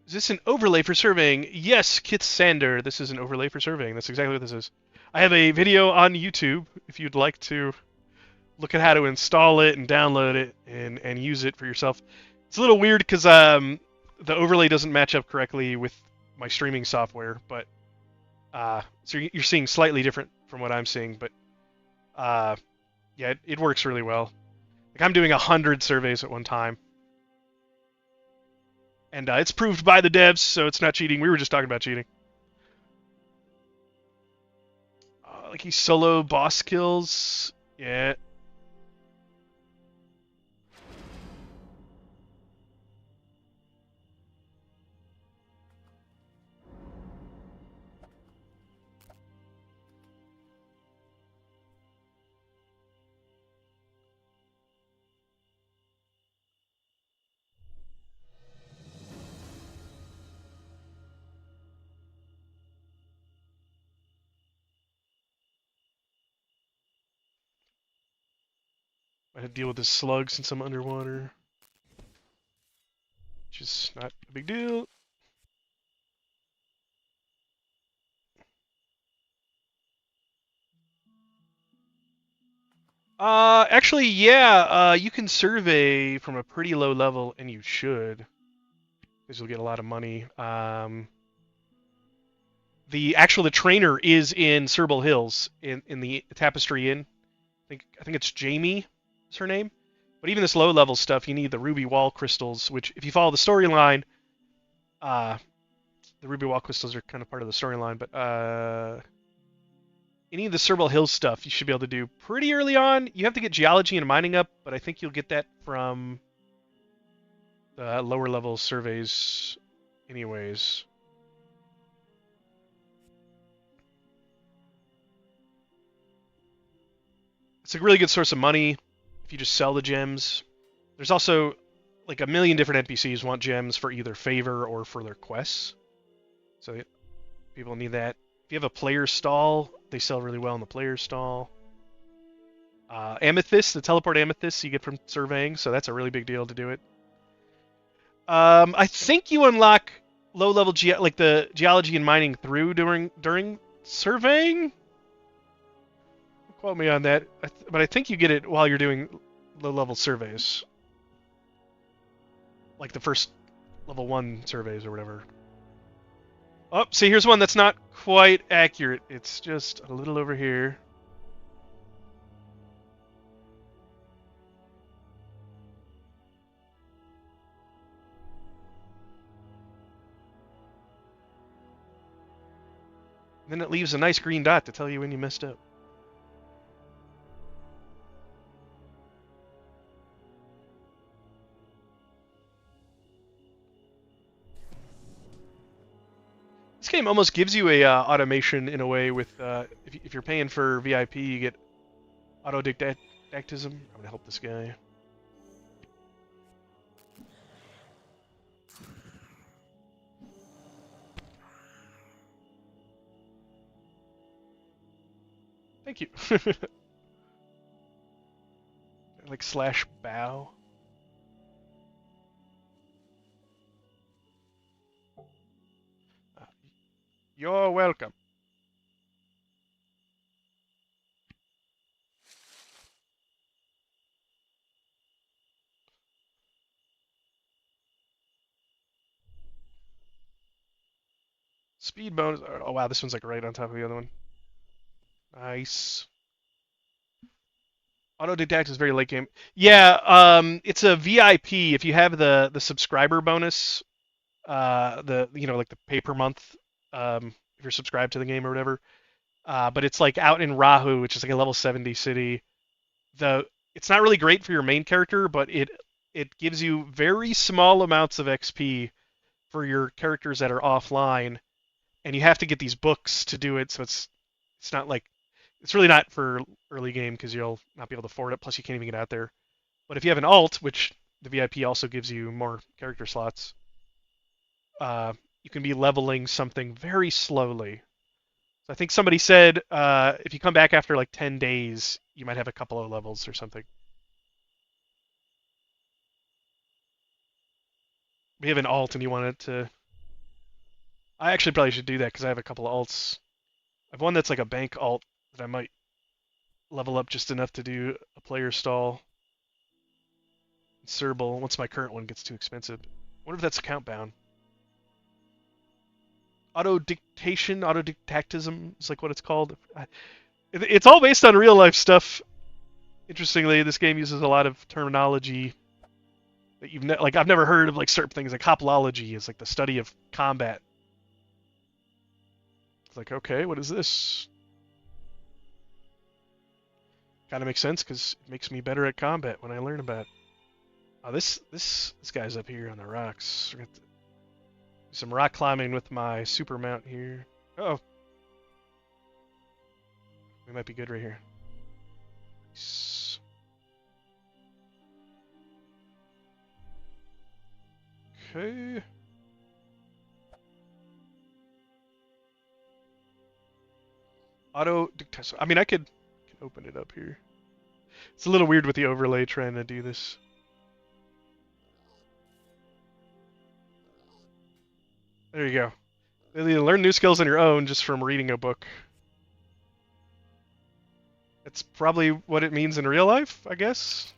Is this an overlay for surveying? Yes, Kit Sander, this is an overlay for surveying. That's exactly what this is. I have a video on YouTube if you'd like to look at how to install it and download it and use it for yourself. It's a little weird because the overlay doesn't match up correctly with my streaming software, but so you're seeing slightly different from what I'm seeing, but yeah, it works really well. Like I'm doing 100 surveys at one time. And it's proved by the devs, so it's not cheating. We were just talking about cheating. Like he solo boss kills. Yeah. I had to deal with this slug since I'm underwater. Which is not a big deal. Actually, yeah, you can survey from a pretty low level, and you should, because you'll get a lot of money. The trainer is in Cerbal Hills, in the Tapestry Inn. I think it's Jamie, is her name. But even this low level stuff, you need the ruby wall crystals, which if you follow the storyline, the ruby wall crystals are kind of part of the storyline, but any of the Cerbal Hills stuff you should be able to do pretty early on. You have to get geology and mining up, but I think you'll get that from the lower level surveys anyways. It's a really good source of money if you just sell the gems. There's also like a million different NPCs want gems for either favor or for their quests. So people need that. If you have a player stall, they sell really well in the player stall. Amethyst, the teleport amethyst you get from surveying, so that's a really big deal to do it. I think you unlock low-level like the geology and mining through during surveying. Don't quote me on that, but I think you get it while you're doing low-level surveys, like the first level 1 surveys or whatever. Oh, see, here's one that's not quite accurate. It's just a little over here. Then it leaves a nice green dot to tell you when you messed up. This game almost gives you a automation in a way with if you're paying for VIP, you get autodidactism. I'm gonna help this guy. Thank you. Like slash bow. You're welcome. Speed bonus. Oh wow, this one's like right on top of the other one. Nice. Autodidact is very late game. Yeah, it's a VIP. If you have the subscriber bonus, the like the pay per month, if you're subscribed to the game or whatever. But it's like out in Rahu, which is like a level 70 city. It's not really great for your main character, but it gives you very small amounts of XP for your characters that are offline, and you have to get these books to do it. So it's not like it's really not for early game because you'll not be able to afford it. Plus, you can't even get out there. But if you have an alt, which the VIP also gives you more character slots, you can be leveling something very slowly. So I think somebody said if you come back after like 10 days, you might have a couple of levels or something. If you have an alt and you want it to, I actually probably should do that because I have a couple of alts. I have one that's like a bank alt that I might level up just enough to do a player stall. Serble once my current one gets too expensive. I wonder if that's account bound. Auto dictation, auto dictatism is like what it's called. It's all based on real life stuff. Interestingly, this game uses a lot of terminology that like I've never heard of, like certain things. Like hopology is like the study of combat. It's like, okay, what is this? Kind of makes sense because it makes me better at combat when I learn about it. Oh, this guy's up here on the rocks. We're gonna do some rock climbing with my super mount here. Oh, we might be good right here. Okay. Auto dictation. I mean, I can open it up here. It's a little weird with the overlay trying to do this. There you go. You learn new skills on your own just from reading a book. That's probably what it means in real life, I guess.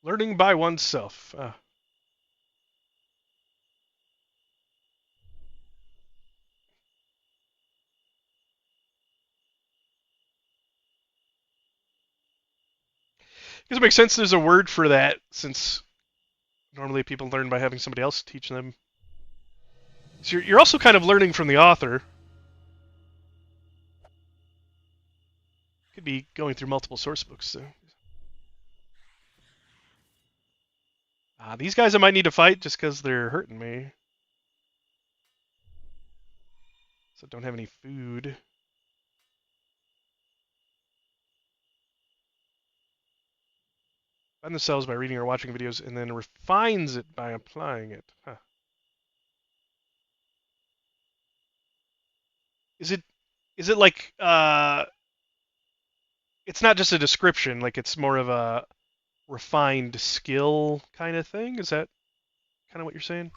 Learning by oneself. Guess it makes sense there's a word for that, since normally people learn by having somebody else teach them. So you're also kind of learning from the author. Could be going through multiple source books, so. These guys I might need to fight just because they're hurting me. So don't have any food. Find themselves by reading or watching videos and then refines it by applying it. Huh. Is it like it's not just a description, like it's more of a refined skill kind of thing? Is that kind of what you're saying?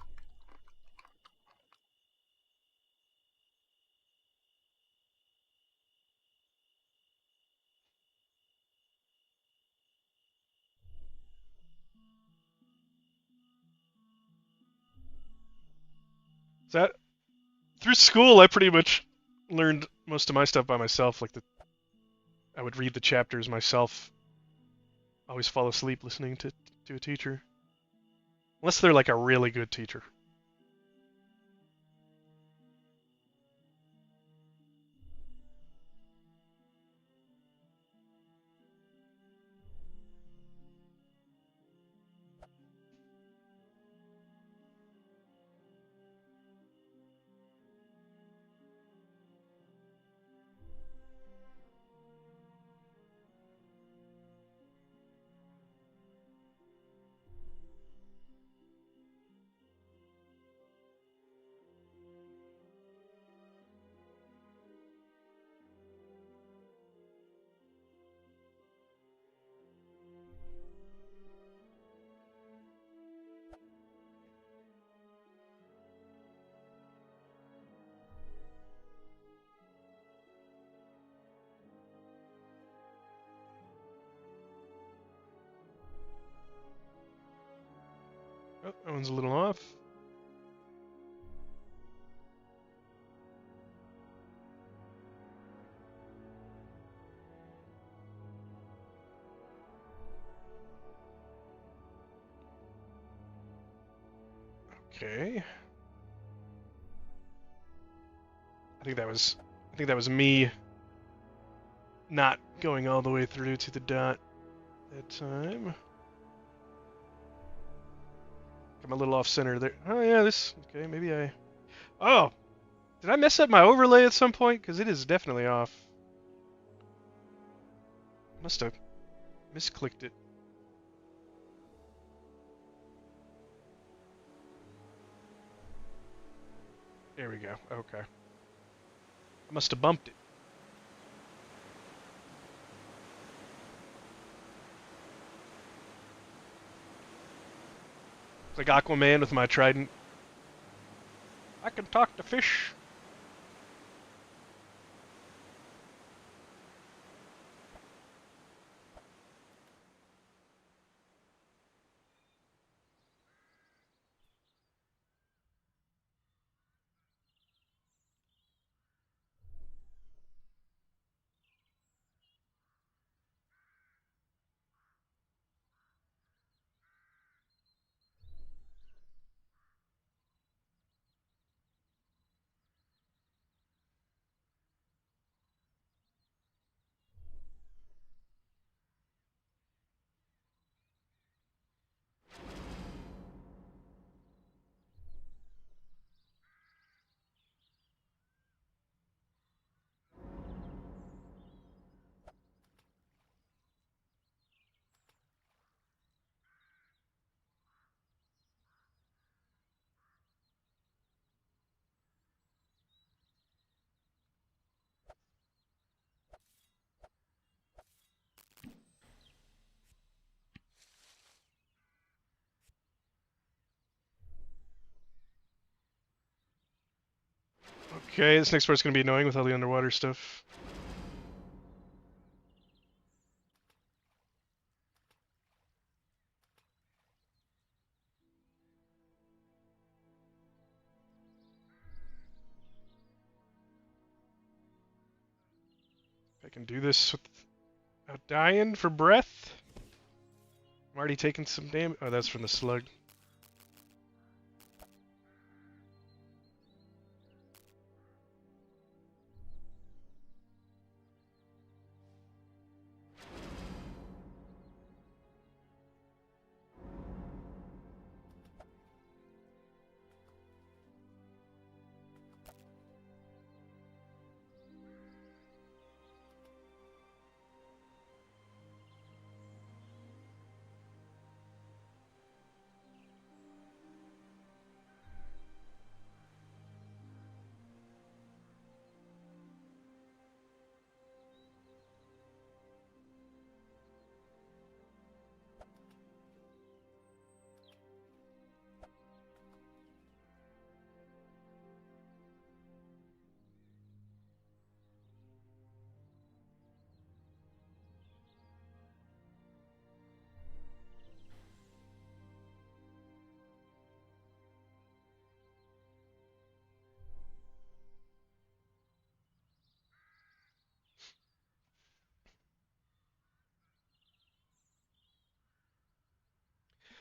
Is that through school I pretty much learned most of my stuff by myself, like I would read the chapters myself. Always fall asleep listening to a teacher. Unless they're like a really good teacher. Oh, that one's a little off. Okay. I think that was me not going all the way through to the dot that time. I'm a little off center there. Oh yeah, this okay, maybe I oh, did I mess up my overlay at some point? Because it is definitely off. Must have misclicked it. There we go. Okay. I must have bumped it. It's like Aquaman with my trident. I can talk to fish. Okay, this next part's gonna be annoying with all the underwater stuff. If I can do this without dying for breath. I'm already taking some damage. Oh, that's from the slug.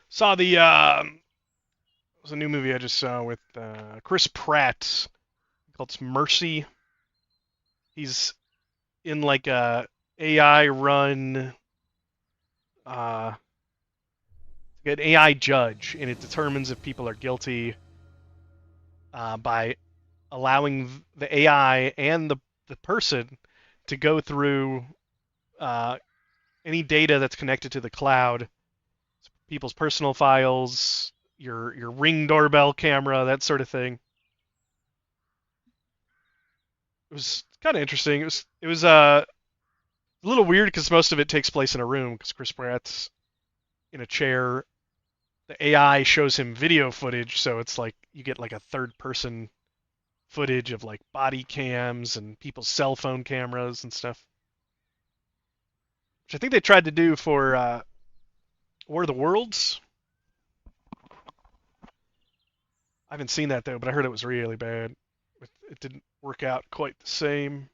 Saw the it was a new movie I just saw with Chris Pratt called Mercy. He's in like a AI run uh an AI judge, and it determines if people are guilty by allowing the AI and the person to go through uh, any data that's connected to the cloud, people's personal files, your Ring doorbell camera, that sort of thing. It was kind of interesting. It was a little weird because most of it takes place in a room because Chris Pratt's in a chair. The AI shows him video footage, so it's like you get like a third person footage of like body cams and people's cell phone cameras and stuff. Which I think they tried to do for War of the Worlds. I haven't seen that though, but I heard it was really bad. It didn't work out quite the same.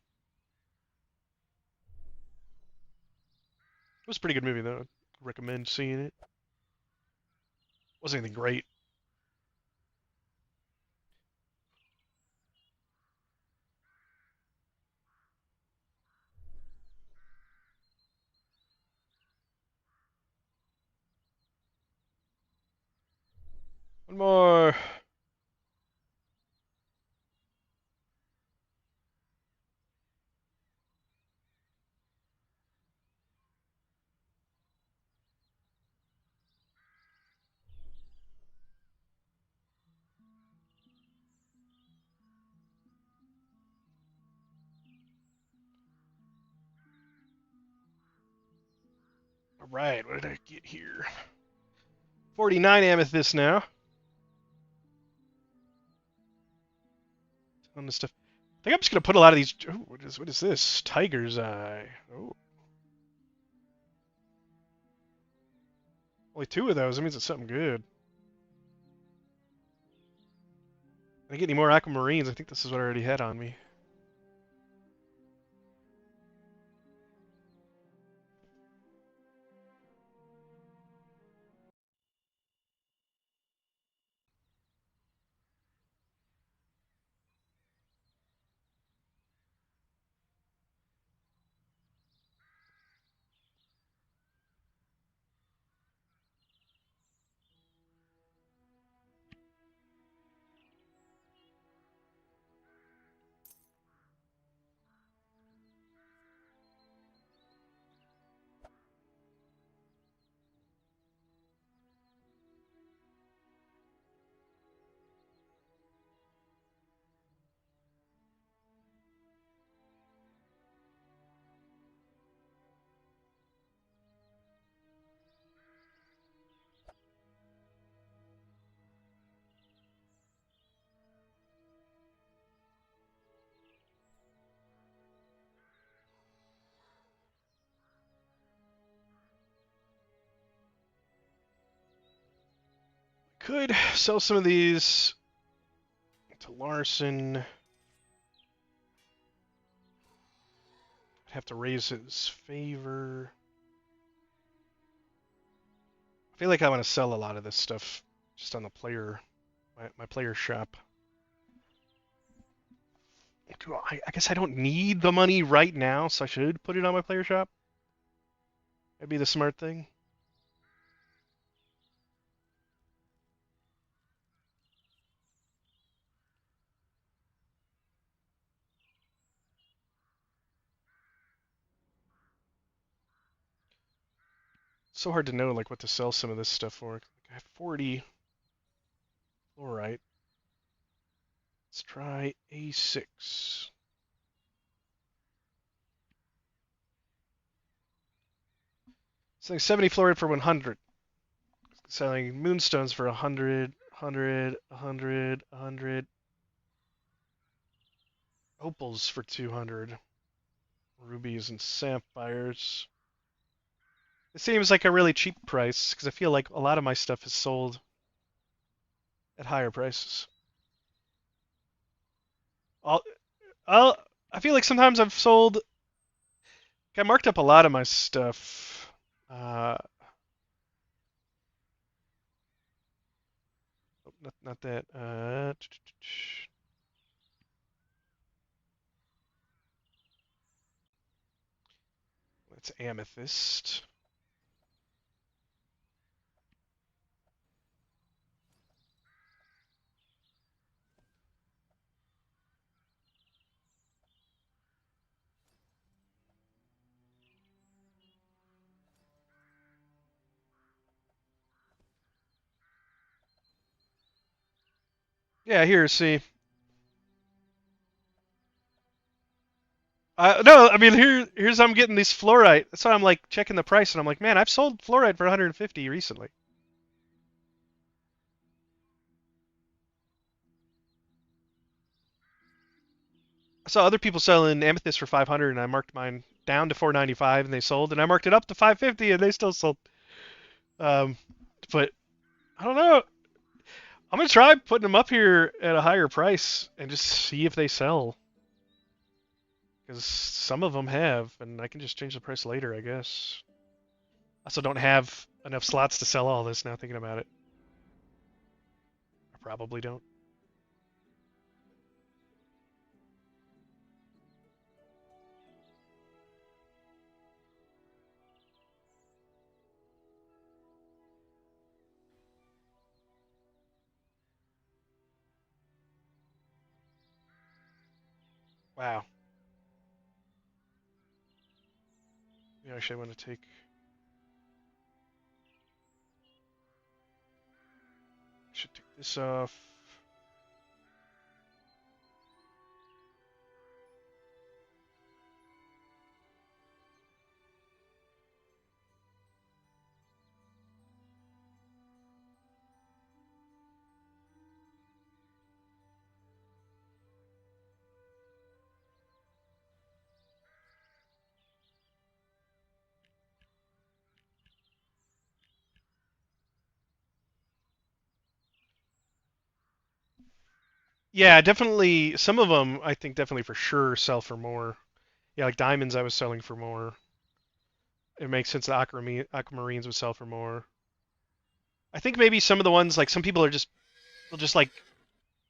It was a pretty good movie though. I'd recommend seeing it. Wasn't anything great. One more. All right, what did I get here? 49 amethyst now. On the stuff. I think I'm just gonna put a lot of these. Ooh, what is this? Tiger's eye. Oh, only 2 of those. That means it's something good. I didn't get any more aquamarines. I think this is what I already had on me. Could sell some of these to Larson. I'd have to raise his favor. I feel like I want to sell a lot of this stuff just on the player, my player shop. I guess I don't need the money right now, so I should put it on my player shop. That'd be the smart thing. It's so hard to know like what to sell some of this stuff for. Like, I have 40 fluorite. Let's try A6. Selling 70 fluorite for 100. Selling moonstones for 100, 100, 100, 100. Opals for 200. Rubies and sapphires. It seems like a really cheap price because I feel like a lot of my stuff is sold at higher prices. I'll, I'll, I feel like sometimes I've sold. I marked up a lot of my stuff. Not that. It's amethyst. Yeah, here, see. No, I mean here's how I'm getting these fluorite. That's why I'm like checking the price, and I'm like, man, I've sold fluorite for 150 recently. I saw other people selling amethyst for 500, and I marked mine down to 495, and they sold, and I marked it up to 550, and they still sold. Um, but I don't know. I'm gonna try putting them up here at a higher price and just see if they sell. Because some of them have, and I can just change the price later, I guess. I also don't have enough slots to sell all this now thinking about it. I probably don't. Wow. Yeah, actually, I want to take. I should take this off. Yeah, definitely. Some of them, I think, definitely for sure sell for more. Yeah, like diamonds, I was selling for more. It makes sense that aquamarines would sell for more. I think maybe some of the ones, like some people are just, they'll just like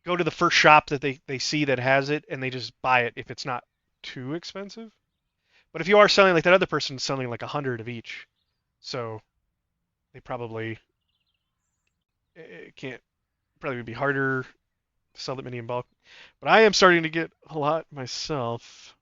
go to the first shop that they see that has it and they just buy it if it's not too expensive. But if you are selling like that other person's selling like 100 of each, so they probably it can't probably would be harder to sell that many in bulk. But I am starting to get a lot myself.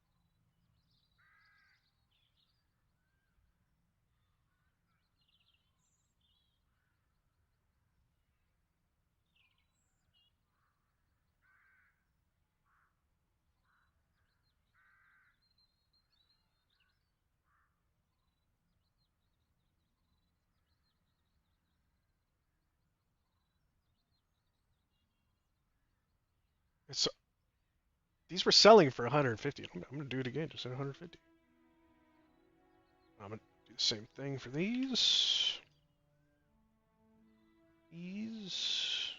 It's, these were selling for 150. I'm gonna do it again, just at 150. I'm gonna do the same thing for these. These.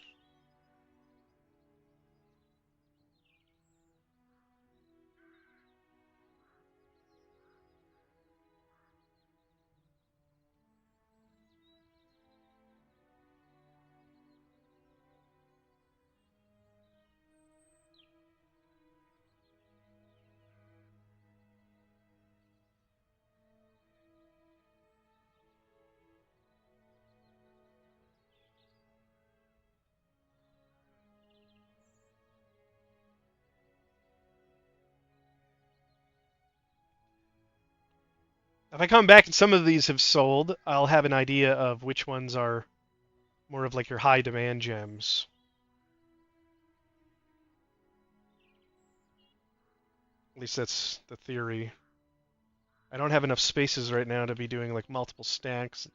If I come back and some of these have sold, I'll have an idea of which ones are more of like your high demand gems. At least that's the theory. I don't have enough spaces right now to be doing like multiple stacks.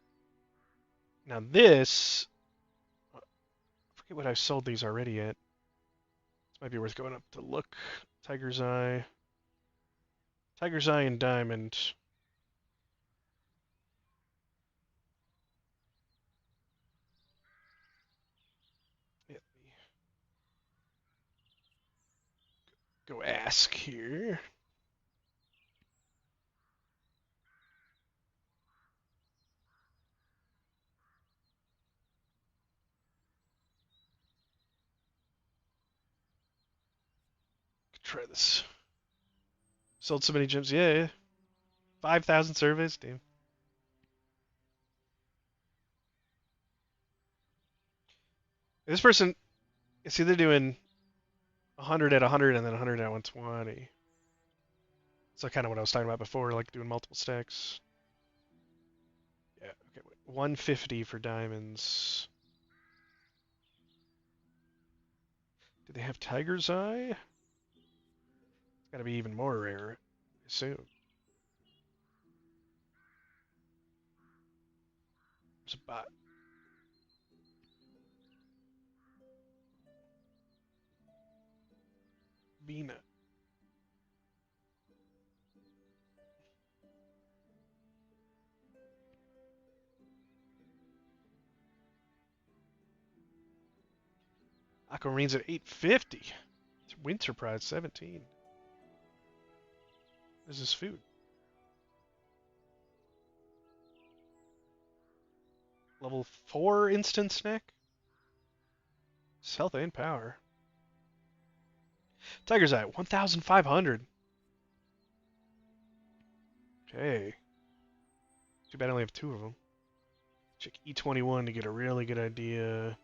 Now this, I forget what I've sold these already at. This might be worth going up to look. Tiger's Eye. Tiger's Eye and Diamond. Let me go ask here. Try this. Sold so many gems. Yeah. 5,000 surveys. Damn. This person, see, they're doing 100 at 100 and then 100 at 120. So kind of what I was talking about before, like doing multiple stacks. Yeah, okay, wait. 150 for diamonds. Do they have Tiger's Eye? It's gotta be even more rare, I assume. There's a bot. Bina. Aquamarine's at 850. Winter Pride 17. This is food. Level 4 instant snack? Health and power. Tiger's Eye, 1,500. Okay. Too bad I only have two of them. Check E21 to get a really good idea.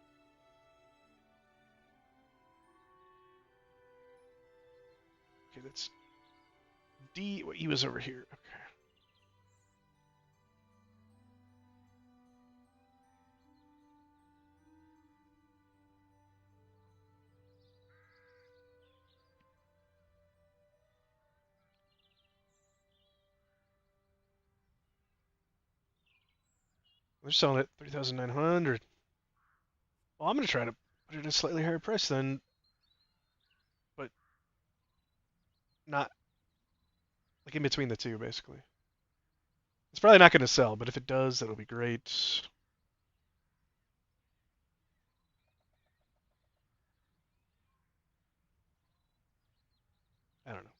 Okay, that's D. Well, E was over here. Okay. They're selling it 3,900. Well, I'm gonna try to put it at a slightly higher price then, but not like in between the two, basically. It's probably not gonna sell, but if it does, that'll be great. I don't know.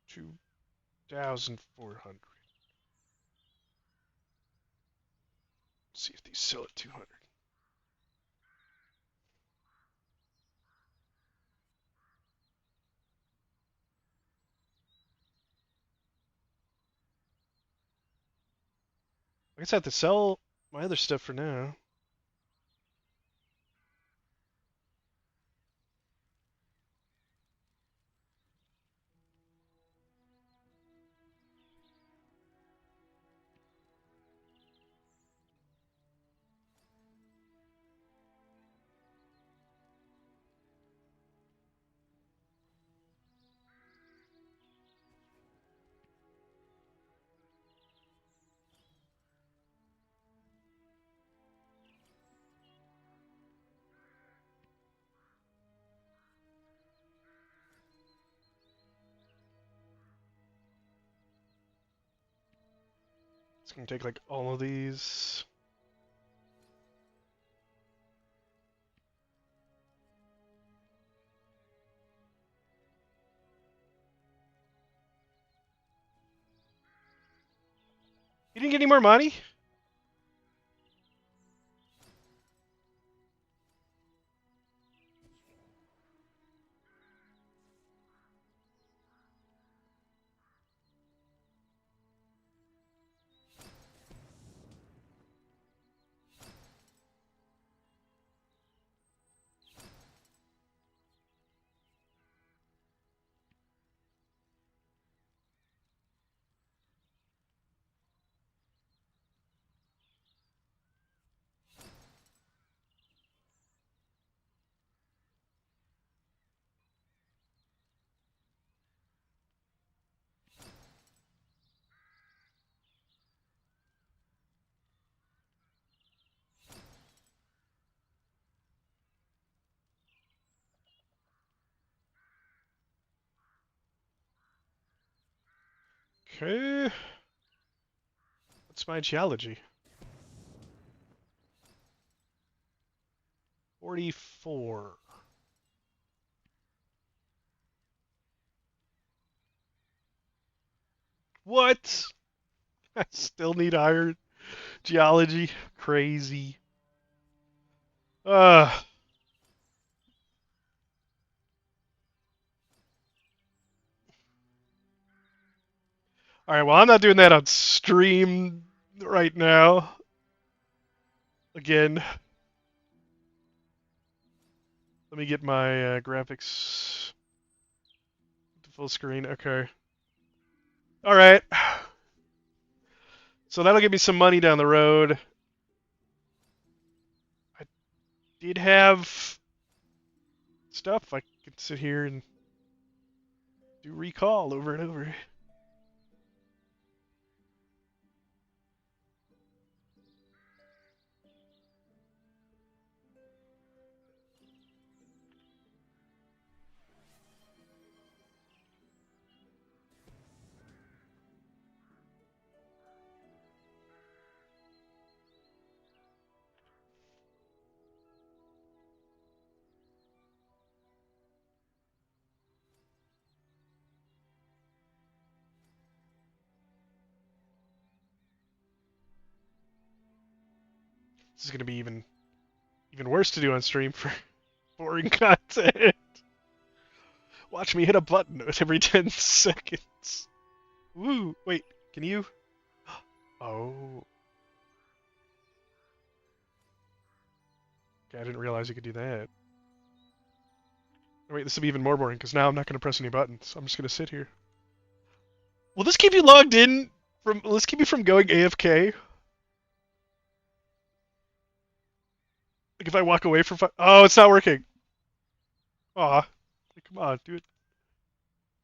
2,400. See if these sell at 200. I guess I have to sell my other stuff for now. It's gonna take like all of these. You didn't get any more money? Okay. What's my geology? 44. What? I still need higher geology. Crazy. Uh, Alright, well, I'm not doing that on stream right now. Again. Let me get my graphics to full screen. Okay. Alright. So that'll give me some money down the road. I did have stuff. I could sit here and do recall over and over. This is gonna be even worse to do on stream for boring content. Watch me hit a button every 10 seconds. Woo! Wait, can you? Oh. Okay, I didn't realize you could do that. Wait, this will be even more boring because now I'm not going to press any buttons. I'm just going to sit here. Will this keep you logged in? Will this keep you from going AFK? Like if I walk away for 5... Oh, it's not working. Aw. Come on, do it.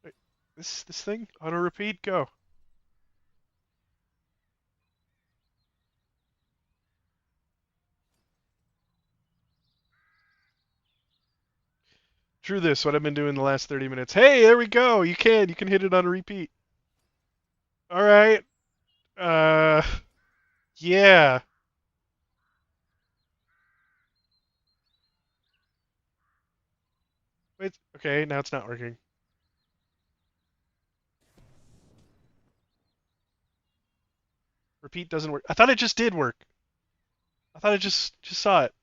Wait, this thing? Auto repeat? Go. True this, what I've been doing the last 30 minutes. Hey, there we go. You can hit it on a repeat. All right. Uh, yeah. Wait, okay, now it's not working. Repeat doesn't work. I thought it just did work. I thought I just saw it.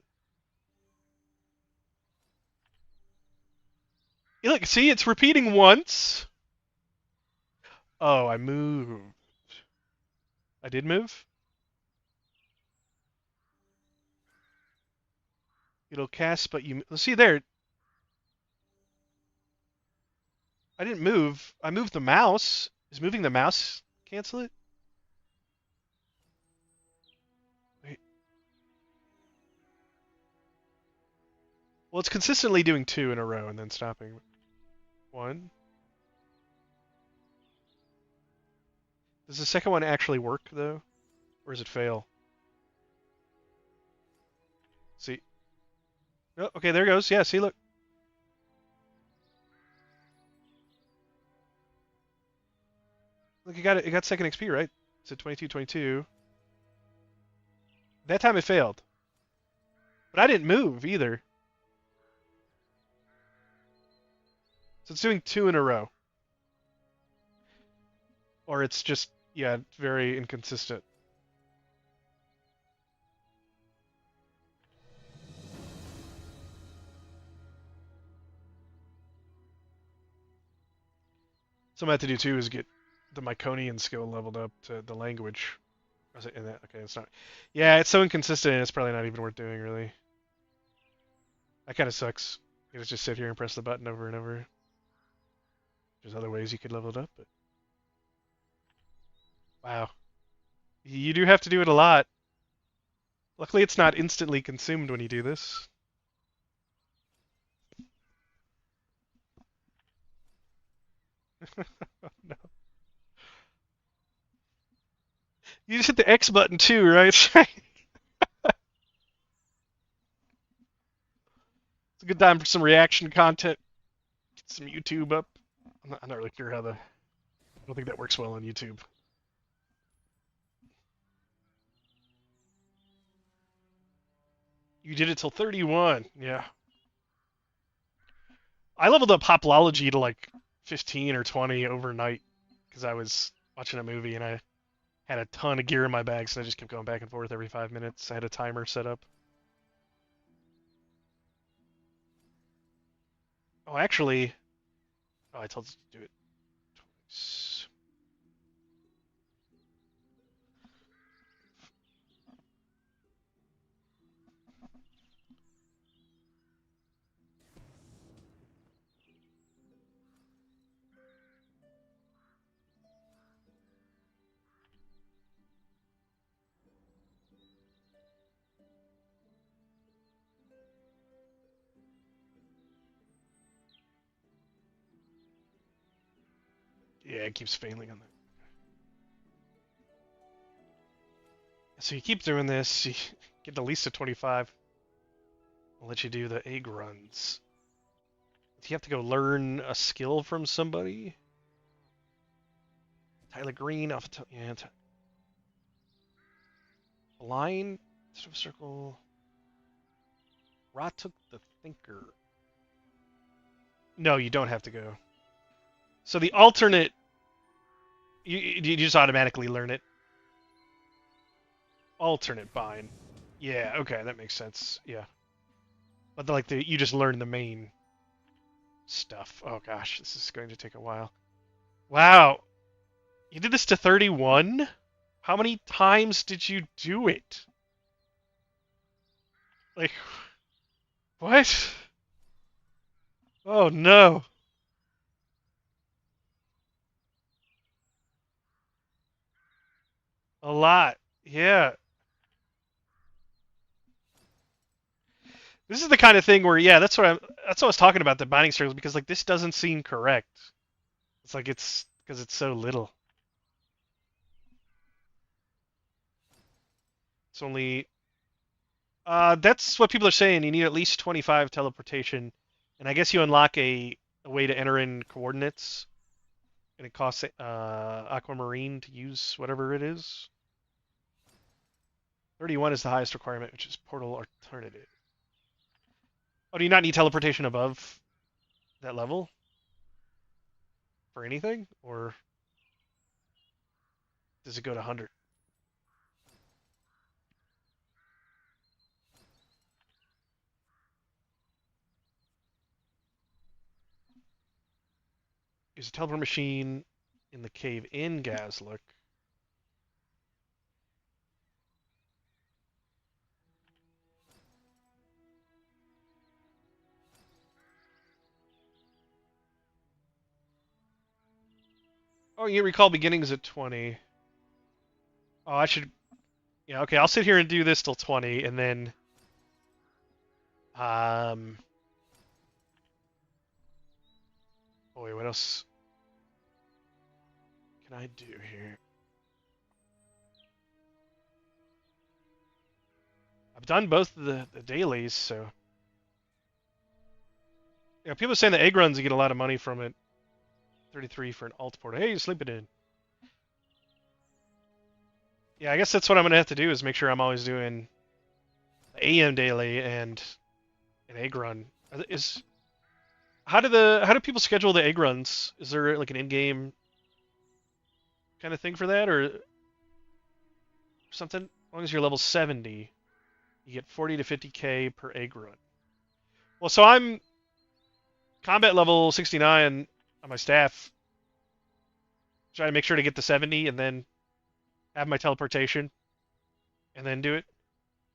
Yeah, look, see, it's repeating once. Oh, I moved. I did move? It'll cast, but you... Let's see there. I didn't move. I moved the mouse. Is moving the mouse cancel it? Wait. Well, it's consistently doing 2 in a row and then stopping. 1. Does the second one actually work, though? Or does it fail? See? Oh, okay, there it goes. Yeah, see, look. Look, you got it. It got second XP, right? It's at 22, 22. That time it failed. But I didn't move either. So it's doing 2 in a row. Or it's just, yeah, very inconsistent. So what I have to do too is get the Myconian skill leveled up to the language. Was it in that? Okay, it's not. Yeah, it's so inconsistent. It's probably not even worth doing, really. That kind of sucks. You just sit here and press the button over and over. There's other ways you could level it up, but wow, you do have to do it a lot. Luckily, it's not instantly consumed when you do this. No. You just hit the X button too, right? It's a good time for some reaction content. Get some YouTube up. I'm not really sure how I don't think that works well on YouTube. You did it till 31. Yeah. I leveled up Hopology to like 15 or 20 overnight because I was watching a movie and I had a ton of gear in my bag, so I just kept going back and forth every 5 minutes. I had a timer set up. Oh, actually, I told you to do it twice. Yeah, it keeps failing on that. So you keep doing this, you get at least to 25. I'll let you do the egg runs. Do you have to go learn a skill from somebody? Tyler Green off the yeah. Blind sort of circle. Rot took the thinker. No, you don't have to go. So the alternate, you just automatically learn it. Alternate bind. Yeah, okay, that makes sense. Yeah. But you just learn the main stuff. Oh gosh, this is going to take a while. Wow. You did this to 31? How many times did you do it? Like, what? Oh no. A lot. Yeah. This is the kind of thing where, yeah, that's what I was talking about, the binding circles, because like this doesn't seem correct. It's like it's because it's so little. It's only that's what people are saying. You need at least 25 teleportation, and I guess you unlock a way to enter in coordinates, and it costs aquamarine to use whatever it is. 31 is the highest requirement, which is portal alternative. Oh, do you not need teleportation above that level for anything, or does it go to 100? Use a teleport machine in the cave in Gazlook. Oh, you recall beginnings at 20. Oh, I should. Yeah, okay. I'll sit here and do this till 20, and then um. Oh wait, what else can I do here? I've done both the dailies, so yeah. People are saying the egg runs you get a lot of money from it. 33 for an alt port. Hey, you're sleeping in. Yeah, I guess that's what I'm gonna have to do is make sure I'm always doing the AM daily and an egg run. Is how do people schedule the egg runs? Is there like an in-game kind of thing for that or something? As long as you're level 70, you get 40 to 50k per egg run. Well, so I'm combat level 69 on my staff. Try to make sure to get the 70 and then have my teleportation and then do it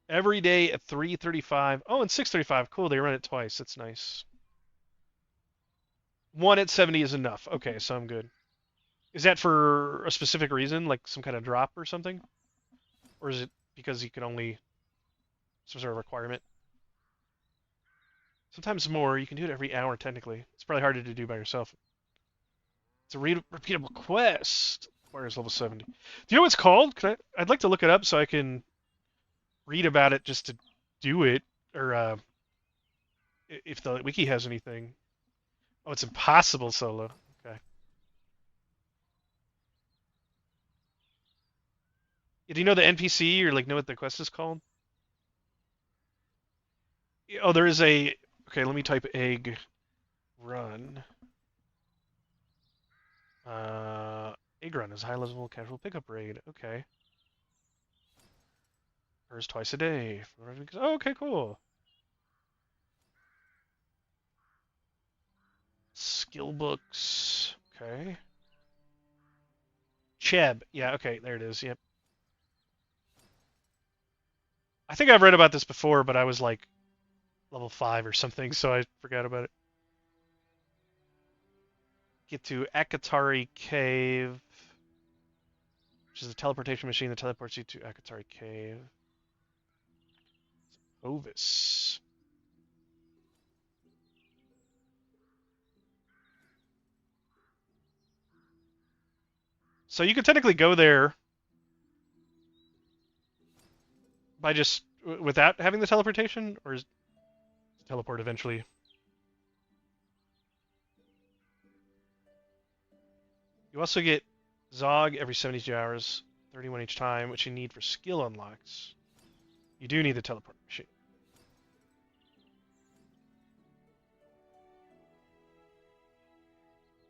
every day at 3:35. Oh, and 6:35. Cool, they run it twice. That's nice. One at 70 is enough. Okay, so I'm good. Is that for a specific reason, like some kind of drop or something? Or is it because you can only some sort of requirement? Sometimes more. You can do it every hour technically. It's probably harder to do by yourself. It's a repeatable quest. Requires level 70. Do you know what it's called? I'd like to look it up so I can read about it just to do it, or if the wiki has anything. Oh, it's impossible solo. Okay. Yeah, do you know the NPC or like know what the quest is called? Oh, there is a. Okay, let me type egg run. Egg run is high level casual pickup raid. Okay. Occurs twice a day. Oh, okay, cool. Skill books. Okay. Cheb. Yeah, okay, there it is. Yep. I think I've read about this before, but I was like level 5 or something, so I forgot about it. Get to Akatari Cave, which is a teleportation machine that teleports you to Akatari Cave. Ovis. So you could technically go there by just without having the teleportation, or is teleport eventually? You also get Zog every 72 hours, 31 each time, which you need for skill unlocks. You do need the teleport machine.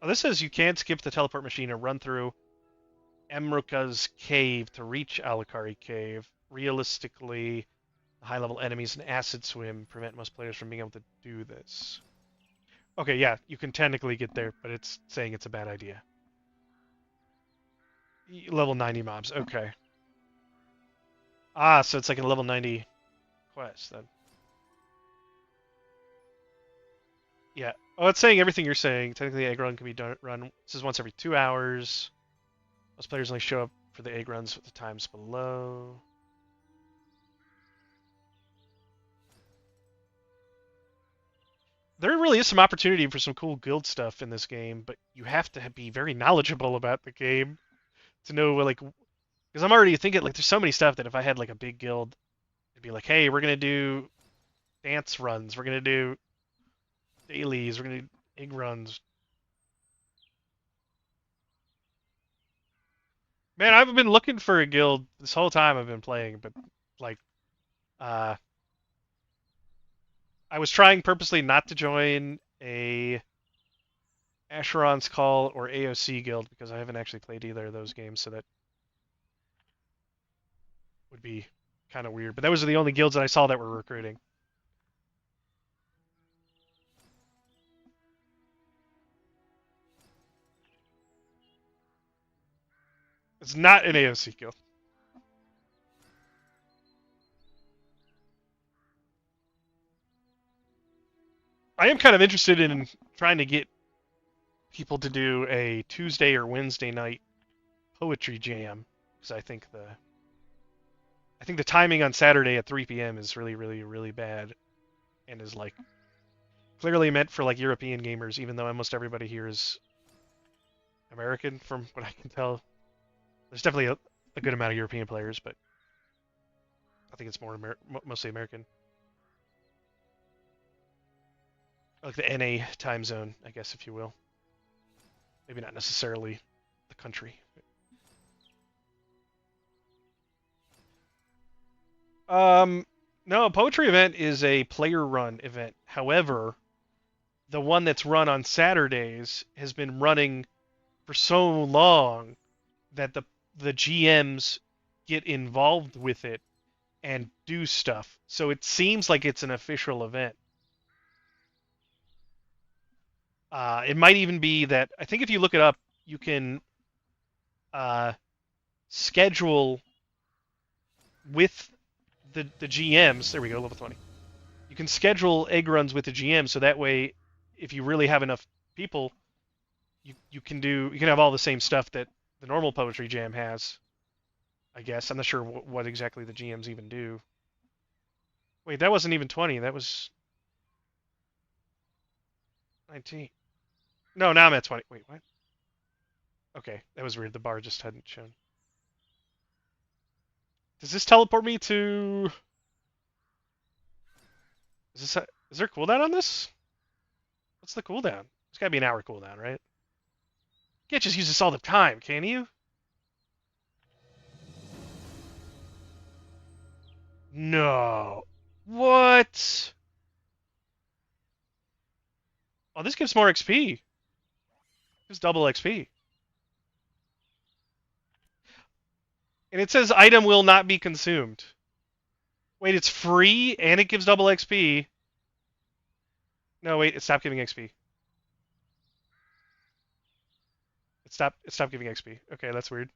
Oh, this says you can skip the teleport machine and run through Emruka's cave to reach Alakari Cave. Realistically, the high-level enemies and acid swim prevent most players from being able to do this. Okay, yeah, you can technically get there, but it's saying it's a bad idea. Level 90 mobs, okay. Ah, so it's like a level 90 quest then. Yeah. Oh, it's saying everything you're saying. Technically, the egg run can be run. This is once every 2 hours. Most players only show up for the egg runs with the times below. There really is some opportunity for some cool guild stuff in this game, but you have to be very knowledgeable about the game to know, like, because I'm already thinking, like, there's so many stuff that if I had, like, a big guild, it'd be like, hey, we're going to do dance runs, we're going to do dailies, we're going to do egg runs. Man, I've been looking for a guild this whole time I've been playing, but, like, uh, I was trying purposely not to join a Asheron's Call or AOC guild because I haven't actually played either of those games, so that would be kind of weird. But those are the only guilds that I saw that were recruiting. It's not an AOC guild. I am kind of interested in trying to get people to do a Tuesday or Wednesday night poetry jam because I think the timing on Saturday at 3 p.m. is really really really bad and is like clearly meant for like European gamers, even though almost everybody here is American from what I can tell. There's definitely a good amount of European players, but I think it's mostly American. Like the NA time zone, I guess, if you will. Maybe not necessarily the country. No, a poetry event is a player-run event. However, the one that's run on Saturdays has been running for so long that the GMs get involved with it and do stuff. So it seems like it's an official event. It might even be that I think if you look it up, you can uh, schedule with the GMs. There we go, level 20. You can schedule egg runs with the GM, so that way, if you really have enough people, you can have all the same stuff that the normal poetry jam has. I guess I'm not sure what exactly the GMs even do. Wait, that wasn't even 20. That was 19. No, now I'm at 20. Wait, what? Okay, that was weird. The bar just hadn't shown. Does this teleport me to? Is there cooldown on this? What's the cooldown? It's gotta be an hour cooldown, right? You can't just use this all the time, can you? No. What? Oh, this gives more XP. Gives double XP. And it says item will not be consumed. Wait, it's free and it gives double XP. No, wait, it stopped giving XP. It stopped giving XP. Okay, that's weird.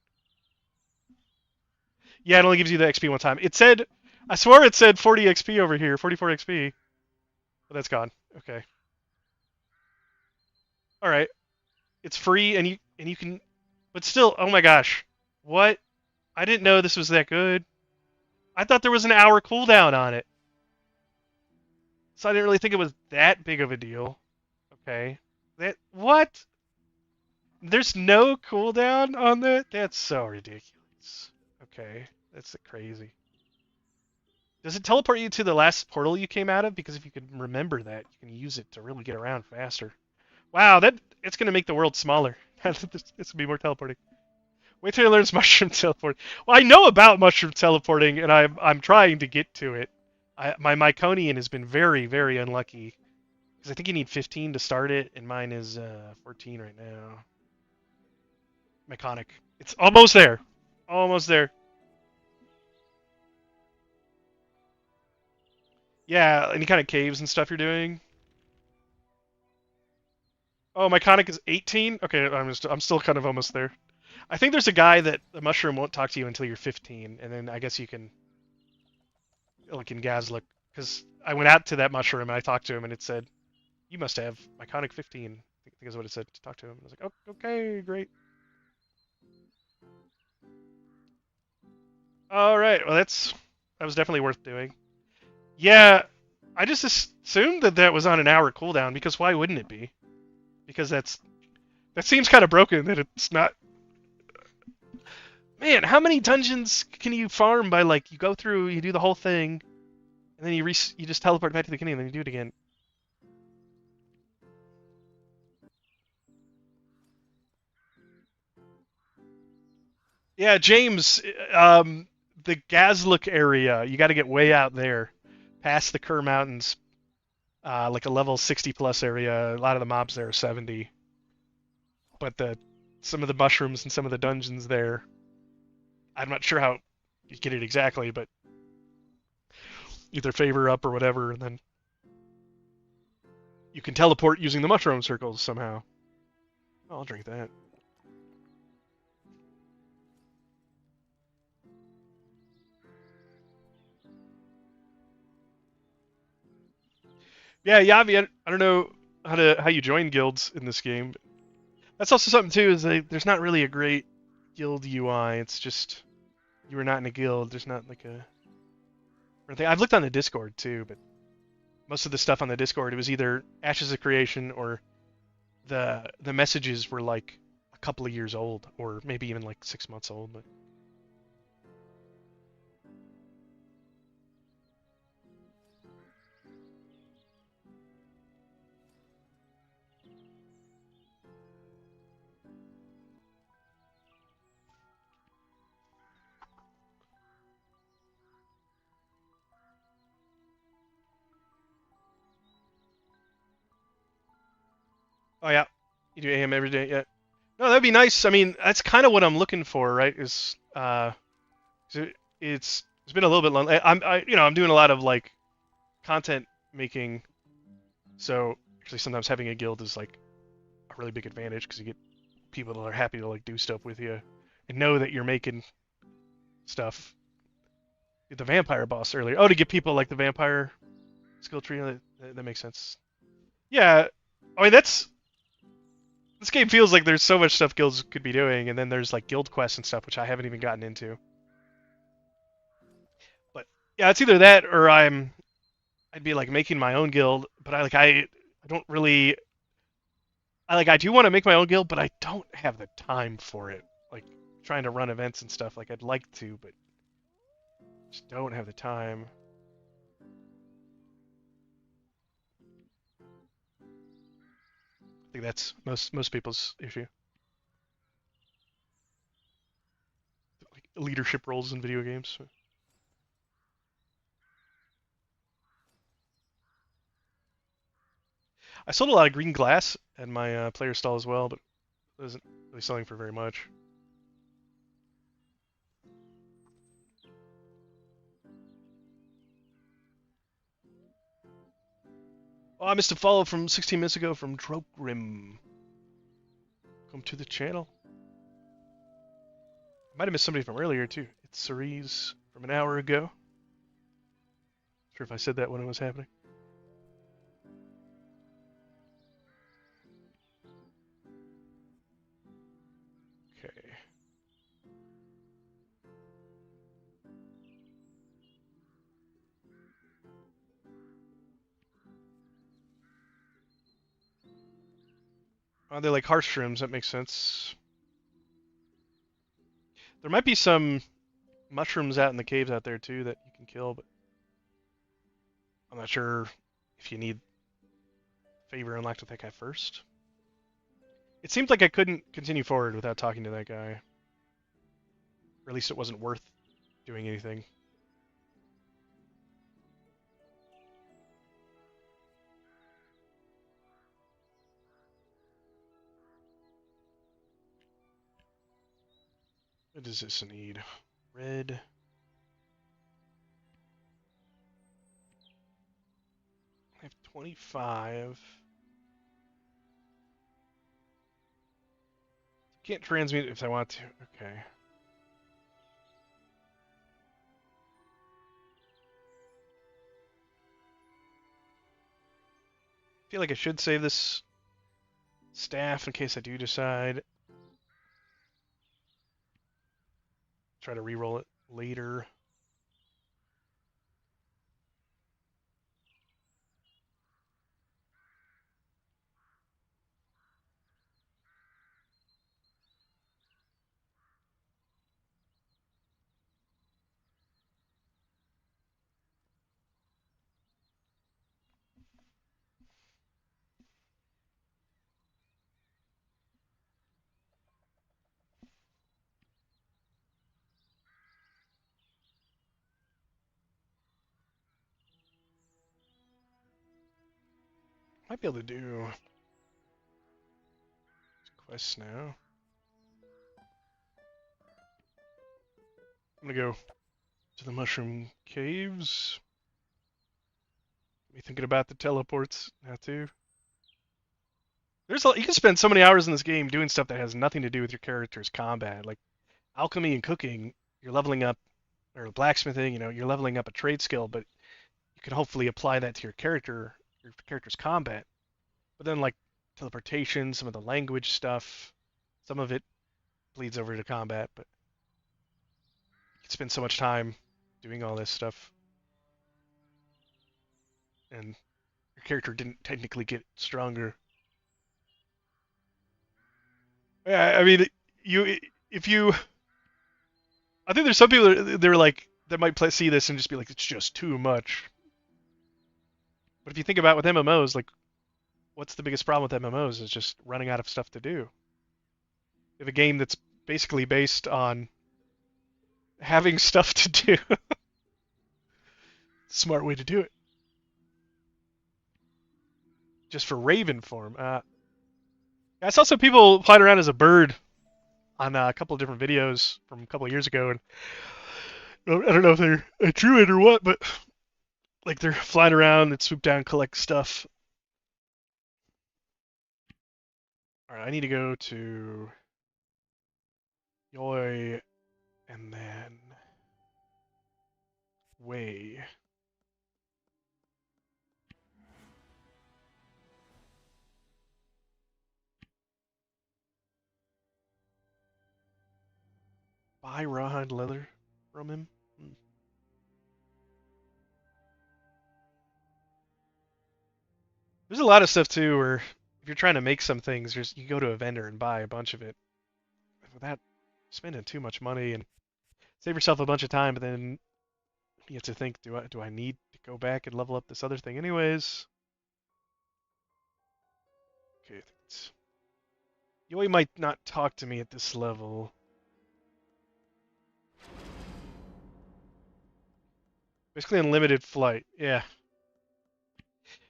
Yeah, it only gives you the XP one time. It said, I swear it said 40 XP over here, 44 XP. But that's gone. Okay. All right. It's free and you can, but still, oh my gosh, what? I didn't know this was that good. I thought there was an hour cooldown on it, so I didn't really think it was that big of a deal. Okay. That what? There's no cooldown on that? That's so ridiculous. Okay, that's crazy. Does it teleport you to the last portal you came out of? Because if you can remember that, you can use it to really get around faster. Wow, that it's gonna make the world smaller. This will be more teleporting. Wait till you learn mushroom teleport. Well, I know about mushroom teleporting, and I'm trying to get to it. My Myconian has been very very unlucky because I think you need 15 to start it, and mine is 14 right now. Myconic. It's almost there. Almost there. Yeah, any kind of caves and stuff you're doing. Oh, Myconic is 18. Okay, I'm still kind of almost there. I think there's a guy that the mushroom won't talk to you until you're 15, and then I guess you can like in Gazlook because I went out to that mushroom and I talked to him and it said You must have Iconic 15. I think is what it said to talk to him. I was like, oh, okay, great. All right, well that was definitely worth doing. Yeah, I just assumed that that was on an hour cooldown because why wouldn't it be? Because that seems kind of broken that it's not. Man, how many dungeons can you farm by like you go through, you do the whole thing, and then you just teleport back to the beginning and then you do it again. Yeah, James, the Gazlook area, you got to get way out there, past the Kerr Mountains, like a level 60 plus area. A lot of the mobs there are 70, but the some of the mushrooms and some of the dungeons there, I'm not sure how you get it exactly, but either favor up or whatever, and then you can teleport using the mushroom circles somehow. Oh, I'll drink that. Yeah, Yavi, I don't know how you join guilds in this game. That's also something too. Is like, there's not really a great guild UI. It's just you are not in a guild. There's not like a or thing. I've looked on the Discord too, but most of the stuff on the Discord it was either Ashes of Creation or the messages were like a couple of years old or maybe even like 6 months old. But oh yeah, you do AM every day. Yeah. No, that'd be nice. I mean, that's kind of what I'm looking for, right? Is so it's been a little bit long. I'm doing a lot of like content making, so actually sometimes having a guild is like a really big advantage because you get people that are happy to like do stuff with you and know that you're making stuff. The vampire boss earlier. Oh, to give people like the vampire skill tree. That makes sense. Yeah, I mean that's this game feels like there's so much stuff guilds could be doing, and then there's like guild quests and stuff which I haven't even gotten into. But yeah, it's either that or I'd be like making my own guild, but I don't really I do want to make my own guild, but I don't have the time for it. Like trying to run events and stuff. Like I'd like to, but just don't have the time. I think that's most people's issue. Like leadership roles in video games. I sold a lot of green glass at my player stall as well, but it wasn't really selling for very much. Oh, I missed a follow from 16 minutes ago from Drogrim. Welcome to the channel. I might have missed somebody from earlier too. It's Cerise from an hour ago. Not sure if I said that when it was happening. Okay. Oh, they're like harsh shrooms. That makes sense. There might be some mushrooms out in the caves out there too that you can kill, but I'm not sure if you need favor unlocked with that guy first. It seemed like I couldn't continue forward without talking to that guy. Or at least it wasn't worth doing anything. What does this need? Red. I have 25. Can't transmute if I want to. Okay. feel like I should save this staff in case I do decide. Try to re-roll it later. Might be able to do quests now. I'm gonna go to the Mushroom Caves. Be thinking about the teleports now too. You can spend so many hours in this game doing stuff that has nothing to do with your character's combat, like alchemy and cooking. You're leveling up, or blacksmithing. You're leveling up a trade skill, but you can hopefully apply that to your character's combat. But then like teleportation, some of the language stuff, some of it bleeds over to combat, but you can spend so much time doing all this stuff, and your character didn't technically get stronger. Yeah, I mean, you if you, I think there's some people they're like that might see this and just be like, it's just too much. But if you think about with MMOs, like, what's the biggest problem with MMOs is just running out of stuff to do. You have a game that's basically based on having stuff to do. Smart way to do it. Just for Raven form. I saw some people flying around as a bird on a couple of different videos from a couple of years ago, and I don't know if they're a druid or what, but like they're flying around and swoop down, collect stuff. All right, I need to go to Yoi and then Wei. Buy rawhide leather from him. There's a lot of stuff too where if you're trying to make some things, you go to a vendor and buy a bunch of it without spending too much money and save yourself a bunch of time, but then you have to think, do I need to go back and level up this other thing anyways? Okay, Yoi might not talk to me at this level. Basically unlimited flight, yeah.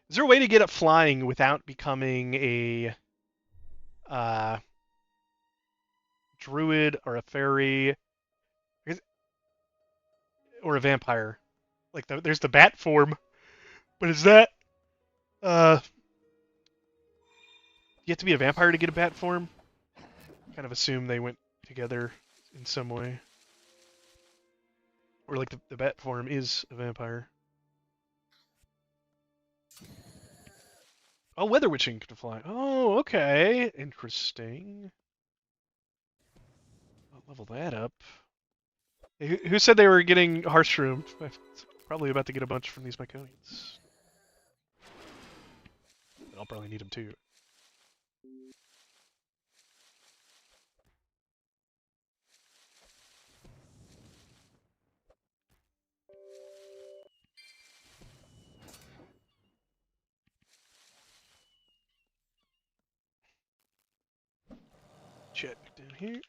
Is there a way to get up flying without becoming a druid or a fairy or a vampire? Like there's the bat form, but is that you have to be a vampire to get a bat form? Kind of assume they went together in some way. Or like the bat form is a vampire. Oh, weather witching can fly. Oh, okay. Interesting. I'll level that up. Hey, who said they were getting Hearthshroomed? Probably about to get a bunch from these Myconians. I'll probably need them too. Check down here.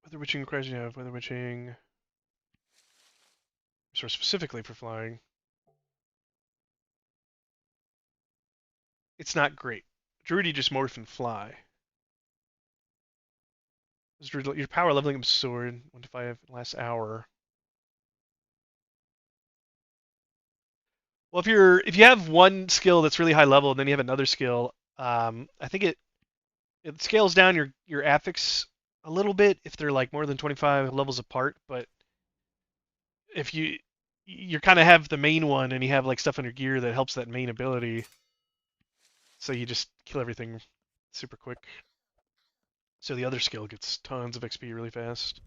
Weather witching requires you to have weather witching. Sort specifically for flying. It's not great. Druid, you just morph and fly. Your power leveling up sword 1 to 5 last hour. Well, if you have one skill that's really high level and then you have another skill, I think it scales down your affix a little bit if they're like more than 25 levels apart, but if you kind of have the main one and you have like stuff in your gear that helps that main ability, so you just kill everything super quick. So the other skill gets tons of XP really fast.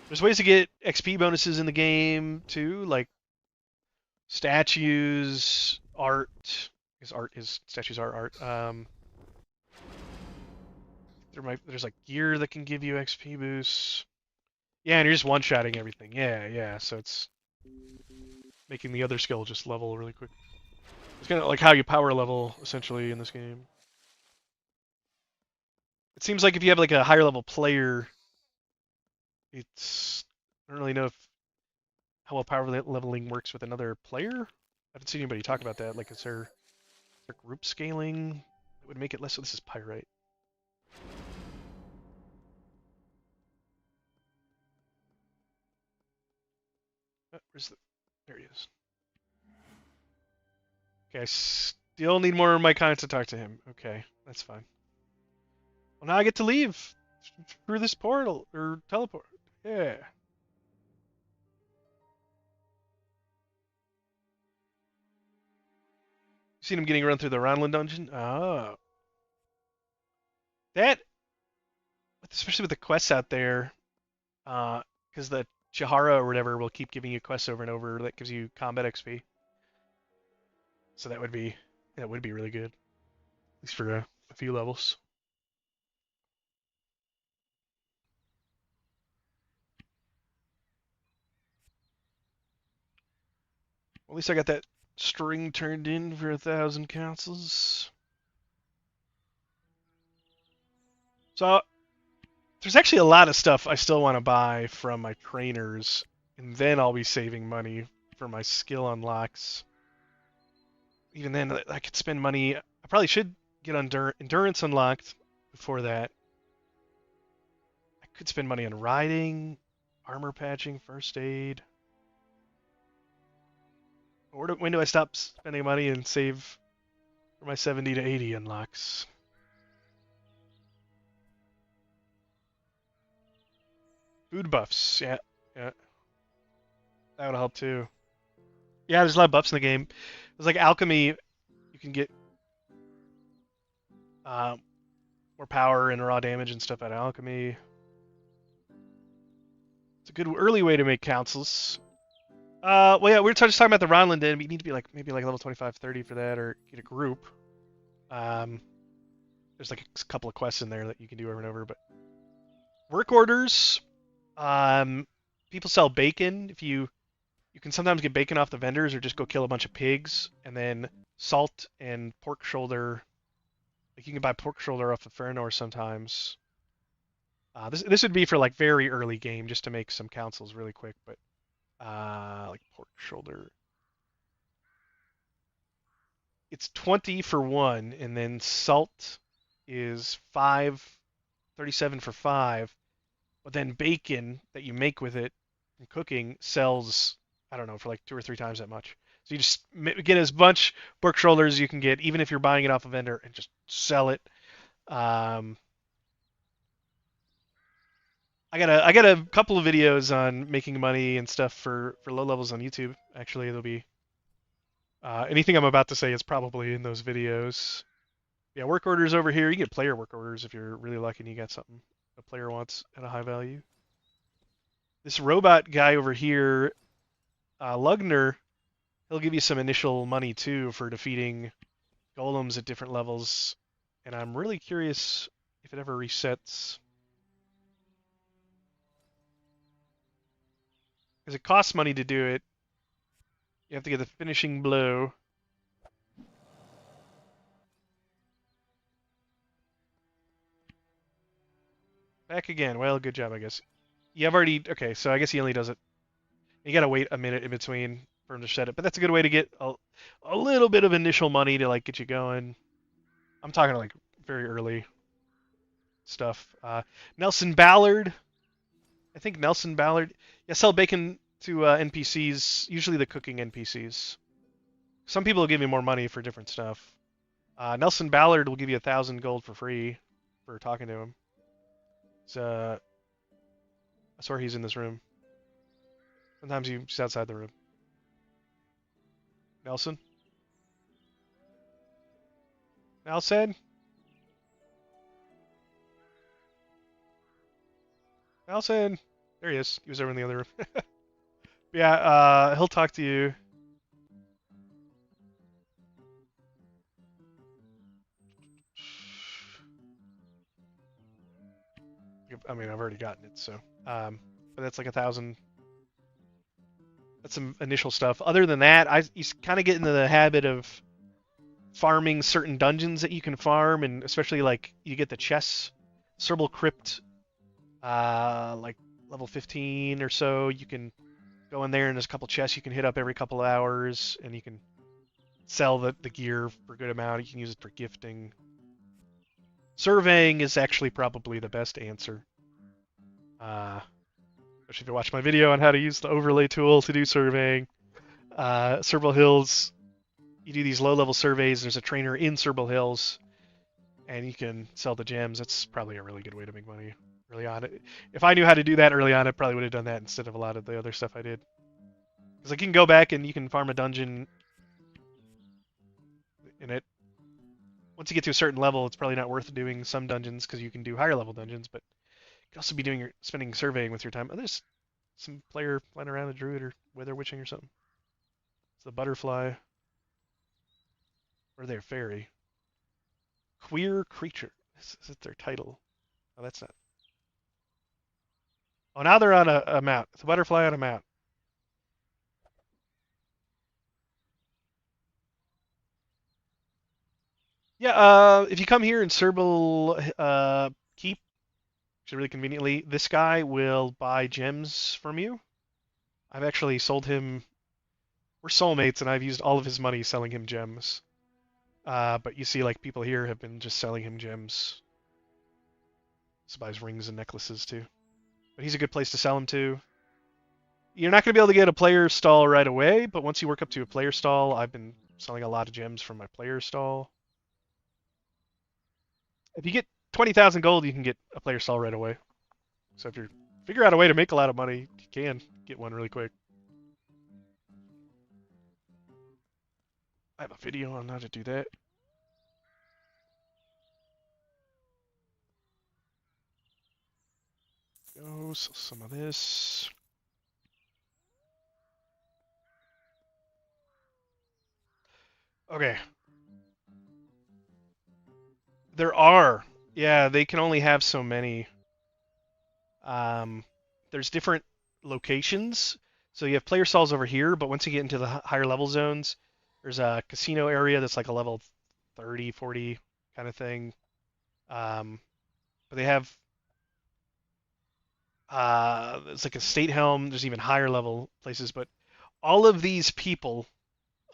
There's ways to get XP bonuses in the game too, like statues, art. Because art is statues are art. There's like gear that can give you XP boosts. Yeah, and you're just one-shotting everything. Yeah, yeah. So it's making the other skill just level really quick. It's kind of like how you power level essentially in this game. It seems like if you have like a higher level player, it's I don't really know if how well power leveling works with another player. I haven't seen anybody talk about that. Like, is there group scaling that would make it less? So this is pyrite. Where's the? There he is. Okay, I still need more of my clients to talk to him. Okay, that's fine. Well, now I get to leave through this portal or teleport. Yeah. You seen him getting run through the Ronlin dungeon? Oh, that especially with the quests out there, because the Chihara or whatever will keep giving you quests over and over that gives you combat XP. So that would be really good, at least for a few levels. Well, at least I got that string turned in for 1,000 councils. So there's actually a lot of stuff I still want to buy from my trainers, and then I'll be saving money for my skill unlocks. Even then, I could spend money. I probably should get endurance unlocked before that. I could spend money on riding, armor patching, first aid. When do I stop spending money and save for my 70 to 80 unlocks? Food buffs, yeah, yeah, that would help too. Yeah, there's a lot of buffs in the game. There's like alchemy, you can get uh, more power and raw damage and stuff out of alchemy. It's a good early way to make councils. Well, yeah, we were just talking about the Ronlin Den. You need to be like maybe like level 25, 30 for that, or get a group. Um, there's like a couple of quests in there that you can do over and over. But work orders, um, people sell bacon. If you can sometimes get bacon off the vendors, or just go kill a bunch of pigs, and then salt and pork shoulder. Like you can buy pork shoulder off of Farinor sometimes. This would be for like very early game, just to make some councils really quick. But like pork shoulder, it's 20 for one, and then salt is 5.37 for five. But then bacon that you make with it from cooking sells, I don't know, for like 2 or 3 times that much. So you just get as much pork shoulder as you can get, even if you're buying it off a vendor, and just sell it. Um, I got a couple of videos on making money and stuff for low levels on YouTube. Actually, there'll be anything I'm about to say is probably in those videos. Yeah, work orders over here. You get player work orders if you're really lucky and you got something a player wants at a high value. This robot guy over here, Lugner, he'll give you some initial money too for defeating golems at different levels. And I'm really curious if it ever resets. Because it costs money to do it. You have to get the finishing blow. Back again. Well, good job, I guess. You have already... Okay, so I guess he only does it. You gotta wait a minute in between for him to set it. But that's a good way to get a little bit of initial money to like get you going. I'm talking like very early stuff. Nelson Ballard. I think Nelson Ballard. Yeah, sell bacon to NPCs, usually the cooking NPCs. Some people will give you more money for different stuff. Nelson Ballard will give you 1,000 gold for free for talking to him. I swear he's in this room. Sometimes he's outside the room. Nelson? Nelson? Nelson! There he is. He was over in the other room. Yeah, he'll talk to you. I mean, I've already gotten it, so. But that's like 1,000. That's some initial stuff. Other than that, you kind of get into the habit of farming certain dungeons that you can farm, and especially like you get the chests. Cerbal Crypt, like level 15 or so, you can go in there and there's a couple chests you can hit up every couple of hours, and you can sell the gear for a good amount. You can use it for gifting. Surveying is actually probably the best answer. Especially if you watch my video on how to use the overlay tool to do surveying. Cerbal Hills, you do these low-level surveys. There's a trainer in Cerbal Hills, and you can sell the gems. That's probably a really good way to make money early on. If I knew how to do that early on, I probably would have done that instead of a lot of the other stuff I did. Because like you can go back and you can farm a dungeon in it. Once you get to a certain level, it's probably not worth doing some dungeons because you can do higher level dungeons, but you could also be spending surveying with your time. Oh, there's some player flying around a druid or weather witching or something. It's the butterfly. Or their fairy. Queer creature. Is it their title? Oh, that's not. Oh, now they're on a mount. It's a butterfly on a mount. Yeah, if you come here in Cerbal Keep, which is really conveniently, this guy will buy gems from you. I've actually sold him. We're soulmates, and I've used all of his money selling him gems. But you see, like, people here have been just selling him gems. So buys rings and necklaces, too. But he's a good place to sell them to. You're not going to be able to get a player stall right away, but once you work up to a player stall, I've been selling a lot of gems from my player stall. If you get 20,000 gold, you can get a player stall right away. So if you figure out a way to make a lot of money, you can get one really quick. I have a video on how to do that. Go sell some of this. Okay. There are. Yeah, they can only have so many. There's different locations. So you have player stalls over here, but once you get into the higher level zones, there's a casino area that's like a level 30, 40 kind of thing. But they have it's like a state helm. There's even higher level places, but all of these people,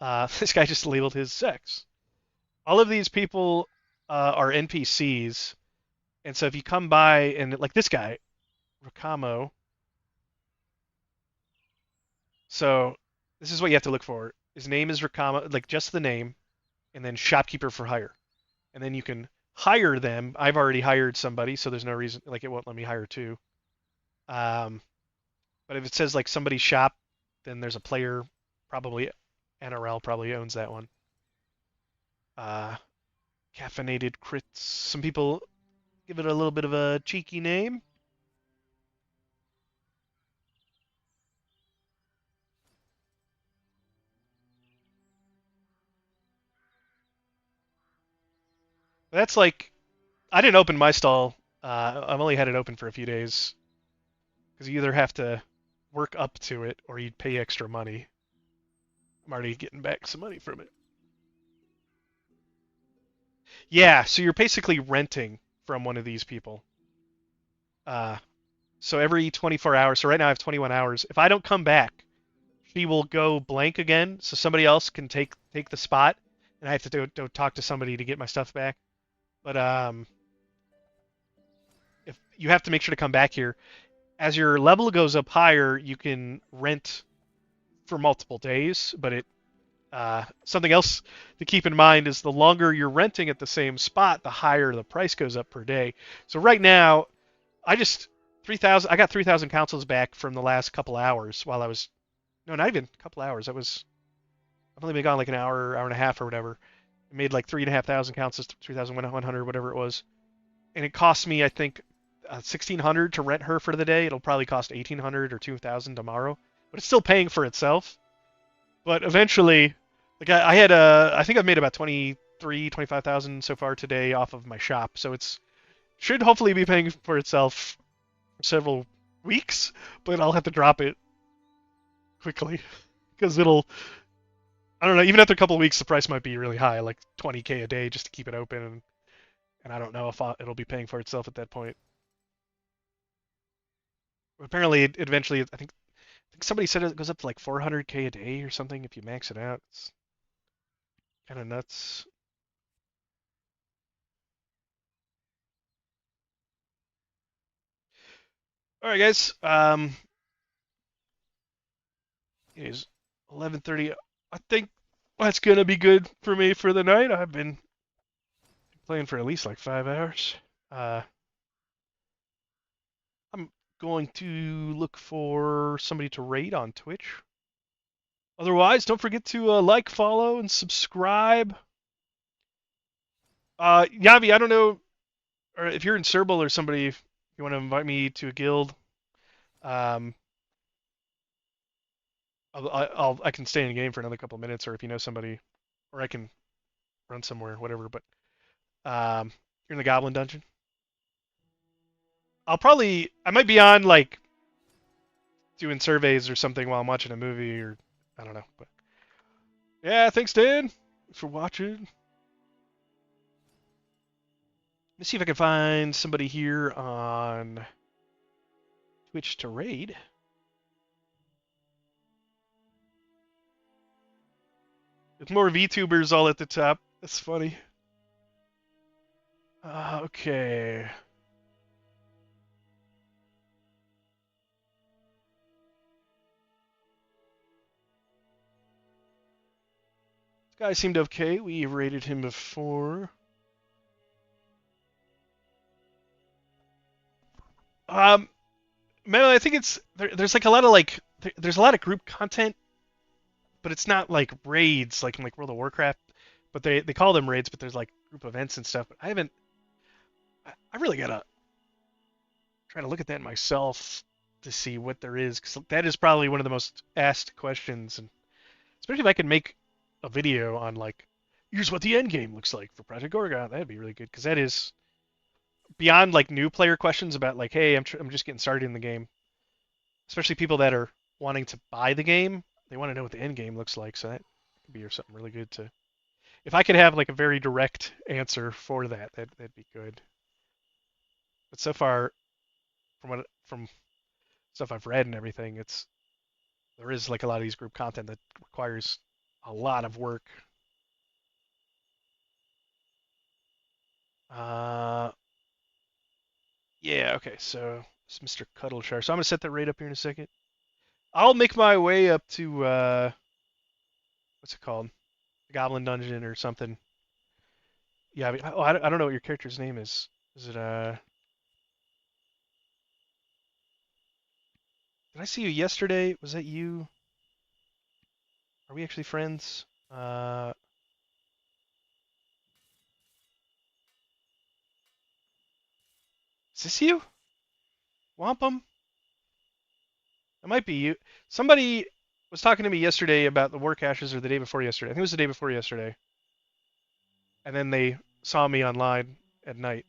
this guy just labeled his sex. All of these people are NPCs, and so if you come by and like this guy, Rakamo. So this is what you have to look for. His name is Rakamo, like just the name, and then shopkeeper for hire, and then you can hire them. I've already hired somebody, so there's no reason like it won't let me hire two. Um, but if it says like somebody's shop, then there's a player, probably NRL probably owns that one. Caffeinated crits. Some people give it a little bit of a cheeky name. That's like, I didn't open my stall. I've only had it open for a few days because you either have to work up to it or you'd pay extra money. I'm already getting back some money from it. Yeah, so you're basically renting from one of these people. Uh, so every 24 hours, so right now I have 21 hours. If I don't come back, she will go blank again, so somebody else can take the spot, and I have to go talk to somebody to get my stuff back. But if you have to make sure to come back here, as your level goes up higher, you can rent for multiple days. But something else to keep in mind is the longer you're renting at the same spot, the higher the price goes up per day. So right now, I got 3,000 councils back from the last couple hours while I was No, not even a couple hours. I've only been gone like an hour, hour and a half or whatever. I made like 3,500 counts, 3,100, whatever it was, and it cost me I think 1,600 to rent her for the day. It'll probably cost 1,800 or 2,000 tomorrow, but it's still paying for itself. But eventually, like I had I think I've made about 25,000 so far today off of my shop, so it's should hopefully be paying for itself for several weeks, but I'll have to drop it quickly because it'll I don't know. Even after a couple of weeks, the price might be really high, like 20K a day just to keep it open, and I don't know if it'll be paying for itself at that point. But apparently, it eventually, I think somebody said it goes up to like 400K a day or something if you max it out. It's kind of nuts. All right, guys. It is 11:30. I think that's gonna be good for me for the night. I've been playing for at least like 5 hours. Uh, I'm going to look for somebody to raid on Twitch. Otherwise, don't forget to like, follow, and subscribe. Yavi, I don't know, or if you're in Serble or somebody, if you want to invite me to a guild, um, I can stay in the game for another couple of minutes, or if you know somebody, or I can run somewhere, whatever. But you're in the Goblin Dungeon. I might be on like doing surveys or something while I'm watching a movie, or I don't know. But yeah, thanks, Dan, for watching. Let me see if I can find somebody here on Twitch to raid. With more VTubers all at the top. That's funny. Okay. This guy seemed okay. We rated him before. Um, man, I think there's like a lot of there's a lot of group content, but it's not like raids like in like World of Warcraft. But they call them raids, but there's like group events and stuff. But I haven't. I really gotta try to look at that myself to see what there is, because that is probably one of the most asked questions, and especially if I could make a video on like, here's what the end game looks like for Project Gorgon, that'd be really good, because that is beyond like new player questions about like, hey, I'm just getting started in the game, especially people that are wanting to buy the game, they want to know what the end game looks like, so that could be something really good to. If I could have like a very direct answer for that'd be good. But so far, from stuff I've read and everything, there is like a lot of these group content that requires a lot of work. Uh, yeah, okay, so it's Mr. Cuddleshire. So I'm gonna set that right up here in a second. I'll make my way up to what's it called? The Goblin Dungeon or something. Yeah, I don't know what your character's name is. Is it Did I see you yesterday? Was that you? Are we actually friends? Is this you? Wampum? It might be you. Somebody was talking to me yesterday about the war caches, or the day before yesterday. I think it was the day before yesterday. And then they saw me online at night.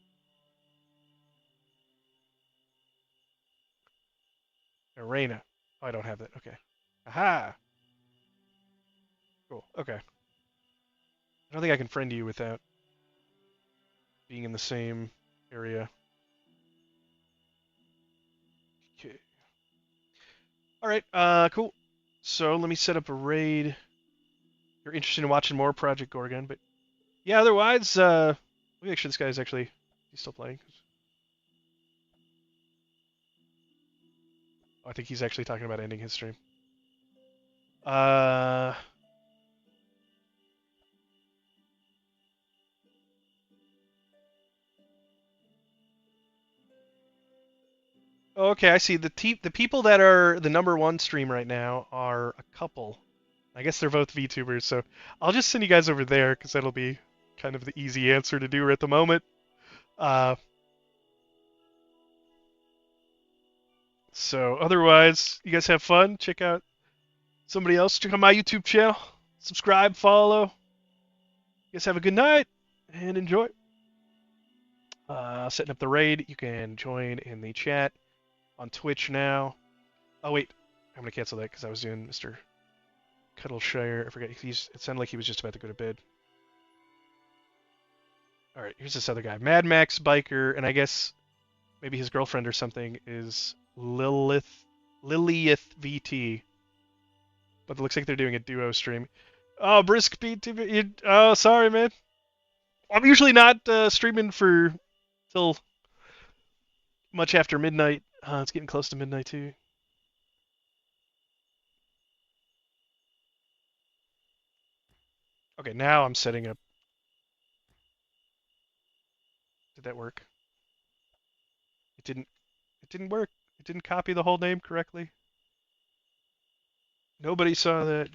Arena. Oh, I don't have that. Okay. Aha. Cool. Okay. I don't think I can friend you without being in the same area. Okay. All right. Cool. So let me set up a raid. You're interested in watching more Project Gorgon, but yeah. Otherwise, let me make sure this guy's actually he's still playing. Oh, I think he's actually talking about ending his stream. Uh. Okay, I see. The people that are the number one stream right now are a couple. I guess they're both VTubers, so I'll just send you guys over there because that'll be kind of the easy answer to do at the moment. Uh, so otherwise, you guys have fun. Check out somebody else. Check out my YouTube channel. Subscribe, follow. You guys have a good night and enjoy. Setting up the raid. You can join in the chat on Twitch now. Oh wait, I'm gonna cancel that because I was doing Mr. Cuddleshire. I forget. It sounded like he was just about to go to bed. All right, here's this other guy, Mad Max Biker, and I guess maybe his girlfriend or something is Lilith VT. But it looks like they're doing a duo stream. Oh, Brisk BT. Oh, sorry, man. I'm usually not streaming for till much after midnight. It's getting close to midnight too. Okay, now I'm setting up. Did that work? It didn't. It didn't work. It didn't copy the whole name correctly. Nobody saw that.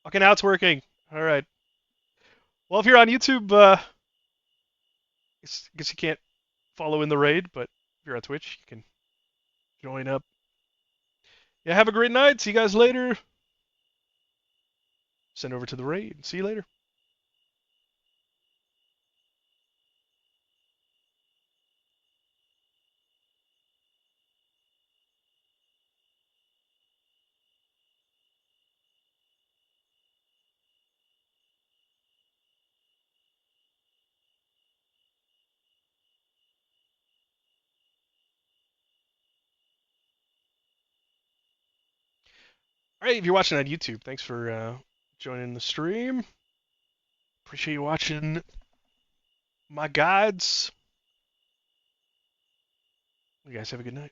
Okay, now it's working. All right. Well, if you're on YouTube, guess you can't follow in the raid, but if you're on Twitch, you can join up. Yeah, have a great night. See you guys later. Send over to the raid. See you later. All right, if you're watching on YouTube, thanks for joining the stream. Appreciate you watching my guides. You guys have a good night.